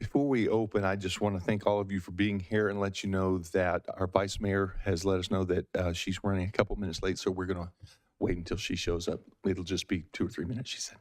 Before we open, I just want to thank all of you for being here and let you know that our vice mayor has let us know that she's running a couple minutes late, so we're going to wait until she shows up. It'll just be 2 or 3 minutes, she said.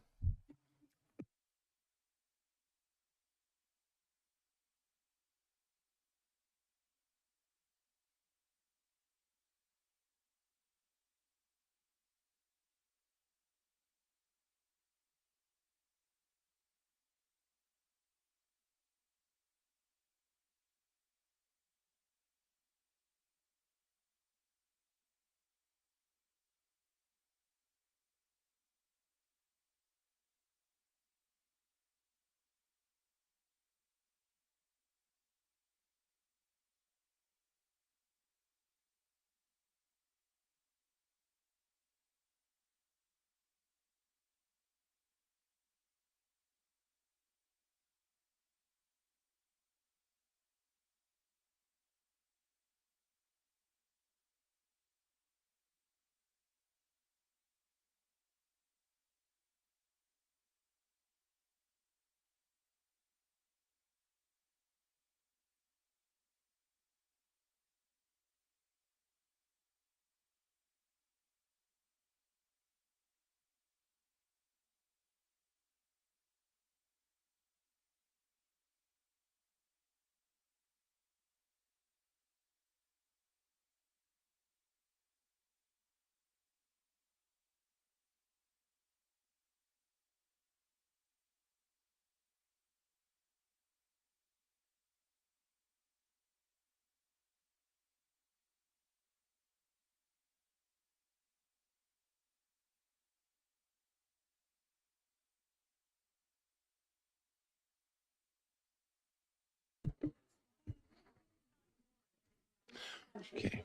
Okay.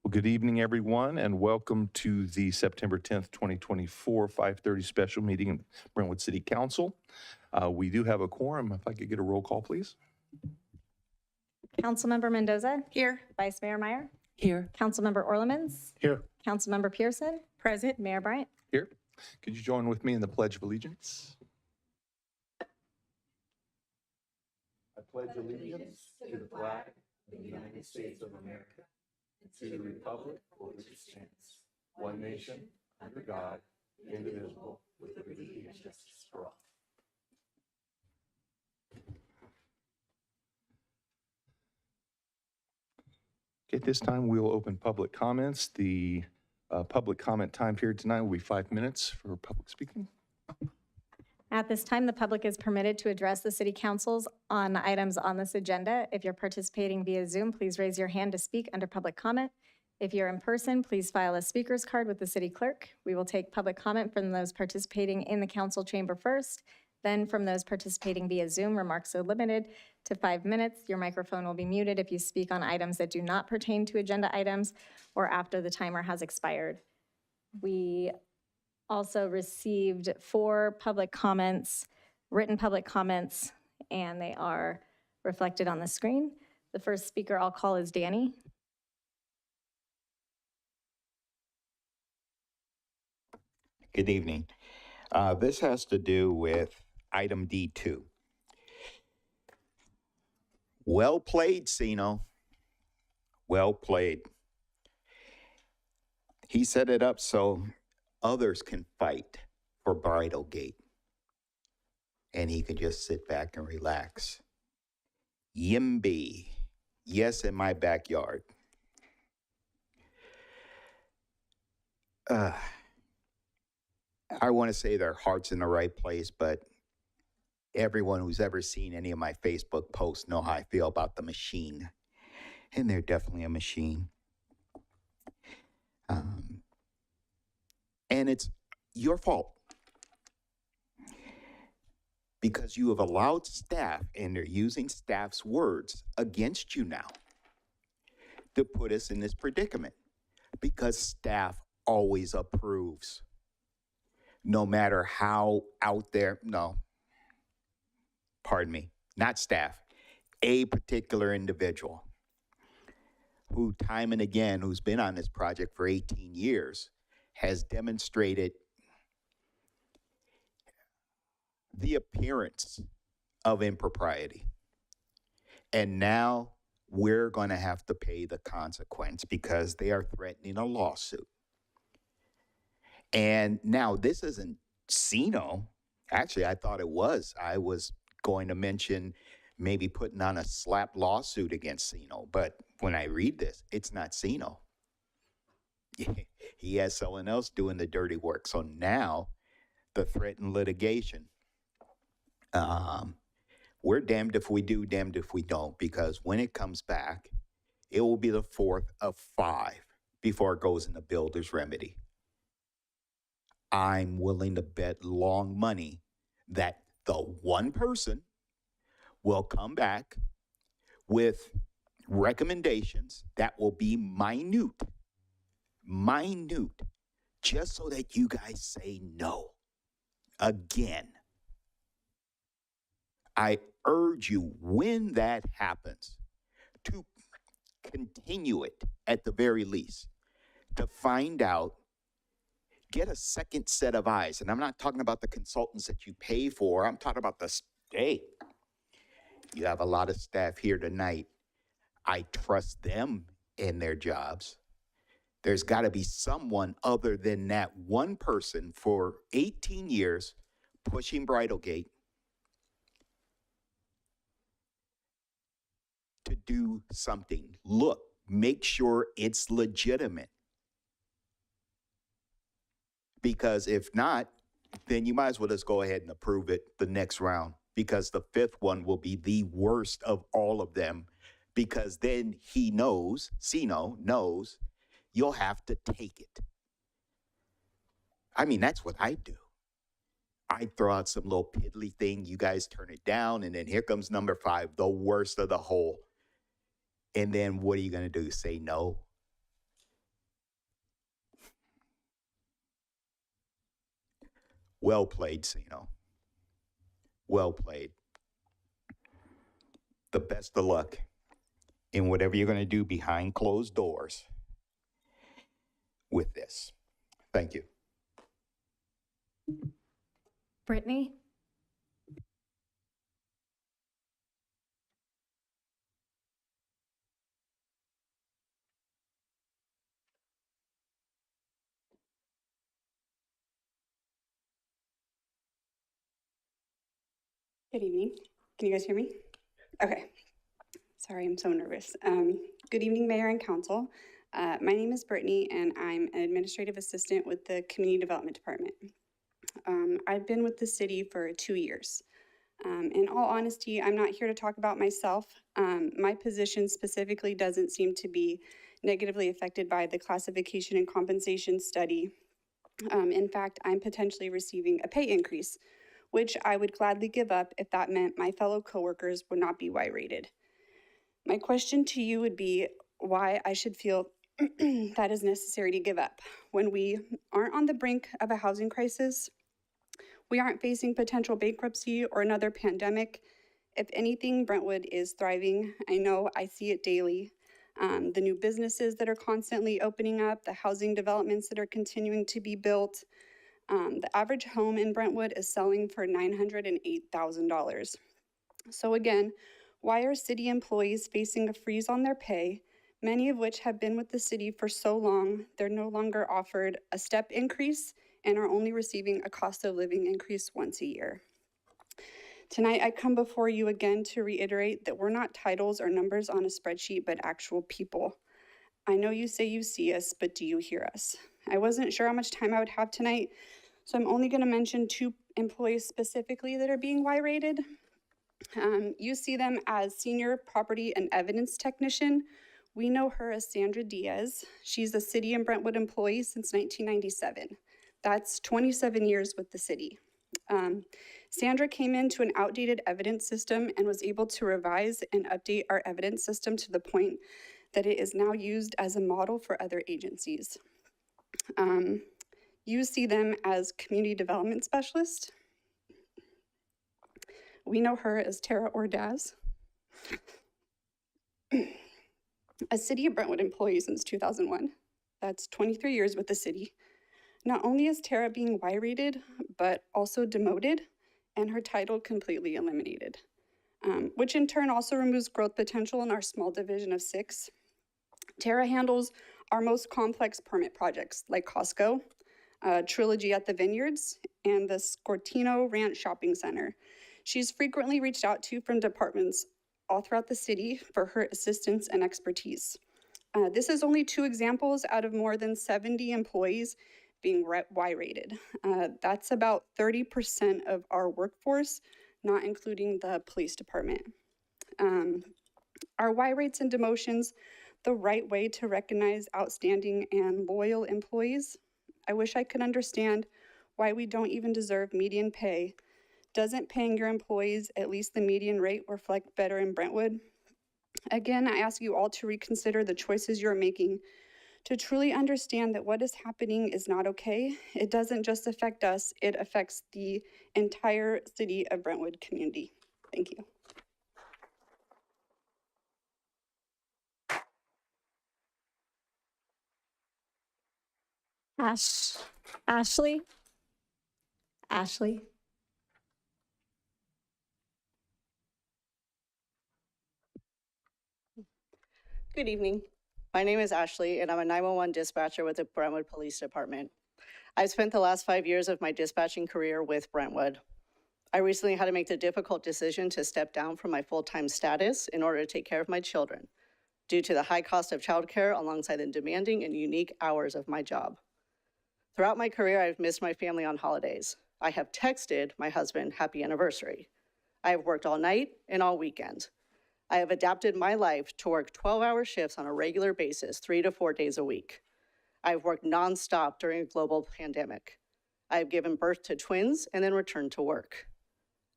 Well, good evening, everyone, and welcome to the September 10th, 2024, 5:30 special meeting of Brentwood City Council. We do have a quorum. If I could get a roll call, please. Councilmember Mendoza. Here. Vice Mayor Meyer. Here. Councilmember Orlemans. Here. Councilmember Pearson. Present. Mayor Bryant. Here. Could you join with me in the Pledge of Allegiance? I pledge allegiance to the flag of the United States of America and to the republic for which it stands, one nation, under God, indivisible, with liberty and justice for all. Okay, at this time, we'll open public comments. The public comment time period tonight will be 5 minutes for public speaking. At this time, the public is permitted to address the city councils on items on this agenda. If you're participating via Zoom, please raise your hand to speak under public comment. If you're in person, please file a speaker's card with the city clerk. We will take public comment from those participating in the council chamber first. Then from those participating via Zoom, remarks are limited to 5 minutes. Your microphone will be muted if you speak on items that do not pertain to agenda items or after the timer has expired. We also received 4 public comments, written public comments, and they are reflected on the screen. The first speaker I'll call is Danny. Good evening. This has to do with item D2. Well played, Sino. Well played. He set it up so others can fight for Bridlegate. And he can just sit back and relax. Yimby. Yes, in my backyard. I want to say their heart's in the right place, but everyone who's ever seen any of my Facebook posts know how I feel about the machine. And they're definitely a machine. And it's your fault. Because you have allowed staff, and they're using staff's words against you now, to put us in this predicament. Because staff always approves. No matter how out there, no, pardon me, not staff, a particular individual who time and again, who's been on this project for 18 years, has demonstrated the appearance of impropriety. And now we're going to have to pay the consequence because they are threatening a lawsuit. And now this isn't Sino. Actually, I thought it was. I was going to mention maybe putting on a slap lawsuit against Sino. But when I read this, it's not Sino. He has someone else doing the dirty work. So now the threatened litigation, we're damned if we do, damned if we don't, because when it comes back, it will be the fourth of 5 before it goes into builder's remedy. I'm willing to bet long money that the one person will come back with recommendations that will be minute, just so that you guys say no again. I urge you, when that happens, to continue it at the very least, to find out, get a second set of eyes. And I'm not talking about the consultants that you pay for. I'm talking about the state. You have a lot of staff here tonight. I trust them in their jobs. There's got to be someone other than that one person for 18 years pushing Bridlegate to do something. Look, make sure it's legitimate. Because if not, then you might as well just go ahead and approve it the next round, because the 5th one will be the worst of all of them, because then he knows, Sino knows, you'll have to take it. I mean, that's what I do. I throw out some little piddly thing, you guys turn it down, and then here comes number 5, the worst of the whole. And then what are you going to do? Say no? Well played, Sino. Well played. The best of luck in whatever you're going to do behind closed doors with this. Thank you. Brittany? Good evening. Can you guys hear me? Okay. Sorry, I'm so nervous. Good evening, Mayor and Council. My name is Brittany, and I'm an administrative assistant with the Community Development Department. I've been with the city for 2 years. In all honesty, I'm not here to talk about myself. My position specifically doesn't seem to be negatively affected by the classification and compensation study. In fact, I'm potentially receiving a pay increase, which I would gladly give up if that meant my fellow coworkers would not be Y-rated. My question to you would be why I should feel that is necessary to give up when we aren't on the brink of a housing crisis. We aren't facing potential bankruptcy or another pandemic. If anything, Brentwood is thriving. I know, I see it daily. The new businesses that are constantly opening up, the housing developments that are continuing to be built. The average home in Brentwood is selling for $908,000. So again, why are city employees facing a freeze on their pay, many of which have been with the city for so long, they're no longer offered a step increase and are only receiving a cost of living increase once a year? Tonight, I come before you again to reiterate that we're not titles or numbers on a spreadsheet, but actual people. I know you say you see us, but do you hear us? I wasn't sure how much time I would have tonight, So I'm only going to mention 2 employees specifically that are being Y-rated. You see them as Senior Property and Evidence Technician. We know her as Sandra Diaz. She's a City and Brentwood employee since 1997. That's 27 years with the city. Sandra came into an outdated evidence system and was able to revise and update our evidence system to the point that it is now used as a model for other agencies. You see them as Community Development Specialist. We know her as Tara Ordaz, a City of Brentwood employee since 2001. That's 23 years with the city. Not only is Tara being Y-rated, but also demoted and her title completely eliminated, which in turn also removes growth potential in our small division of 6. Tara handles our most complex permit projects like Costco, Trilogy at the Vineyards, and the Scortino Ranch Shopping Center. She's frequently reached out to from departments all throughout the city for her assistance and expertise. This is only 2 examples out of more than 70 employees being Y-rated. That's about 30% of our workforce, not including the police department. Are Y-rates and demotions the right way to recognize outstanding and loyal employees? I wish I could understand why we don't even deserve median pay. Doesn't paying your employees at least the median rate reflect better in Brentwood? Again, I ask you all to reconsider the choices you're making, to truly understand that what is happening is not okay. It doesn't just affect us, it affects the entire City of Brentwood community. Thank you. Ashley? Ashley? Good evening. My name is Ashley, and I'm a 911 dispatcher with the Brentwood Police Department. I've spent the last 5 years of my dispatching career with Brentwood. I recently had to make the difficult decision to step down from my full-time status in order to take care of my children, due to the high cost of childcare alongside the demanding and unique hours of my job. Throughout my career, I've missed my family on holidays. I have texted my husband happy anniversary. I have worked all night and all weekend. I have adapted my life to work 12-hour shifts on a regular basis, 3 to 4 days a week. I've worked nonstop during a global pandemic. I have given birth to twins and then returned to work.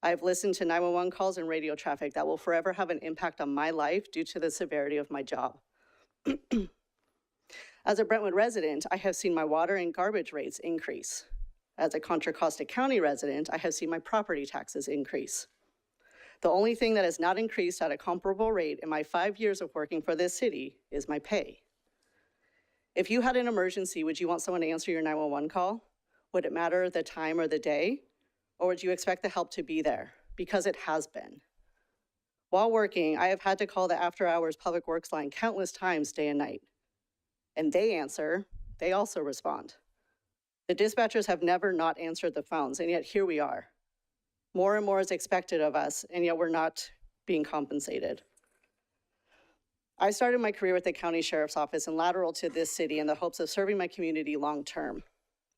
I've listened to 911 calls and radio traffic that will forever have an impact on my life due to the severity of my job. As a Brentwood resident, I have seen my water and garbage rates increase. As a Contra Costa County resident, I have seen my property taxes increase. The only thing that has not increased at a comparable rate in my 5 years of working for this city is my pay. If you had an emergency, would you want someone to answer your 911 call? Would it matter the time or the day? Or would you expect the help to be there? Because it has been. While working, I have had to call the after-hours public works line countless times day and night. And they answer, they also respond. The dispatchers have never not answered the phones, and yet here we are. More and more is expected of us, and yet we're not being compensated. I started my career with the county sheriff's office and lateral to this city in the hopes of serving my community long term.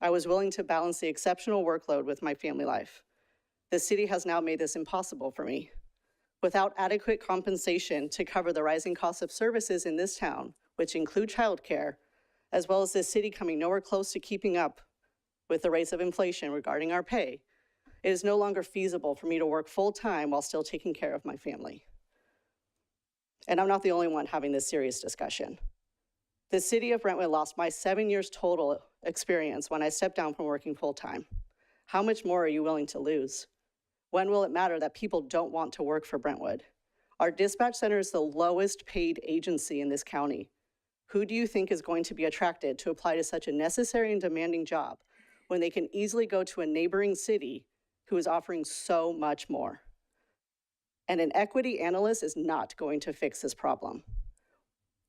I was willing to balance the exceptional workload with my family life. The city has now made this impossible for me. Without adequate compensation to cover the rising costs of services in this town, which include childcare, as well as this city coming nowhere close to keeping up with the rates of inflation regarding our pay, it is no longer feasible for me to work full-time while still taking care of my family. And I'm not the only one having this serious discussion. The city of Brentwood lost my 7 years total experience when I stepped down from working full-time. How much more are you willing to lose? When will it matter that people don't want to work for Brentwood? Our dispatch center is the lowest paid agency in this county. Who do you think is going to be attracted to apply to such a necessary and demanding job when they can easily go to a neighboring city who is offering so much more? And an equity analyst is not going to fix this problem.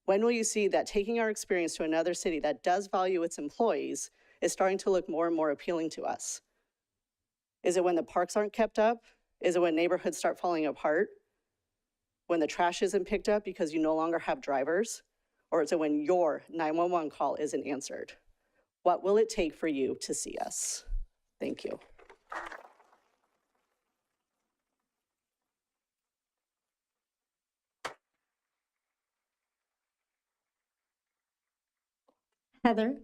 When will you see that taking our experience to another city that does value its employees is starting to look more and more appealing to us? Is it when the parks aren't kept up? Is it when neighborhoods start falling apart? When the trash isn't picked up because you no longer have drivers? Or is it when your 911 call isn't answered? What will it take for you to see us? Thank you. Heather?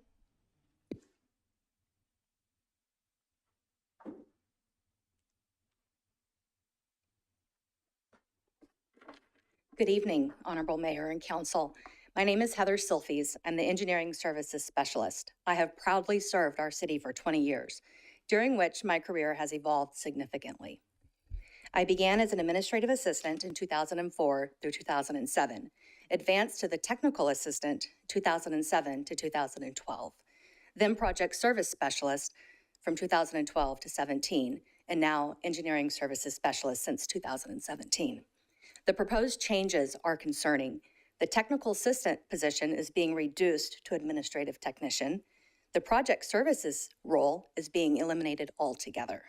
Good evening, Honorable Mayor and Council. My name is Heather Silfies. I'm the Engineering Services Specialist. I have proudly served our city for 20 years, during which my career has evolved significantly. I began as an administrative assistant in 2004 through 2007, advanced to the technical assistant 2007 to 2012, then project service specialist from 2012 to 17, and now engineering services specialist since 2017. The proposed changes are concerning. The technical assistant position is being reduced to administrative technician. The project services role is being eliminated altogether.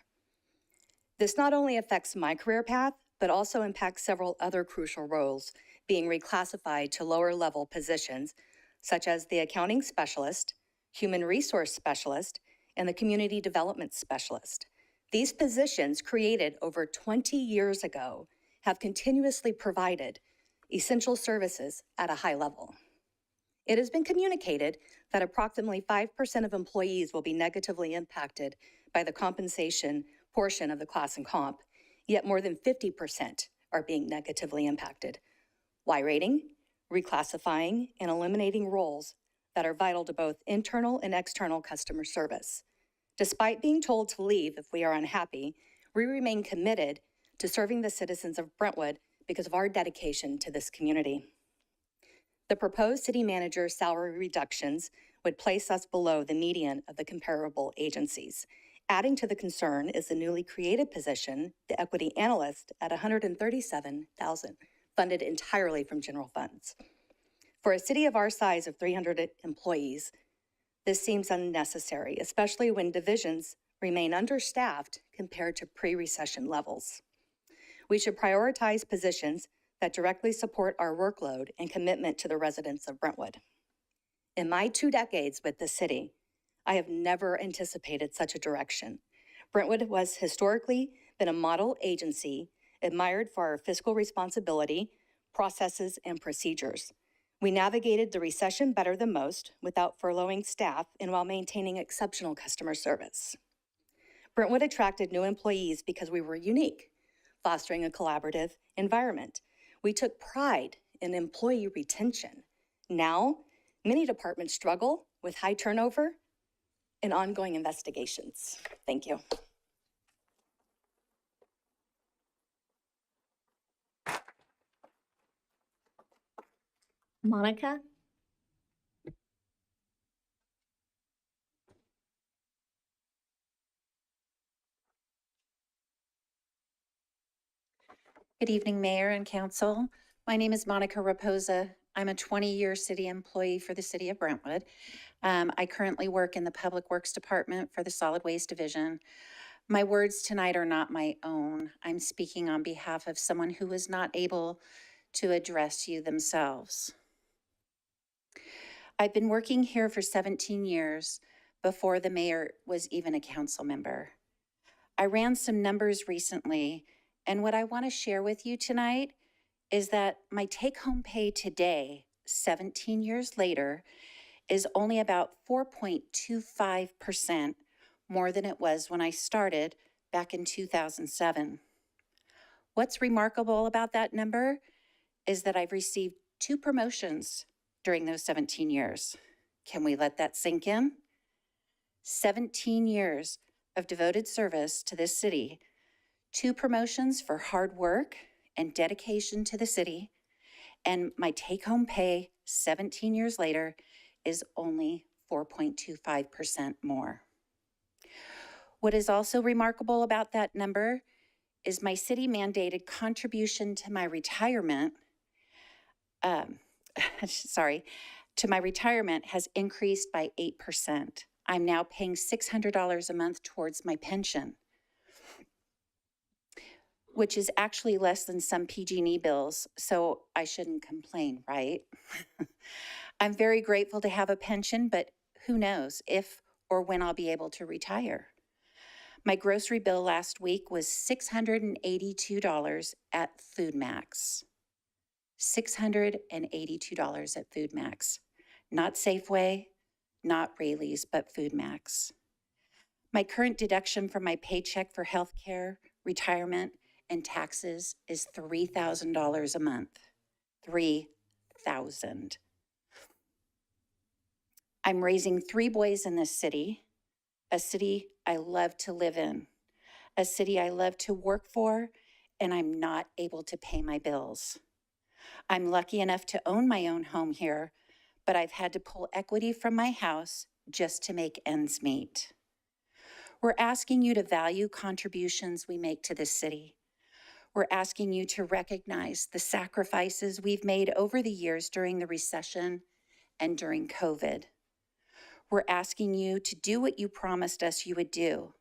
This not only affects my career path, but also impacts several other crucial roles being reclassified to lower level positions, such as the accounting specialist, human resource specialist, and the community development specialist. These positions, created over 20 years ago, have continuously provided essential services at a high level. It has been communicated that approximately 5% of employees will be negatively impacted by the compensation portion of the class and comp, yet more than 50% are being negatively impacted. Y rating, reclassifying, and eliminating roles that are vital to both internal and external customer service. Despite being told to leave if we are unhappy, we remain committed to serving the citizens of Brentwood because of our dedication to this community. The proposed city manager salary reductions would place us below the median of the comparable agencies. Adding to the concern is the newly created position, the equity analyst, at $137,000, funded entirely from general funds. For a city of our size of 300 employees, this seems unnecessary, especially when divisions remain understaffed compared to pre-recession levels. We should prioritize positions that directly support our workload and commitment to the residents of Brentwood. In my 2 decades with the city, I have never anticipated such a direction. Brentwood has historically been a model agency admired for our fiscal responsibility, processes, and procedures. We navigated the recession better than most without furloughing staff and while maintaining exceptional customer service. Brentwood attracted new employees because we were unique, fostering a collaborative environment. We took pride in employee retention. Now, many departments struggle with high turnover and ongoing investigations. Thank you. Monica? Good evening, Mayor and Council. My name is Monica Raposa. I'm a 20-year city employee for the city of Brentwood. I currently work in the Public Works Department for the Solid Waste Division. My words tonight are not my own. I'm speaking on behalf of someone who was not able to address you themselves. I've been working here for 17 years before the mayor was even a council member. I ran some numbers recently, and what I want to share with you tonight is that my take-home pay today, 17 years later, is only about 4.25% more than it was when I started back in 2007. What's remarkable about that number is that I've received 2 promotions during those 17 years. Can we let that sink in? 17 years of devoted service to this city, 2 promotions for hard work and dedication to the city, and my take-home pay 17 years later is only 4.25% more. What is also remarkable about that number is my city mandated contribution to my retirement, to my retirement has increased by 8%. I'm now paying $600 a month towards my pension, which is actually less than some PG&E bills, so I shouldn't complain, right? I'm very grateful to have a pension, but who knows if or when I'll be able to retire. My grocery bill last week was $682 at Food Max. $682 at Food Max. Not Safeway, not Rayleigh's, but Food Max. My current deduction from my paycheck for health care, retirement, and taxes is $3,000 a month. $3,000. I'm raising 3 boys in this city, a city I love to live in, a city I love to work for, and I'm not able to pay my bills. I'm lucky enough to own my own home here, but I've had to pull equity from my house just to make ends meet. We're asking you to value contributions we make to this city. We're asking you to recognize the sacrifices we've made over the years during the recession and during COVID. We're asking you to do what you promised us you would do.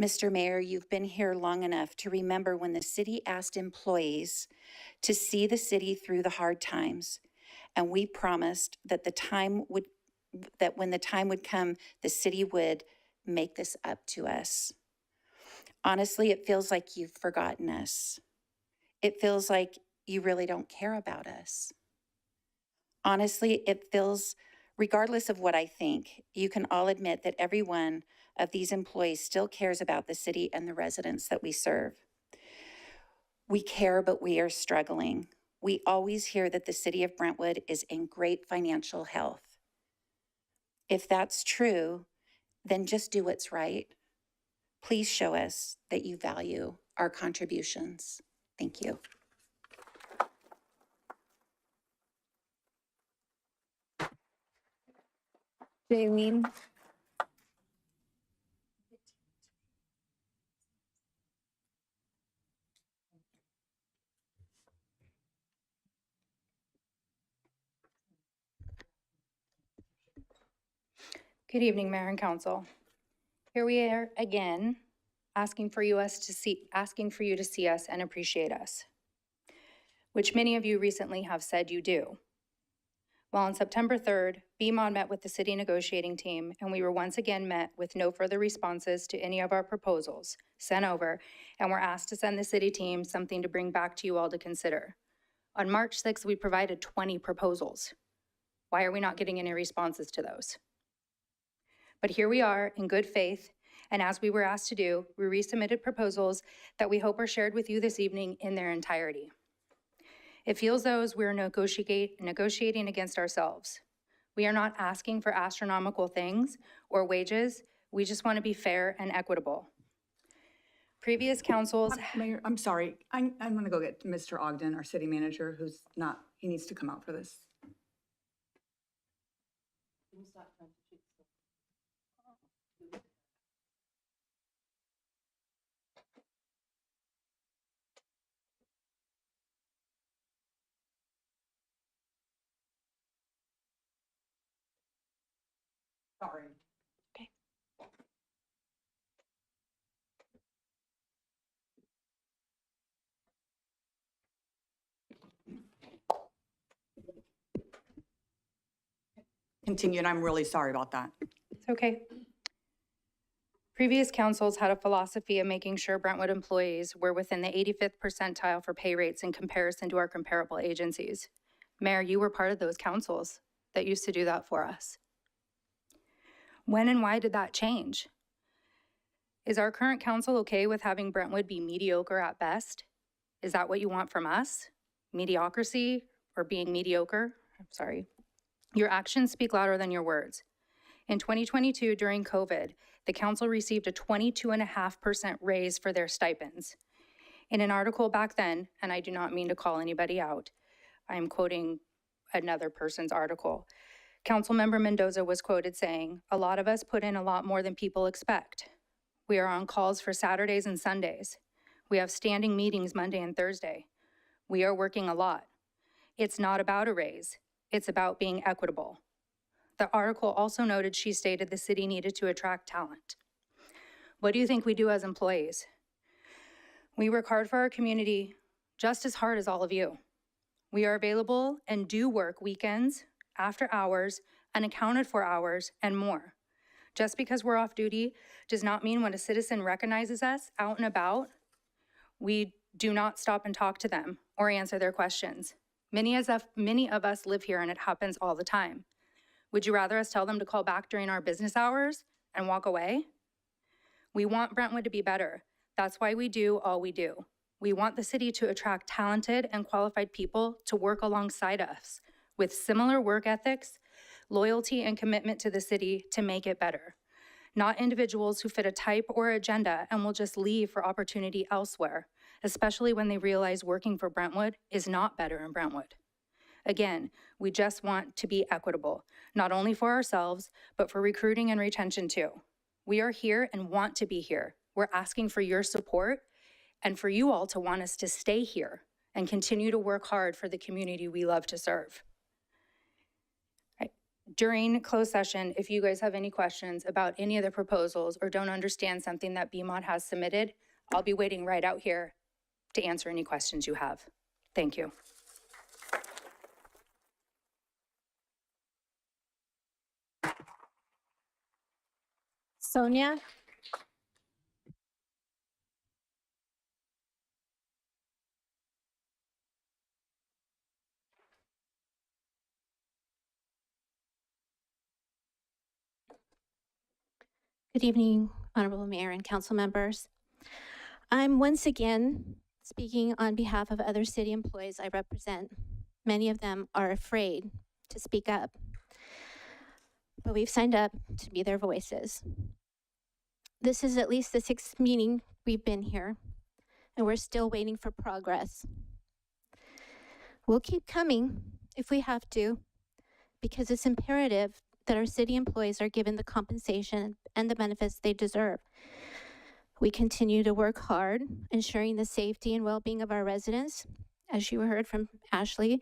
Mr. Mayor, you've been here long enough to remember when the city asked employees to see the city through the hard times, and we promised that when the time would come, the city would make this up to us. Honestly, it feels like you've forgotten us. It feels like you really don't care about us. Honestly, it feels, regardless of what I think, you can all admit that every one of these employees still cares about the city and the residents that we serve. We care, but we are struggling. We always hear that the city of Brentwood is in great financial health. If that's true, then just do what's right. Please show us that you value our contributions. Thank you. Jaylene. Good evening, Mayor and Council. Here we are again, asking for you to see us and appreciate us, which many of you recently have said you do. Well, on September 3rd, BMOD met with the city negotiating team, and we were once again met with no further responses to any of our proposals sent over, and were asked to send the city team something to bring back to you all to consider. On March 6th, we provided 20 proposals. Why are we not getting any responses to those? But here we are in good faith, and as we were asked to do, we resubmitted proposals that we hope are shared with you this evening in their entirety. It feels though as we're negotiating against ourselves. We are not asking for astronomical things or wages. We just want to be fair and equitable. Previous councils. Mayor, I'm sorry. I'm going to go get Mr. Ogden, our city manager, he needs to come out for this. Sorry. Okay. Continue, and I'm really sorry about that. It's okay. Previous councils had a philosophy of making sure Brentwood employees were within the 85th percentile for pay rates in comparison to our comparable agencies. Mayor, you were part of those councils that used to do that for us. When and why did that change? Is our current council okay with having Brentwood be mediocre at best? Is that what you want from us? Mediocrity or being mediocre? I'm sorry. Your actions speak louder than your words. In 2022, during COVID, the council received a 22.5% raise for their stipends. In an article back then, and I do not mean to call anybody out, I'm quoting another person's article. Councilmember Mendoza was quoted saying, "A lot of us put in a lot more than people expect. We are on calls for Saturdays and Sundays. We have standing meetings Monday and Thursday. We are working a lot. It's not about a raise. It's about being equitable." The article also noted she stated the city needed to attract talent. What do you think we do as employees? We work hard for our community just as hard as all of you. We are available and do work weekends, after hours, unaccounted for hours, and more. Just because we're off duty does not mean when a citizen recognizes us out and about, we do not stop and talk to them or answer their questions. Many of us live here and it happens all the time. Would you rather us tell them to call back during our business hours and walk away? We want Brentwood to be better. That's why we do all we do. We want the city to attract talented and qualified people to work alongside us with similar work ethics, loyalty, and commitment to the city to make it better. Not individuals who fit a type or agenda and will just leave for opportunity elsewhere, especially when they realize working for Brentwood is not better in Brentwood. Again, we just want to be equitable, not only for ourselves, but for recruiting and retention too. We are here and want to be here. We're asking for your support and for you all to want us to stay here and continue to work hard for the community we love to serve. During closed session, if you guys have any questions about any of the proposals or don't understand something that BMOD has submitted, I'll be waiting right out here to answer any questions you have. Thank you. Sonia? Good evening, Honorable Mayor and Council members. I'm once again speaking on behalf of other city employees I represent. Many of them are afraid to speak up, but we've signed up to be their voices. This is at least the 6th meeting we've been here, and we're still waiting for progress. We'll keep coming if we have to, because it's imperative that our city employees are given the compensation and the benefits they deserve. We continue to work hard, ensuring the safety and well-being of our residents, as you heard from Ashley,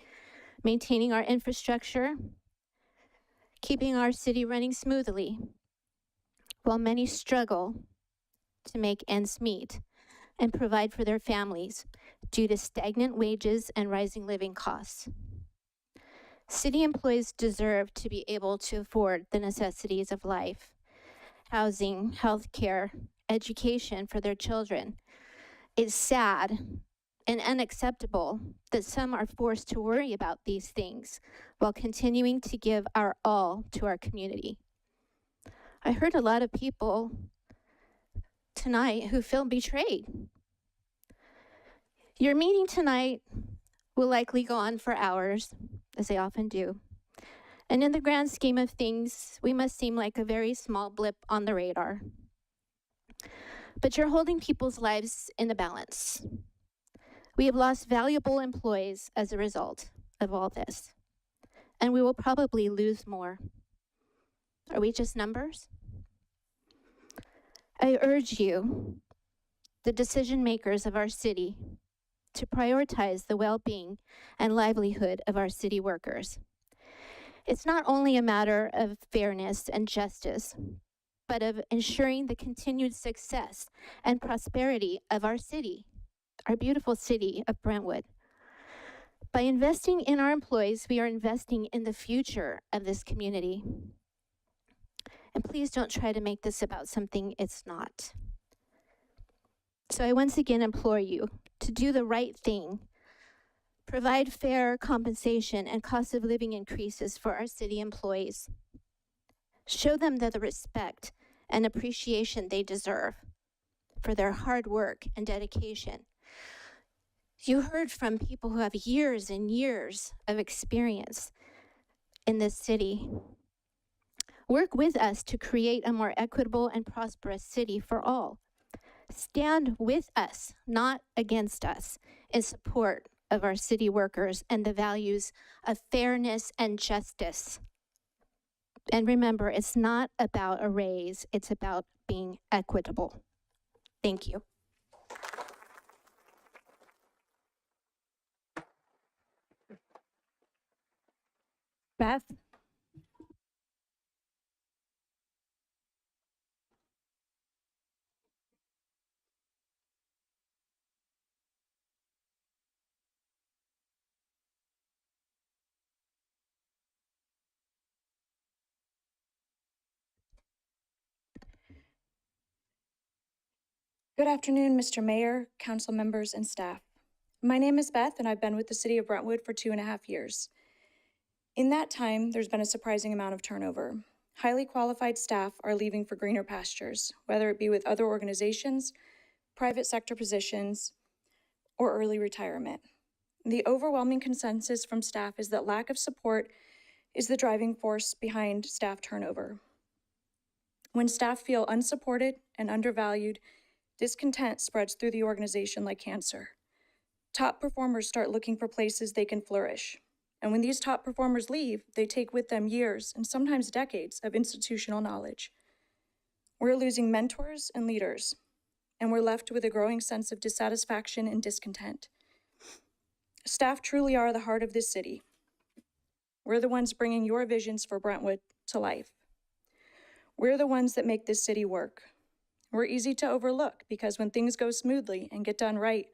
maintaining our infrastructure, keeping our city running smoothly, while many struggle to make ends meet and provide for their families due to stagnant wages and rising living costs. City employees deserve to be able to afford the necessities of life, housing, health care, education for their children. It's sad and unacceptable that some are forced to worry about these things while continuing to give our all to our community. I heard a lot of people tonight who feel betrayed. Your meeting tonight will likely go on for hours, as they often do. And in the grand scheme of things, we must seem like a very small blip on the radar. But you're holding people's lives in the balance. We have lost valuable employees as a result of all this, and we will probably lose more. Are we just numbers? I urge you, the decision makers of our city, to prioritize the well-being and livelihood of our city workers. It's not only a matter of fairness and justice, but of ensuring the continued success and prosperity of our city, our beautiful city of Brentwood. By investing in our employees, we are investing in the future of this community. And please don't try to make this about something it's not. So I once again implore you to do the right thing, provide fair compensation and cost of living increases for our city employees. Show them the respect and appreciation they deserve for their hard work and dedication. You heard from people who have years and years of experience in this city. Work with us to create a more equitable and prosperous city for all. Stand with us, not against us, in support of our city workers and the values of fairness and justice. And remember, it's not about a raise, it's about being equitable. Thank you. Beth? Good afternoon, Mr. Mayor, council members, and staff. My name is Beth, and I've been with the city of Brentwood for 2.5 years. In that time, there's been a surprising amount of turnover. Highly qualified staff are leaving for greener pastures, whether it be with other organizations, private sector positions, or early retirement. The overwhelming consensus from staff is that lack of support is the driving force behind staff turnover. When staff feel unsupported and undervalued, discontent spreads through the organization like cancer. Top performers start looking for places they can flourish. And when these top performers leave, they take with them years and sometimes decades of institutional knowledge. We're losing mentors and leaders, and we're left with a growing sense of dissatisfaction and discontent. Staff truly are the heart of this city. We're the ones bringing your visions for Brentwood to life. We're the ones that make this city work. We're easy to overlook because when things go smoothly and get done right,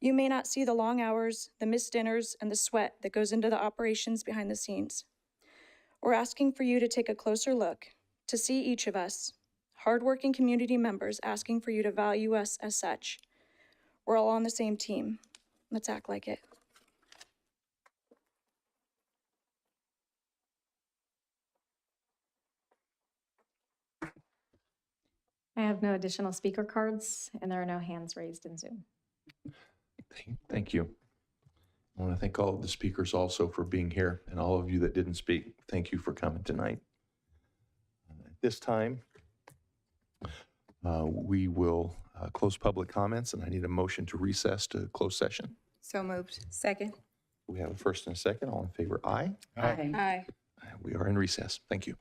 you may not see the long hours, the missed dinners, and the sweat that goes into the operations behind the scenes. We're asking for you to take a closer look, to see each of us, hardworking community members, asking for you to value us as such. We're all on the same team. Let's act like it. I have no additional speaker cards, and there are no hands raised in Zoom. Thank you. I want to thank all of the speakers also for being here, and all of you that didn't speak, thank you for coming tonight. At this time, we will close public comments, and I need a motion to recess to close session. So moved. Second. We have a first and a second. All in favor, aye. Aye. We are in recess. Thank you.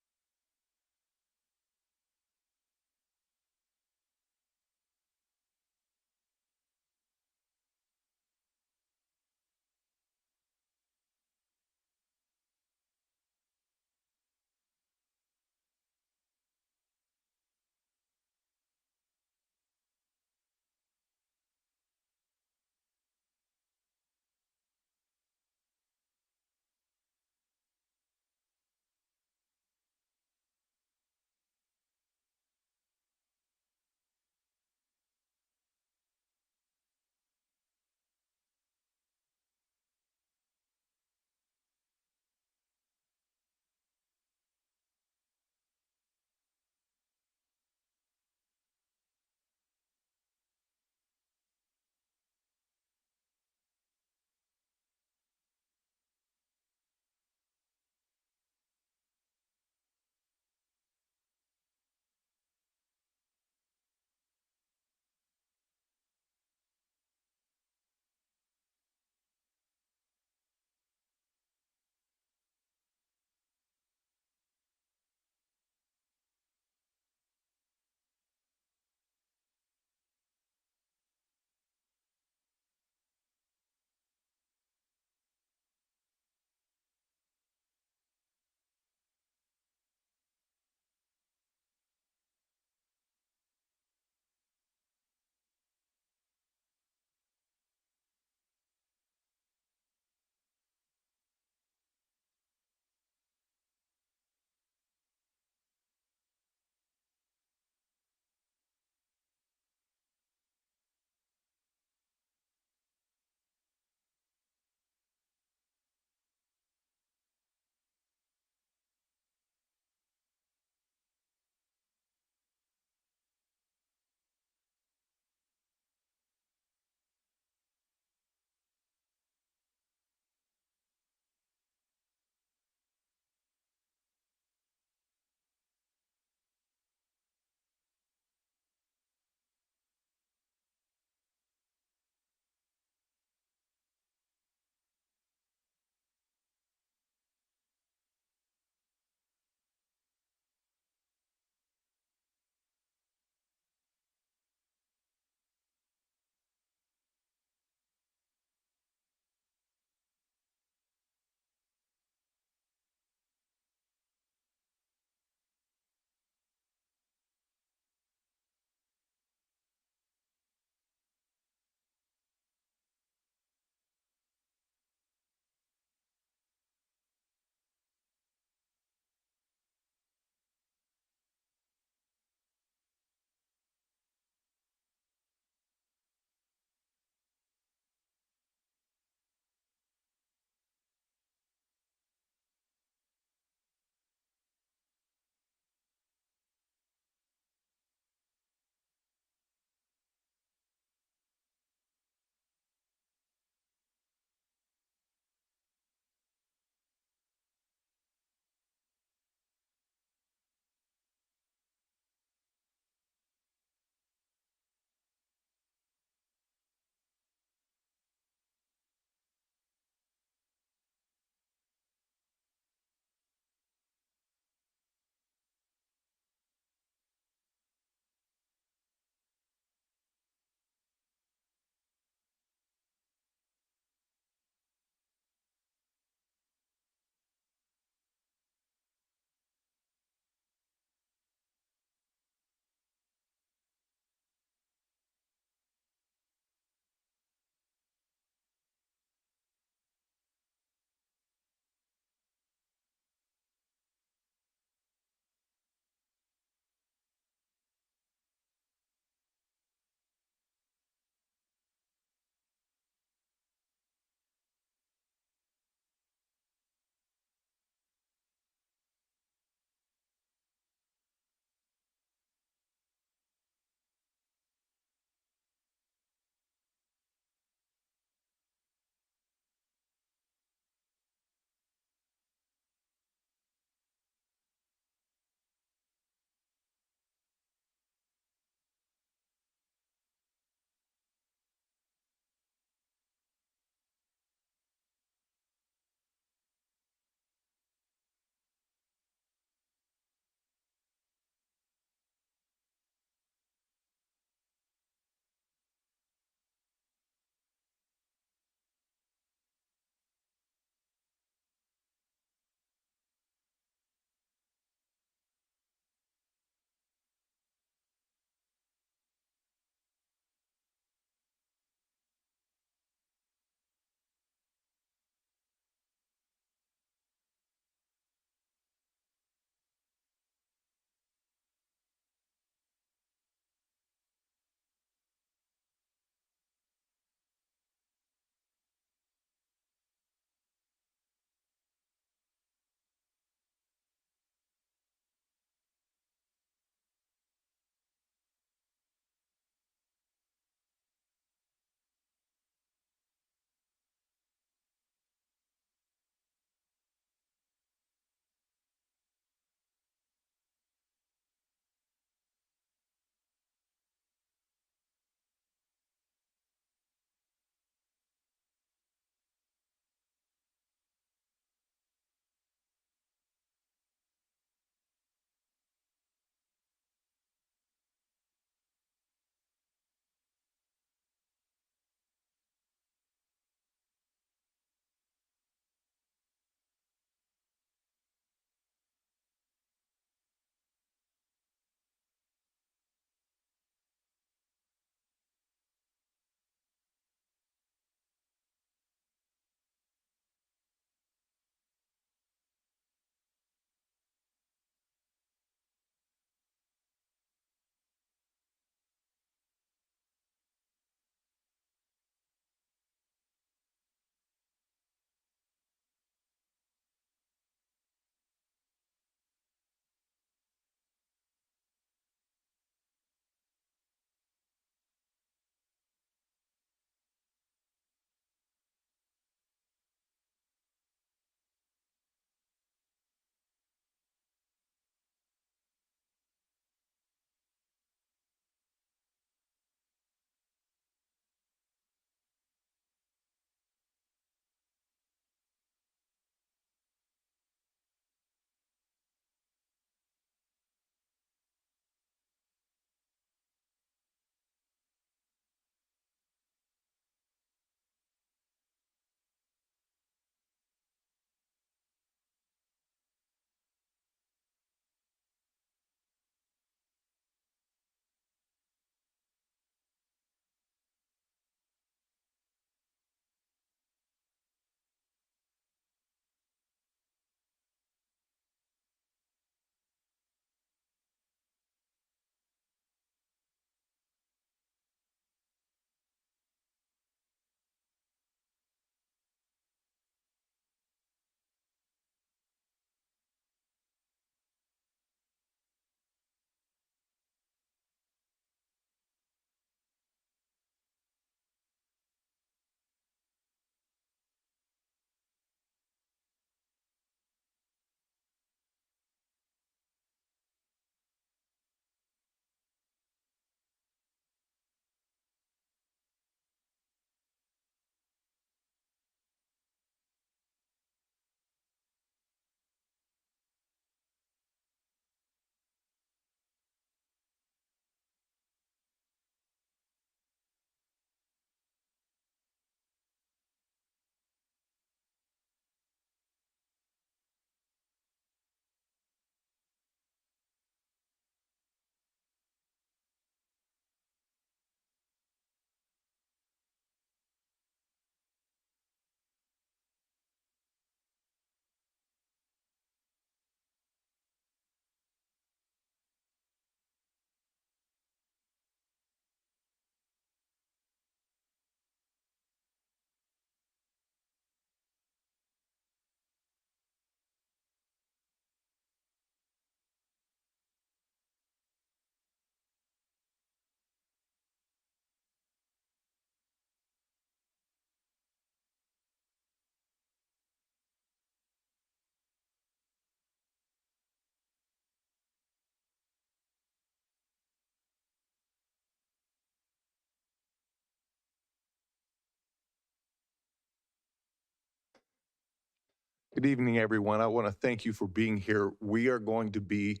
Good evening, everyone. I want to thank you for being here. We are going to be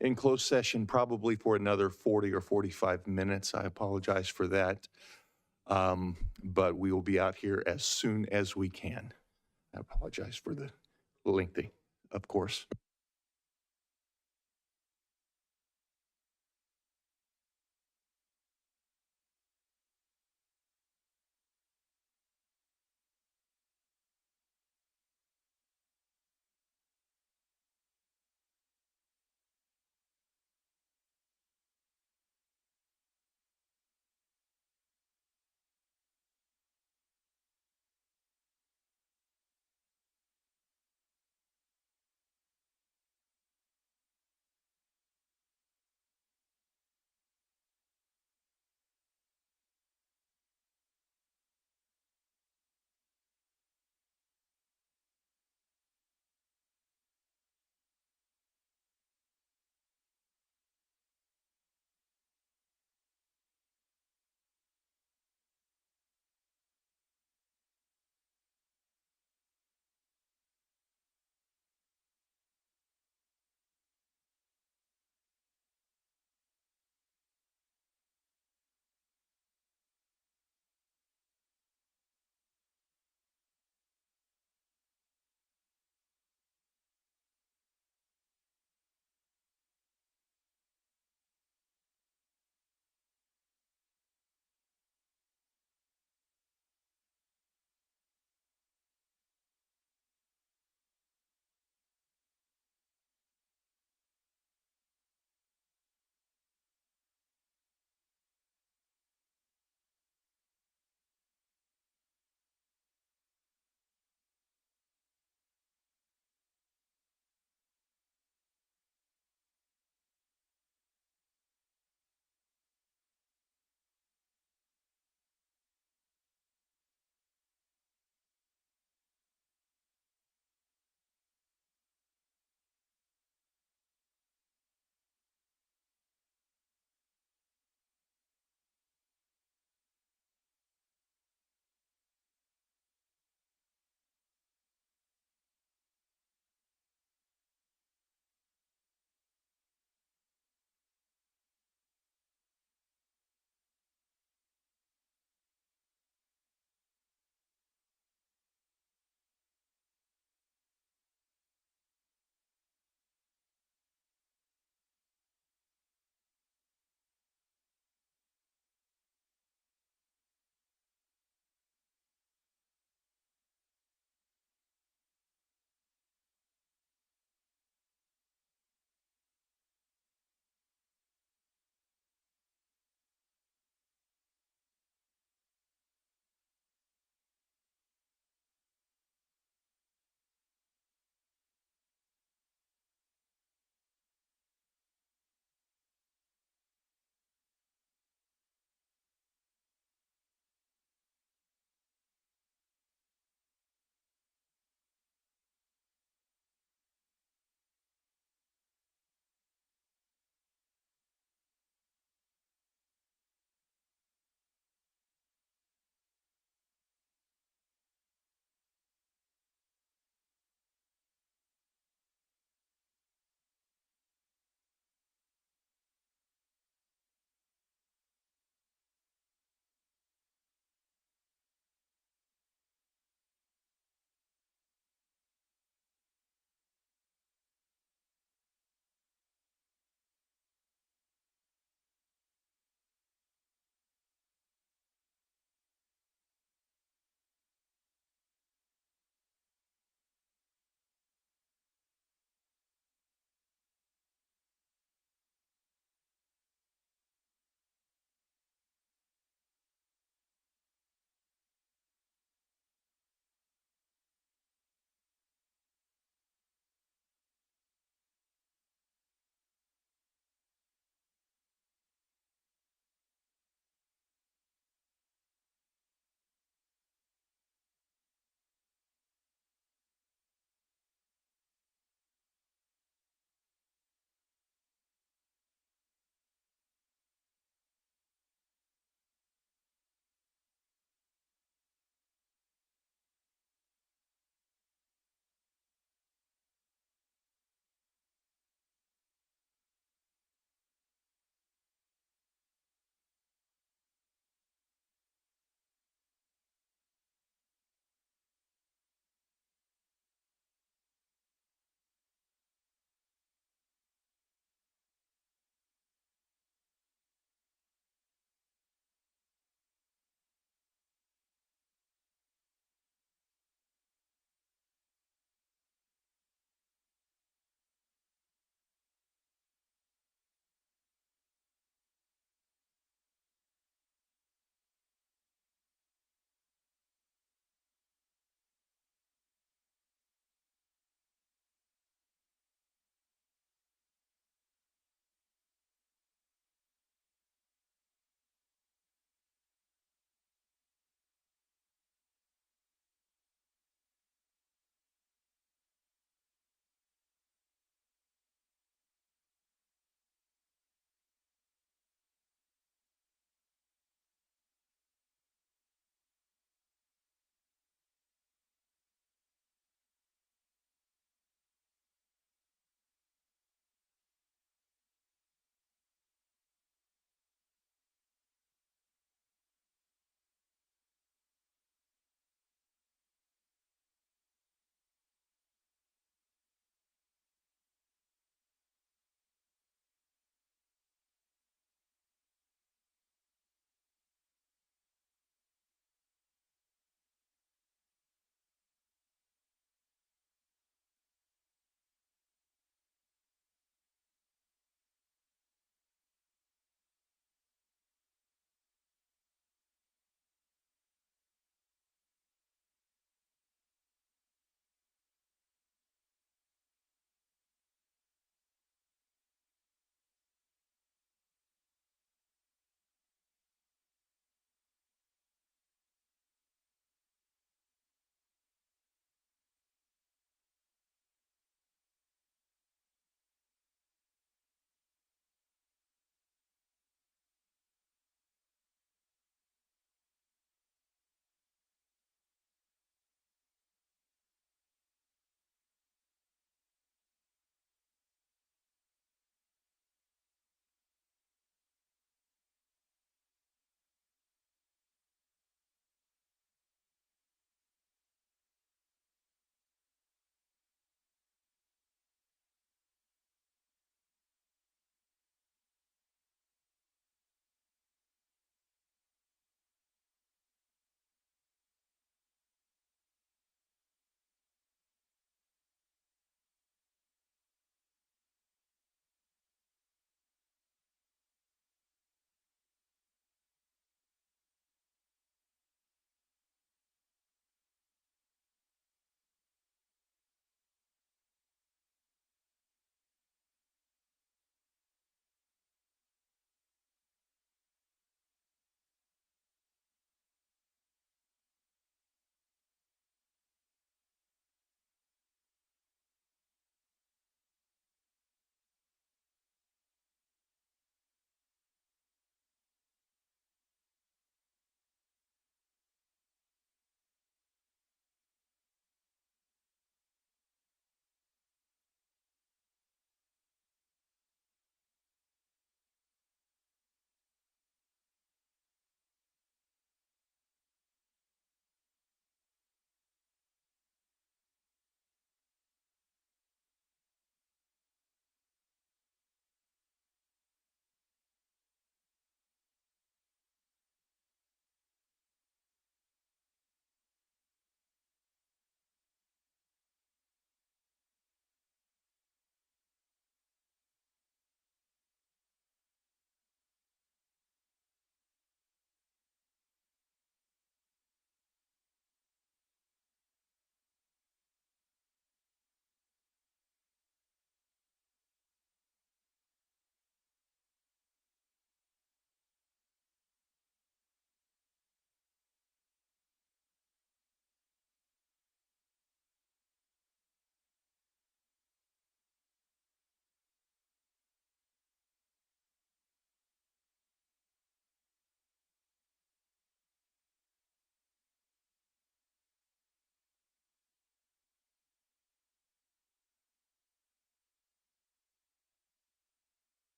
in closed session probably for another 40 or 45 minutes. I apologize for that. But we will be out here as soon as we can. I apologize for the lengthy, of course.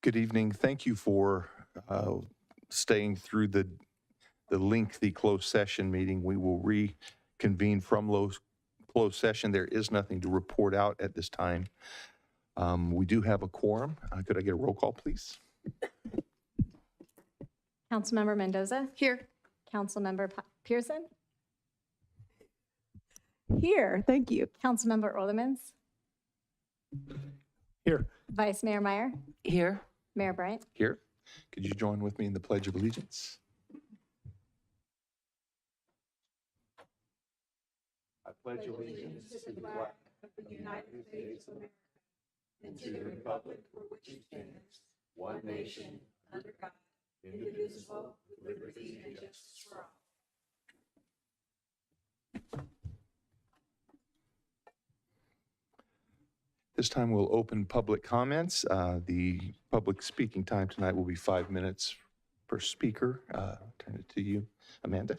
Good evening. Thank you for staying through the lengthy closed session meeting. We will reconvene from closed session. There is nothing to report out at this time. We do have a quorum. Could I get a roll call, please? Councilmember Mendoza? Here. Councilmember Pearson? Here, thank you. Councilmember Orlemans? Here. Vice Mayor Meyer? Here. Mayor Bryant? Here. Could you join with me in the Pledge of Allegiance? I pledge allegiance to the flag of the United States of America and to the republic for which it stands, one nation, under God, indivisible, with liberty and justice for all. This time we'll open public comments. The public speaking time tonight will be 5 minutes per speaker. Turn it to you, Amanda.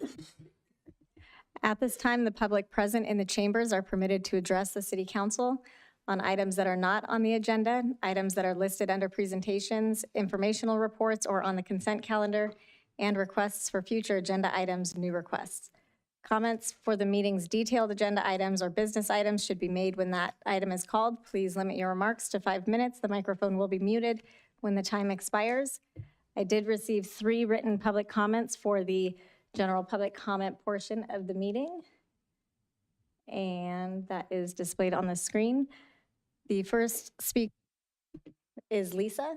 At this time, the public present in the chambers are permitted to address the City Council on items that are not on the agenda, items that are listed under presentations, informational reports, or on the consent calendar, and requests for future agenda items, new requests. Comments for the meeting's detailed agenda items or business items should be made when that item is called. Please limit your remarks to 5 minutes. The microphone will be muted when the time expires. I did receive 3 written public comments for the general public comment portion of the meeting, and that is displayed on the screen. The first speaker is Lisa.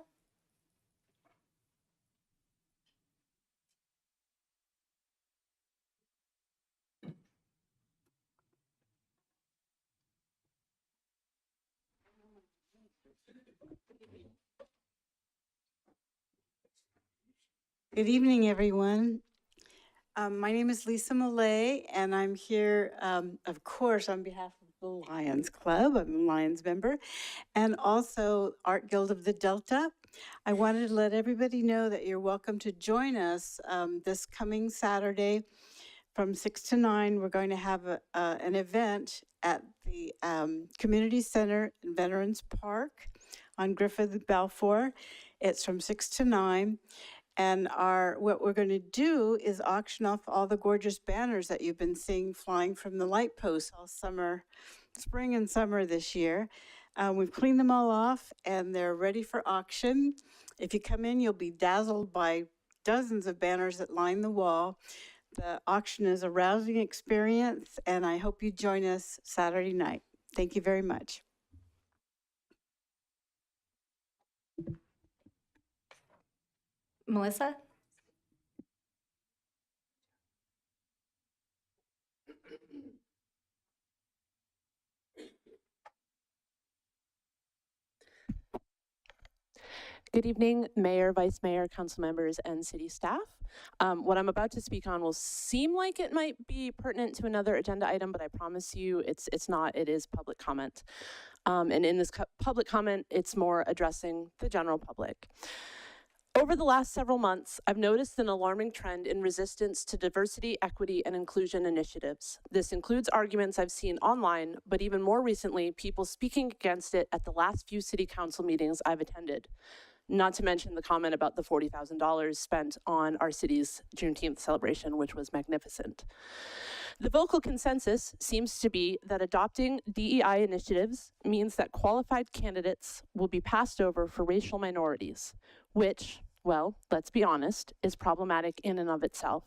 Good evening, everyone. My name is Lisa Millay, and I'm here, of course, on behalf of the Lions Club. I'm a Lions member, and also Art Guild of the Delta. I wanted to let everybody know that you're welcome to join us this coming Saturday from 6 to 9. We're going to have an event at the Community Center in Veterans Park on Griffith Balfour. It's from 6 to 9. And what we're going to do is auction off all the gorgeous banners that you've been seeing flying from the light posts all summer, spring and summer this year. We've cleaned them all off and they're ready for auction. If you come in, you'll be dazzled by dozens of banners that line the wall. The auction is a rousing experience, and I hope you join us Saturday night. Thank you very much. Melissa? Good evening, Mayor, Vice Mayor, council members, and city staff. What I'm about to speak on will seem like it might be pertinent to another agenda item, but I promise you it's not. It is public comment. And in this public comment, it's more addressing the general public. Over the last several months, I've noticed an alarming trend in resistance to diversity, equity, and inclusion initiatives. This includes arguments I've seen online, but even more recently, people speaking against it at the last few city council meetings I've attended. Not to mention the comment about the $40,000 spent on our city's Juneteenth celebration, which was magnificent. The vocal consensus seems to be that adopting DEI initiatives means that qualified candidates will be passed over for racial minorities, which, well, let's be honest, is problematic in and of itself.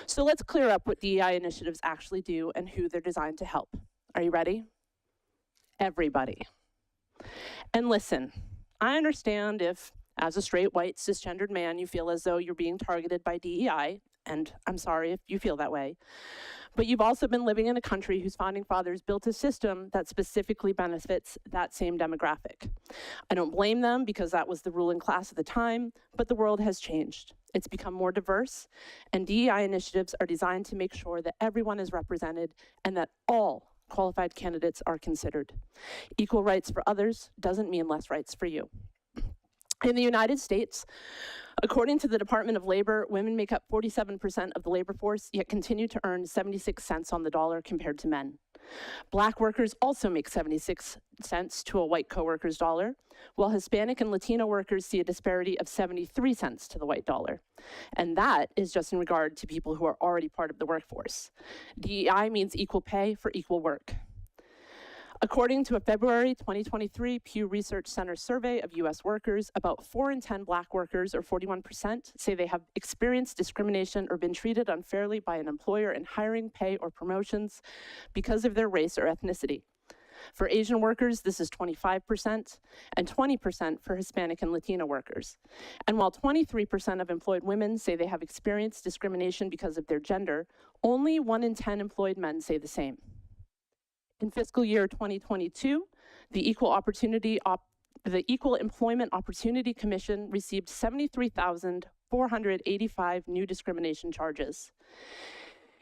So let's clear up what DEI initiatives actually do and who they're designed to help. Are you ready? Everybody. And listen, I understand if, as a straight, white, cisgendered man, you feel as though you're being targeted by DEI, and I'm sorry if you feel that way. But you've also been living in a country whose founding fathers built a system that specifically benefits that same demographic. I don't blame them because that was the ruling class at the time, but the world has changed. It's become more diverse, and DEI initiatives are designed to make sure that everyone is represented and that all qualified candidates are considered. Equal rights for others doesn't mean less rights for you. In the United States, according to the Department of Labor, women make up 47% of the labor force, yet continue to earn 76 cents on the dollar compared to men. Black workers also make 76 cents to a white coworker's dollar, while Hispanic and Latino workers see a disparity of 73 cents to the white dollar. And that is just in regard to people who are already part of the workforce. DEI means equal pay for equal work. According to a February 2023 Pew Research Center survey of US workers, about 4 in 10 Black workers, or 41%, say they have experienced discrimination or been treated unfairly by an employer in hiring, pay, or promotions because of their race or ethnicity. For Asian workers, this is 25%, and 20% for Hispanic and Latino workers. And while 23% of employed women say they have experienced discrimination because of their gender, only 1 in 10 employed men say the same. In fiscal year 2022, the Equal Employment Opportunity Commission received 73,485 new discrimination charges.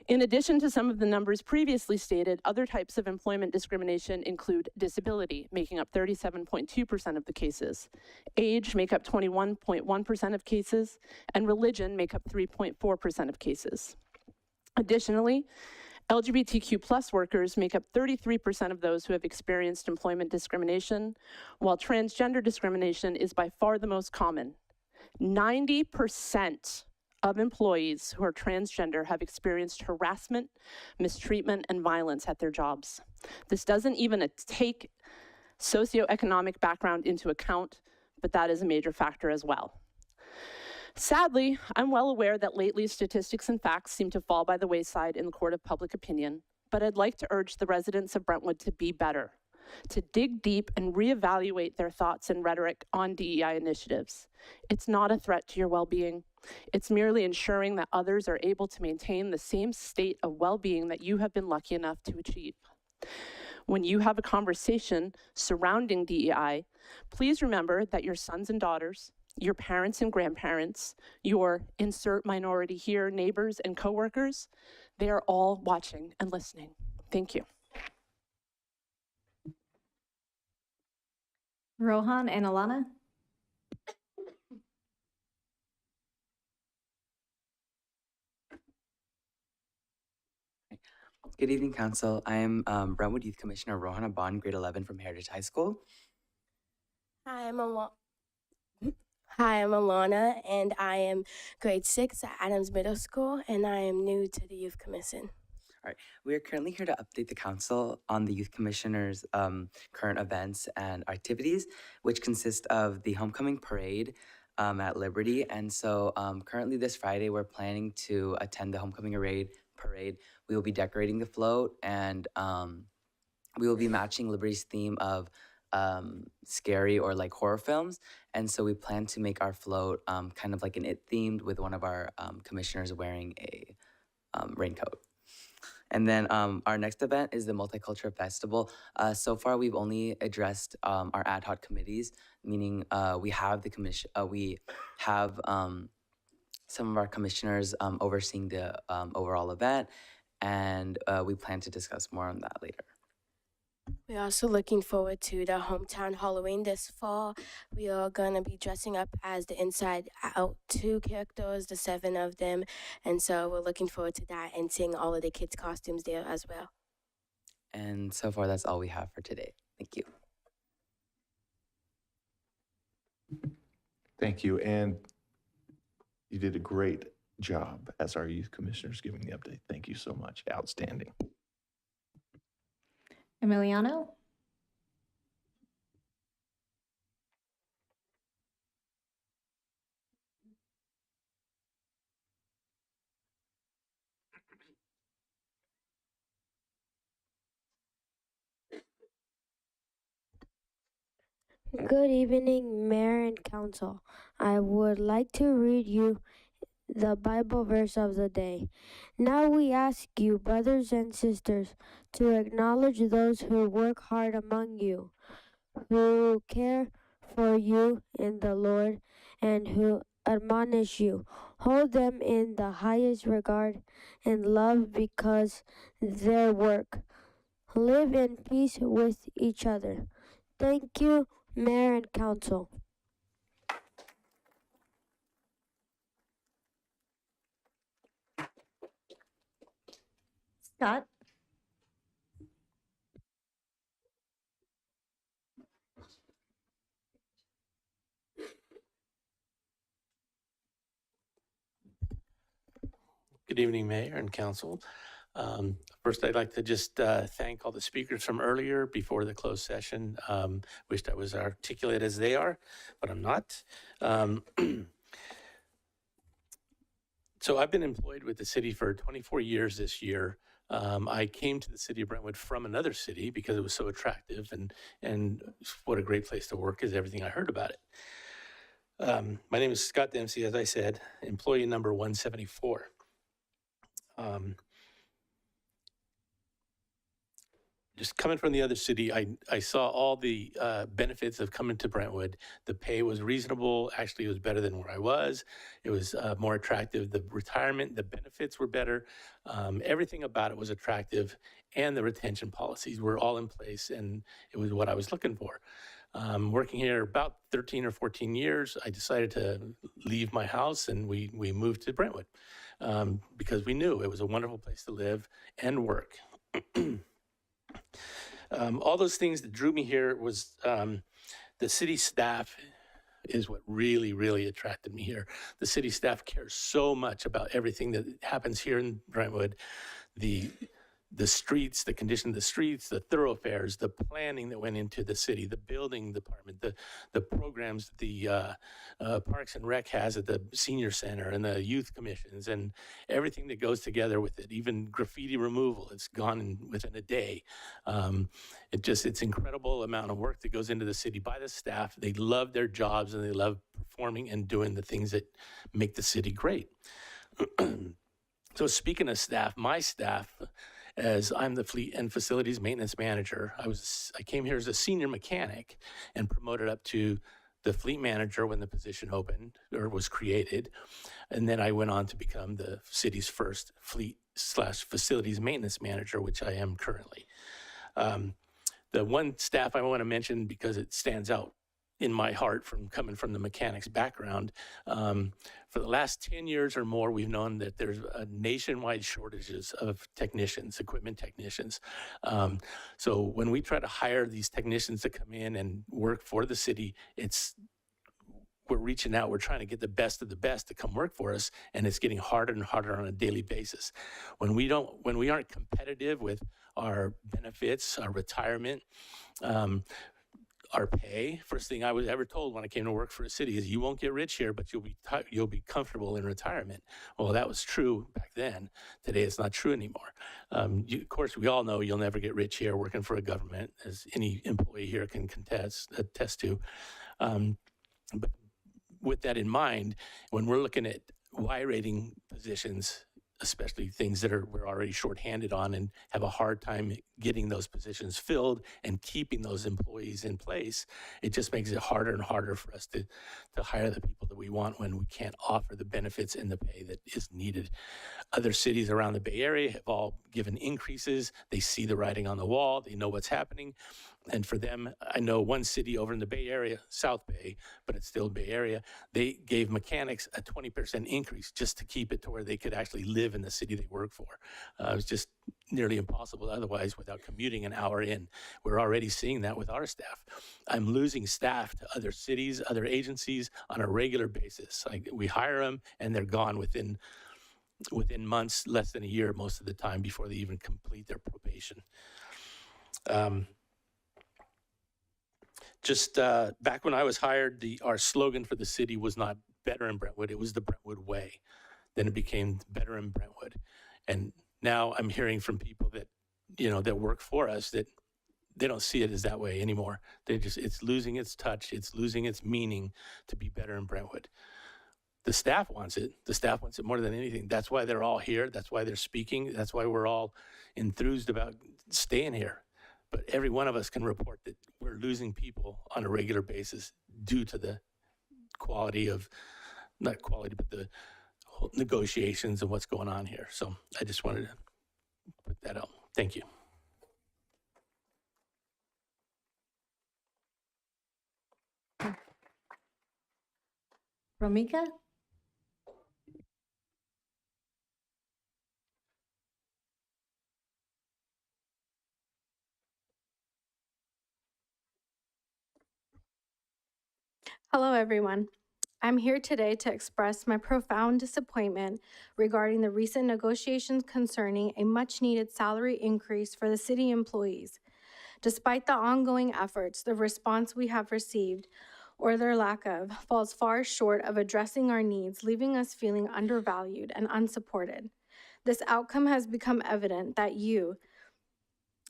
In addition to some of the numbers previously stated, other types of employment discrimination include disability, making up 37.2% of the cases, age make up 21.1% of cases, and religion make up 3.4% of cases. Additionally, LGBTQ+ workers make up 33% of those who have experienced employment discrimination, while transgender discrimination is by far the most common. 90% of employees who are transgender have experienced harassment, mistreatment, and violence at their jobs. This doesn't even take socioeconomic background into account, but that is a major factor as well. Sadly, I'm well aware that lately statistics and facts seem to fall by the wayside in the court of public opinion, but I'd like to urge the residents of Brentwood to be better, to dig deep and reevaluate their thoughts and rhetoric on DEI initiatives. It's not a threat to your well-being. It's merely ensuring that others are able to maintain the same state of well-being that you have been lucky enough to achieve. When you have a conversation surrounding DEI, please remember that your sons and daughters, your parents and grandparents, your insert minority here, neighbors and coworkers, they are all watching and listening. Thank you. Rohan and Alana. Good evening, Council. I am Brentwood Youth Commissioner Rohan Aban, grade 11 from Heritage High School. Hi, I'm Alana, and I am grade 6 at Adams Middle School, and I am new to the Youth Commission. All right, we are currently here to update the Council on the Youth Commissioner's current events and activities, which consist of the Homecoming Parade at Liberty. And so currently this Friday, we're planning to attend the Homecoming Parade. We will be decorating the float, and we will be matching Liberty's theme of scary or like horror films. And so we plan to make our float kind of like an It themed, with one of our commissioners wearing a raincoat. And then our next event is the Multicultural Festival. So far, we've only addressed our ad hoc committees, meaning we have some of our commissioners overseeing the overall event, and we plan to discuss more on that later. We're also looking forward to the hometown Halloween this fall. We are going to be dressing up as the Inside Out 2 characters, the 7 of them. And so we're looking forward to that and seeing all of the kids' costumes there as well. And so far, that's all we have for today. Thank you. Thank you. And you did a great job as our youth commissioners giving the update. Thank you so much. Outstanding. Emiliano. Good evening, Mayor and Council. I would like to read you the Bible verse of the day. Now we ask you, brothers and sisters, to acknowledge those who work hard among you, who care for you in the Lord, and who admonish you. Hold them in the highest regard and love because their work. Live in peace with each other. Thank you, Mayor and Council. Scott. evening, Mayor and Council. First, I'd like to just thank all the speakers from earlier before the closed session. Wished I was articulate as they are, but I'm not. So I've been employed with the city for 24 years this year. I came to the city of Brentwood from another city because it was so attractive, and what a great place to work is everything I heard about it. My name is Scott Dempsey, as I said, employee number 174. Just coming from the other city, I saw all the benefits of coming to Brentwood. The pay was reasonable. Actually, it was better than where I was. It was more attractive. The retirement, the benefits were better. Everything about it was attractive, and the retention policies were all in place, and it was what I was looking for. Working here about 13 or 14 years, I decided to leave my house, and we moved to Brentwood because we knew it was a wonderful place to live and work. All those things that drew me here was the city staff is what really, really attracted me here. The city staff cares so much about everything that happens here in Brentwood. The streets, the condition of the streets, the thoroughfares, the planning that went into the city, the building department, the programs the Parks and Rec has at the senior center and the youth commissions and everything that goes together with it, even graffiti removal, it's gone within a day. It's incredible amount of work that goes into the city by the staff. They love their jobs and they love performing and doing the things that make the city great. So speaking of staff, my staff, as I'm the fleet and facilities maintenance manager, I came here as a senior mechanic and promoted up to the fleet manager when the position opened or was created. And then I went on to become the city's first fleet/facilities maintenance manager, which I am currently. The one staff I want to mention because it stands out in my heart from coming from the mechanics background. For the last 10 years or more, we've known that there's a nationwide shortages of technicians, equipment technicians. So when we try to hire these technicians to come in and work for the city, we're reaching out, we're trying to get the best of the best to come work for us, and it's getting harder and harder on a daily basis. When we aren't competitive with our benefits, our retirement, our pay, first thing I was ever told when I came to work for a city is you won't get rich here, but you'll be comfortable in retirement. Well, that was true back then. Today, it's not true anymore. Of course, we all know you'll never get rich here working for a government, as any employee here can attest to. But with that in mind, when we're looking at Y rating positions, especially things that we're already shorthanded on and have a hard time getting those positions filled and keeping those employees in place, it just makes it harder and harder for us to hire the people that we want when we can't offer the benefits and the pay that is needed. Other cities around the Bay Area have all given increases. They see the writing on the wall. They know what's happening. And for them, I know one city over in the Bay Area, South Bay, but it's still Bay Area, they gave mechanics a 20% increase just to keep it to where they could actually live in the city they work for. It was just nearly impossible otherwise without commuting an hour in. We're already seeing that with our staff. I'm losing staff to other cities, other agencies on a regular basis. We hire them and they're gone within months, less than a year most of the time before they even complete their probation. Back when I was hired, our slogan for the city was not better in Brentwood, it was the Brentwood way. Then it became better in Brentwood. And now I'm hearing from people that, that work for us that they don't see it as that way anymore. It's losing its touch, it's losing its meaning to be better in Brentwood. The staff wants it. The staff wants it more than anything. That's why they're all here. That's why they're speaking. That's why we're all enthused about staying here. But every one of us can report that we're losing people on a regular basis due to the not quality, but the whole negotiations and what's going on here. So I just wanted to put that out. Thank you. Romika? Hello, everyone. I'm here today to express my profound disappointment regarding the recent negotiations concerning a much-needed salary increase for the city employees. Despite the ongoing efforts, the response we have received, or their lack of, falls far short of addressing our needs, leaving us feeling undervalued and unsupported. This outcome has become evident that you,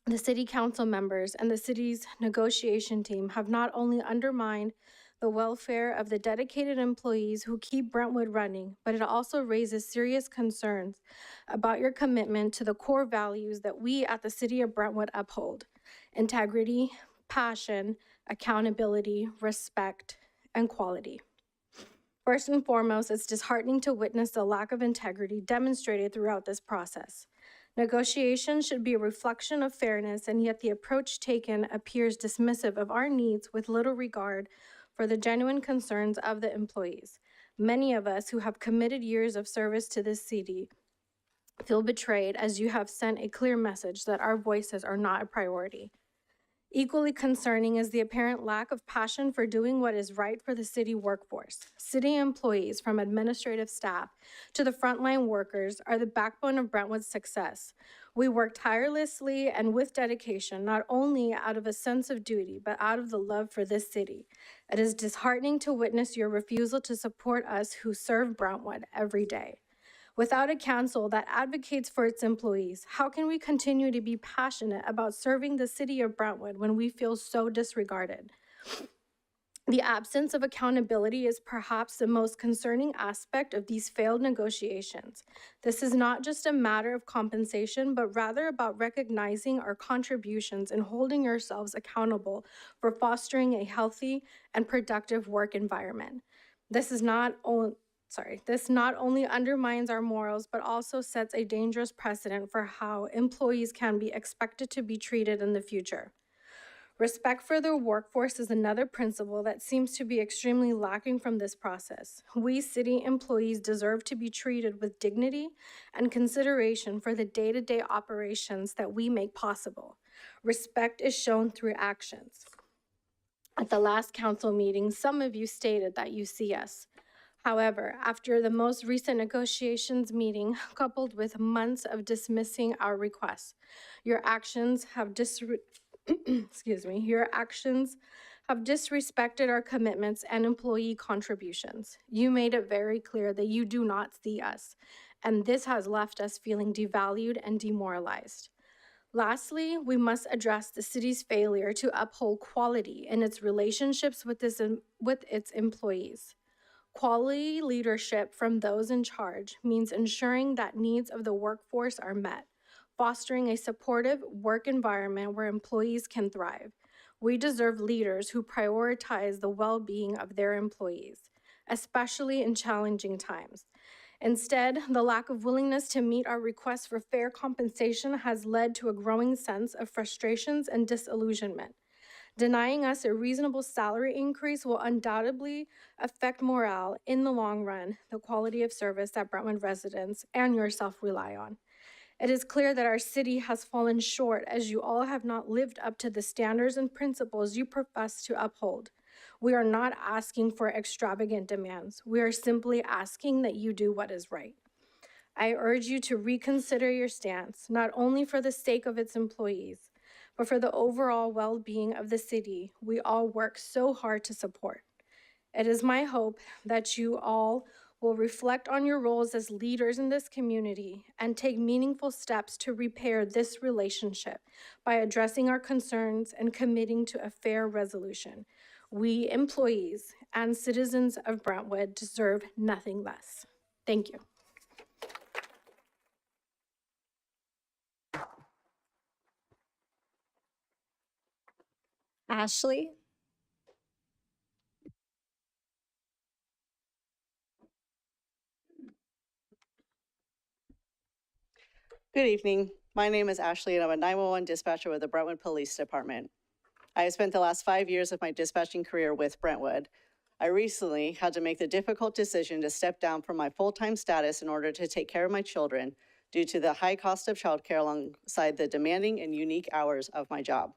the city council members, and the city's negotiation team have not only undermined the welfare of the dedicated employees who keep Brentwood running, but it also raises serious concerns about your commitment to the core values that we at the city of Brentwood uphold: integrity, passion, accountability, respect, and quality. First and foremost, it's disheartening to witness the lack of integrity demonstrated throughout this process. Negotiations should be a reflection of fairness, and yet the approach taken appears dismissive of our needs with little regard for the genuine concerns of the employees. Many of us who have committed years of service to this city feel betrayed, as you have sent a clear message that our voices are not a priority. Equally concerning is the apparent lack of passion for doing what is right for the city workforce. City employees, from administrative staff to the frontline workers, are the backbone of Brentwood's success. We work tirelessly and with dedication, not only out of a sense of duty, but out of the love for this city. It is disheartening to witness your refusal to support us who serve Brentwood every day. Without a council that advocates for its employees, how can we continue to be passionate about serving the city of Brentwood when we feel so disregarded? The absence of accountability is perhaps the most concerning aspect of these failed negotiations. This is not just a matter of compensation, but rather about recognizing our contributions and holding yourselves accountable for fostering a healthy and productive work environment. This not only undermines our morals, but also sets a dangerous precedent for how employees can be expected to be treated in the future. Respect for the workforce is another principle that seems to be extremely lacking from this process. We city employees deserve to be treated with dignity and consideration for the day-to-day operations that we make possible. Respect is shown through actions. At the last council meeting, some of you stated that you see us. However, after the most recent negotiations meeting, coupled with months of dismissing our requests, your actions have disrespected our commitments and employee contributions. You made it very clear that you do not see us, and this has left us feeling devalued and demoralized. Lastly, we must address the city's failure to uphold quality in its relationships with its employees. Quality leadership from those in charge means ensuring that needs of the workforce are met, fostering a supportive work environment where employees can thrive. We deserve leaders who prioritize the well-being of their employees, especially in challenging times. Instead, the lack of willingness to meet our requests for fair compensation has led to a growing sense of frustrations and disillusionment. Denying us a reasonable salary increase will undoubtedly affect morale in the long run, the quality of service that Brentwood residents and yourself rely on. It is clear that our city has fallen short, as you all have not lived up to the standards and principles you profess to uphold. We are not asking for extravagant demands. We are simply asking that you do what is right. I urge you to reconsider your stance, not only for the sake of its employees, but for the overall well-being of the city we all work so hard to support. It is my hope that you all will reflect on your roles as leaders in this community and take meaningful steps to repair this relationship by addressing our concerns and committing to a fair resolution. We employees and citizens of Brentwood deserve nothing less. Thank you. Ashley? Good evening. My name is Ashley, and I'm a 911 dispatcher with the Brentwood Police Department. I have spent the last 5 years of my dispatching career with Brentwood. I recently had to make the difficult decision to step down from my full-time status in order to take care of my children due to the high cost of childcare alongside the demanding and unique hours of my job.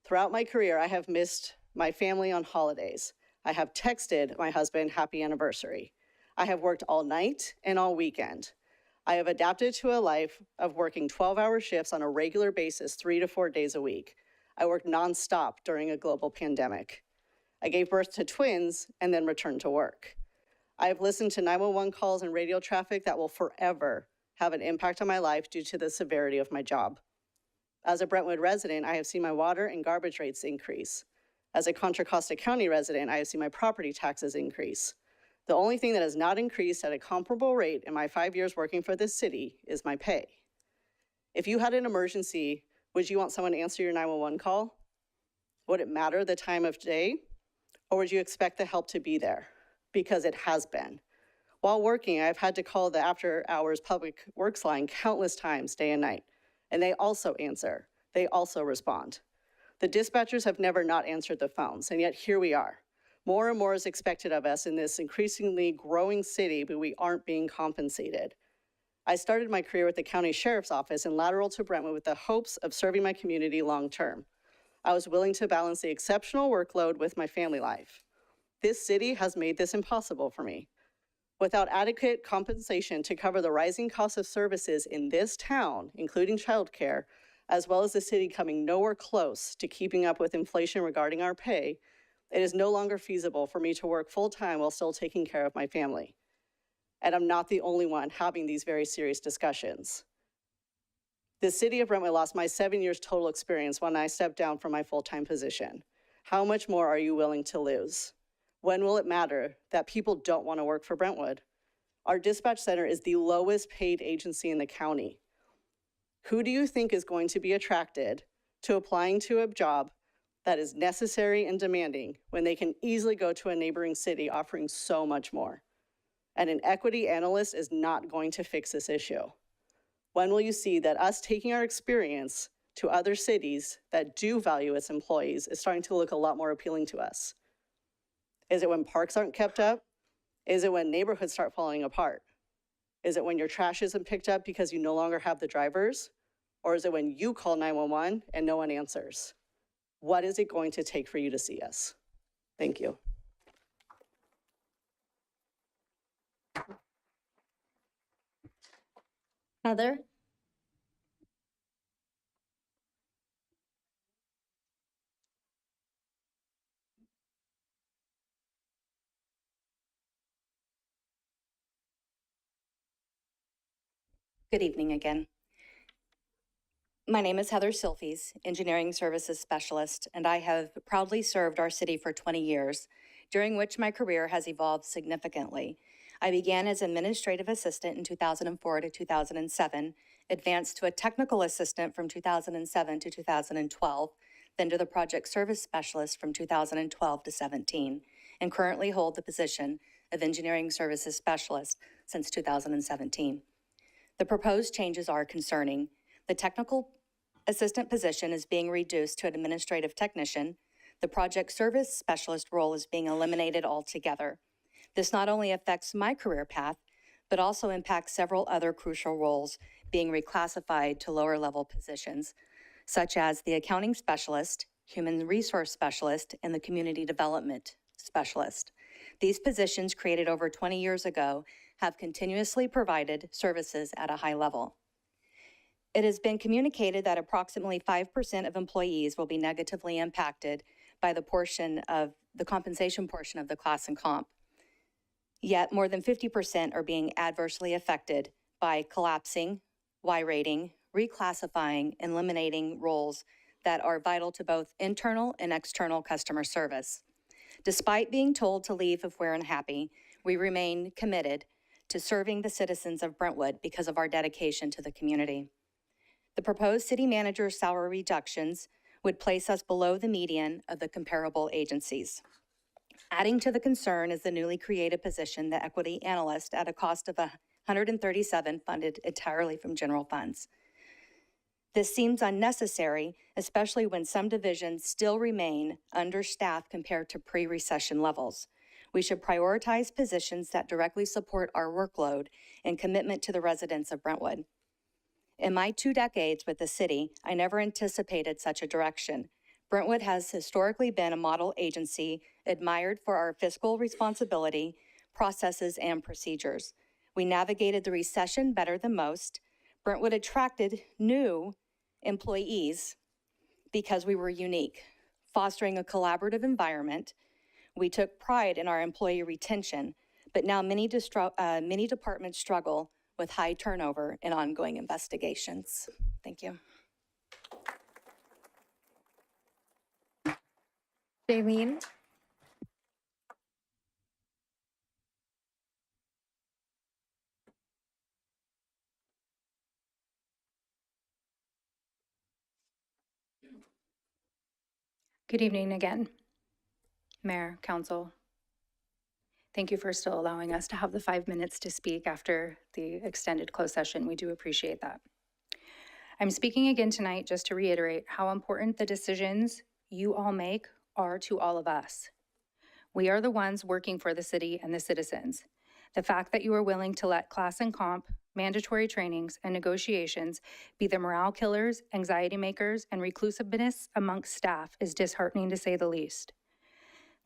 Throughout my career, I have missed my family on holidays. I have texted my husband happy anniversary. I have worked all night and all weekend. I have adapted to a life of working 12-hour shifts on a regular basis 3 to 4 days a week. I worked nonstop during a global pandemic. I gave birth to twins and then returned to work. I have listened to 911 calls and radio traffic that will forever have an impact on my life due to the severity of my job. As a Brentwood resident, I have seen my water and garbage rates increase. As a Contra Costa County resident, I have seen my property taxes increase. The only thing that has not increased at a comparable rate in my 5 years working for this city is my pay. If you had an emergency, would you want someone to answer your 911 call? Would it matter the time of day? Or would you expect the help to be there? Because it has been. While working, I've had to call the after-hours public works line countless times, day and night, and they also answer. They also respond. The dispatchers have never not answered the phones, and yet here we are. More and more is expected of us in this increasingly growing city, but we aren't being compensated. I started my career with the county sheriff's office and lateral to Brentwood with the hopes of serving my community long term. I was willing to balance the exceptional workload with my family life. This city has made this impossible for me. Without adequate compensation to cover the rising cost of services in this town, including childcare, as well as the city coming nowhere close to keeping up with inflation regarding our pay, it is no longer feasible for me to work full-time while still taking care of my family. And I'm not the only one having these very serious discussions. The city of Brentwood lost my 7 years total experience when I stepped down from my full-time position. How much more are you willing to lose? When will it matter that people don't want to work for Brentwood? Our dispatch center is the lowest paid agency in the county. Who do you think is going to be attracted to applying to a job that is necessary and demanding when they can easily go to a neighboring city offering so much more? And an equity analyst is not going to fix this issue. When will you see that us taking our experience to other cities that do value its employees is starting to look a lot more appealing to us? Is it when parks aren't kept up? Is it when neighborhoods start falling apart? Is it when your trash isn't picked up because you no longer have the drivers? Or is it when you call 911 and no one answers? What is it going to take for you to see us? Thank you. Heather? Good evening again. My name is Heather Silfies, Engineering Services Specialist, and I have proudly served our city for 20 years, during which my career has evolved significantly. I began as administrative assistant in 2004 to 2007, advanced to a technical assistant from 2007 to 2012, then to the project service specialist from 2012 to 17, and currently hold the position of Engineering Services Specialist since 2017. The proposed changes are concerning. The technical assistant position is being reduced to an administrative technician. The project service specialist role is being eliminated altogether. This not only affects my career path, but also impacts several other crucial roles being reclassified to lower level positions, such as the accounting specialist, human resource specialist, and the community development specialist. These positions, created over 20 years ago, have continuously provided services at a high level. It has been communicated that approximately 5% of employees will be negatively impacted by the compensation portion of the class and comp. Yet more than 50% are being adversely affected by collapsing, Y-rating, reclassifying, and eliminating roles that are vital to both internal and external customer service. Despite being told to leave if we're unhappy, we remain committed to serving the citizens of Brentwood because of our dedication to the community. The proposed city manager's salary reductions would place us below the median of the comparable agencies. Adding to the concern is the newly created position, the equity analyst, at a cost of $137, funded entirely from general funds. This seems unnecessary, especially when some divisions still remain understaffed compared to pre-recession levels. We should prioritize positions that directly support our workload and commitment to the residents of Brentwood. In my 2 decades with the city, I never anticipated such a direction. Brentwood has historically been a model agency admired for our fiscal responsibility, processes, and procedures. We navigated the recession better than most. Brentwood attracted new employees because we were unique, fostering a collaborative environment. We took pride in our employee retention, but now many departments struggle with high turnover and ongoing investigations. Thank you. Jaylene? Good evening again, Mayor, Council. Thank you for still allowing us to have the 5 minutes to speak after the extended closed session. We do appreciate that. I'm speaking again tonight just to reiterate how important the decisions you all make are to all of us. We are the ones working for the city and the citizens. The fact that you are willing to let class and comp, mandatory trainings, and negotiations be the morale killers, anxiety makers, and reclusiveness amongst staff is disheartening to say the least.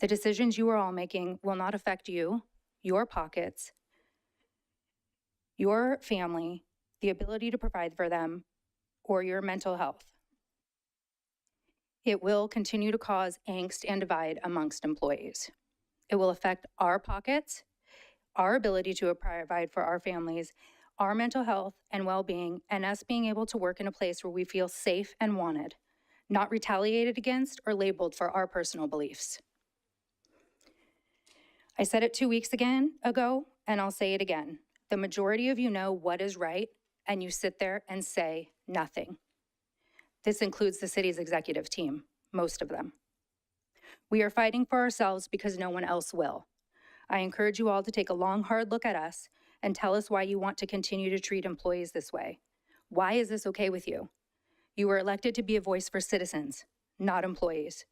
The decisions you are all making will not affect you, your pockets, your family, the ability to provide for them, or your mental health. It will continue to cause angst and divide amongst employees. It will affect our pockets, our ability to provide for our families, our mental health and well-being, and us being able to work in a place where we feel safe and wanted, not retaliated against or labeled for our personal beliefs. I said it 2 weeks ago, and I'll say it again. The majority of you know what is right, and you sit there and say nothing. This includes the city's executive team, most of them. We are fighting for ourselves because no one else will. I encourage you all to take a long, hard look at us and tell us why you want to continue to treat employees this way. Why is this okay with you? You were elected to be a voice for citizens, not employees.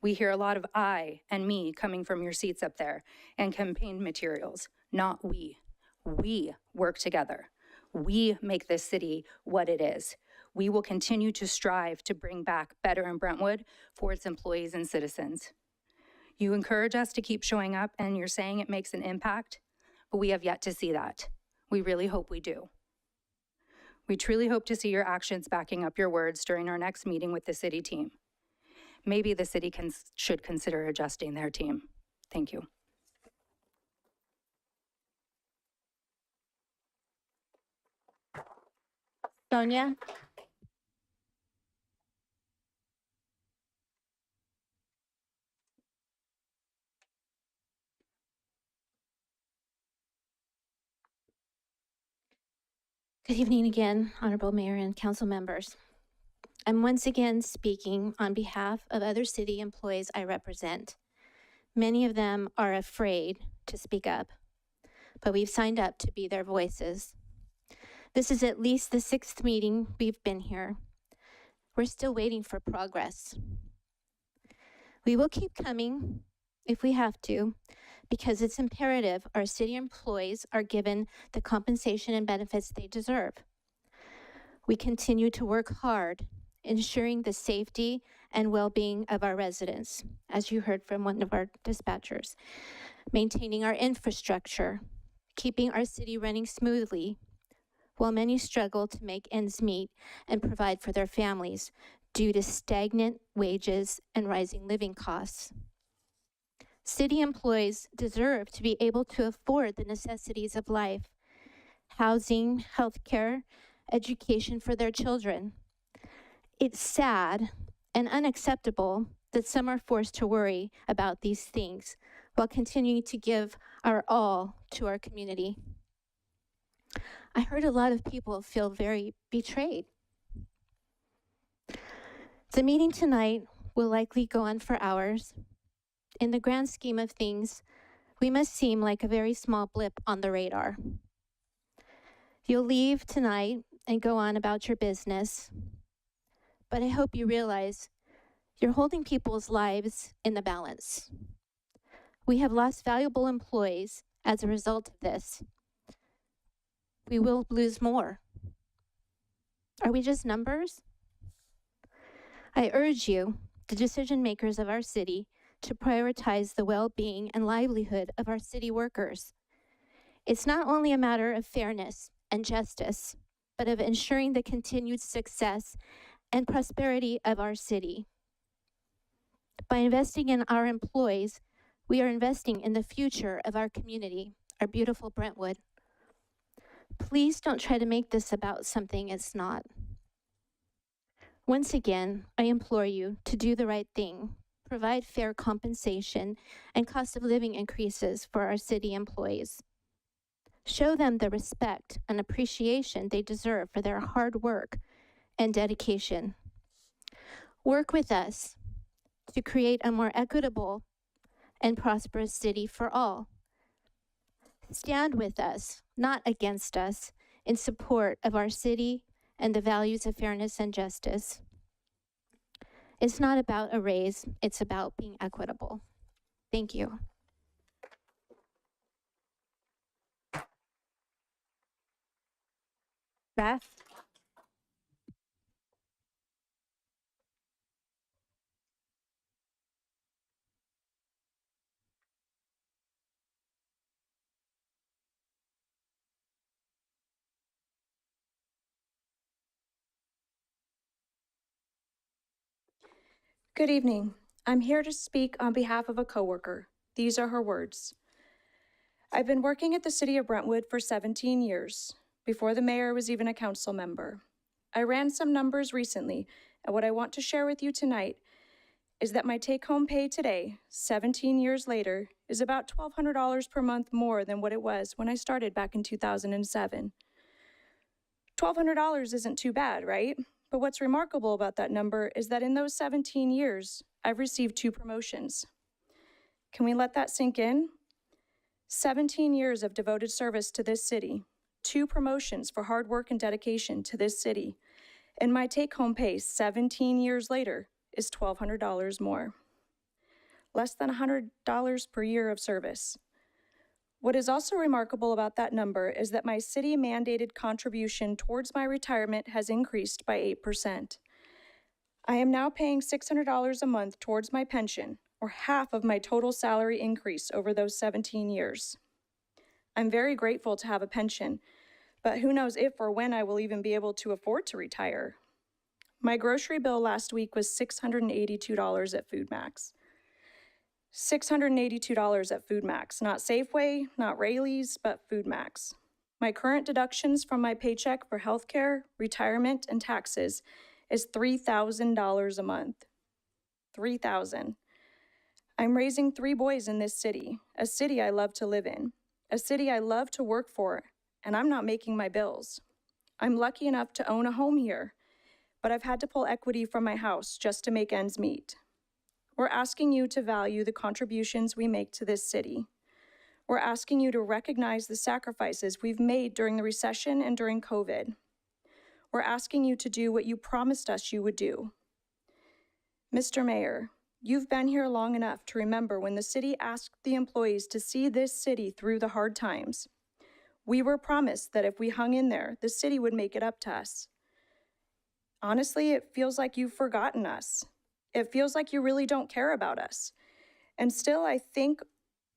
We hear a lot of I and me coming from your seats up there and campaign materials, not we. We work together. We make this city what it is. We will continue to strive to bring back better in Brentwood for its employees and citizens. You encourage us to keep showing up, and you're saying it makes an impact, but we have yet to see that. We really hope we do. We truly hope to see your actions backing up your words during our next meeting with the city team. Maybe the city should consider adjusting their team. Thank you. Sonia? Good evening again, Honorable Mayor and Council members. I'm once again speaking on behalf of other city employees I represent. Many of them are afraid to speak up, but we've signed up to be their voices. This is at least the 6th meeting we've been here. We're still waiting for progress. We will keep coming if we have to, because it's imperative our city employees are given the compensation and benefits they deserve. We continue to work hard, ensuring the safety and well-being of our residents, as you heard from one of our dispatchers, maintaining our infrastructure, keeping our city running smoothly, while many struggle to make ends meet and provide for their families due to stagnant wages and rising living costs. City employees deserve to be able to afford the necessities of life: housing, healthcare, education for their children. It's sad and unacceptable that some are forced to worry about these things while continuing to give our all to our community. I heard a lot of people feel very betrayed. The meeting tonight will likely go on for hours. In the grand scheme of things, we must seem like a very small blip on the radar. You'll leave tonight and go on about your business, but I hope you realize you're holding people's lives in the balance. We have lost valuable employees as a result of this. We will lose more. Are we just numbers? I urge you the decision makers of our city, to prioritize the well-being and livelihood of our city workers. It's not only a matter of fairness and justice, but of ensuring the continued success and prosperity of our city. By investing in our employees, we are investing in the future of our community, our beautiful Brentwood. Please don't try to make this about something it's not. Once again, I implore you to do the right thing, provide fair compensation and cost of living increases for our city employees. Show them the respect and appreciation they deserve for their hard work and dedication. Work with us to create a more equitable and prosperous city for all. Stand with us, not against us, in support of our city and the values of fairness and justice. It's not about a raise, it's about being equitable. Thank you. Beth? Good evening. I'm here to speak on behalf of a coworker. These are her words. I've been working at the City of Brentwood for 17 years, before the mayor was even a council member. I ran some numbers recently, and what I want to share with you tonight is that my take-home pay today, 17 years later, is about $1,200 per month more than what it was when I started back in 2007. $1,200 isn't too bad, right? But what's remarkable about that number is that in those 17 years, I've received 2 promotions. Can we let that sink in? 17 years of devoted service to this city, 2 promotions for hard work and dedication to this city, and my take-home pay 17 years later is $1,200 more. Less than $100 per year of service. What is also remarkable about that number is that my city-mandated contribution towards my retirement has increased by 8%. I am now paying $600 a month towards my pension, or half of my total salary increase over those 17 years. I'm very grateful to have a pension, but who knows if or when I will even be able to afford to retire. My grocery bill last week was $682 at Food Max. $682 at Food Max, not Safeway, not Rayleigh's, but Food Max. My current deductions from my paycheck for healthcare, retirement, and taxes is $3,000 a month. $3,000. I'm raising 3 boys in this city, a city I love to live in, a city I love to work for, and I'm not making my bills. I'm lucky enough to own a home here, but I've had to pull equity from my house just to make ends meet. We're asking you to value the contributions we make to this city. We're asking you to recognize the sacrifices we've made during the recession and during COVID. We're asking you to do what you promised us you would do. Mr. Mayor, you've been here long enough to remember when the city asked the employees to see this city through the hard times. We were promised that if we hung in there, the city would make it up to us. Honestly, it feels like you've forgotten us. It feels like you really don't care about us. And still, I think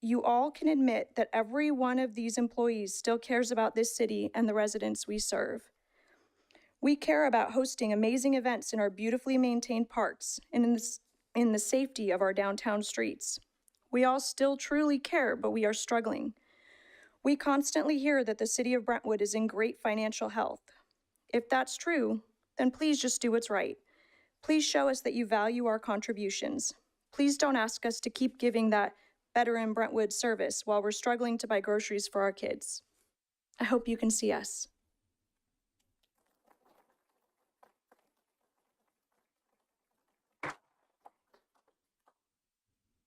you all can admit that every one of these employees still cares about this city and the residents we serve. We care about hosting amazing events in our beautifully maintained parks and in the safety of our downtown streets. We all still truly care, but we are struggling. We constantly hear that the city of Brentwood is in great financial health. If that's true, then please just do what's right. Please show us that you value our contributions. Please don't ask us to keep giving that better in Brentwood service while we're struggling to buy groceries for our kids. I hope you can see us.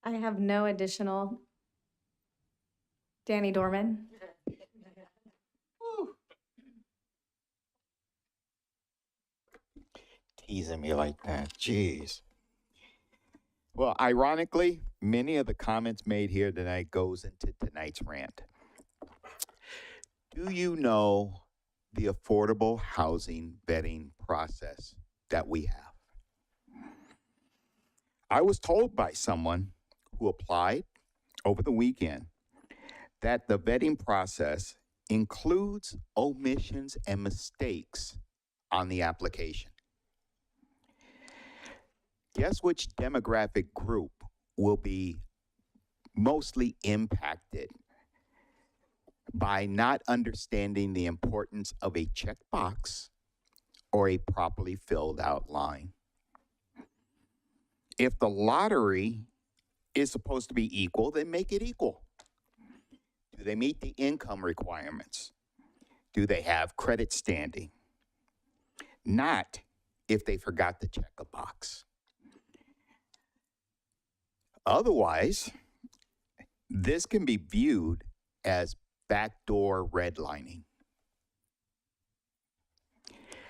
I have no additional. Danny Dorman. Teasing me like that, jeez. Well, ironically, many of the comments made here tonight goes into tonight's rant. Do you know the affordable housing vetting process that we have? I was told by someone who applied over the weekend that the vetting process includes omissions and mistakes on the application. Guess which demographic group will be mostly impacted by not understanding the importance of a checkbox or a properly filled out line? If the lottery is supposed to be equal, then make it equal. Do they meet the income requirements? Do they have credit standing? Not if they forgot to check a box. Otherwise, this can be viewed as backdoor redlining.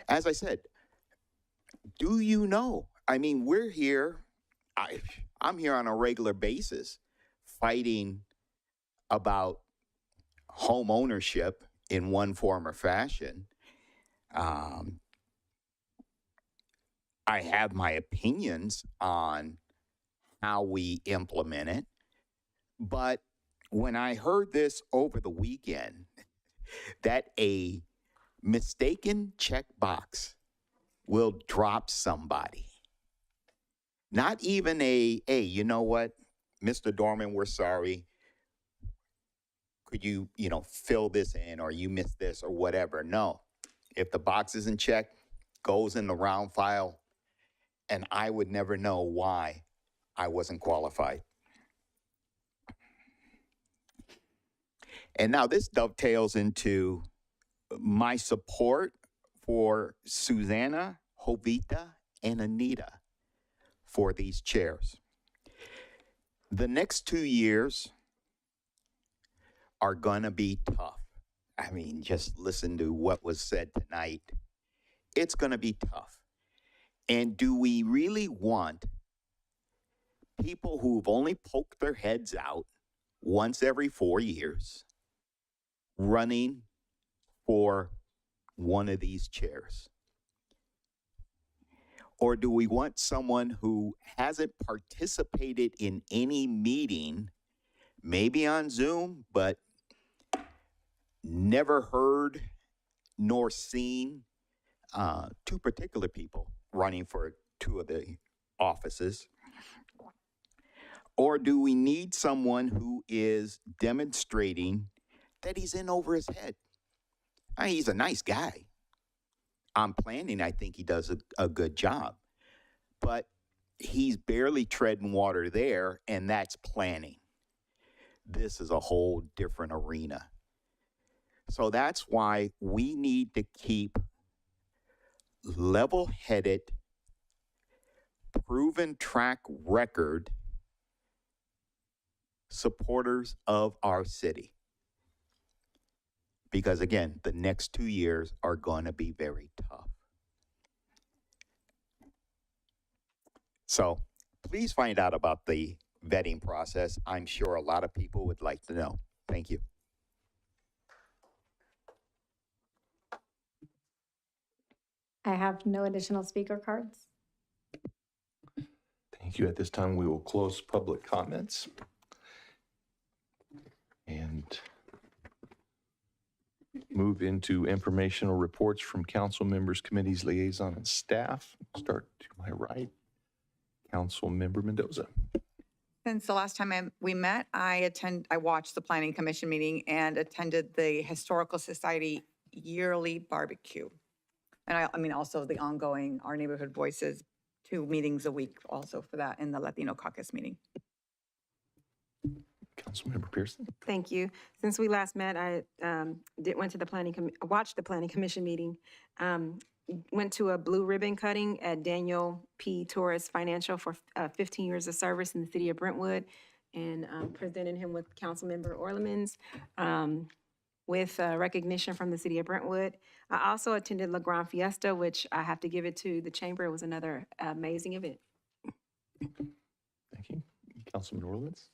As I said, do you know? I mean, we're here, I'm here on a regular basis fighting about home ownership in one form or fashion. I have my opinions on how we implement it, but when I heard this over the weekend, that a mistaken checkbox will drop somebody. Not even hey, you know what, Mr. Dorman, we're sorry. Could you, fill this in, or you missed this or whatever. No, if the box isn't checked, goes in the round file, and I would never know why I wasn't qualified. And now this dovetails into my support for Susanna, Jovita, and Anita for these chairs. The next 2 years are gonna be tough. I mean, just listen to what was said tonight. It's gonna be tough. And do we really want people who've only poked their heads out once every 4 years running for one of these chairs? Or do we want someone who hasn't participated in any meeting, maybe on Zoom, but never heard nor seen two particular people running for 2 of the offices? Or do we need someone who is demonstrating that he's in over his head? I mean, he's a nice guy. On planning, I think he does a good job. But he's barely treading water there, and that's planning. This is a whole different arena. So that's why we need to keep level-headed, proven track record supporters of our city. Because again, the next 2 years are going to be very tough. So please find out about the vetting process. I'm sure a lot of people would like to know. Thank you. I have no additional speaker cards. Thank you. At this time, we will close public comments. And move into informational reports from council members, committees, liaison, and staff. Start to my right, Council Member Mendoza. Since the last time we met, I watched the Planning Commission meeting and attended the Historical Society yearly barbecue. And I mean, also the ongoing Our Neighborhood Voices, 2 meetings a week also for that, and the Latino Caucus meeting. Councilmember Pearson. Thank you. Since we last met, I watched the Planning Commission meeting. Went to a blue ribbon cutting at Daniel P. Torres Financial for 15 years of service in the city of Brentwood, and presented him with Councilmember Orlemans with recognition from the city of Brentwood. I also attended La Grande Fiesta, which I have to give it to the chamber. It was another amazing event. Thank you. Councilman Orleans.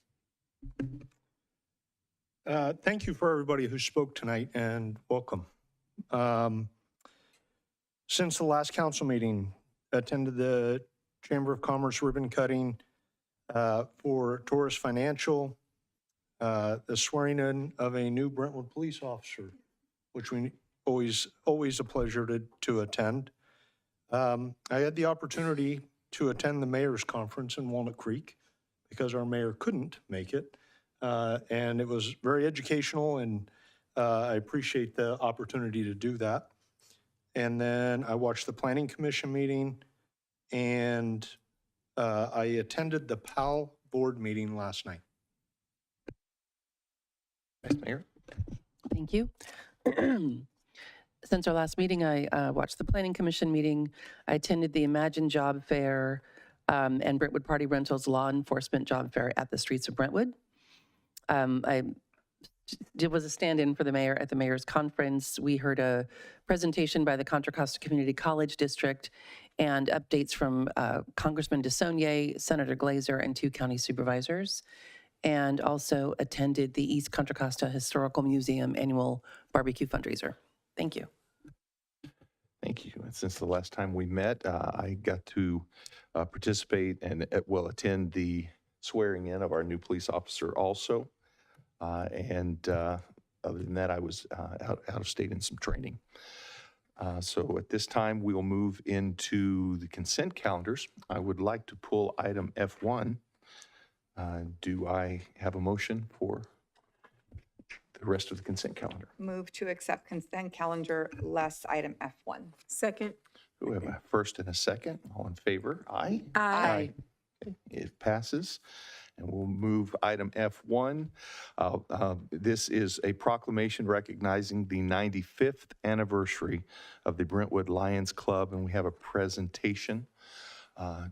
Thank you for everybody who spoke tonight, and welcome. Since the last council meeting, attended the Chamber of Commerce ribbon cutting, for Taurus Financial, the swearing in of a new Brentwood police officer, which we always a pleasure to attend. I had the opportunity to attend the mayor's conference in Walnut Creek because our mayor couldn't make it. And it was very educational, and I appreciate the opportunity to do that. And then I watched the Planning Commission meeting, and I attended the PAL board meeting last night. Vice Mayor? Thank you. Since our last meeting, I watched the Planning Commission meeting. I attended the Imagine Job Fair and Brentwood Party Rentals Law Enforcement Job Fair at the streets of Brentwood. I was a stand-in for the mayor at the mayor's conference. We heard a presentation by the Contra Costa Community College District and updates from Congressman DeSaulnier, Senator Glazer, and 2 county supervisors, and also attended the East Contra Costa Historical Museum annual barbecue fundraiser. Thank you. Thank you. And since the last time we met, I got to participate and attend the swearing in of our new police officer also. Other than that, I was out of state in some training. So at this time, we will move into the consent calendars. I would like to pull item F1. Do I have a motion for the rest of the consent calendar? Move to accept consent calendar less item F1. Second. We have a first and a second. All in favor? Aye. Aye. Okay, it passes. And we'll move item F1. This is a proclamation recognizing the 95th anniversary of the Brentwood Lions Club, and we have a presentation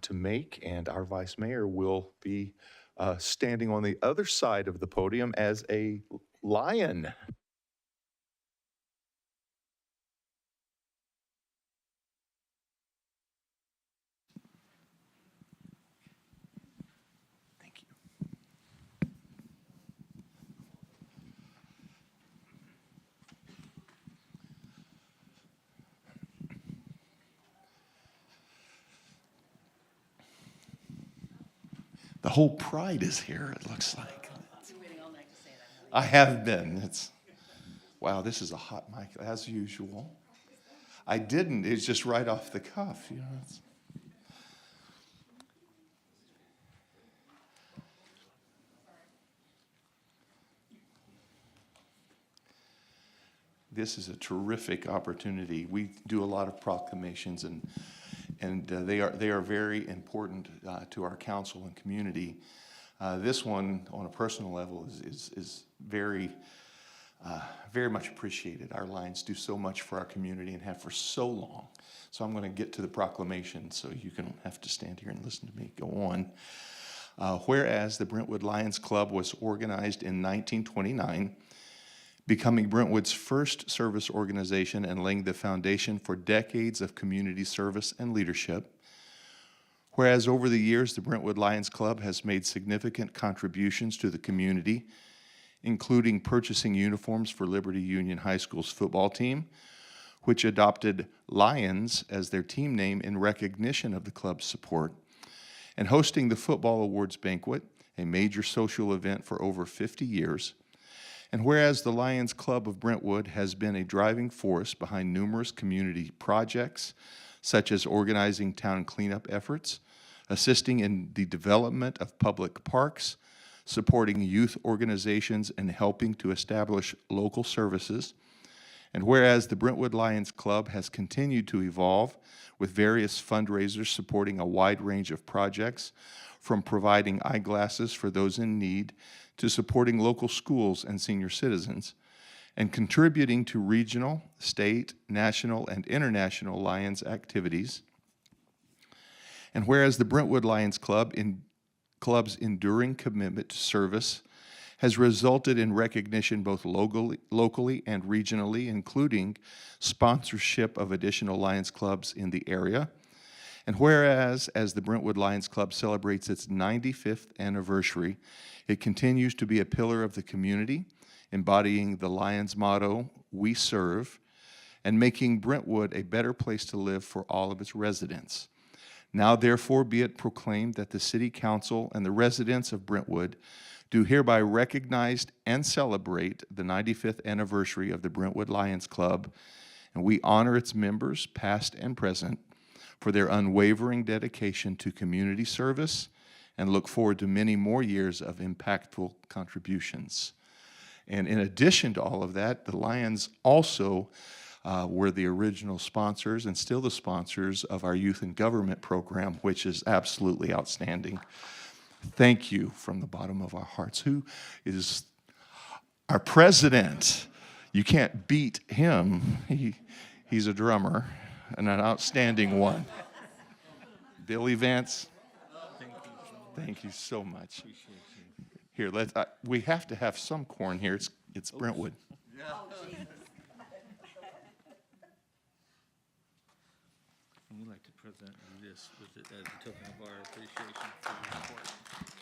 to make, and our vice mayor will be standing on the other side of the podium as a lion. The whole pride is here, it looks like. I have been. Wow, this is a hot mic, as usual. I didn't, it's just right off the cuff, you know. This is a terrific opportunity. We do a lot of proclamations, and they are very important to our council and community. This one, on a personal level, is very much appreciated. Our Lions do so much for our community and have for so long. So I'm going to get to the proclamation so you can have to stand here and listen to me go on. Whereas the Brentwood Lions Club was organized in 1929, becoming Brentwood's first service organization and laying the foundation for decades of community service and leadership. Whereas over the years, the Brentwood Lions Club has made significant contributions to the community, including purchasing uniforms for Liberty Union High School's football team, which adopted Lions as their team name in recognition of the club's support, and hosting the Football Awards Banquet, a major social event for over 50 years. And whereas the Lions Club of Brentwood has been a driving force behind numerous community projects, such as organizing town cleanup efforts, assisting in the development of public parks, supporting youth organizations, and helping to establish local services. And whereas the Brentwood Lions Club has continued to evolve with various fundraisers supporting a wide range of projects, from providing eyeglasses for those in need to supporting local schools and senior citizens, and contributing to regional, state, national, and international Lions activities. And whereas the Brentwood Lions Club's enduring commitment to service has resulted in recognition both locally and regionally, including sponsorship of additional Lions clubs in the area. And whereas, as the Brentwood Lions Club celebrates its 95th anniversary, it continues to be a pillar of the community, embodying the Lions motto, "We serve," and making Brentwood a better place to live for all of its residents. Now therefore be it proclaimed that the City Council and the residents of Brentwood do hereby recognize and celebrate the 95th anniversary of the Brentwood Lions Club, and we honor its members, past and present, for their unwavering dedication to community service and look forward to many more years of impactful contributions. And in addition to all of that, the Lions also were the original sponsors and still the sponsors of our Youth in Government program, which is absolutely outstanding. Thank you from the bottom of our hearts. Who is our president? You can't beat him. He's a drummer and an outstanding one. Billy Vance, thank you so much. Here, we have to have some corn here. It's Brentwood. We'd like to present you this as a token of our appreciation for your support.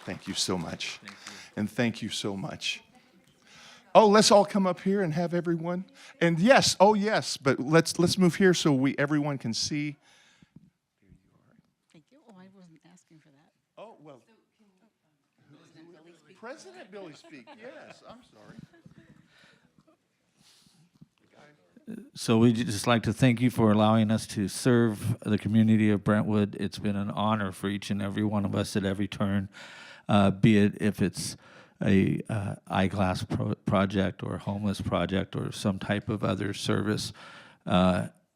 Thank you so much. Thank you. And thank you so much. Oh, let's all come up here and have everyone. And yes, oh yes, but let's move here so everyone can see. Thank you. Oh, I wasn't asking for that. Oh, well. President Billy speak. Yes, I'm sorry. So we'd just like to thank you for allowing us to serve the community of Brentwood. It's been an honor for each and every one of us at every turn, be it if it's a eyeglass project or a homeless project or some type of other service.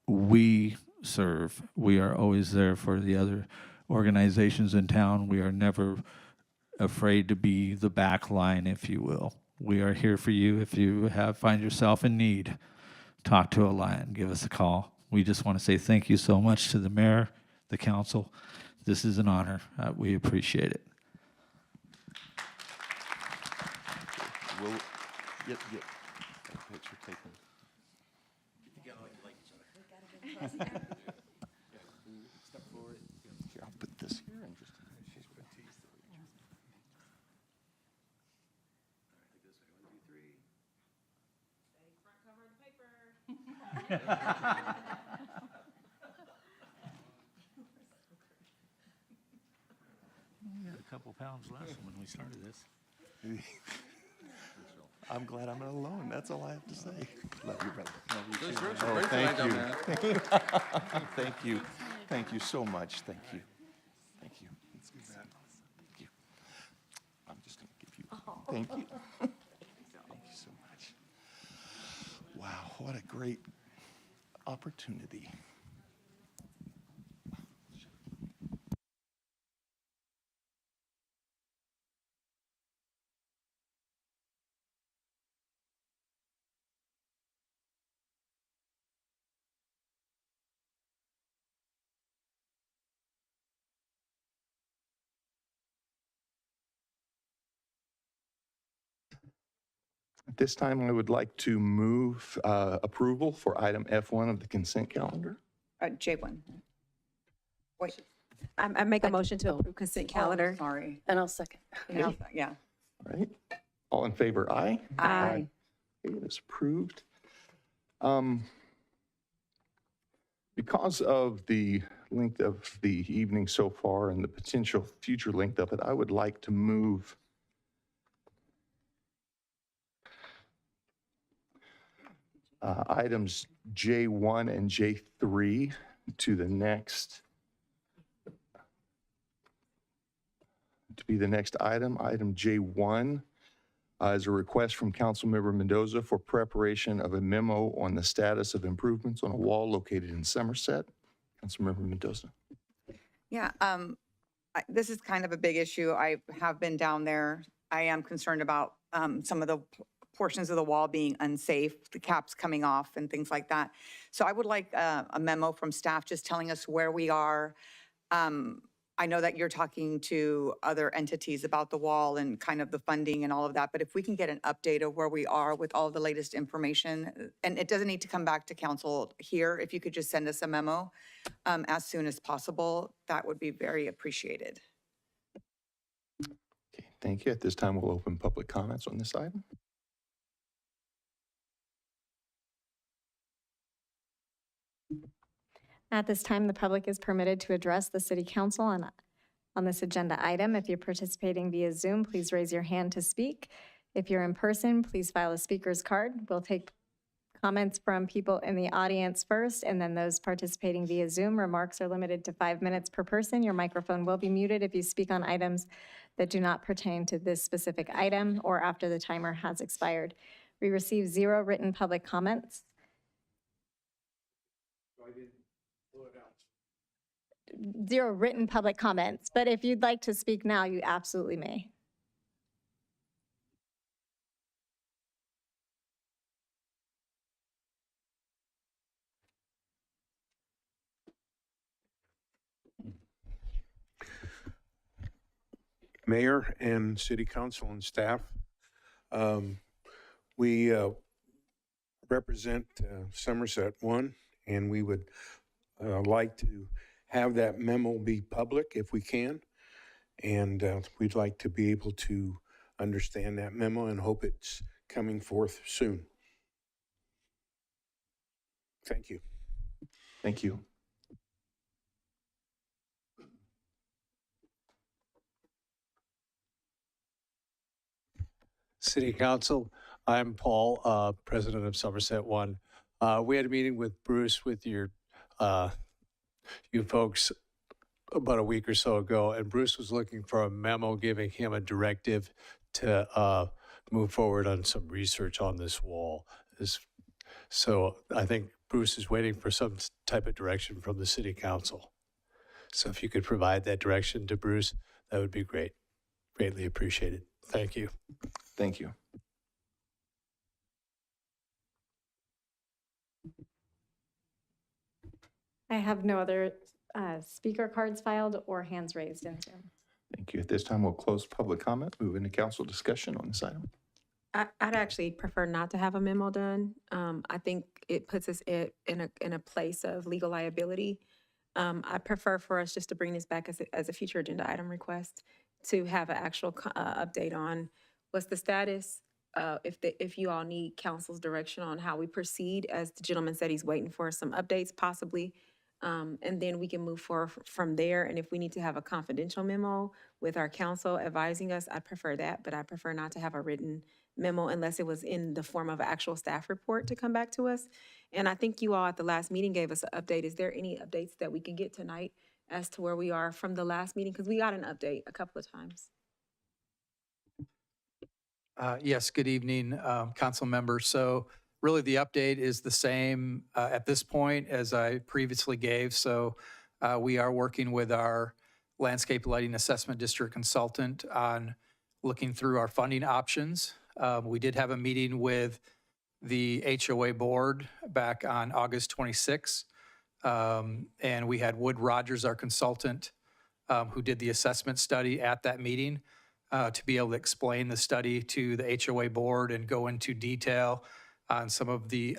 We serve. We are always there for the other organizations in town. We are never afraid to be the back line, if you will. We are here for you if you find yourself in need. Talk to a Lion, give us a call. We just want to say thank you so much to the mayor, the council. This is an honor. We appreciate it. We'll get a picture taken. Step forward. Here, I'll put this here and just. We got a couple pounds less when we started this. I'm glad I'm not alone. That's all I have to say. Love you, brother. Love you Those too. drinks are Oh, great thank tonight, you. though, man. Thank you. Thank you so much. Thank you. Thank you. It's good. Thank you. I'm just going to give you. Thank you. Thank you so much. Wow, what a great opportunity. At this time, I would like to move approval for item F1 of the consent calendar. J1. Wait. I make a motion to approve consent calendar. Sorry. And I'll second. Yeah. All right. All in favor, aye? Aye. Okay, it is approved. Because of the length of the evening so far and the potential future length of it, I would like to move items J1 and J3 to the next, to be the next item. Item J1 is a request from Councilmember Mendoza for preparation of a memo on the status of improvements on a wall located in Somerset. Councilmember Mendoza. Yeah, this is kind of a big issue. I have been down there. I am concerned about some of the portions of the wall being unsafe, the caps coming off and things like that. So I would like a memo from staff just telling us where we are. I know that you're talking to other entities about the wall and kind of the funding and all of that, but if we can get an update of where we are with all the latest information, and it doesn't need to come back to council here, if you could just send us a memo as soon as possible, that would be very appreciated. Okay, thank you. At this time, we'll open public comments on this item. At this time, the public is permitted to address the city council on this agenda item. If you're participating via Zoom, please raise your hand to speak. If you're in person, please file a speaker's card. We'll take comments from people in the audience first, and then those participating via Zoom. Remarks are limited to 5 minutes per person. Your microphone will be muted if you speak on items that do not pertain to this specific item or after the timer has expired. We received 0 written public comments. Zero written public comments, but if you'd like to speak now, you absolutely may. Mayor and City Council and staff, we represent Somerset 1, and we would like to have that memo be public if we can. And we'd like to be able to understand that memo and hope it's coming forth soon. Thank you. Thank you. City Council, I'm Paul, President of Somerset 1. We had a meeting with Bruce, with you folks about a week or so ago, and Bruce was looking for a memo giving him a directive to move forward on some research on this wall. So I think Bruce is waiting for some type of direction from the City Council. So if you could provide that direction to Bruce, that would be great. Greatly appreciated. Thank you. Thank you. I have no other speaker cards filed or hands raised in Zoom. Thank you. At this time, we'll close public comment, move into council discussion on this item. I'd actually prefer not to have a memo done. I think it puts us in a place of legal liability. I prefer for us just to bring this back as a future agenda item request to have an actual update on what's the status, if you all need council's direction on how we proceed, as the gentleman said he's waiting for some updates possibly. And then we can move forward from there. And if we need to have a confidential memo with our council advising us, I'd prefer that, but I prefer not to have a written memo unless it was in the form of an actual staff report to come back to us. And I think you all at the last meeting gave us an update. Is there any updates that we can get tonight as to where we are from the last meeting? Because we got an update a couple of times. Yes, good evening, council members. So really the update is the same at this point as I previously gave. So we are working with our landscape lighting assessment district consultant on looking through our funding options. We did have a meeting with the HOA board back on August 26th. And we had Wood Rogers, our consultant, who did the assessment study at that meeting to be able to explain the study to the HOA board and go into detail on some of the,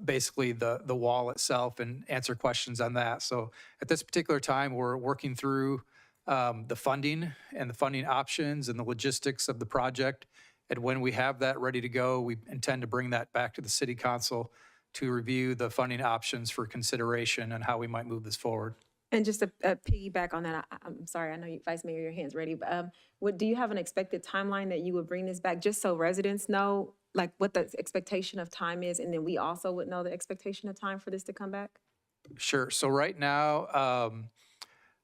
basically the wall itself and answer questions on that. So at this particular time, we're working through the funding and the funding options and the logistics of the project. And when we have that ready to go, we intend to bring that back to the city council to review the funding options for consideration and how we might move this forward. And just to piggyback on that, I'm sorry, I know you, Vice Mayor, your hand's ready, but do you have an expected timeline that you would bring this back, just so residents know like what the expectation of time is, and then we also would know the expectation of time for this to come back? Sure. So right now,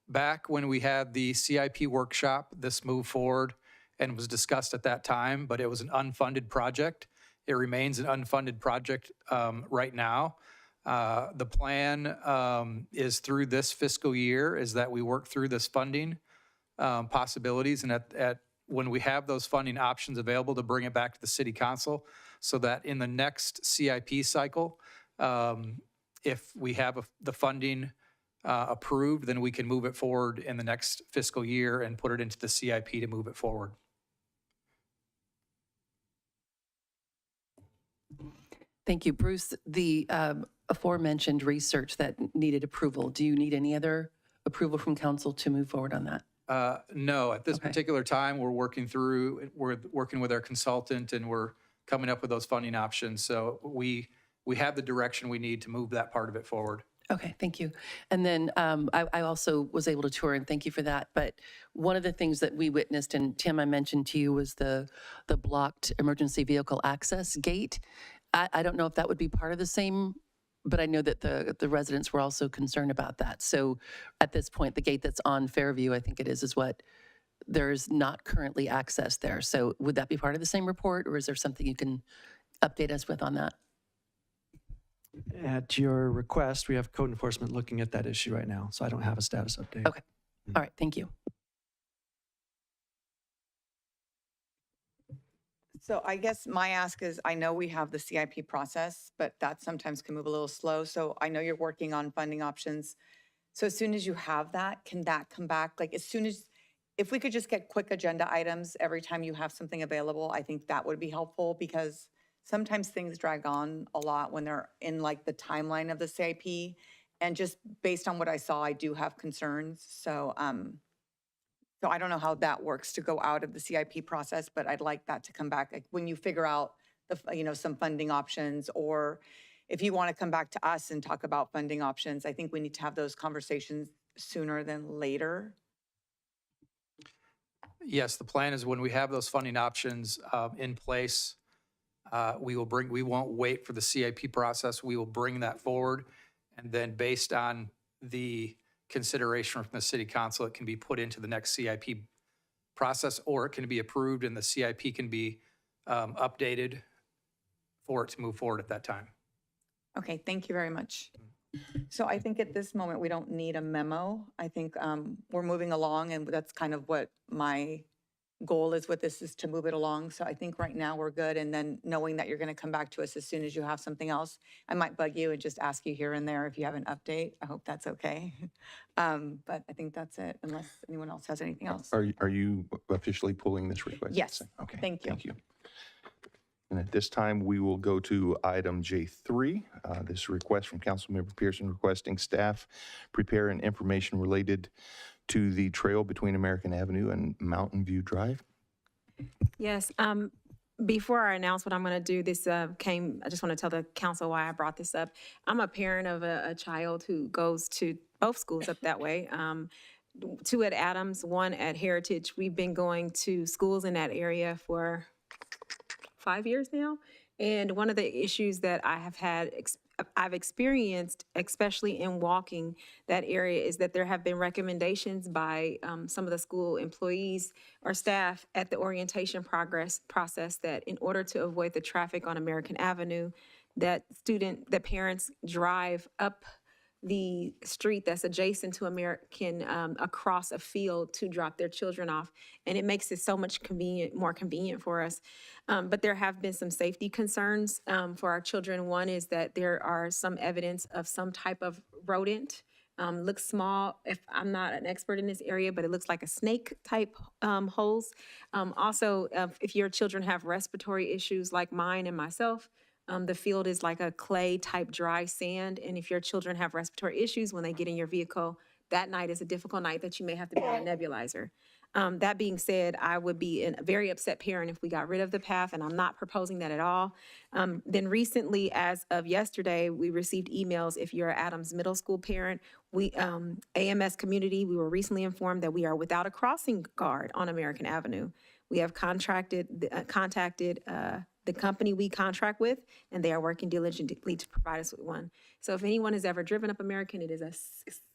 back when we had the CIP workshop, this moved forward and was discussed at that time, but it was an unfunded project. It remains an unfunded project right now. The plan is through this fiscal year is that we work through this funding possibilities, and when we have those funding options available, to bring it back to the city council so that in the next CIP cycle, if we have the funding approved, then we can move it forward in the next fiscal year and put it into the CIP to move it forward. Thank you, Bruce. The aforementioned research that needed approval, do you need any other approval from council to move forward on that? No, at this particular time, we're working with our consultant, and we're coming up with those funding options. So we we have the direction we need to move that part of it forward. Okay, thank you. And then I also was able to tour, and thank you for that. But one of the things that we witnessed, and Tim, I mentioned to you, was the blocked emergency vehicle access gate. I don't know if that would be part of the same, but I know that the residents were also concerned about that. So at this point, the gate that's on Fairview, I think it is what there's not currently access there. So would that be part of the same report, or is there something you can update us with on that? At your request, we have code enforcement looking at that issue right now, so I don't have a status update. Okay. All right, thank you. So I guess my ask is, I know we have the CIP process, but that sometimes can move a little slow. So I know you're working on funding options. So as soon as you have that, can that come back? Like if we could just get quick agenda items every time you have something available, I think that would be helpful, because sometimes things drag on a lot when they're in like the timeline of the CIP. And just based on what I saw, I do have concerns. So I don't know how that works to go out of the CIP process, but I'd like that to come back. Like when you figure out some funding options, or if you want to come back to us and talk about funding options, I think we need to have those conversations sooner than later. Yes, the plan is when we have those funding options in place, we won't wait for the CIP process. We will bring that forward. And then based on the consideration from the city council, it can be put into the next CIP process, or it can be approved and the CIP can be updated for it to move forward at that time. Okay, thank you very much. So I think at this moment, we don't need a memo. I think we're moving along, and that's kind of what my goal is with this, is to move it along. So I think right now we're good. And then knowing that you're going to come back to us as soon as you have something else, I might bug you and just ask you here and there if you have an update. I hope that's okay. But I think that's it, unless anyone else has anything else. Are you officially pulling this request? Yes. Okay. Thank you. Thank you. And at this time, we will go to item J3. This request from Councilmember Pearson requesting staff prepare an information related to the trail between American Avenue and Mountain View Drive. Yes. Before I announce what I'm going to do, I just want to tell the council why I brought this up. I'm a parent of a child who goes to both schools up that way. 2 at Adams, 1 at Heritage. We've been going to schools in that area for 5 years now. And one of the issues that I've experienced, especially in walking that area, is that there have been recommendations by some of the school employees or staff at the orientation process that in order to avoid the traffic on American Avenue, that parents drive up the street that's adjacent to American across a field to drop their children off. And it makes it so much more convenient for us. But there have been some safety concerns for our children. One is that there are some evidence of some type of rodent. Looks small, if I'm not an expert in this area, but it looks like a snake type holes. Also, if your children have respiratory issues like mine and myself, the field is like a clay type dry sand. And if your children have respiratory issues when they get in your vehicle, that night is a difficult night that you may have to be on a nebulizer. That being said, I would be a very upset parent if we got rid of the path, and I'm not proposing that at all. Then recently, as of yesterday, we received emails. If you're an Adams Middle School parent, AMS community, we were recently informed that we are without a crossing guard on American Avenue. We have contacted the company we contract with, and they are working diligently to provide us with one. So if anyone has ever driven up American, it is a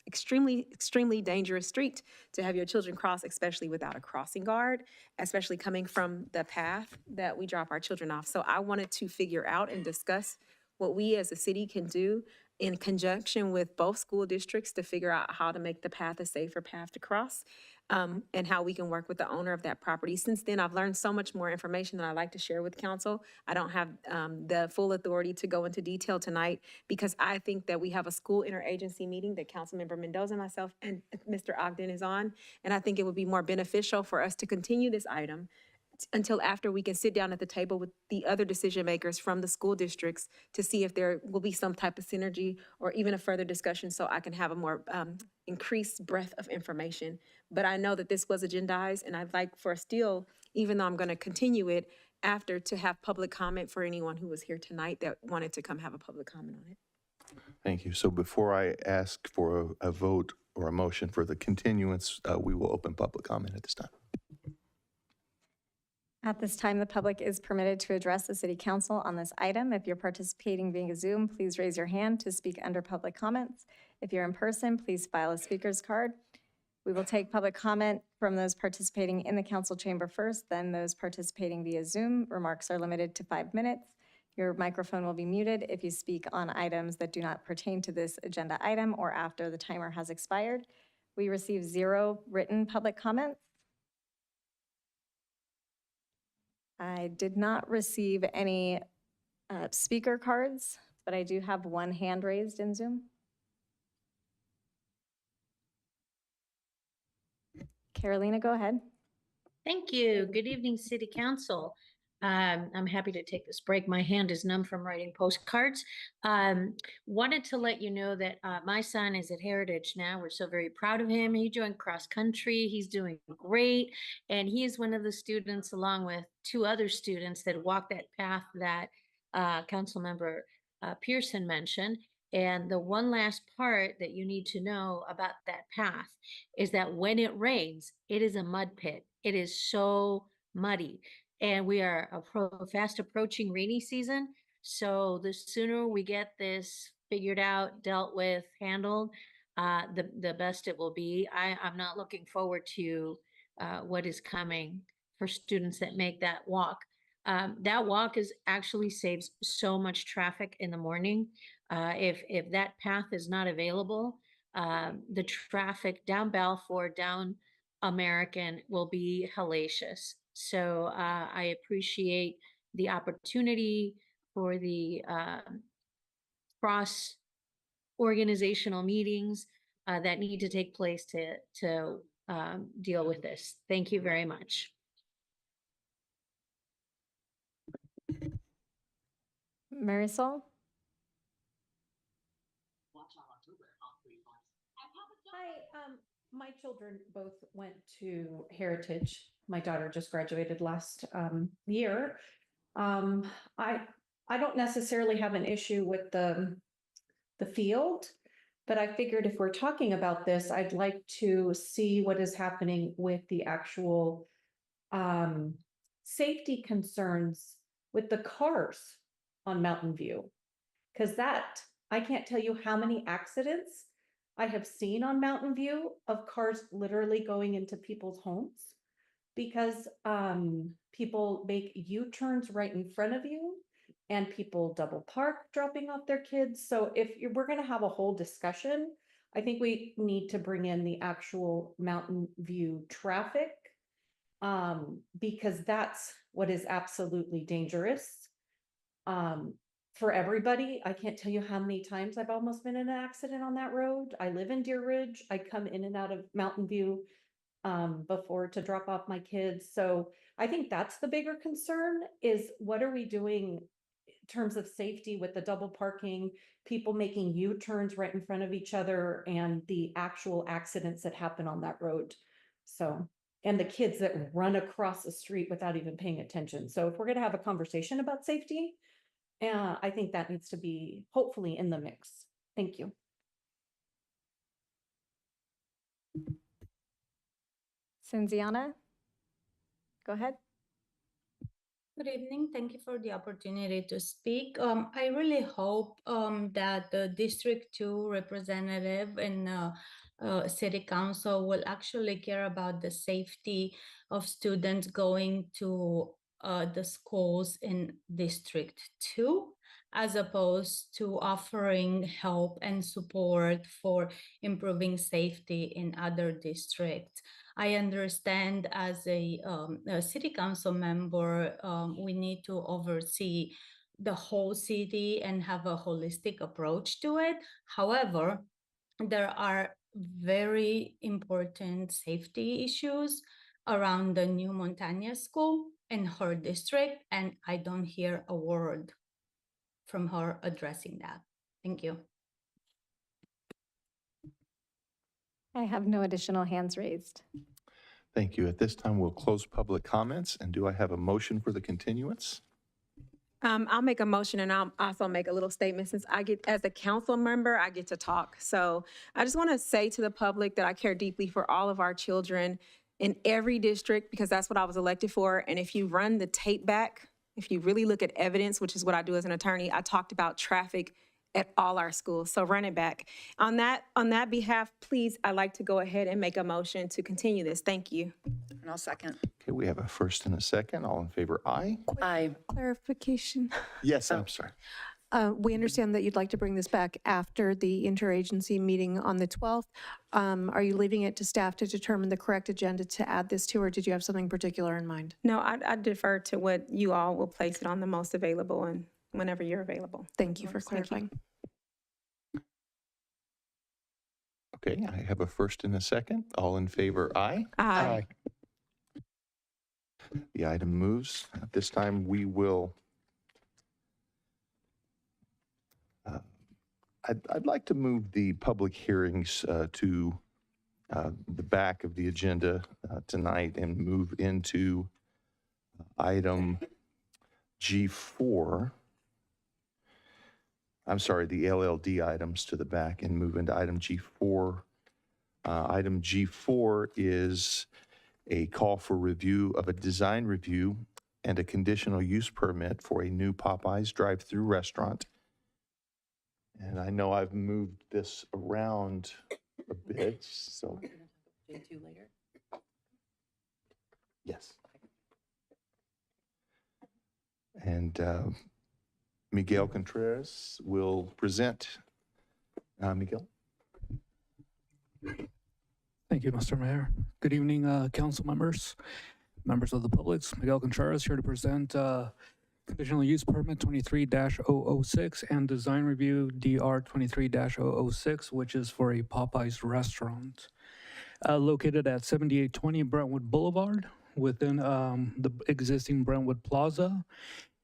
extremely, extremely dangerous street to have your children cross, especially without a crossing guard, especially coming from the path that we drop our children off. So I wanted to figure out and discuss what we as a city can do in conjunction with both school districts to figure out how to make the path a safer path to cross. And how we can work with the owner of that property. Since then, I've learned so much more information that I'd like to share with council. I don't have the full authority to go into detail tonight, because I think that we have a school interagency meeting that Councilmember Mendoza, myself, and Mr. Ogden is on. And I think it would be more beneficial for us to continue this item until after we can sit down at the table with the other decision makers from the school districts to see if there will be some type of synergy or even a further discussion, so I can have a more increased breadth of information. But I know that this was agendized, and I'd like for still, even though I'm going to continue it, after to have public comment for anyone who was here tonight that wanted to come have a public comment on it. Thank you. So before I ask for a vote or a motion for the continuance, we will open public comment at this time. At this time, the public is permitted to address the city council on this item. If you're participating via Zoom, please raise your hand to speak under public comments. If you're in person, please file a speaker's card. We will take public comment from those participating in the council chamber first, then those participating via Zoom. Remarks are limited to 5 minutes. Your microphone will be muted if you speak on items that do not pertain to this agenda item or after the timer has expired. We received 0 written public comments. I did not receive any speaker cards, but I do have 1 hand raised in Zoom. Carolina, go ahead. Thank you. Good evening, City Council. I'm happy to take this break. My hand is numb from writing postcards. Wanted to let you know that my son is at Heritage now. We're so very proud of him. He joined cross country. He's doing great. And he is one of the students, along with 2 other students, that walk that path that Councilmember Pearson mentioned. And the one last part that you need to know about that path is that when it rains, it is a mud pit. It is so muddy. And we are fast approaching rainy season. So the sooner we get this figured out, dealt with, handled, the best it will be. I'm not looking forward to what is coming for students that make that walk. That walk actually saves so much traffic in the morning. If that path is not available, the traffic down Balfour, down American will be hellacious. So I appreciate the opportunity for the cross organizational meetings that need to take place to deal with this. Thank you very much. Marisol? Hi, my children both went to Heritage. My daughter just graduated last year. I don't necessarily have an issue with the field, but I figured if we're talking about this, I'd like to see what is happening with the actual safety concerns with the cars on Mountain View. Because I can't tell you how many accidents I have seen on Mountain View of cars literally going into people's homes because people make U-turns right in front of you and people double park dropping off their kids. So we're going to have a whole discussion, I think we need to bring in the actual Mountain View traffic because that's what is absolutely dangerous. For everybody, I can't tell you how many times I've almost been in an accident on that road. I live in Deer Ridge. I come in and out of Mountain View before to drop off my kids. So I think that's the bigger concern is what are we doing in terms of safety with the double parking, people making U-turns right in front of each other and the actual accidents that happen on that road. So, and the kids that run across the street without even paying attention. So if we're going to have a conversation about safety, I think that needs to be hopefully in the mix. Thank you. Cinziana, go ahead. Good evening. Thank you for the opportunity to speak. I really hope that the District 2 representative and City Council will actually care about the safety of students going to the schools in District 2, as opposed to offering help and support for improving safety in other districts. I understand as a city council member, we need to oversee the whole city and have a holistic approach to it. However, there are very important safety issues around the new Montana school in her district, and I don't hear a word from her addressing that. Thank you. I have no additional hands raised. Thank you. At this time, we'll close public comments. And do I have a motion for the continuance? I'll make a motion and I'll also make a little statement since as a council member, I get to talk. So I just want to say to the public that I care deeply for all of our children in every district because that's what I was elected for. And if you run the tape back, if you really look at evidence, which is what I do as an attorney, I talked about traffic at all our schools. So run it back. On that behalf, please, I'd like to go ahead and make a motion to continue this. Thank you. And I'll second. Okay, we have a first and a second. All in favor, aye? Aye. Clarification. Yes, I'm sorry. We understand that you'd like to bring this back after the interagency meeting on the 12th. Are you leaving it to staff to determine the correct agenda to add this to, or did you have something particular in mind? No, I defer to what you all will place it on the most available and whenever you're available. Thank you for clarifying. Okay, I have a first and a second. All in favor, aye? Aye. The item moves. At this time, we will, I'd like to move the public hearings to the back of the agenda tonight and move into item G4. I'm sorry, the LLD items to the back and move into item G4. Item G4 is a call for review of a design review and a conditional use permit for a new Popeyes drive-through restaurant. And I know I've moved this around a bit, so. J2 later. Yes. And Miguel Contreras will present. Miguel? Thank you, Mr. Mayor. Good evening, council members, members of the public. Miguel Contreras here to present Conditional Use Permit 23-006 and Design Review DR 23-006, which is for a Popeyes restaurant located at 7820 Brentwood Boulevard within the existing Brentwood Plaza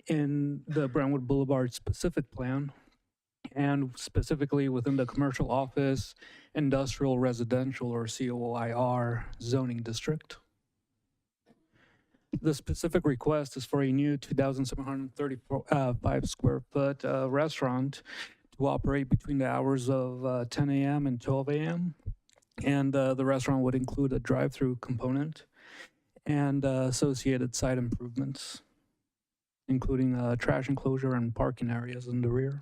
in the Brentwood Boulevard specific plan, and specifically within the commercial office, industrial, residential, or COIR zoning district. The specific request is for a new 2,735 square foot restaurant to operate between the hours of 10 a.m. and 12 a.m. And the restaurant would include a drive-through component and associated site improvements, including trash enclosure and parking areas in the rear.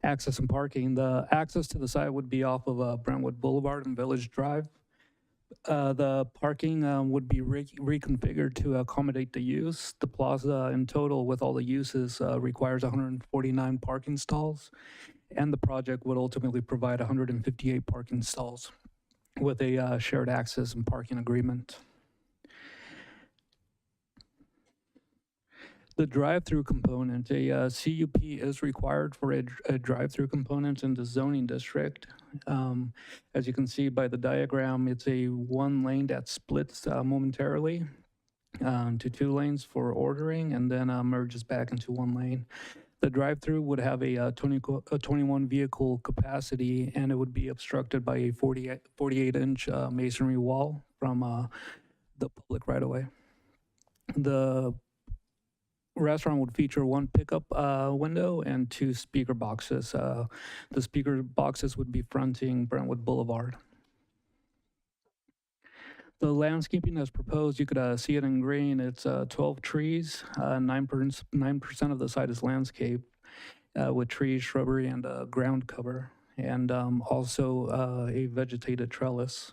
Access and parking. The access to the site would be off of Brentwood Boulevard and Village Drive. The parking would be reconfigured to accommodate the use. The plaza in total with all the uses requires 149 parking stalls, and the project would ultimately provide 158 parking stalls with a shared access and parking agreement. The drive-through component, a CUP is required for a drive-through component in the zoning district. As you can see by the diagram, it's a one lane that splits momentarily to 2 lanes for ordering and then merges back into 1 lane. The drive-through would have a 21 vehicle capacity, and it would be obstructed by a 48-inch masonry wall from the public right-of-way. The restaurant would feature 1 pickup window and 2 speaker boxes. The speaker boxes would be fronting Brentwood Boulevard. The landscaping as proposed, you could see it in green. It's 12 trees, 9% of the site is landscape with trees, shrubbery, and ground cover, and also a vegetated trellis.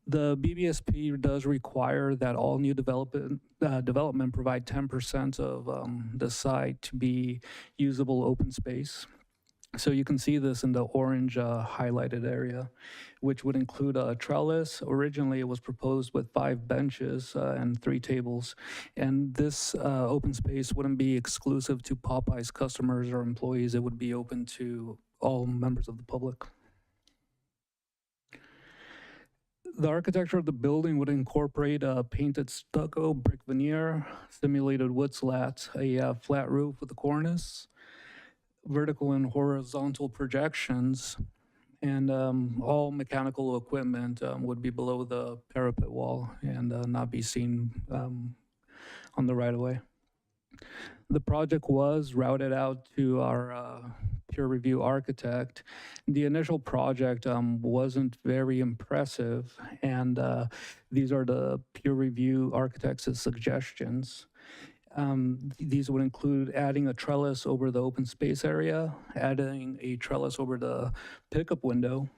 The BBSP does require that all new development provide 10% of the site to be usable open space. So you can see this in the orange highlighted area, which would include a trellis. Originally, it was proposed with 5 benches and 3 tables. And this open space wouldn't be exclusive to Popeye's customers or employees. It would be open to all members of the public. The architecture of the building would incorporate a painted stucco, brick veneer, simulated wood slats, a flat roof with a cornice, vertical and horizontal projections, And all mechanical equipment would be below the parapet wall and not be seen on the right-of-way. The project was routed out to our peer review architect. The initial project wasn't very impressive, and these are the peer review architect's suggestions. These would include adding a trellis over the open space area, adding a trellis over the pickup window,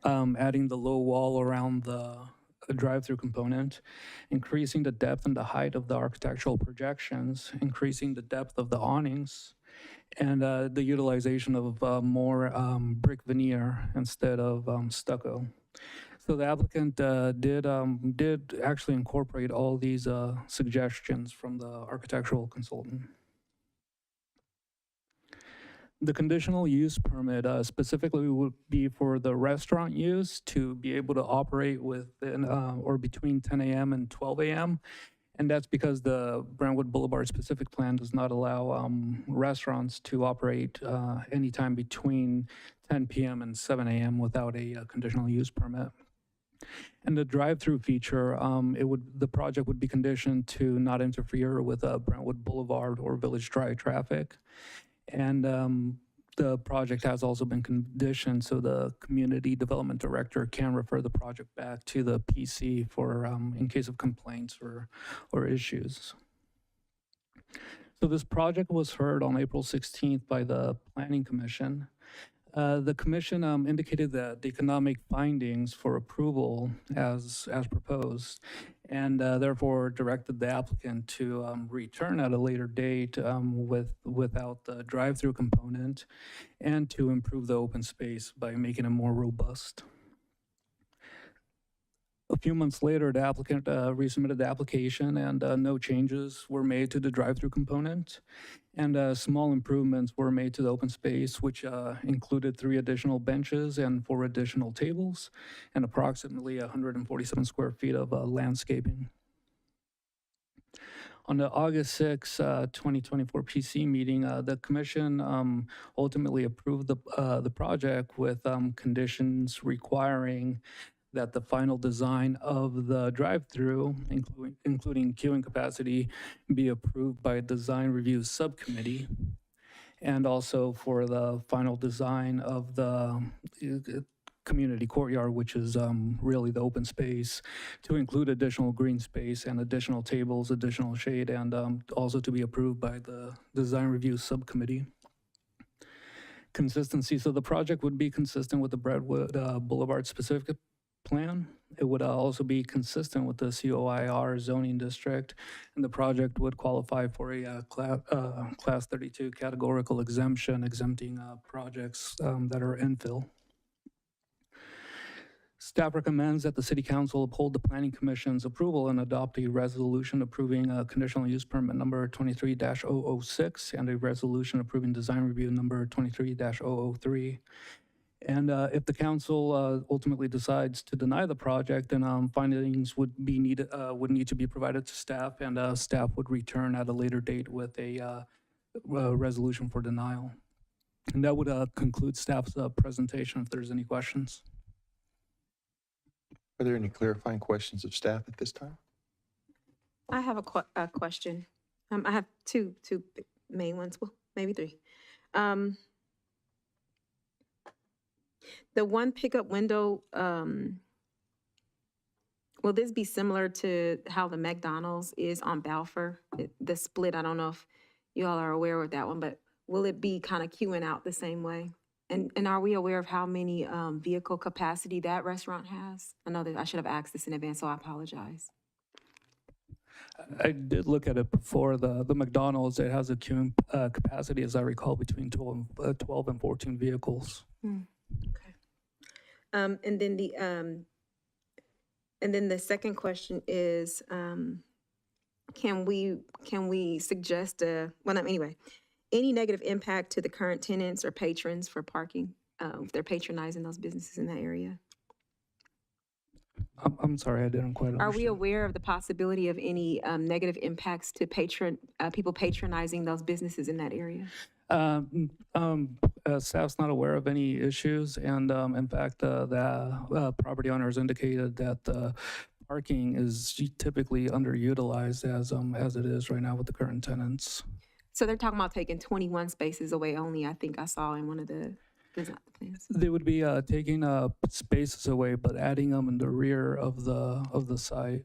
adding the low wall around the drive-through component, increasing the depth and the height of the architectural projections, increasing the depth of the awnings, and the utilization of more brick veneer instead of stucco. So the applicant did actually incorporate all these suggestions from the architectural consultant. The conditional use permit specifically would be for the restaurant use to be able to operate within or between 10 a.m. and 12 a.m. And that's because the Brentwood Boulevard specific plan does not allow restaurants to operate anytime between 10 p.m. and 7 a.m. without a conditional use permit. And the drive-through feature, the project would be conditioned to not interfere with Brentwood Boulevard or Village Drive traffic. And the project has also been conditioned so the community development director can refer the project back to the PC for in case of complaints or issues. So this project was heard on April 16th by the Planning Commission. The commission indicated that the economic findings for approval as proposed, and therefore directed the applicant to return at a later date without the drive-through component, and to improve the open space by making it more robust. A few months later, the applicant resubmitted the application, and no changes were made to the drive-through component. And small improvements were made to the open space, which included 3 additional benches and 4 additional tables, and approximately 147 square feet of landscaping. On the August 6, 2024 PC meeting, the commission ultimately approved the project with conditions requiring that the final design of the drive-through, including queuing capacity, be approved by a design review subcommittee, and also for the final design of the community courtyard, which is really the open space, to include additional green space and additional tables, additional shade, and also to be approved by the design review subcommittee. Consistency, so the project would be consistent with the Brentwood Boulevard specific plan. It would also be consistent with the COIR zoning district, and the project would qualify for a class 32 categorical exemption, exempting projects that are infill. Staff recommends that the City Council uphold the Planning Commission's approval and adopt a resolution approving conditional use permit number 23-006 and a resolution approving design review number 23-003. And if the council ultimately decides to deny the project, then findings would need to be provided to staff, and staff would return at a later date with a resolution for denial. And that would conclude staff's presentation. If there's any questions. Are there any clarifying questions of staff at this time? I have a question. I have two main ones, well, maybe 3. The one pickup window, will this be similar to how the McDonald's is on Balfour? The split, I don't know if you all are aware of that one, but will it be kind of queuing out the same way? And are we aware of how many vehicle capacity that restaurant has? I know that I should have asked this in advance, so I apologize. I did look at it before. The McDonald's, it has a queuing capacity, as I recall, between 12 and 14 vehicles. Okay. And then the second question is, can we suggest any negative impact to the current tenants or patrons for parking if they're patronizing those businesses in that area? I'm sorry, I didn't quite understand. Are we aware of the possibility of any negative impacts to people patronizing those businesses in that area? Staff's not aware of any issues, and in fact, the property owners indicated that the parking is typically underutilized as it is right now with the current tenants. So they're talking about taking 21 spaces away only, I think I saw in one of the design plans. They would be taking spaces away, but adding them in the rear of the site.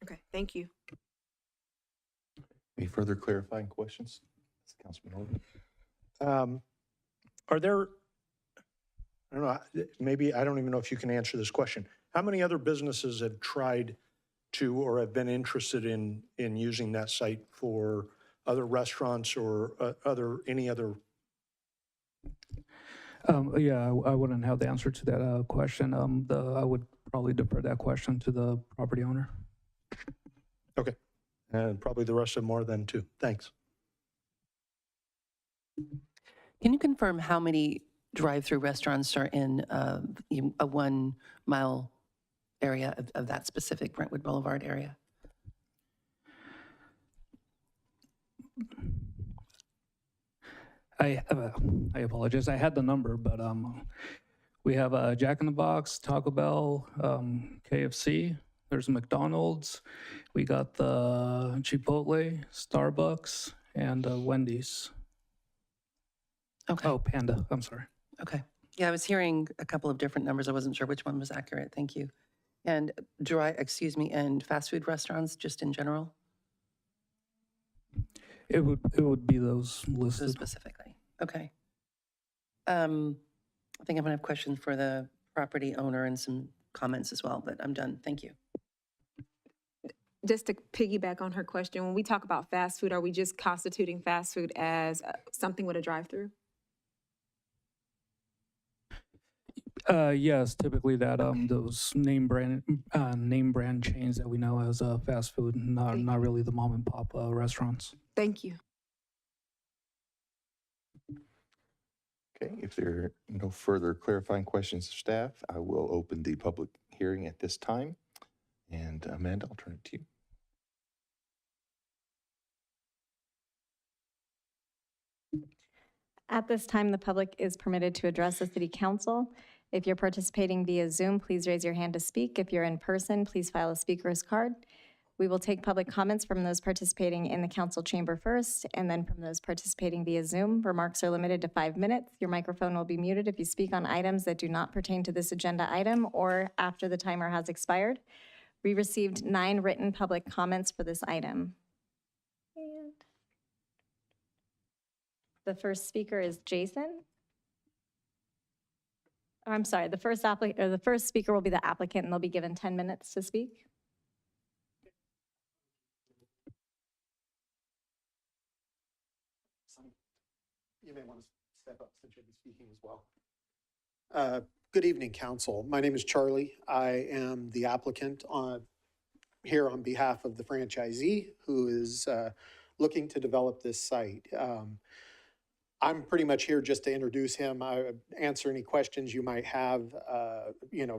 Okay, thank you. Any further clarifying questions? Councilman Holden? Are there, I don't know, maybe, I don't even know if you can answer this question. How many other businesses have tried to or have been interested in using that site for other restaurants or any other? Yeah, I wouldn't have the answer to that question. I would probably defer that question to the property owner. Okay. And probably the rest of them are then too. Thanks. Can you confirm how many drive-through restaurants are in a 1 mile area of that specific Brentwood Boulevard area? I apologize. I had the number, but we have Jack in the Box, Taco Bell, KFC. There's McDonald's. We got the Chipotle, Starbucks, and Wendy's. Okay. Oh, Panda. I'm sorry. Okay. Yeah, I was hearing a couple of different numbers. I wasn't sure which one was accurate. Thank you. And and fast food restaurants just in general? It would be those listed. Those specifically. Okay. I think I'm gonna have questions for the property owner and some comments as well, but I'm done. Thank you. Just to piggyback on her question, when we talk about fast food, are we just constituting fast food as something with a drive-through? Yes, typically that those name brand chains that we know as fast food, not really the mom and pop restaurants. Thank you. Okay, if there are no further clarifying questions of staff, I will open the public hearing at this time. And Amanda, I'll turn it to you. At this time, the public is permitted to address the City Council. If you're participating via Zoom, please raise your hand to speak. If you're in person, please file a speaker's card. We will take public comments from those participating in the council chamber first, and then from those participating via Zoom. Remarks are limited to 5 minutes. Your microphone will be muted if you speak on items that do not pertain to this agenda item or after the timer has expired. We received 9 written public comments for this item. And the first speaker is Jason. Oh, I'm sorry, the first speaker will be the applicant, and they'll be given 10 minutes to speak. You may want to step up since you'll be speaking as well. Good evening, Council. My name is Charlie. I am the applicant here on behalf of the franchisee who is looking to develop this site. I'm pretty much here just to introduce him, answer any questions you might have,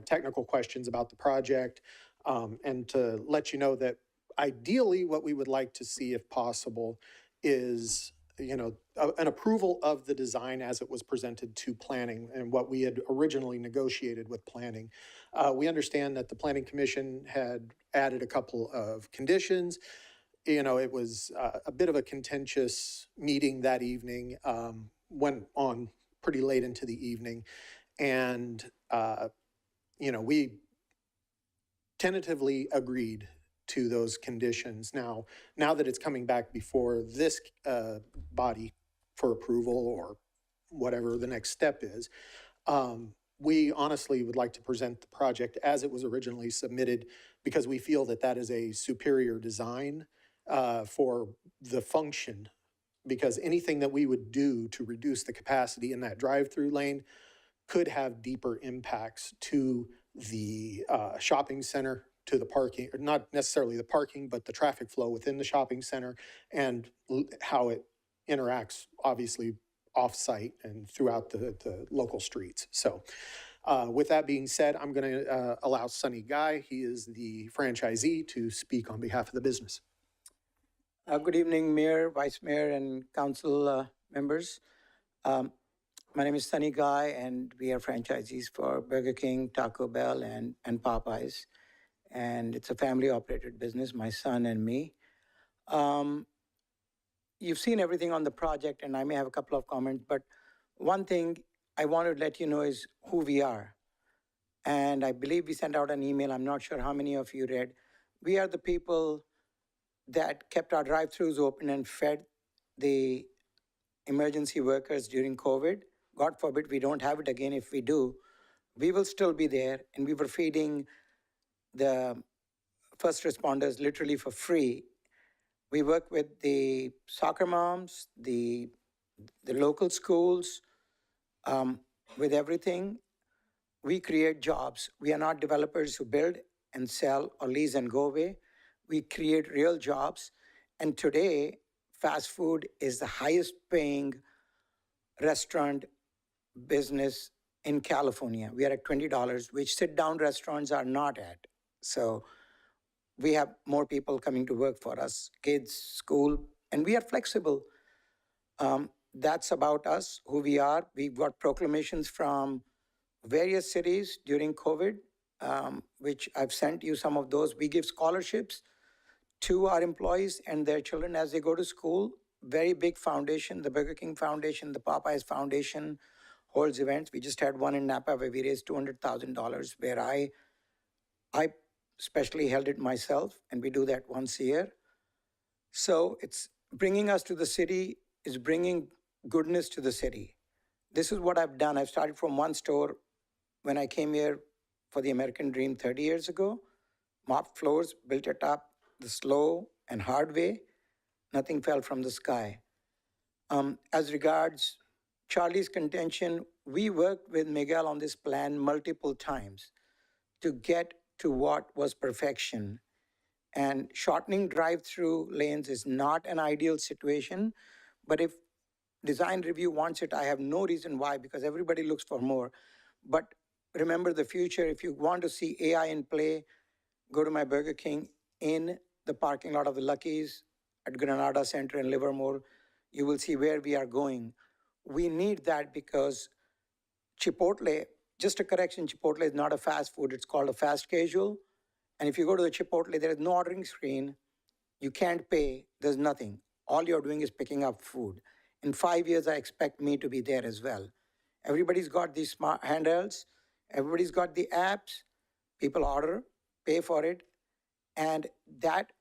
technical questions about the project, and to let you know that ideally what we would like to see, if possible, is an approval of the design as it was presented to planning and what we had originally negotiated with planning. We understand that the Planning Commission had added a couple of conditions. It was a bit of a contentious meeting that evening, went on pretty late into the evening. And, we tentatively agreed to those conditions. Now that it's coming back before this body for approval or whatever the next step is, we honestly would like to present the project as it was originally submitted because we feel that that is a superior design for the function, because anything that we would do to reduce the capacity in that drive-through lane could have deeper impacts to the shopping center, to the parking, or not necessarily the parking, but the traffic flow within the shopping center and how it interacts, obviously, off-site and throughout the local streets. So with that being said, I'm going to allow Sonny Guy, he is the franchisee, to speak on behalf of the business. Good evening, Mayor, Vice Mayor, and Council members. My name is Sunny Guy, and we are franchisees for Burger King, Taco Bell, and Popeyes. And it's a family-operated business, my son and me. Um, you've seen everything on the project, and I may have a couple of comments, but one thing I want to let you know is who we are. And I believe we sent out an email. I'm not sure how many of you read. We are the people that kept our drive-throughs open and fed the emergency workers during COVID. God forbid we don't have it again. If we do, we will still be there. And we were feeding the first responders literally for free. We work with the soccer moms, the local schools, with everything. We create jobs. We are not developers who build and sell or lease and go away. We create real jobs. And today, fast food is the highest paying restaurant business in California. We are at $20, which sit-down restaurants are not at. So we have more people coming to work for us, kids, school, and we are flexible. That's about us, who we are. We've got proclamations from various cities during COVID, which I've sent you some of those. We give scholarships to our employees and their children as they go to school. Very big foundation, the Burger King Foundation, the Popeyes Foundation holds events. We just had one in Napa where we raised $200,000, where I especially held it myself, and we do that once a year. So it's bringing us to the city, is bringing goodness to the city. This is what I've done. I've started from one store when I came here for the American Dream 30 years ago. Mopped floors, built it up the slow and hard way. Nothing fell from the sky. As regards Charlie's contention, we worked with Miguel on this plan multiple times to get to what was perfection. And shortening drive-through lanes is not an ideal situation, but if design review wants it, I have no reason why, because everybody looks for more. But remember the future. If you want to see AI in play, go to my Burger King in the parking lot of the Lucky's at Granada Center in Livermore. You will see where we are going. We need that because Chipotle, just a correction, Chipotle is not a fast food. It's called a fast casual. And if you go to the Chipotle, there is no ordering screen. You can't pay. There's nothing. All you're doing is picking up food. In 5 years, I expect me to be there as well. Everybody's got these smart handhelds. Everybody's got the apps. People order, pay for it. And that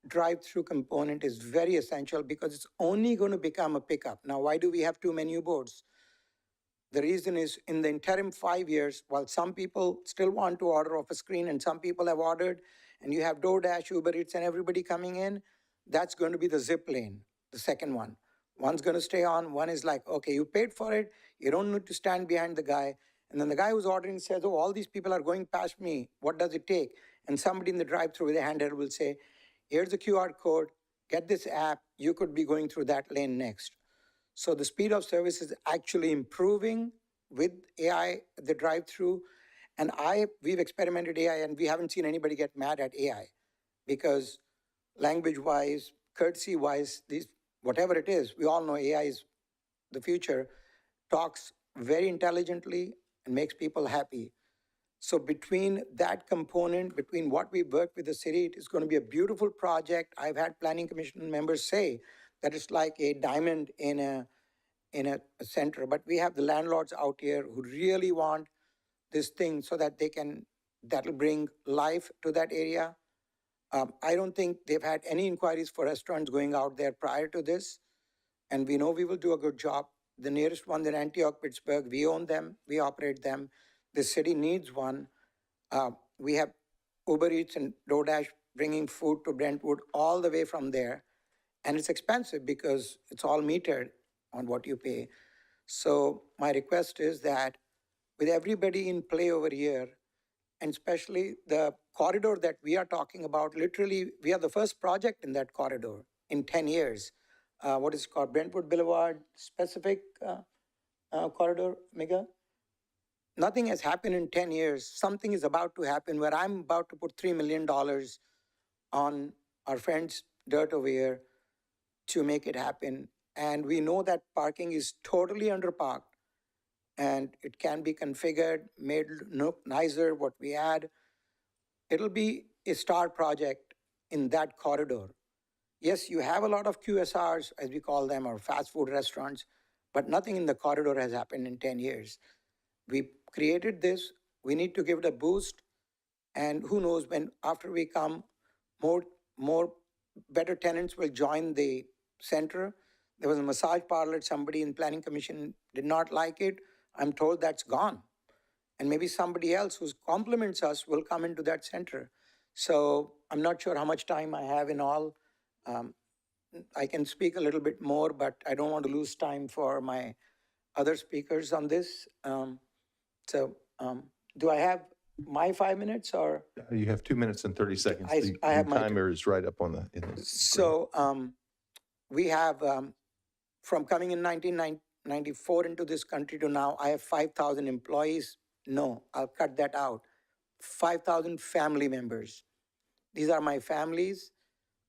drive-through component is very essential because it's only going to become a pickup. Now, why do we have two menu boards? The reason is in the interim 5 years, while some people still want to order off a screen and some people have ordered, and you have DoorDash, Uber Eats, and everybody coming in, that's going to be the zip lane, the second one. One's going to stay on. One is like, okay, you paid for it. You don't need to stand behind the guy. And then the guy who's ordering says, oh, all these people are going past me. What does it take? And somebody in the drive-thru with a handheld will say, here's the QR code. Get this app. You could be going through that lane next. So the speed of service is actually improving with AI at the drive-thru. And we've experimented AI, and we haven't seen anybody get mad at AI because language-wise, courtesy-wise, whatever it is, we all know AI is the future, talks very intelligently and makes people happy. So between that component, between what we work with the city, it is going to be a beautiful project. I've had planning commission members say that it's like a diamond in a center. But we have the landlords out here who really want this thing so that that'll bring life to that area. I don't think they've had any inquiries for restaurants going out there prior to this. And we know we will do a good job. The nearest one in Antioch, Pittsburgh, we own them, we operate them. The city needs one. We have Uber Eats and DoorDash bringing food to Brentwood all the way from there. And it's expensive because it's all metered on what you pay. So my request is that with everybody in play over here, and especially the corridor that we are talking about, literally, we are the first project in that corridor in 10 years. What is called Brentwood Boulevard specific corridor, Mega? Nothing has happened in 10 years. Something is about to happen where I'm about to put $3 million on our friend's dirt over here to make it happen. And we know that parking is totally underparked. and it can be configured, made look nicer, what we add. It'll be a star project in that corridor. Yes, you have a lot of QSRs, as we call them, or fast food restaurants, but nothing in the corridor has happened in 10 years. We created this, we need to give it a boost, and who knows, when after we come, more better tenants will join the center. There was a massage parlor, somebody in Planning Commission did not like it. I'm told that's gone. And maybe somebody else who compliments us will come into that center. So I'm not sure how much time I have in all. I can speak a little bit more, but I don't want to lose time for my other speakers on this. Do I have my 5 minutes or? You have 2 minutes and 30 seconds. I The have my timer is right up on the. So we have, from coming in 1994 into this country to now, I have 5,000 employees. No, I'll cut that out. 5,000 family members. These are my families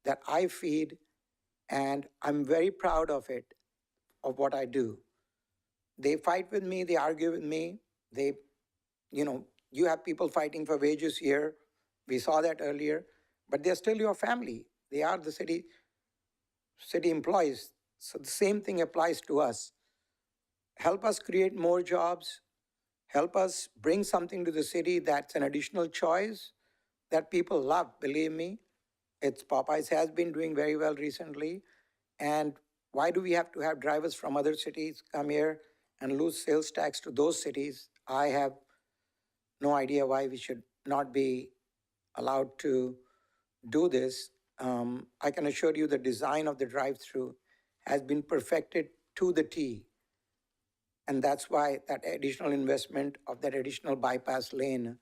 that I feed, and I'm very proud of it, of what I do. They fight with me, they argue with me. You have people fighting for wages here. We saw that earlier, but they're still your family. They are the city employees. So the same thing applies to us. Help us create more jobs. Help us bring something to the city that's an additional choice that people love, believe me. Popeyes has been doing very well recently. And why do we have to have drivers from other cities come here and lose sales tax to those cities? I have no idea why we should not be allowed to do this. I can assure you the design of the drive-through has been perfected to the T. And that's why that additional investment of that additional bypass lane,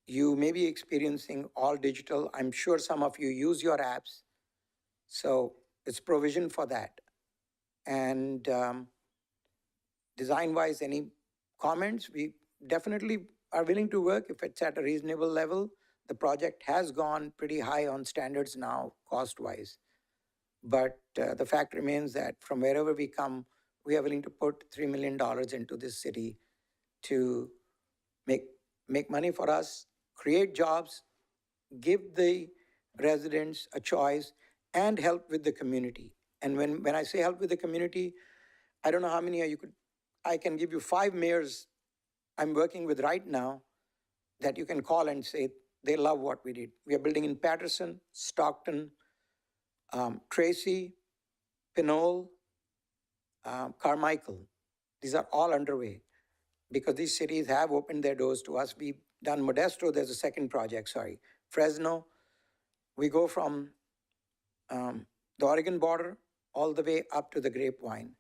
you may be experiencing all digital. I'm sure some of you use your apps. So it's provision for that. And design-wise, any comments? We definitely are willing to work if it's at a reasonable level. The project has gone pretty high on standards now, cost-wise. But the fact remains that from wherever we come, we are willing to put $3 million into this city to make money for us, create jobs, give the residents a choice, and help with the community. And when I say help with the community, I don't know how many of you I can give you 5 mayors I'm working with right now that you can call and say they love what we did. We are building in Patterson, Stockton, Tracy, Pinole, Carmichael. These are all underway because these cities have opened their doors to us. We've done Modesto, there's a second project, Fresno. We go from the Oregon border all the way up to the Grapevine.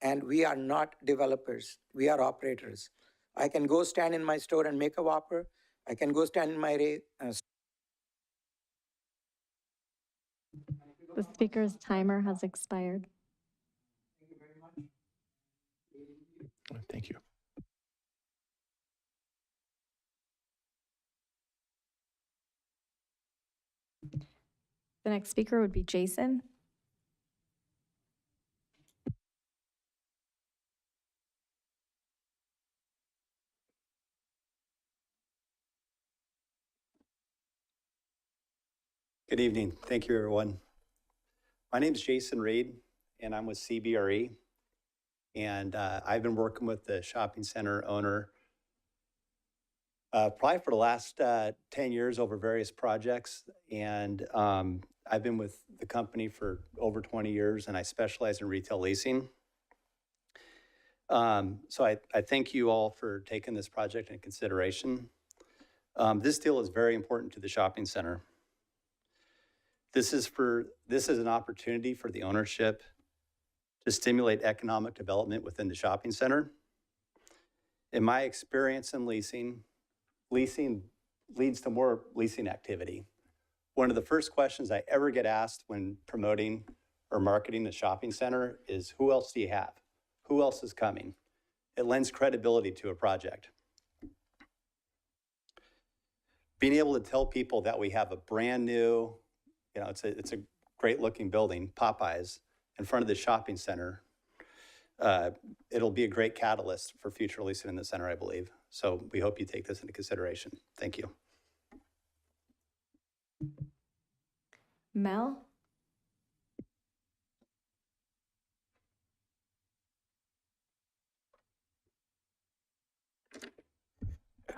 And we are not developers, we are operators. I can go stand in my store and make a Whopper. I can go stand in my The speaker's timer has expired. Thank you. The next speaker would be Jason. Good evening. Thank you, everyone. My name is Jason Reed, and I'm with CBRE. And I've been working with the shopping center owner probably for the last 10 years over various projects. And I've been with the company for over 20 years, and I specialize in retail leasing. So I thank you all for taking this project into consideration. This deal is very important to the shopping center. This is an opportunity for the ownership to stimulate economic development within the shopping center. In my experience in leasing leads to more leasing activity. One of the first questions I ever get asked when promoting or marketing the shopping center is, who else do you have? Who else is coming? It lends credibility to a project. Being able to tell people that we have a brand new, it's a great looking building, Popeyes, in front of the shopping center it'll be a great catalyst for future leasing in the center, I believe. So we hope you take this into consideration. Thank you. Mel?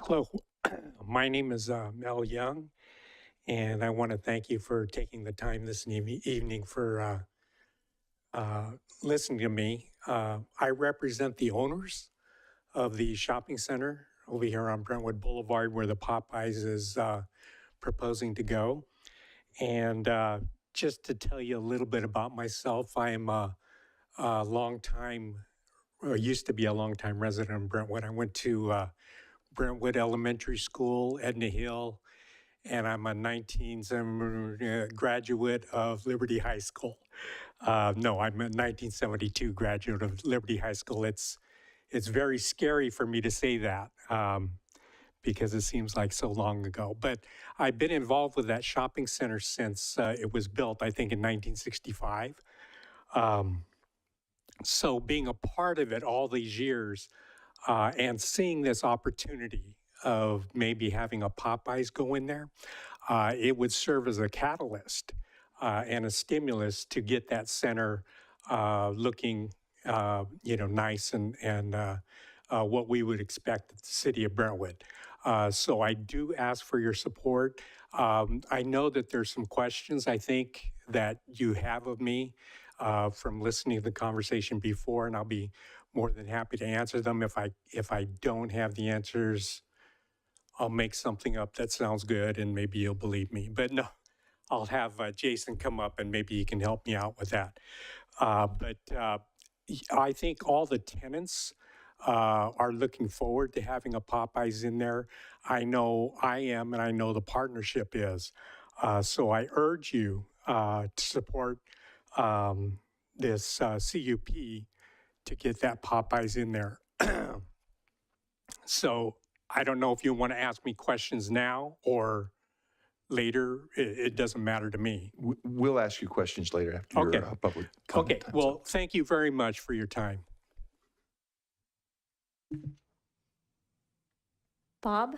Hello, my name is Mel Young, and I want to thank you for taking the time this evening for listening to me. I represent the owners of the shopping center over here on Brentwood Boulevard where the Popeyes is proposing to go. And just to tell you a little bit about myself, I am a longtime, or used to be a longtime resident of Brentwood. I went to Brentwood Elementary School, Edna Hill, and I'm a 1970 graduate of Liberty High School. No, I'm a 1972 graduate of Liberty High School. It's very scary for me to say that because it seems like so long ago. But I've been involved with that shopping center since it was built, I think in 1965. So being a part of it all these years, and seeing this opportunity of maybe having a Popeyes go in there, it would serve as a catalyst and a stimulus to get that center looking, nice and what we would expect at the city of Brentwood. So I do ask for your support. I know that there's some questions I think that you have of me from listening to the conversation before, and I'll be more than happy to answer them. If I don't have the answers, I'll make something up that sounds good and maybe you'll believe me. But no, I'll have Jason come up and maybe he can help me out with that. But I think all the tenants are looking forward to having a Popeyes in there. I know I am, and I know the partnership is. So I urge you to support this CUP to get that Popeyes in there. So I don't know if you want to ask me questions now or later. It doesn't matter to me. We'll ask you questions later after Okay. your public comment. Okay, well, thank you very much for your time. Bob?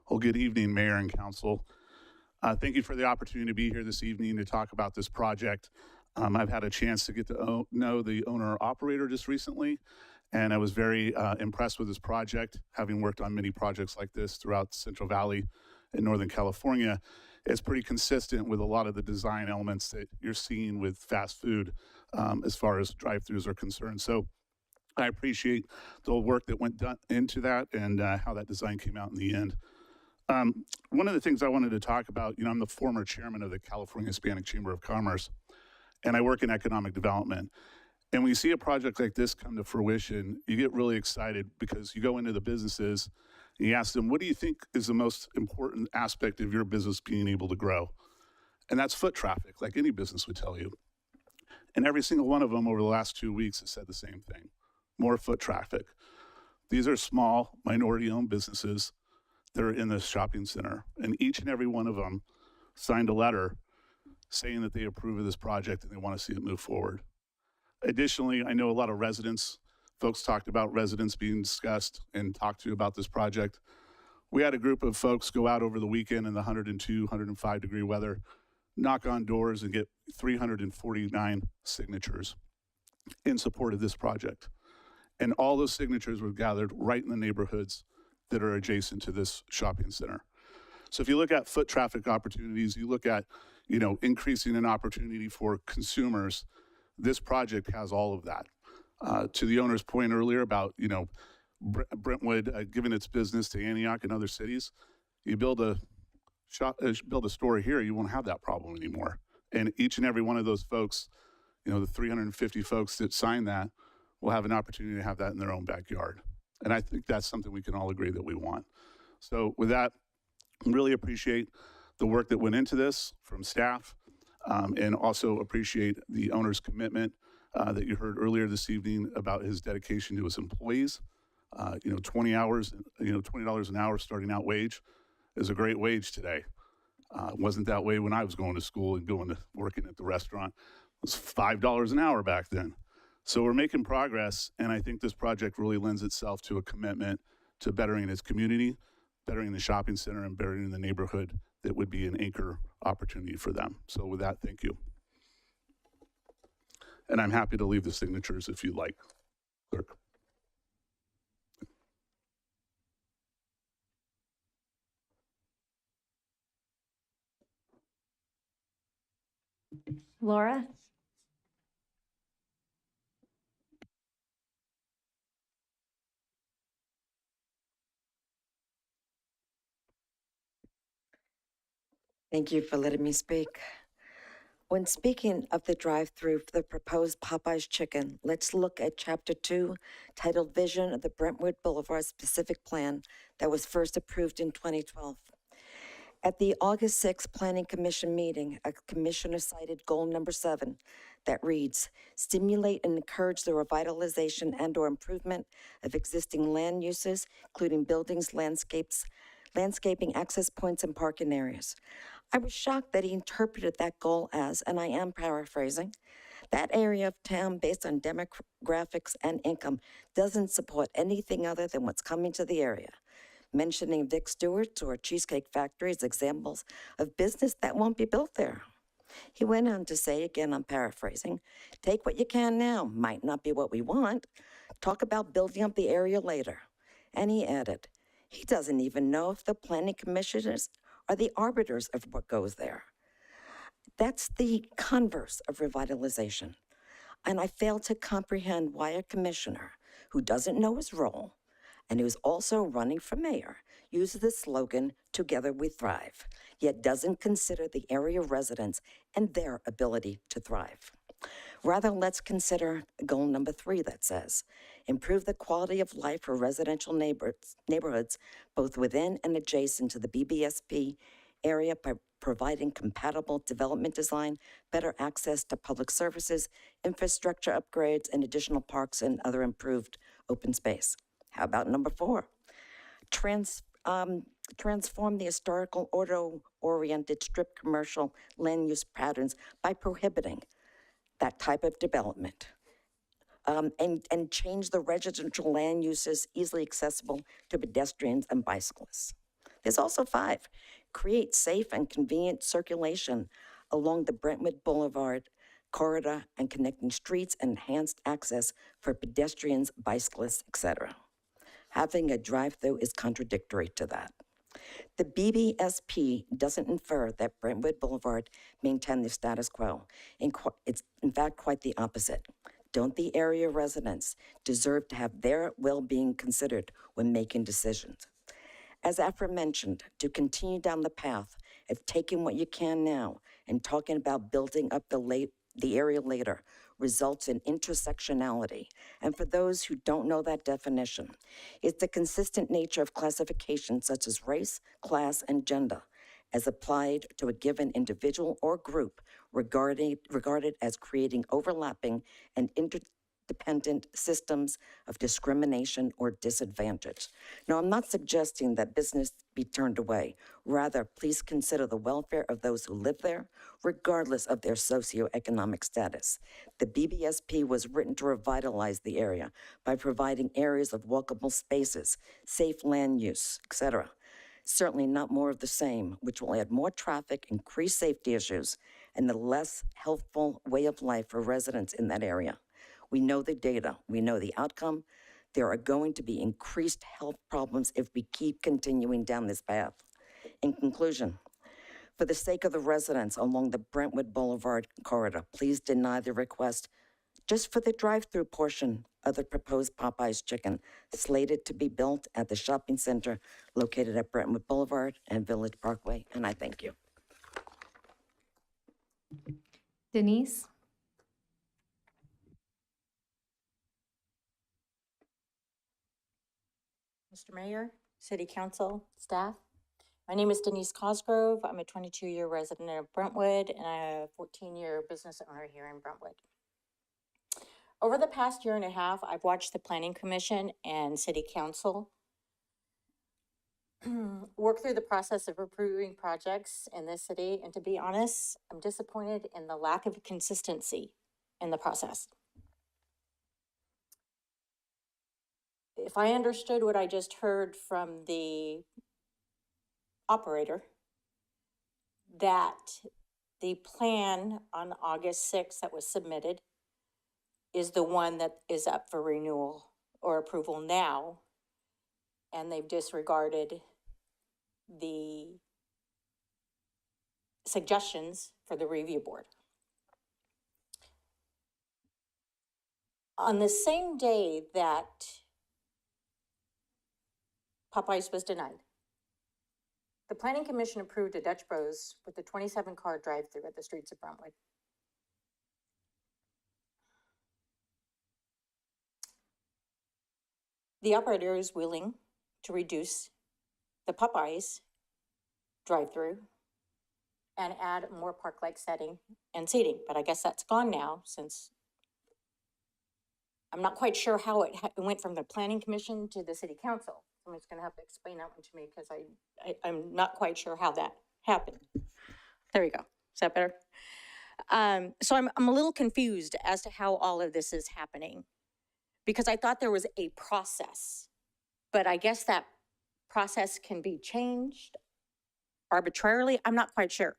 Well, good evening, Mayor and Council. Thank you for the opportunity to be here this evening to talk about this project. I've had a chance to get to know the owner-operator just recently, and I was very impressed with this project, having worked on many projects like this throughout the Central Valley in Northern California. It's pretty consistent with a lot of the design elements that you're seeing with fast food as far as drive-thrus are concerned. So I appreciate the work that went into that and how that design came out in the end. One of the things I wanted to talk about, I'm the former chairman of the California Hispanic Chamber of Commerce, and I work in economic development. And when you see a project like this come to fruition, you get really excited because you go into the businesses and you ask them, what do you think is the most important aspect of your business being able to grow? And that's foot traffic, like any business would tell you. And every single one of them over the last 2 weeks has said the same thing, more foot traffic. These are small, minority-owned businesses that are in this shopping center. And each and every one of them signed a letter saying that they approve of this project and they want to see it move forward. Additionally, I know a lot of residents, folks talked about residents being discussed and talked to about this project. We had a group of folks go out over the weekend in the 102, 105 degree weather, knock on doors and get 349 signatures in support of this project. And all those signatures were gathered right in the neighborhoods that are adjacent to this shopping center. So if you look at foot traffic opportunities, you look at, increasing an opportunity for consumers, this project has all of that. To the owner's point earlier about, Brentwood giving its business to Antioch and other cities, you build a store here, you won't have that problem anymore. And each and every one of those folks, the 350 folks that signed that will have an opportunity to have that in their own backyard. And I think that's something we can all agree that we want. So with that, really appreciate the work that went into this from staff, and also appreciate the owner's commitment that you heard earlier this evening about his dedication to his employees. 20 hours, $20 an hour starting out wage is a great wage today. It wasn't that way when I was going to school and going to working at the restaurant. It was $5 an hour back then. So we're making progress, and I think this project really lends itself to a commitment to bettering its community, bettering the shopping center, and bettering the neighborhood that would be an anchor opportunity for them. So with that, thank you. And I'm happy to leave the signatures if you'd like, clerk. Laura? Thank you for letting me speak. When speaking of the drive-through for the proposed Popeye's Chicken, let's look at Chapter 2, titled Vision of the Brentwood Boulevard Specific Plan that was first approved in 2012. At the August 6th Planning Commission meeting, a commissioner cited goal number 7 that reads, stimulate and encourage the revitalization and/or improvement of existing land uses, including buildings, landscaping, access points, and parking areas. I was shocked that he interpreted that goal as, and I am paraphrasing, that area of town based on demographics and income doesn't support anything other than what's coming to the area, mentioning Vic Stewart's or Cheesecake Factory as examples of business that won't be built there. He went on to say, again, I'm paraphrasing, take what you can now, might not be what we want, talk about building up the area later. And he added, he doesn't even know if the planning commissioners are the arbiters of what goes there. That's the converse of revitalization. And I fail to comprehend why a commissioner who doesn't know his role and who's also running for mayor uses the slogan, Together We Thrive, yet doesn't consider the area residents and their ability to thrive. Rather, let's consider goal number 3 that says, improve the quality of life for residential neighborhoods, both within and adjacent to the BBSP area by providing compatible development design, better access to public services, infrastructure upgrades, and additional parks and other improved open space. How about number 4? Transform the historical auto-oriented strip commercial land use patterns by prohibiting that type of development, and change the residential land uses easily accessible to pedestrians and bicyclists. There's also 5, create safe and convenient circulation along the Brentwood Boulevard corridor and connecting streets and enhanced access for pedestrians, bicyclists, etc. Having a drive-through is contradictory to that. The BBSP doesn't infer that Brentwood Boulevard maintain the status quo. It's in fact quite the opposite. Don't the area residents deserve to have their well-being considered when making decisions? As aforementioned, to continue down the path of taking what you can now and talking about building up the area later results in intersectionality. And for those who don't know that definition, it's the consistent nature of classifications such as race, class, and gender as applied to a given individual or group regarded as creating overlapping and interdependent systems of discrimination or disadvantage. Now, I'm not suggesting that business be turned away. Rather, please consider the welfare of those who live there, regardless of their socioeconomic status. The BBSP was written to revitalize the area by providing areas of walkable spaces, safe land use, etc. Certainly not more of the same, which will add more traffic, increase safety issues, and a less healthful way of life for residents in that area. We know the data, we know the outcome. There are going to be increased health problems if we keep continuing down this path. In conclusion, for the sake of the residents along the Brentwood Boulevard corridor, please deny the request just for the drive-through portion of the proposed Popeye's Chicken slated to be built at the shopping center located at Brentwood Boulevard and Village Parkway, and I thank you. Denise? Mr. Mayor, City Council, staff. My name is Denise Cosgrove. I'm a 22-year resident of Brentwood and a 14-year business owner here in Brentwood. Over the past year and a half, I've watched the Planning Commission and City Council work through the process of approving projects in this city, and to be honest, I'm disappointed in the lack of consistency in the process. If I understood what I just heard from the operator, that the plan on August 6th that was submitted is the one that is up for renewal or approval now, and they've disregarded the suggestions for the review board. On the same day that Popeyes was denied, the Planning Commission approved a Dutch Bros with a 27-car drive-through at the streets of Brentwood. The operator is willing to reduce the Popeyes drive-through and add more park-like setting and seating, but I guess that's gone now since I'm not quite sure how it went from the Planning Commission to the City Council. Someone's gonna have to explain that one to me because I'm not quite sure how that happened. There you go. Is that better? So I'm a little confused as to how all of this is happening, because I thought there was a process, but I guess that process can be changed arbitrarily. I'm not quite sure.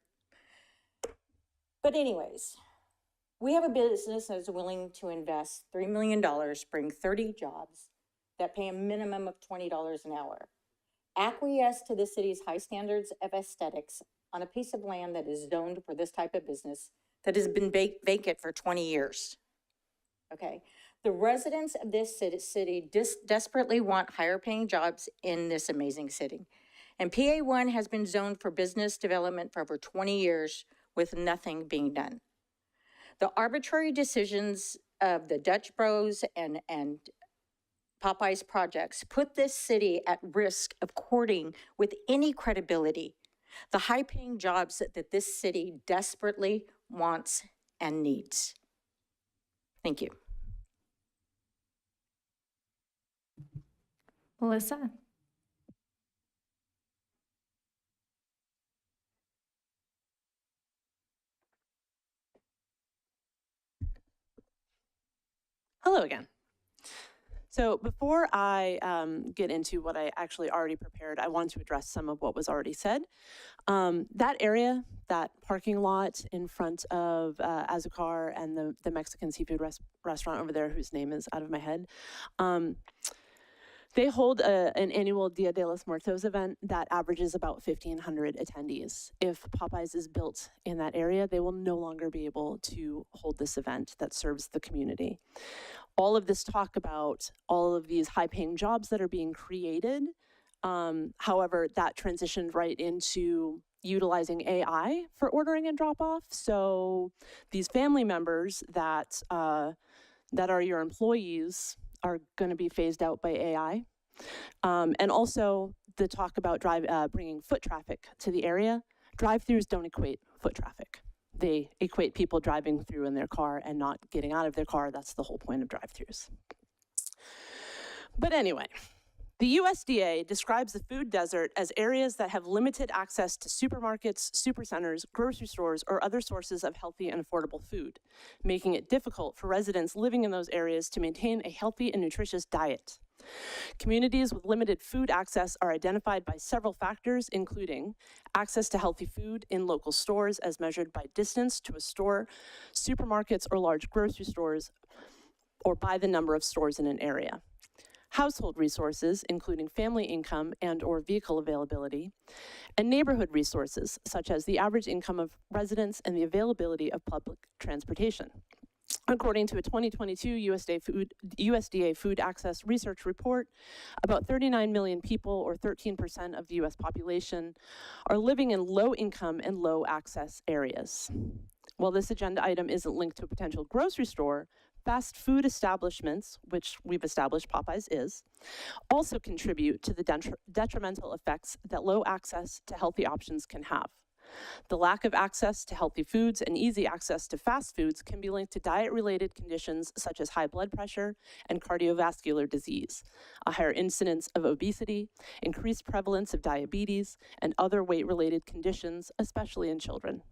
But anyways, we have a business that is willing to invest $3 million, bring 30 jobs that pay a minimum of $20 an hour, acquiesce to the city's high standards of aesthetics on a piece of land that is zoned for this type of business that has been vacant for 20 years. Okay. The residents of this city desperately want higher paying jobs in this amazing city. And PA1 has been zoned for business development for over 20 years with nothing being done. The arbitrary decisions of the Dutch Bros and Popeyes projects put this city at risk of courting with any credibility the high paying jobs that this city desperately wants and needs. Thank you. Melissa? Hello again. So before I get into what I actually already prepared, I wanted to address some of what was already said. That area, that parking lot in front of Azucar and the Mexican seafood restaurant over there, whose name is out of my head, they hold an annual Dia de los Muertos event that averages about 1,500 attendees. If Popeyes is built in that area, they will no longer be able to hold this event that serves the community. All of this talk about all of these high-paying jobs that are being created, however, that transitioned right into utilizing AI for ordering and drop-off. So these family members that are your employees are going to be phased out by AI. And also the talk about bringing foot traffic to the area. Drive-throughs don't equate foot traffic. They equate people driving through in their car and not getting out of their car. That's the whole point of drive-throughs. But anyway, the USDA describes the food desert as areas that have limited access to supermarkets, supercenters, grocery stores, or other sources of healthy and affordable food, making it difficult for residents living in those areas to maintain a healthy and nutritious diet. Communities with limited food access are identified by several factors, including access to healthy food in local stores as measured by distance to a store, supermarkets or large grocery stores, or by the number of stores in an area. Household resources, including family income and/or vehicle availability, and neighborhood resources, such as the average income of residents and the availability of public transportation. According to a 2022 USDA Food Access Research Report, about 39 million people, or 13% of the US population, are living in low-income and low-access areas. While this agenda item isn't linked to a potential grocery store, fast food establishments, which we've established Popeyes is, also contribute to the detrimental effects that low access to healthy options can have. The lack of access to healthy foods and easy access to fast foods can be linked to diet-related conditions such as high blood pressure and cardiovascular disease, a higher incidence of obesity, increased prevalence of diabetes, and other weight-related conditions, especially in children.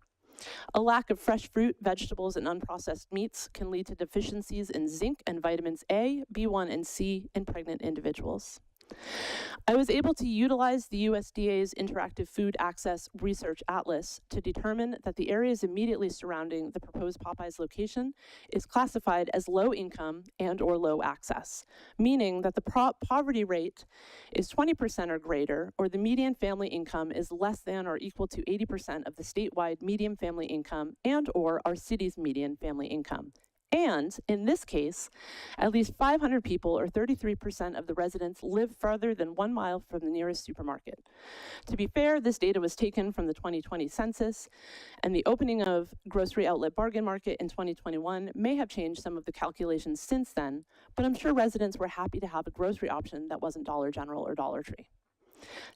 A lack of fresh fruit, vegetables, and unprocessed meats can lead to deficiencies in zinc and vitamins A, B1, and C in pregnant individuals. I was able to utilize the USDA's Interactive Food Access Research Atlas to determine that the areas immediately surrounding the proposed Popeyes location is classified as low income and or low access, meaning that the poverty rate is 20% or greater, or the median family income is less than or equal to 80% of the statewide median family income and or our city's median family income. And in this case, at least 500 people, or 33% of the residents, live farther than 1 mile from the nearest supermarket. To be fair, this data was taken from the 2020 census, and the opening of Grocery Outlet Bargain Market in 2021 may have changed some of the calculations since then, but I'm sure residents were happy to have a grocery option that wasn't Dollar General or Dollar Tree.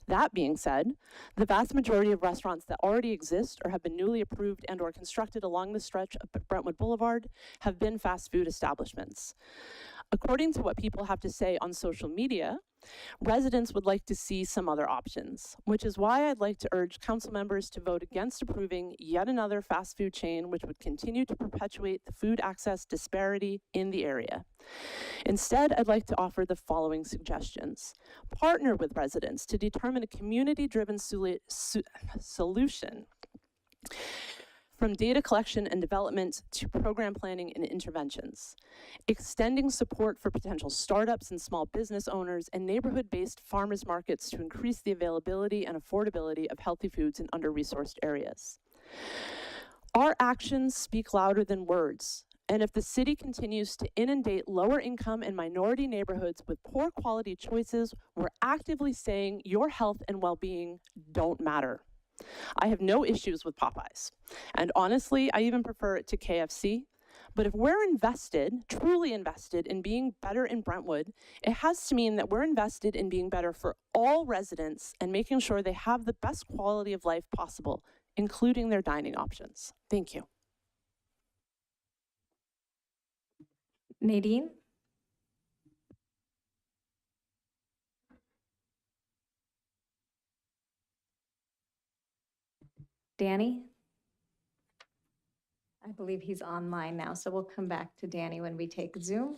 That being said, the vast majority of restaurants that already exist or have been newly approved and or constructed along the stretch of Brentwood Boulevard have been fast food establishments. According to what people have to say on social media, residents would like to see some other options, which is why I'd like to urge council members to vote against approving yet another fast food chain which would continue to perpetuate the food access disparity in the area. Instead, I'd like to offer the following suggestions. Partner with residents to determine a community-driven solution, from data collection and development to program planning and interventions, extending support for potential startups and small business owners, and neighborhood-based farmers markets to increase the availability and affordability of healthy foods in under-resourced areas. Our actions speak louder than words, and if the city continues to inundate lower income and minority neighborhoods with poor quality choices, we're actively saying your health and well-being don't matter. I have no issues with Popeyes, and honestly, I even prefer it to KFC. But if we're invested, truly invested in being better in Brentwood, it has to mean that we're invested in being better for all residents and making sure they have the best quality of life possible, including their dining options. Thank you. Nadine? Danny? I believe he's online now, so we'll come back to Danny when we take Zoom.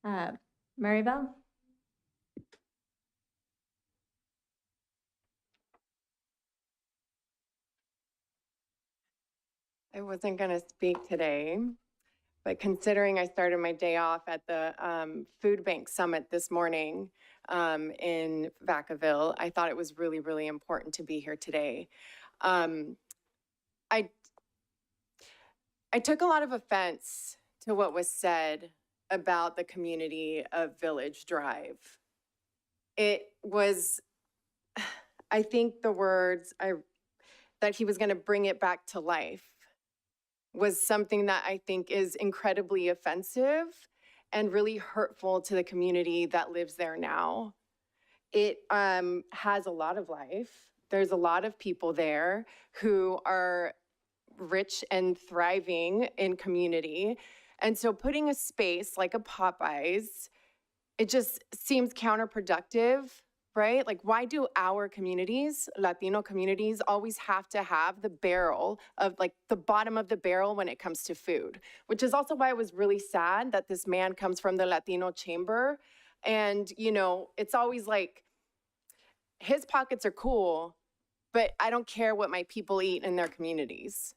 Maribel? I wasn't going to speak today, but considering I started my day off at the Food Bank Summit this morning in Vacaville, I thought it was really, really important to be here today. I took a lot of offense to what was said about the community of Village Drive. It was, I think the words that he was going to bring it back to life was something that I think is incredibly offensive and really hurtful to the community that lives there now. It has a lot of life. There's a lot of people there who are rich and thriving in community. And so putting a space like a Popeyes, it just seems counterproductive, right? Like, why do our communities, Latino communities, always have to have the barrel of, like, the bottom of the barrel when it comes to food? Which is also why I was really sad that this man comes from the Latino chamber. And, you know, it's always like, his pockets are cool, but I don't care what my people eat in their communities.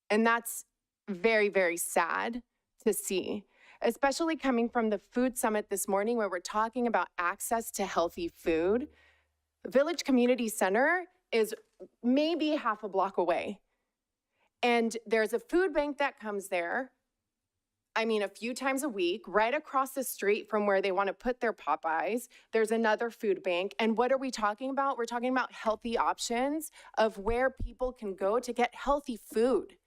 And that's very, very sad to see, especially coming from the food summit this morning where we're talking about access to healthy food. Village Community Center is maybe half a block away. And there's a food bank that comes there, I mean, a few times a week, right across the street from where they want to put their Popeyes. There's another food bank. And what are we talking about? We're talking about healthy options of where people can go to get healthy food.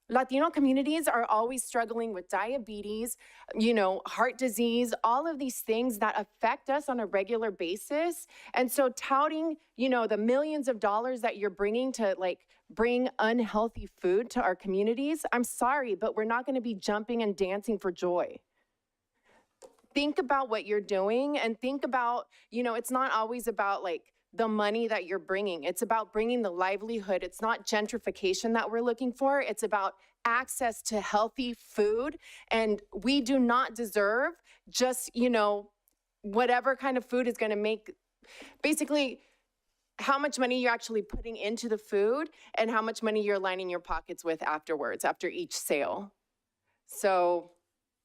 Latino communities are always struggling with diabetes, you know, heart disease, all of these things that affect us on a regular basis. And so touting, you know, the millions of dollars that you're bringing to, like, bring unhealthy food to our communities, I'm sorry, but we're not going to be jumping and dancing for joy. Think about what you're doing and think about, you know, it's not always about like the money that you're bringing. It's about bringing the livelihood. It's not gentrification that we're looking for. It's about access to healthy food. And we do not deserve just, you know, whatever kind of food is going to make, basically, how much money you're actually putting into the food and how much money you're lining your pockets with afterwards, after each sale. So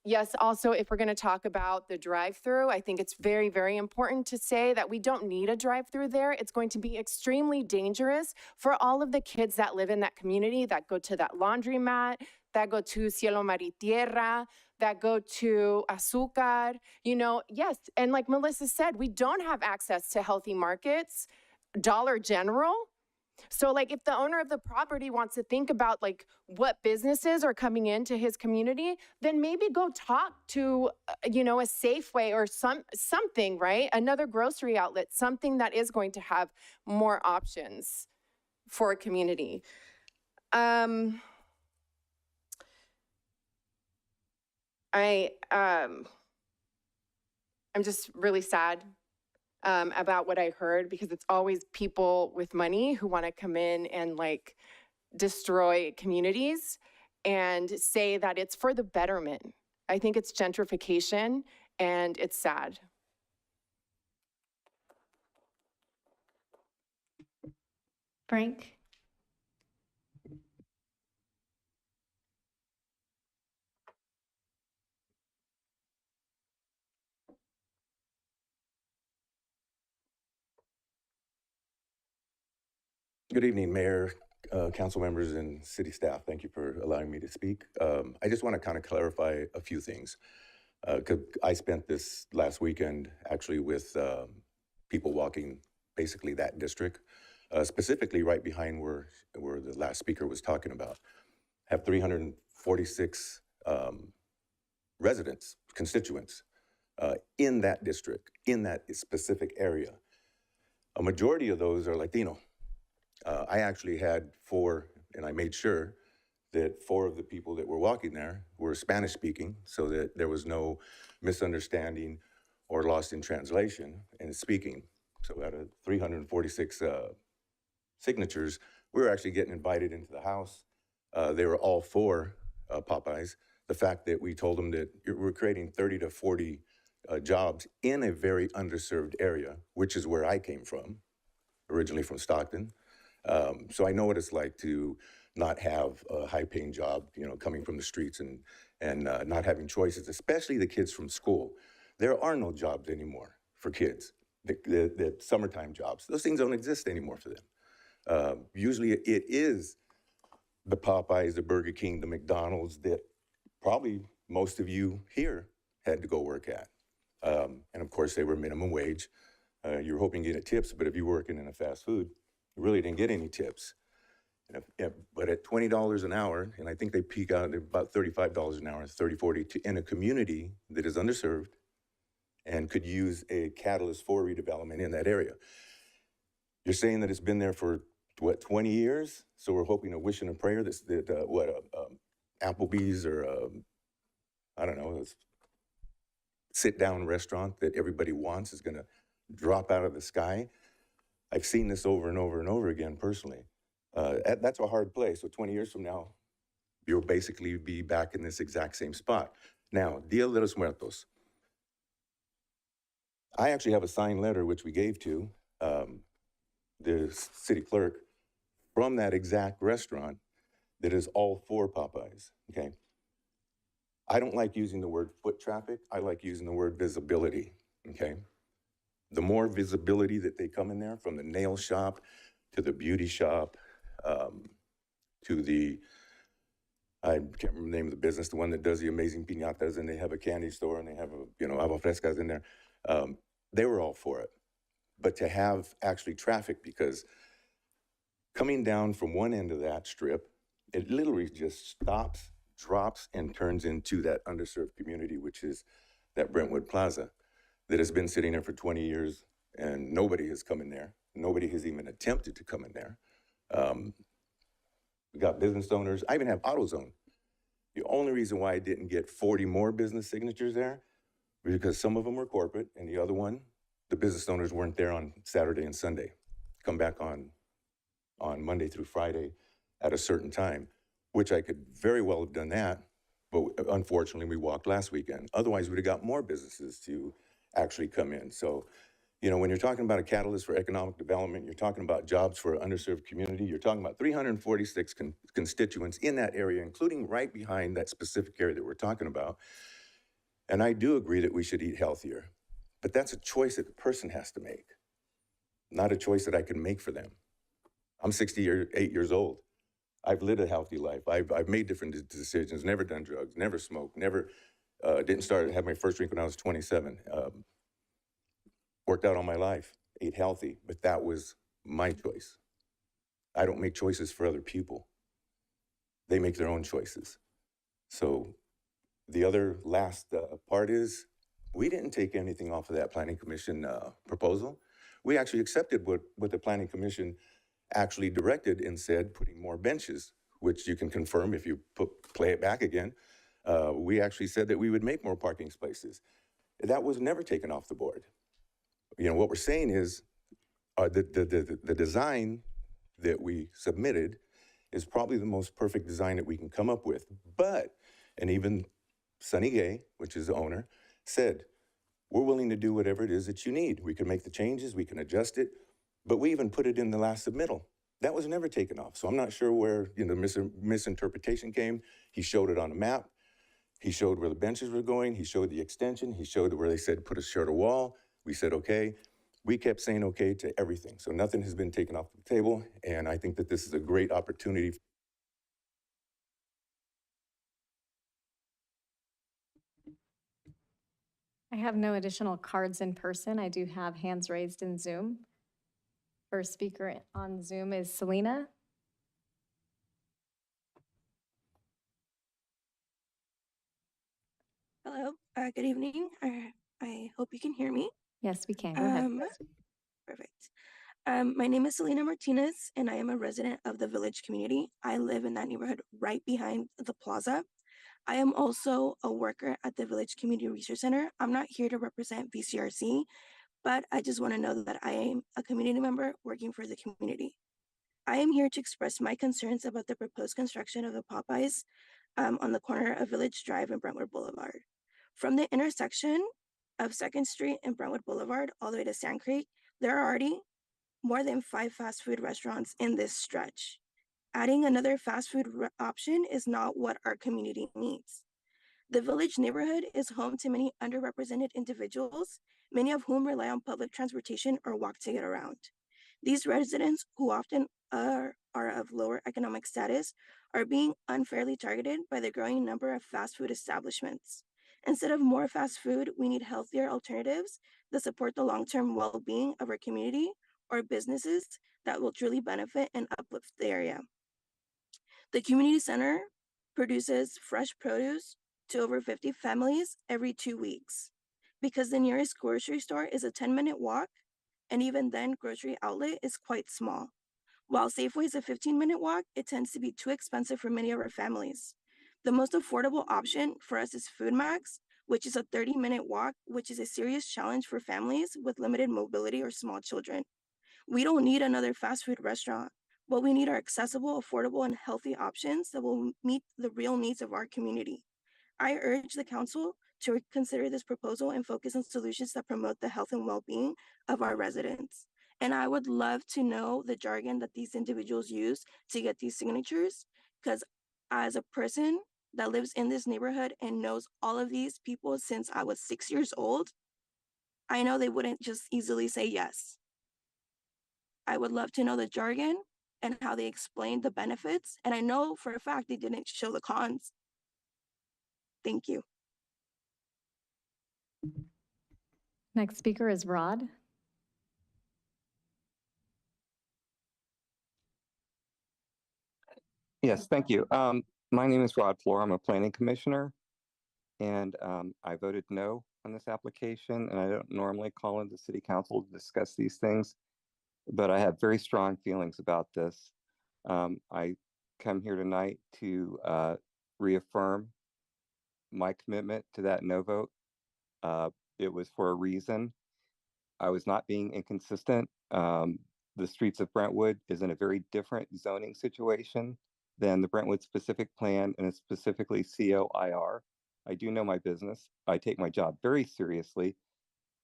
yes, also, if we're going to talk about the drive-through, I think it's very, very important to say that we don't need a drive-through there. It's going to be extremely dangerous for all of the kids that live in that community, that go to that laundromat, that go to Cielo Mar y Tierra, that go to Azúcar, you know, yes. And like Melissa said, we don't have access to healthy markets, Dollar General. So like if the owner of the property wants to think about like what businesses are coming into his community, then maybe go talk to, you know, a Safeway or something, right? Another grocery outlet, something that is going to have more options for a community. I'm just really sad about what I heard, because it's always people with money who want to come in and like destroy communities and say that it's for the betterment. I think it's gentrification and it's sad. Frank? Good evening, Mayor, council members, and city staff. Thank you for allowing me to speak. I just want to kind of clarify a few things. 'Cause I spent this last weekend actually with people walking basically that district, specifically right behind where the last speaker was talking about. I have 346 residents, constituents in that district, in that specific area. A majority of those are Latino. I actually had 4, and I made sure that 4 of the people that were walking there were Spanish speaking, so that there was no misunderstanding or lost in translation and speaking. So out of 346 signatures, we were actually getting invited into the house. They were all for Popeyes. The fact that we told them that we're creating 30 to 40 jobs in a very underserved area, which is where I came from, originally from Stockton. So I know what it's like to not have a high-paying job, you know, coming from the streets and not having choices, especially the kids from school. There are no jobs anymore for kids, the summertime jobs. Those things don't exist anymore for them. Usually it is the Popeyes, the Burger King, the McDonald's that probably most of you here had to go work at. And of course, they were minimum wage. You were hoping to get tips, but if you're working in a fast food, you really didn't get any tips. But at $20 an hour, and I think they peak out at about $35 an hour, 30, 40, in a community that is underserved and could use a catalyst for redevelopment in that area. You're saying that it's been there for, what, 20 years? So we're hoping, a wish and a prayer that Applebee's or, I don't know, a sit-down restaurant that everybody wants is gonna drop out of the sky. I've seen this over and over and over again personally. That's a hard place. So 20 years from now, you'll basically be back in this exact same spot. Now, Dia de los Muertos. I actually have a signed letter which we gave to the city clerk from that exact restaurant that is all for Popeyes, okay? I don't like using the word foot traffic. I like using the word visibility, okay? The more visibility that they come in there, from the nail shop to the beauty shop, to the, I can't remember the name of the business, the one that does the amazing piñatas, and they have a candy store and they have agua frescas in there. They were all for it. But to have actually traffic, because coming down from one end of that strip, it literally just stops, drops, and turns into that underserved community, which is that Brentwood Plaza that has been sitting there for 20 years and nobody has come in there. Nobody has even attempted to come in there. We got business owners. I even have AutoZone. The only reason why I didn't get 40 more business signatures there was because some of them were corporate, and the other one, the business owners weren't there on Saturday and Sunday. Come back on Monday through Friday at a certain time, which I could very well have done that, but unfortunately we walked last weekend. Otherwise, we'd have got more businesses to actually come in. So, you know, when you're talking about a catalyst for economic development, you're talking about jobs for an underserved community, you're talking about 346 constituents in that area, including right behind that specific area that we're talking about. And I do agree that we should eat healthier, but that's a choice that the person has to make, not a choice that I can make for them. I'm 68 years old. I've lived a healthy life. I've made different decisions, never done drugs, never smoked, never, had my first drink when I was 27. Worked out all my life, ate healthy, but that was my choice. I don't make choices for other people. They make their own choices. So the other last part is, we didn't take anything off of that Planning Commission proposal. We actually accepted what the Planning Commission actually directed and said, putting more benches, which you can confirm if you play it back again. We actually said that we would make more parking spaces. That was never taken off the board. You know, what we're saying is the design that we submitted is probably the most perfect design that we can come up with. But, and even Sunny Gay, which is the owner, said, we're willing to do whatever it is that you need. We can make the changes, we can adjust it, but we even put it in the last submittal. That was never taken off. So I'm not sure where, you know, misinterpretation came. He showed it on a map. He showed where the benches were going. He showed the extension. He showed where they said put a shorter wall. We said, okay. We kept saying okay to everything. So nothing has been taken off the table. And I think that this is a great opportunity. I have no additional cards in person. I do have hands raised in Zoom. First speaker on Zoom is Selena. Hello, good evening. I hope you can hear me. Yes, we can. Go ahead. Perfect. My name is Selena Martinez, and I am a resident of the Village community. I live in that neighborhood right behind the plaza. I am also a worker at the Village Community Research Center. I'm not here to represent VCRC, but I just want to know that I am a community member working for the community. I am here to express my concerns about the proposed construction of the Popeyes on the corner of Village Drive and Brentwood Boulevard. From the intersection of 2nd Street and Brentwood Boulevard all the way to Sand Creek, there are already more than 5 fast food restaurants in this stretch. Adding another fast food option is not what our community needs. The Village neighborhood is home to many underrepresented individuals, many of whom rely on public transportation or walk to get around. These residents, who often are of lower economic status, are being unfairly targeted by the growing number of fast food establishments. Instead of more fast food, we need healthier alternatives that support the long-term well-being of our community or businesses that will truly benefit and uplift the area. The community center produces fresh produce to over 50 families every 2 weeks. Because the nearest grocery store is a 10-minute walk, and even then, grocery outlet is quite small. While Safeway is a 15-minute walk, it tends to be too expensive for many of our families. The most affordable option for us is Food Max, which is a 30-minute walk, which is a serious challenge for families with limited mobility or small children. We don't need another fast food restaurant. What we need are accessible, affordable, and healthy options that will meet the real needs of our community. I urge the council to consider this proposal and focus on solutions that promote the health and well-being of our residents. And I would love to know the jargon that these individuals use to get these signatures, because as a person that lives in this neighborhood and knows all of these people since I was 6 years old, I know they wouldn't just easily say yes. I would love to know the jargon and how they explain the benefits. And I know for a fact they didn't show the cons. Thank you. Next speaker is Rod. Yes, thank you. My name is Rod Floor. I'm a planning commissioner, and I voted no on this application, and I don't normally call into city council to discuss these things, but I have very strong feelings about this. I come here tonight to reaffirm my commitment to that no vote. It was for a reason. I was not being inconsistent. The streets of Brentwood is in a very different zoning situation than the Brentwood specific plan, and it's specifically COIR. I do know my business. I take my job very seriously.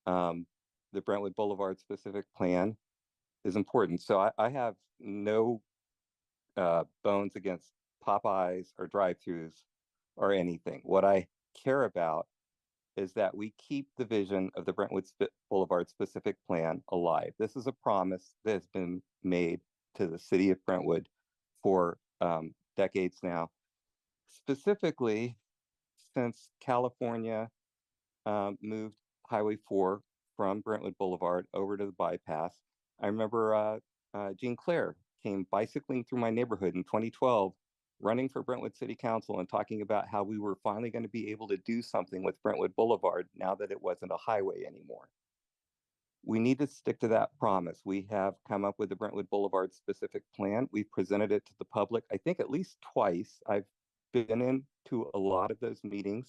The Brentwood Boulevard specific plan is important. So I have no bones against Popeyes or drive-throughs or anything. What I care about is that we keep the vision of the Brentwood Boulevard specific plan alive. This is a promise that has been made to the city of Brentwood for decades now, specifically since California moved Highway 4 from Brentwood Boulevard over to the bypass. I remember Jean Claire came bicycling through my neighborhood in 2012, running for Brentwood City Council and talking about how we were finally going to be able to do something with Brentwood Boulevard now that it wasn't a highway anymore. We need to stick to that promise. We have come up with the Brentwood Boulevard specific plan. We've presented it to the public, I think at least twice. I've been into a lot of those meetings.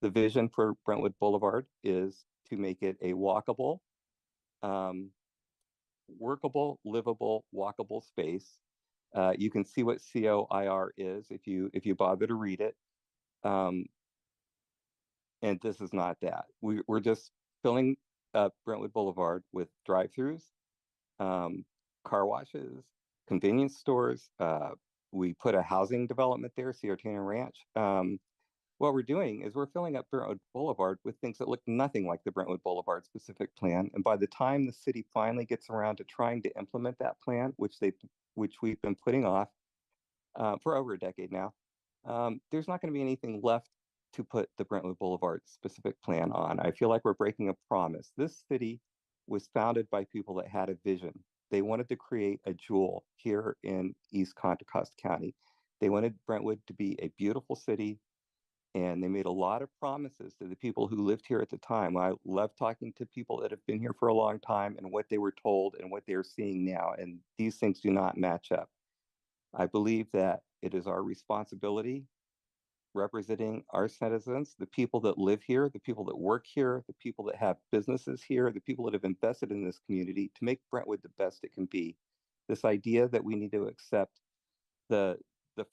The vision for Brentwood Boulevard is to make it a walkable, workable, livable, walkable space. You can see what COIR is if you bother to read it. And this is not that. We're just filling up Brentwood Boulevard with drive-throughs, car washes, convenience stores. We put a housing development there, Ciortina Ranch. What we're doing is we're filling up Brentwood Boulevard with things that look nothing like the Brentwood Boulevard specific plan. And by the time the city finally gets around to trying to implement that plan, which we've been putting off for over a decade now, there's not going to be anything left to put the Brentwood Boulevard specific plan on. I feel like we're breaking a promise. This city was founded by people that had a vision. They wanted to create a jewel here in East Contra Costa County. They wanted Brentwood to be a beautiful city, and they made a lot of promises to the people who lived here at the time. I love talking to people that have been here for a long time and what they were told and what they're seeing now, and these things do not match up. I believe that it is our responsibility, representing our citizens, the people that live here, the people that work here, the people that have businesses here, the people that have invested in this community, to make Brentwood the best it can be. This idea that we need to accept the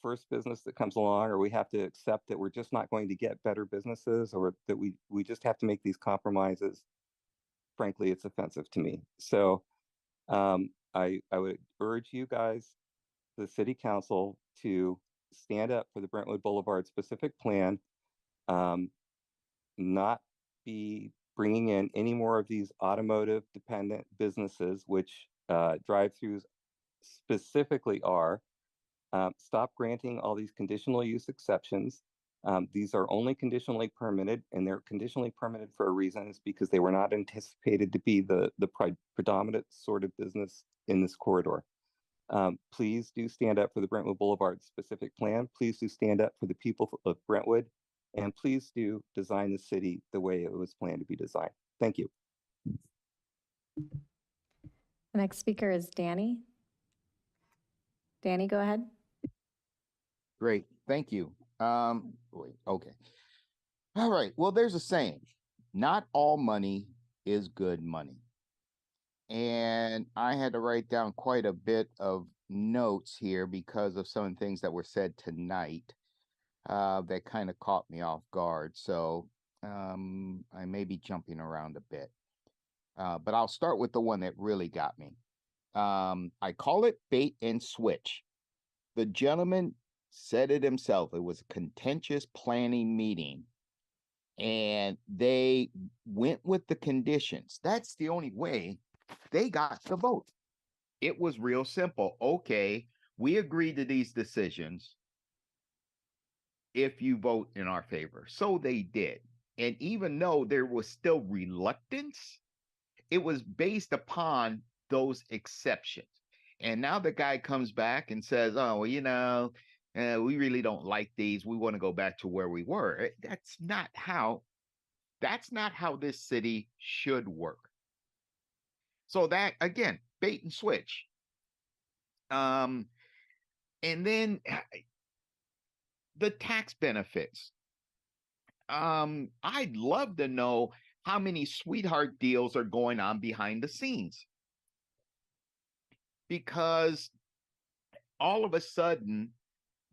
first business that comes along, or we have to accept that we're just not going to get better businesses, or that we just have to make these compromises, frankly, it's offensive to me. So I would urge you guys, the city council, to stand up for the Brentwood Boulevard specific plan, not be bringing in any more of these automotive dependent businesses, which drive-throughs specifically are. Stop granting all these conditional use exceptions. These are only conditionally permitted, and they're conditionally permitted for a reason. It's because they were not anticipated to be the predominant sort of business in this corridor. Please do stand up for the Brentwood Boulevard specific plan. Please do stand up for the people of Brentwood, and please do design the city the way it was planned to be designed. Thank you. The next speaker is Danny. Danny, go ahead. Great, thank you. Okay. All right, well, there's a saying, not all money is good money. And I had to write down quite a bit of notes here because of some of the things that were said tonight that kind of caught me off guard. So I may be jumping around a bit, but I'll start with the one that really got me. I call it bait and switch. The gentleman said it himself. It was a contentious planning meeting, and they went with the conditions. That's the only way they got the vote. It was real simple. Okay, we agreed to these decisions if you vote in our favor. So they did. And even though there was still reluctance, it was based upon those exceptions. And now the guy comes back and says, oh, well, you know, we really don't like these. We want to go back to where we were. That's not how this city should work. So that, again, bait and switch. And then the tax benefits. I'd love to know how many sweetheart deals are going on behind the scenes. Because all of a sudden,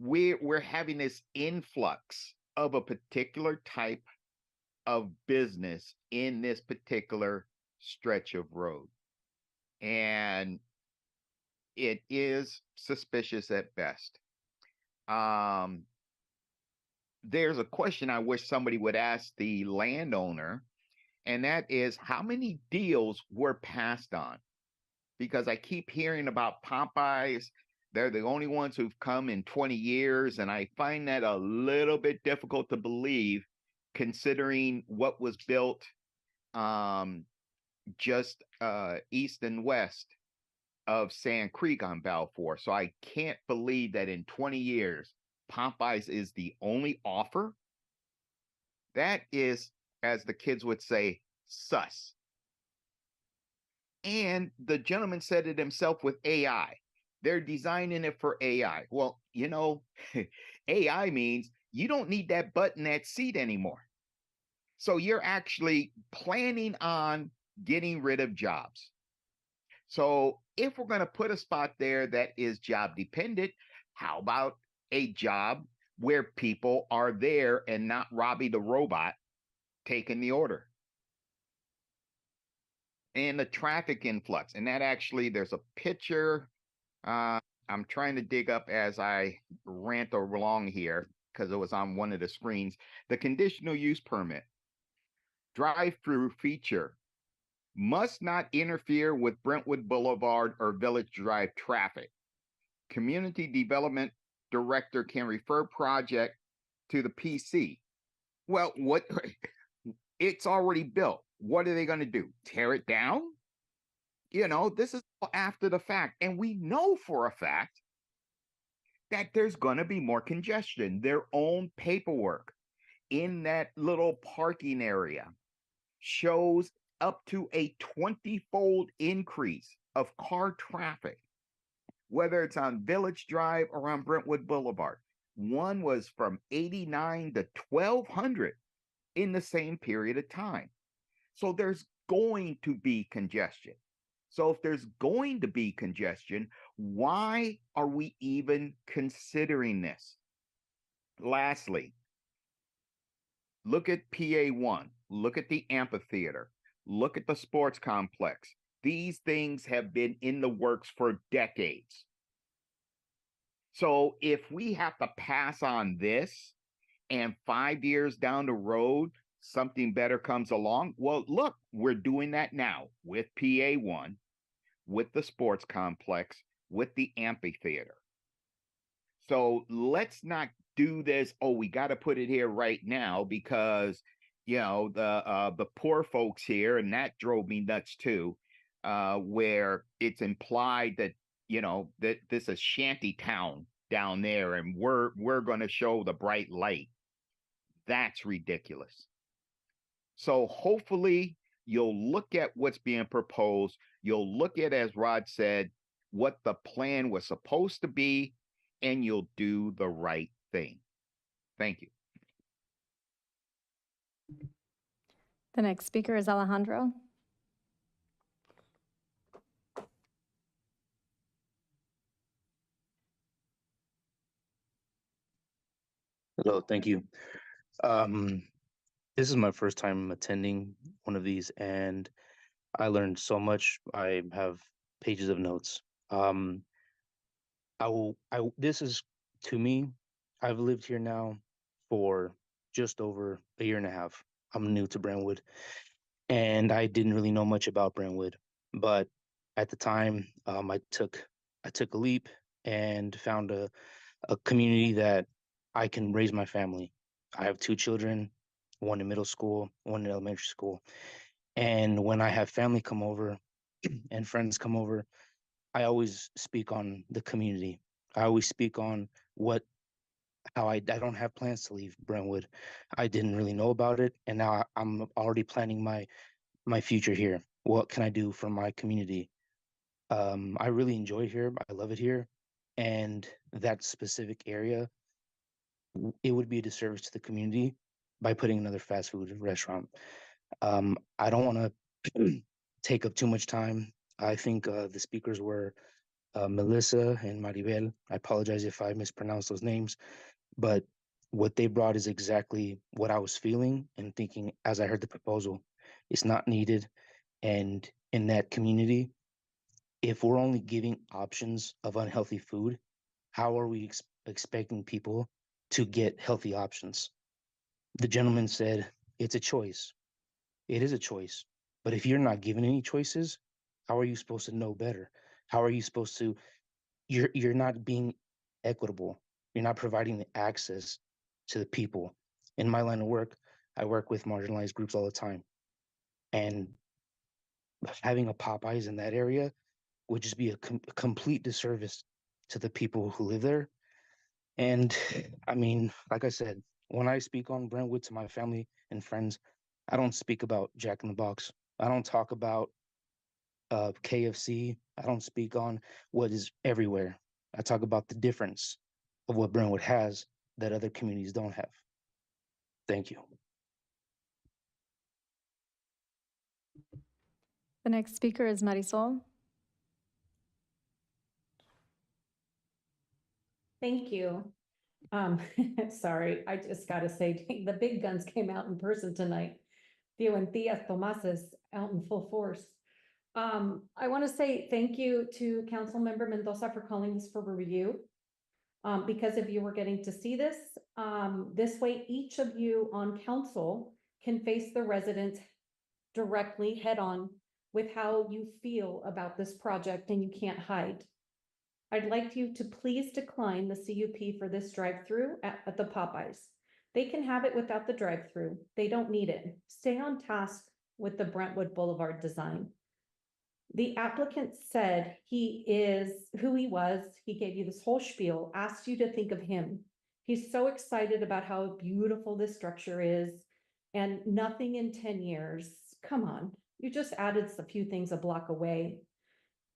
we're having this influx of a particular type of business in this particular stretch of road. And it is suspicious at best. There's a question I wish somebody would ask the landowner, and that is how many deals were passed on? Because I keep hearing about Popeyes. They're the only ones who've come in 20 years, and I find that a little bit difficult to believe considering what was built just east and west of Sand Creek on Balfour. So I can't believe that in 20 years, Popeyes is the only offer. That is, as the kids would say, sus. And the gentleman said it himself with AI. They're designing it for AI. Well, you know, AI means you don't need that butt in that seat anymore. So you're actually planning on getting rid of jobs. So if we're going to put a spot there that is job dependent, how about a job where people are there and not Robbie the robot taking the order? And the traffic influx. And that actually, there's a picture. I'm trying to dig up as I rant along here because it was on one of the screens. The conditional use permit. Drive-through feature must not interfere with Brentwood Boulevard or Village Drive traffic. Community Development Director can refer project to the PC. Well, what? It's already built. What are they going to do? Tear it down? You know, this is after the fact. And we know for a fact that there's going to be more congestion. Their own paperwork in that little parking area shows up to a 20-fold increase of car traffic, whether it's on Village Drive or on Brentwood Boulevard. One was from 89 to 1,200 in the same period of time. So there's going to be congestion. So if there's going to be congestion, why are we even considering this? Lastly, look at PA1, look at the amphitheater, look at the sports complex. These things have been in the works for decades. So if we have to pass on this and 5 years down the road, something better comes along, well, look, we're doing that now with PA1, with the sports complex, with the amphitheater. So let's not do this, oh, we got to put it here right now because, you know, the poor folks here, and that drove me nuts too, where it's implied that, you know, that this is shanty town down there and we're going to show the bright light. That's ridiculous. So hopefully you'll look at what's being proposed. You'll look at, as Rod said, what the plan was supposed to be, and you'll do the right thing. Thank you. The next speaker is Alejandro. Hello, thank you. This is my first time attending one of these, and I learned so much. I have pages of notes. This is, to me, I've lived here now for just over a year and a half. I'm new to Brentwood, and I didn't really know much about Brentwood, but at the time, I took a leap and found a community that I can raise my family. I have 2 children, one in middle school, one in elementary school. And when I have family come over and friends come over, I always speak on the community. I always speak on how I don't have plans to leave Brentwood. I didn't really know about it, and now I'm already planning my future here. What can I do for my community? I really enjoy it here. I love it here. and that specific area, it would be a disservice to the community by putting another fast food restaurant. I don't want to take up too much time. I think the speakers were Melissa and Maribel. I apologize if I mispronounced those names, but what they brought is exactly what I was feeling and thinking as I heard the proposal. It's not needed. And in that community, if we're only giving options of unhealthy food, how are we expecting people to get healthy options? The gentleman said, it's a choice. It is a choice. But if you're not given any choices, how are you supposed to know better? How are you supposed to, you're not being equitable. You're not providing the access to the people. In my line of work, I work with marginalized groups all the time. And having a Popeyes in that area would just be a complete disservice to the people who live there. And I mean, like I said, when I speak on Brentwood to my family and friends, I don't speak about Jack in the Box. I don't talk about KFC. I don't speak on what is everywhere. I talk about the difference of what Brentwood has that other communities don't have. Thank you. The next speaker is Marisol. Thank you. Sorry, I just gotta say, the big guns came out in person tonight. Theo and Thea Tomases out in full force. I want to say thank you to Councilmember Mendoza for calling this for review. Because if you were getting to see this, this way each of you on council can face the residents directly head on with how you feel about this project and you can't hide. I'd like you to please decline the CUP for this drive-through at the Popeyes. They can have it without the drive-through. They don't need it. Stay on task with the Brentwood Boulevard design. The applicant said he is who he was. He gave you this whole spiel, asked you to think of him. He's so excited about how beautiful this structure is and nothing in 10 years. Come on, you just added a few things a block away.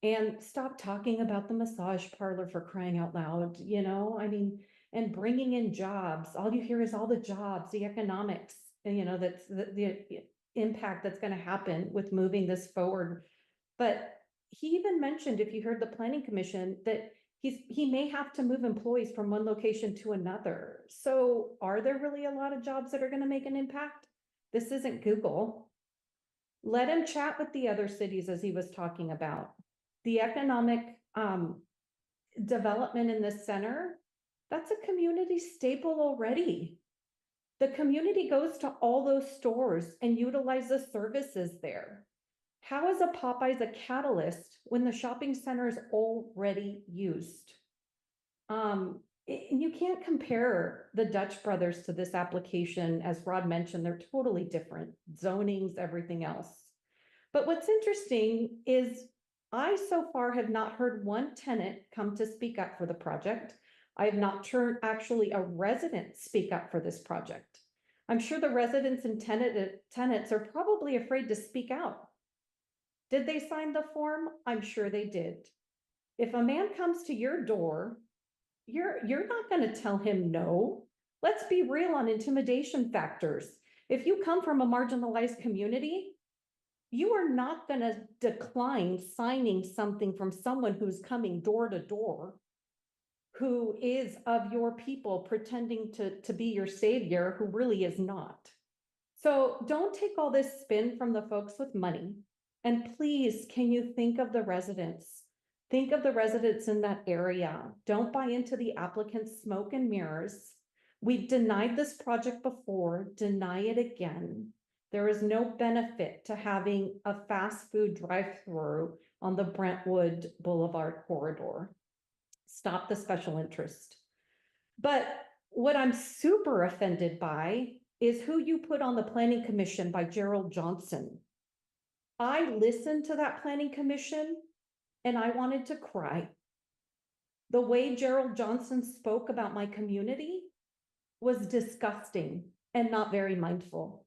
And stop talking about the massage parlor for crying out loud, you know, I mean, and bringing in jobs. All you hear is all the jobs, the economics, you know, that's the impact that's going to happen with moving this forward. But he even mentioned, if you heard the planning commission, that he may have to move employees from one location to another. So are there really a lot of jobs that are going to make an impact? This isn't Google. Let him chat with the other cities as he was talking about. The economic development in the center, that's a community staple already. The community goes to all those stores and utilizes services there. How is a Popeyes a catalyst when the shopping center is already used? You can't compare the Dutch brothers to this application. As Rod mentioned, they're totally different. Zonings, everything else. But what's interesting is I so far have not heard one tenant come to speak up for the project. I have not heard actually a resident speak up for this project. I'm sure the residents and tenants are probably afraid to speak out. Did they sign the form? I'm sure they did. If a man comes to your door, you're not going to tell him no. Let's be real on intimidation factors. If you come from a marginalized community, you are not going to decline signing something from someone who's coming door to door, who is of your people pretending to be your savior, who really is not. So don't take all this spin from the folks with money. And please, can you think of the residents? Think of the residents in that area. Don't buy into the applicant's smoke and mirrors. We've denied this project before, deny it again. There is no benefit to having a fast food drive-through on the Brentwood Boulevard corridor. Stop the special interest. But what I'm super offended by is who you put on the planning commission by Gerald Johnson. I listened to that planning commission and I wanted to cry. The way Gerald Johnson spoke about my community was disgusting and not very mindful.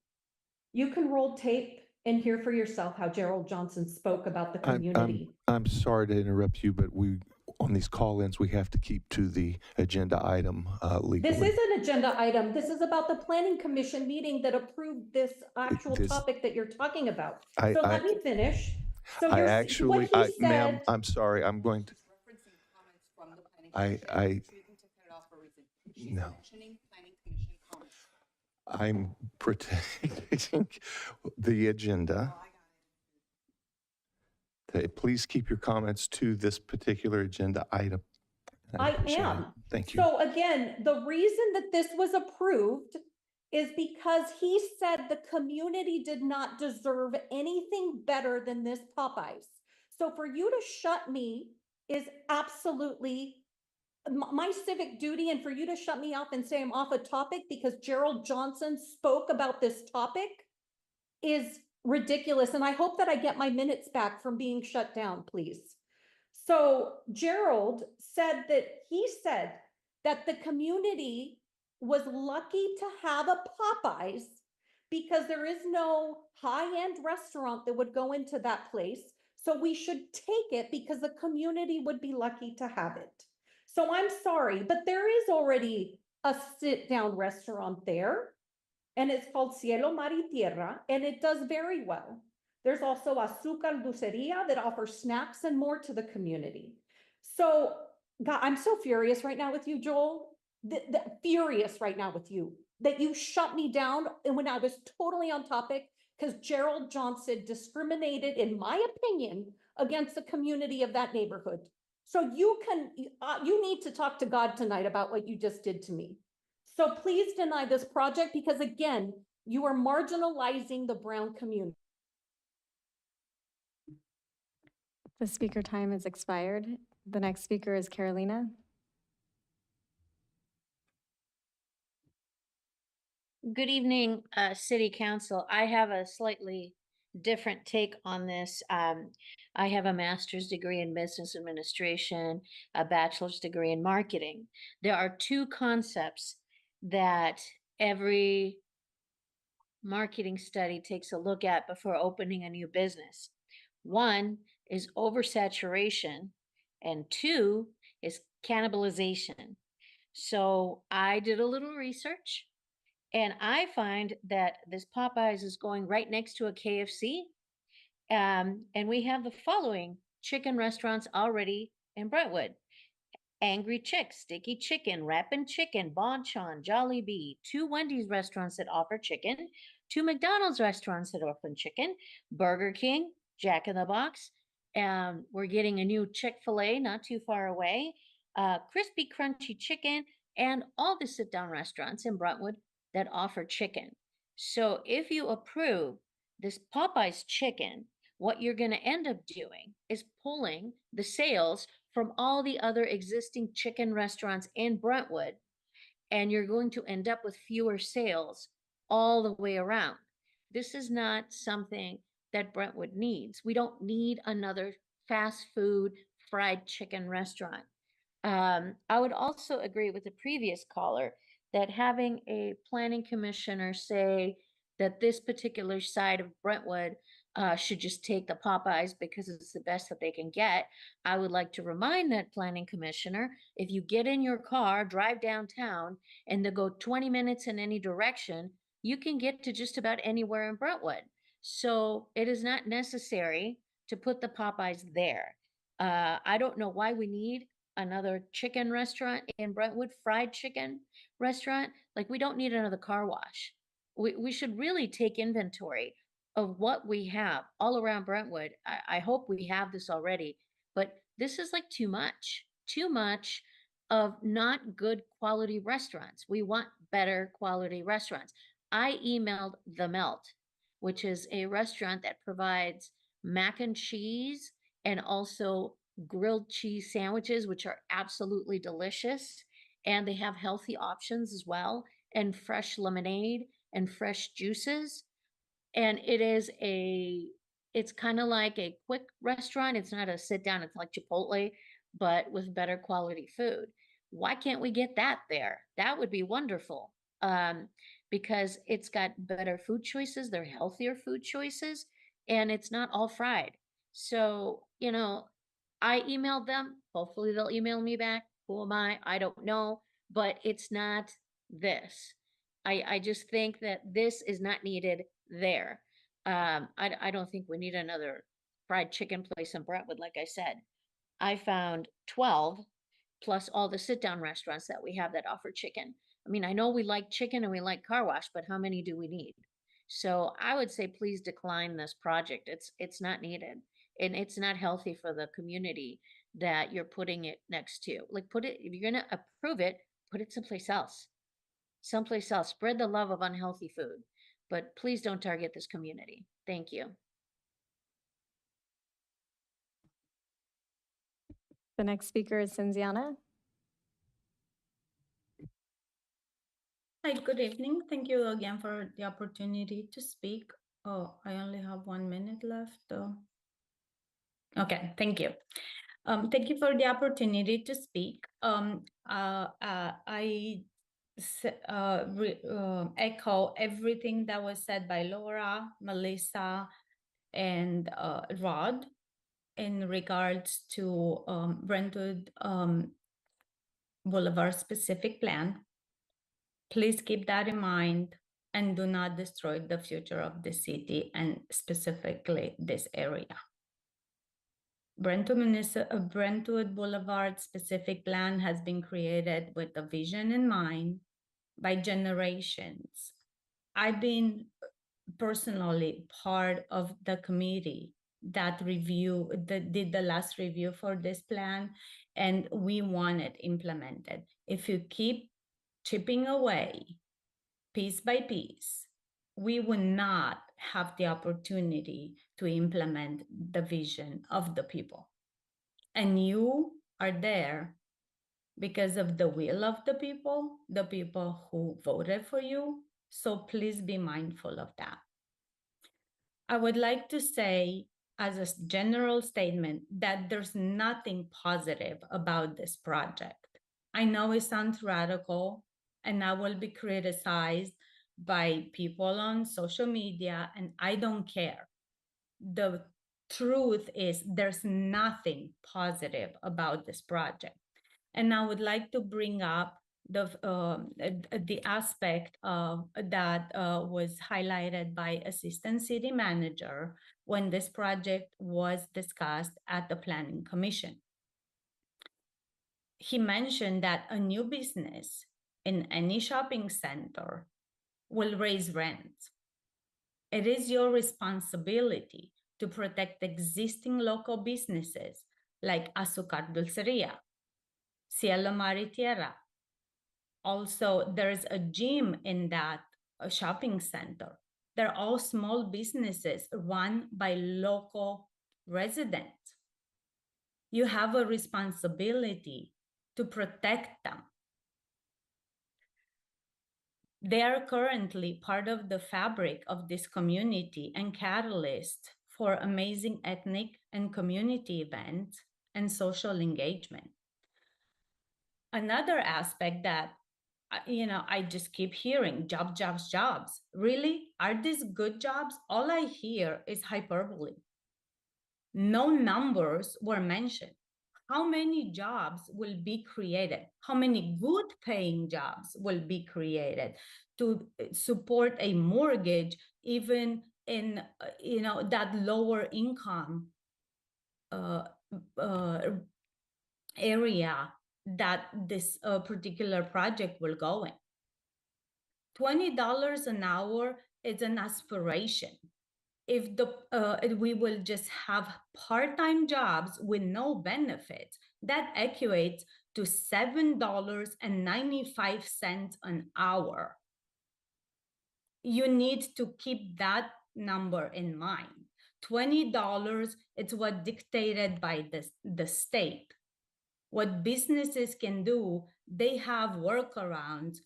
You can roll tape and hear for yourself how Gerald Johnson spoke about the community. I'm sorry to interrupt you, but we on these call-ins, we have to keep to the agenda item legally. This is an agenda item. This is about the planning commission meeting that approved this actual topic that you're talking about. So let me finish. So I you're, actually, what he ma'am, said, I'm sorry, I'm going to, no. I'm protecting the agenda. Okay, please keep your comments to this particular agenda item. I appreciate it. am. Thank you. So again, the reason that this was approved is because he said the community did not deserve anything better than this Popeyes. So for you to shut me is absolutely my civic duty, and for you to shut me off and say I'm off a topic because Gerald Johnson spoke about this topic is ridiculous. And I hope that I get my minutes back from being shut down, please. So Gerald said that the community was lucky to have a Popeyes because there is no high-end restaurant that would go into that place. So we should take it because the community would be lucky to have it. So I'm sorry, but there is already a sit-down restaurant there, and it's called Cielo Mar y Tierra, and it does very well. There's also Azúcar Dulceria that offers snacks and more to the community. So, God, I'm so furious right now with you, Joel. Furious right now with you that you shut me down and when I was totally on topic because Gerald Johnson discriminated, in my opinion, against the community of that neighborhood. So you need to talk to God tonight about what you just did to me. So please deny this project because again, you are marginalizing the Brown community. The speaker time is expired. The next speaker is Carolina. Good evening, City Council. I have a slightly different take on this. I have a master's degree in business administration, a bachelor's degree in marketing. There are two concepts that every marketing study takes a look at before opening a new business. One is oversaturation, and two is cannibalization. So I did a little research. And I find that this Popeyes is going right next to a KFC. And we have the following chicken restaurants already in Brentwood. Angry Chick, Sticky Chicken, Rappin' Chicken, Bonchon, Jollibee, 2 Wendy's restaurants that offer chicken, 2 McDonald's restaurants that offer chicken, Burger King, Jack in the Box. We're getting a new Chick-fil-A not too far away, Crispy Crunchy Chicken, and all the sit-down restaurants in Brentwood that offer chicken. So if you approve this Popeyes chicken, what you're going to end up doing is pulling the sales from all the other existing chicken restaurants in Brentwood, and you're going to end up with fewer sales all the way around. This is not something that Brentwood needs. We don't need another fast food fried chicken restaurant. I would also agree with the previous caller that having a planning commissioner say that this particular side of Brentwood should just take the Popeyes because it's the best that they can get. I would like to remind that planning commissioner, if you get in your car, drive downtown, and to go 20 minutes in any direction, you can get to just about anywhere in Brentwood. So it is not necessary to put the Popeyes there. I don't know why we need another chicken restaurant in Brentwood, fried chicken restaurant. Like, we don't need another car wash. We should really take inventory of what we have all around Brentwood. I hope we have this already, but this is like too much of not good quality restaurants. We want better quality restaurants. I emailed The Melt, which is a restaurant that provides mac and cheese and also grilled cheese sandwiches, which are absolutely delicious. And they have healthy options as well, and fresh lemonade and fresh juices. And it's kind of like a quick restaurant. It's not a sit down, it's like Chipotle, but with better quality food. Why can't we get that there? That would be wonderful. Because it's got better food choices, they're healthier food choices, and it's not all fried. So, I emailed them. Hopefully they'll email me back. Who am I? I don't know, but it's not this. I just think that this is not needed there. I don't think we need another fried chicken place in Brentwood. Like I said, I found 12 plus all the sit-down restaurants that we have that offer chicken. I mean, I know we like chicken and we like car wash, but how many do we need? So I would say please decline this project. It's not needed. And it's not healthy for the community that you're putting it next to. Like put it, if you're gonna approve it, put it someplace else. Someplace else. Spread the love of unhealthy food. But please don't target this community. Thank you. The next speaker is Cinziana. Hi, good evening. Thank you again for the opportunity to speak. Oh, I only have 1 minute left. Okay, thank you. Thank you for the opportunity to speak. I echo everything that was said by Laura, Melissa, and Rod in regards to Brentwood Boulevard specific plan. Please keep that in mind and do not destroy the future of the city and specifically this area. Brentwood Boulevard specific plan has been created with a vision in mind by generations. I've been personally part of the committee that did the last review for this plan, and we want it implemented. If you keep chipping away piece by piece, we will not have the opportunity to implement the vision of the people. And you are there because of the will of the people who voted for you. So please be mindful of that. I would like to say as a general statement that there's nothing positive about this project. I know it sounds radical and I will be criticized by people on social media, and I don't care. The truth is there's nothing positive about this project. And I would like to bring up the aspect that was highlighted by Assistant City Manager when this project was discussed at the Planning Commission. He mentioned that a new business in any shopping center will raise rent. It is your responsibility to protect existing local businesses like Azúcar Dulcería, Cielo Mar y Tierra. Also, there's a gym in that shopping center. They're all small businesses run by local residents. You have a responsibility to protect them. They are currently part of the fabric of this community and catalyst for amazing ethnic and community events and social engagement. Another aspect that I just keep hearing, jobs. Really? Are these good jobs? All I hear is hyperbole. No numbers were mentioned. How many jobs will be created? How many good paying jobs will be created to support a mortgage even in that lower income area that this particular project will go in? $20 an hour is an aspiration. If we will just have part-time jobs with no benefits, that equates to $7.95 an hour. You need to keep that number in mind. $20, it's what dictated by the state. What businesses can do, they have workarounds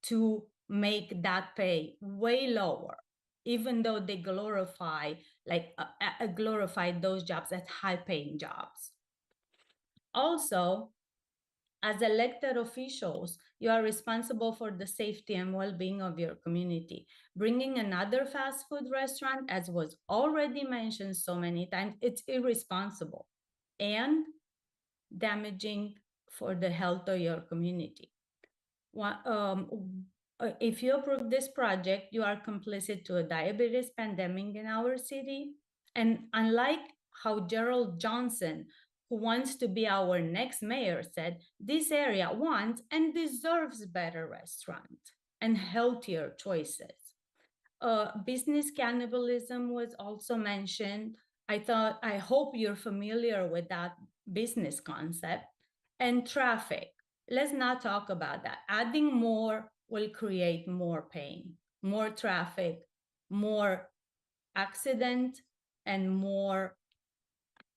to make that pay way lower, even though they glorify those jobs as high-paying jobs. Also, as elected officials, you are responsible for the safety and well-being of your community. Bringing another fast food restaurant, as was already mentioned so many times, it's irresponsible. And damaging for the health of your community. If you approve this project, you are complicit to a diabetes pandemic in our city. And unlike how Gerald Johnson, who wants to be our next mayor, said, this area wants and deserves better restaurants and healthier choices. Business cannibalism was also mentioned. I hope you're familiar with that business concept. And traffic. Let's not talk about that. Adding more will create more pain, more traffic, more accident, and more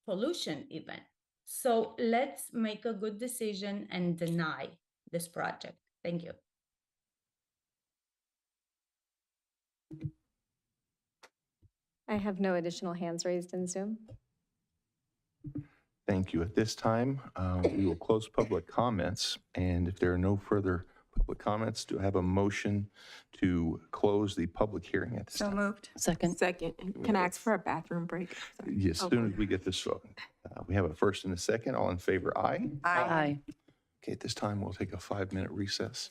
pollution even. So let's make a good decision and deny this project. Thank you. I have no additional hands raised in Zoom. Thank you. At this time, we will close public comments, and if there are no further public comments, do I have a motion to close the public hearing at this So time? moved. Second. Second. Can I ask for a bathroom break? Sorry. Yes, as soon as we get this vote. We have a first and a second. All in favor, aye? Aye. Okay, at this time, we'll take a 5-minute recess.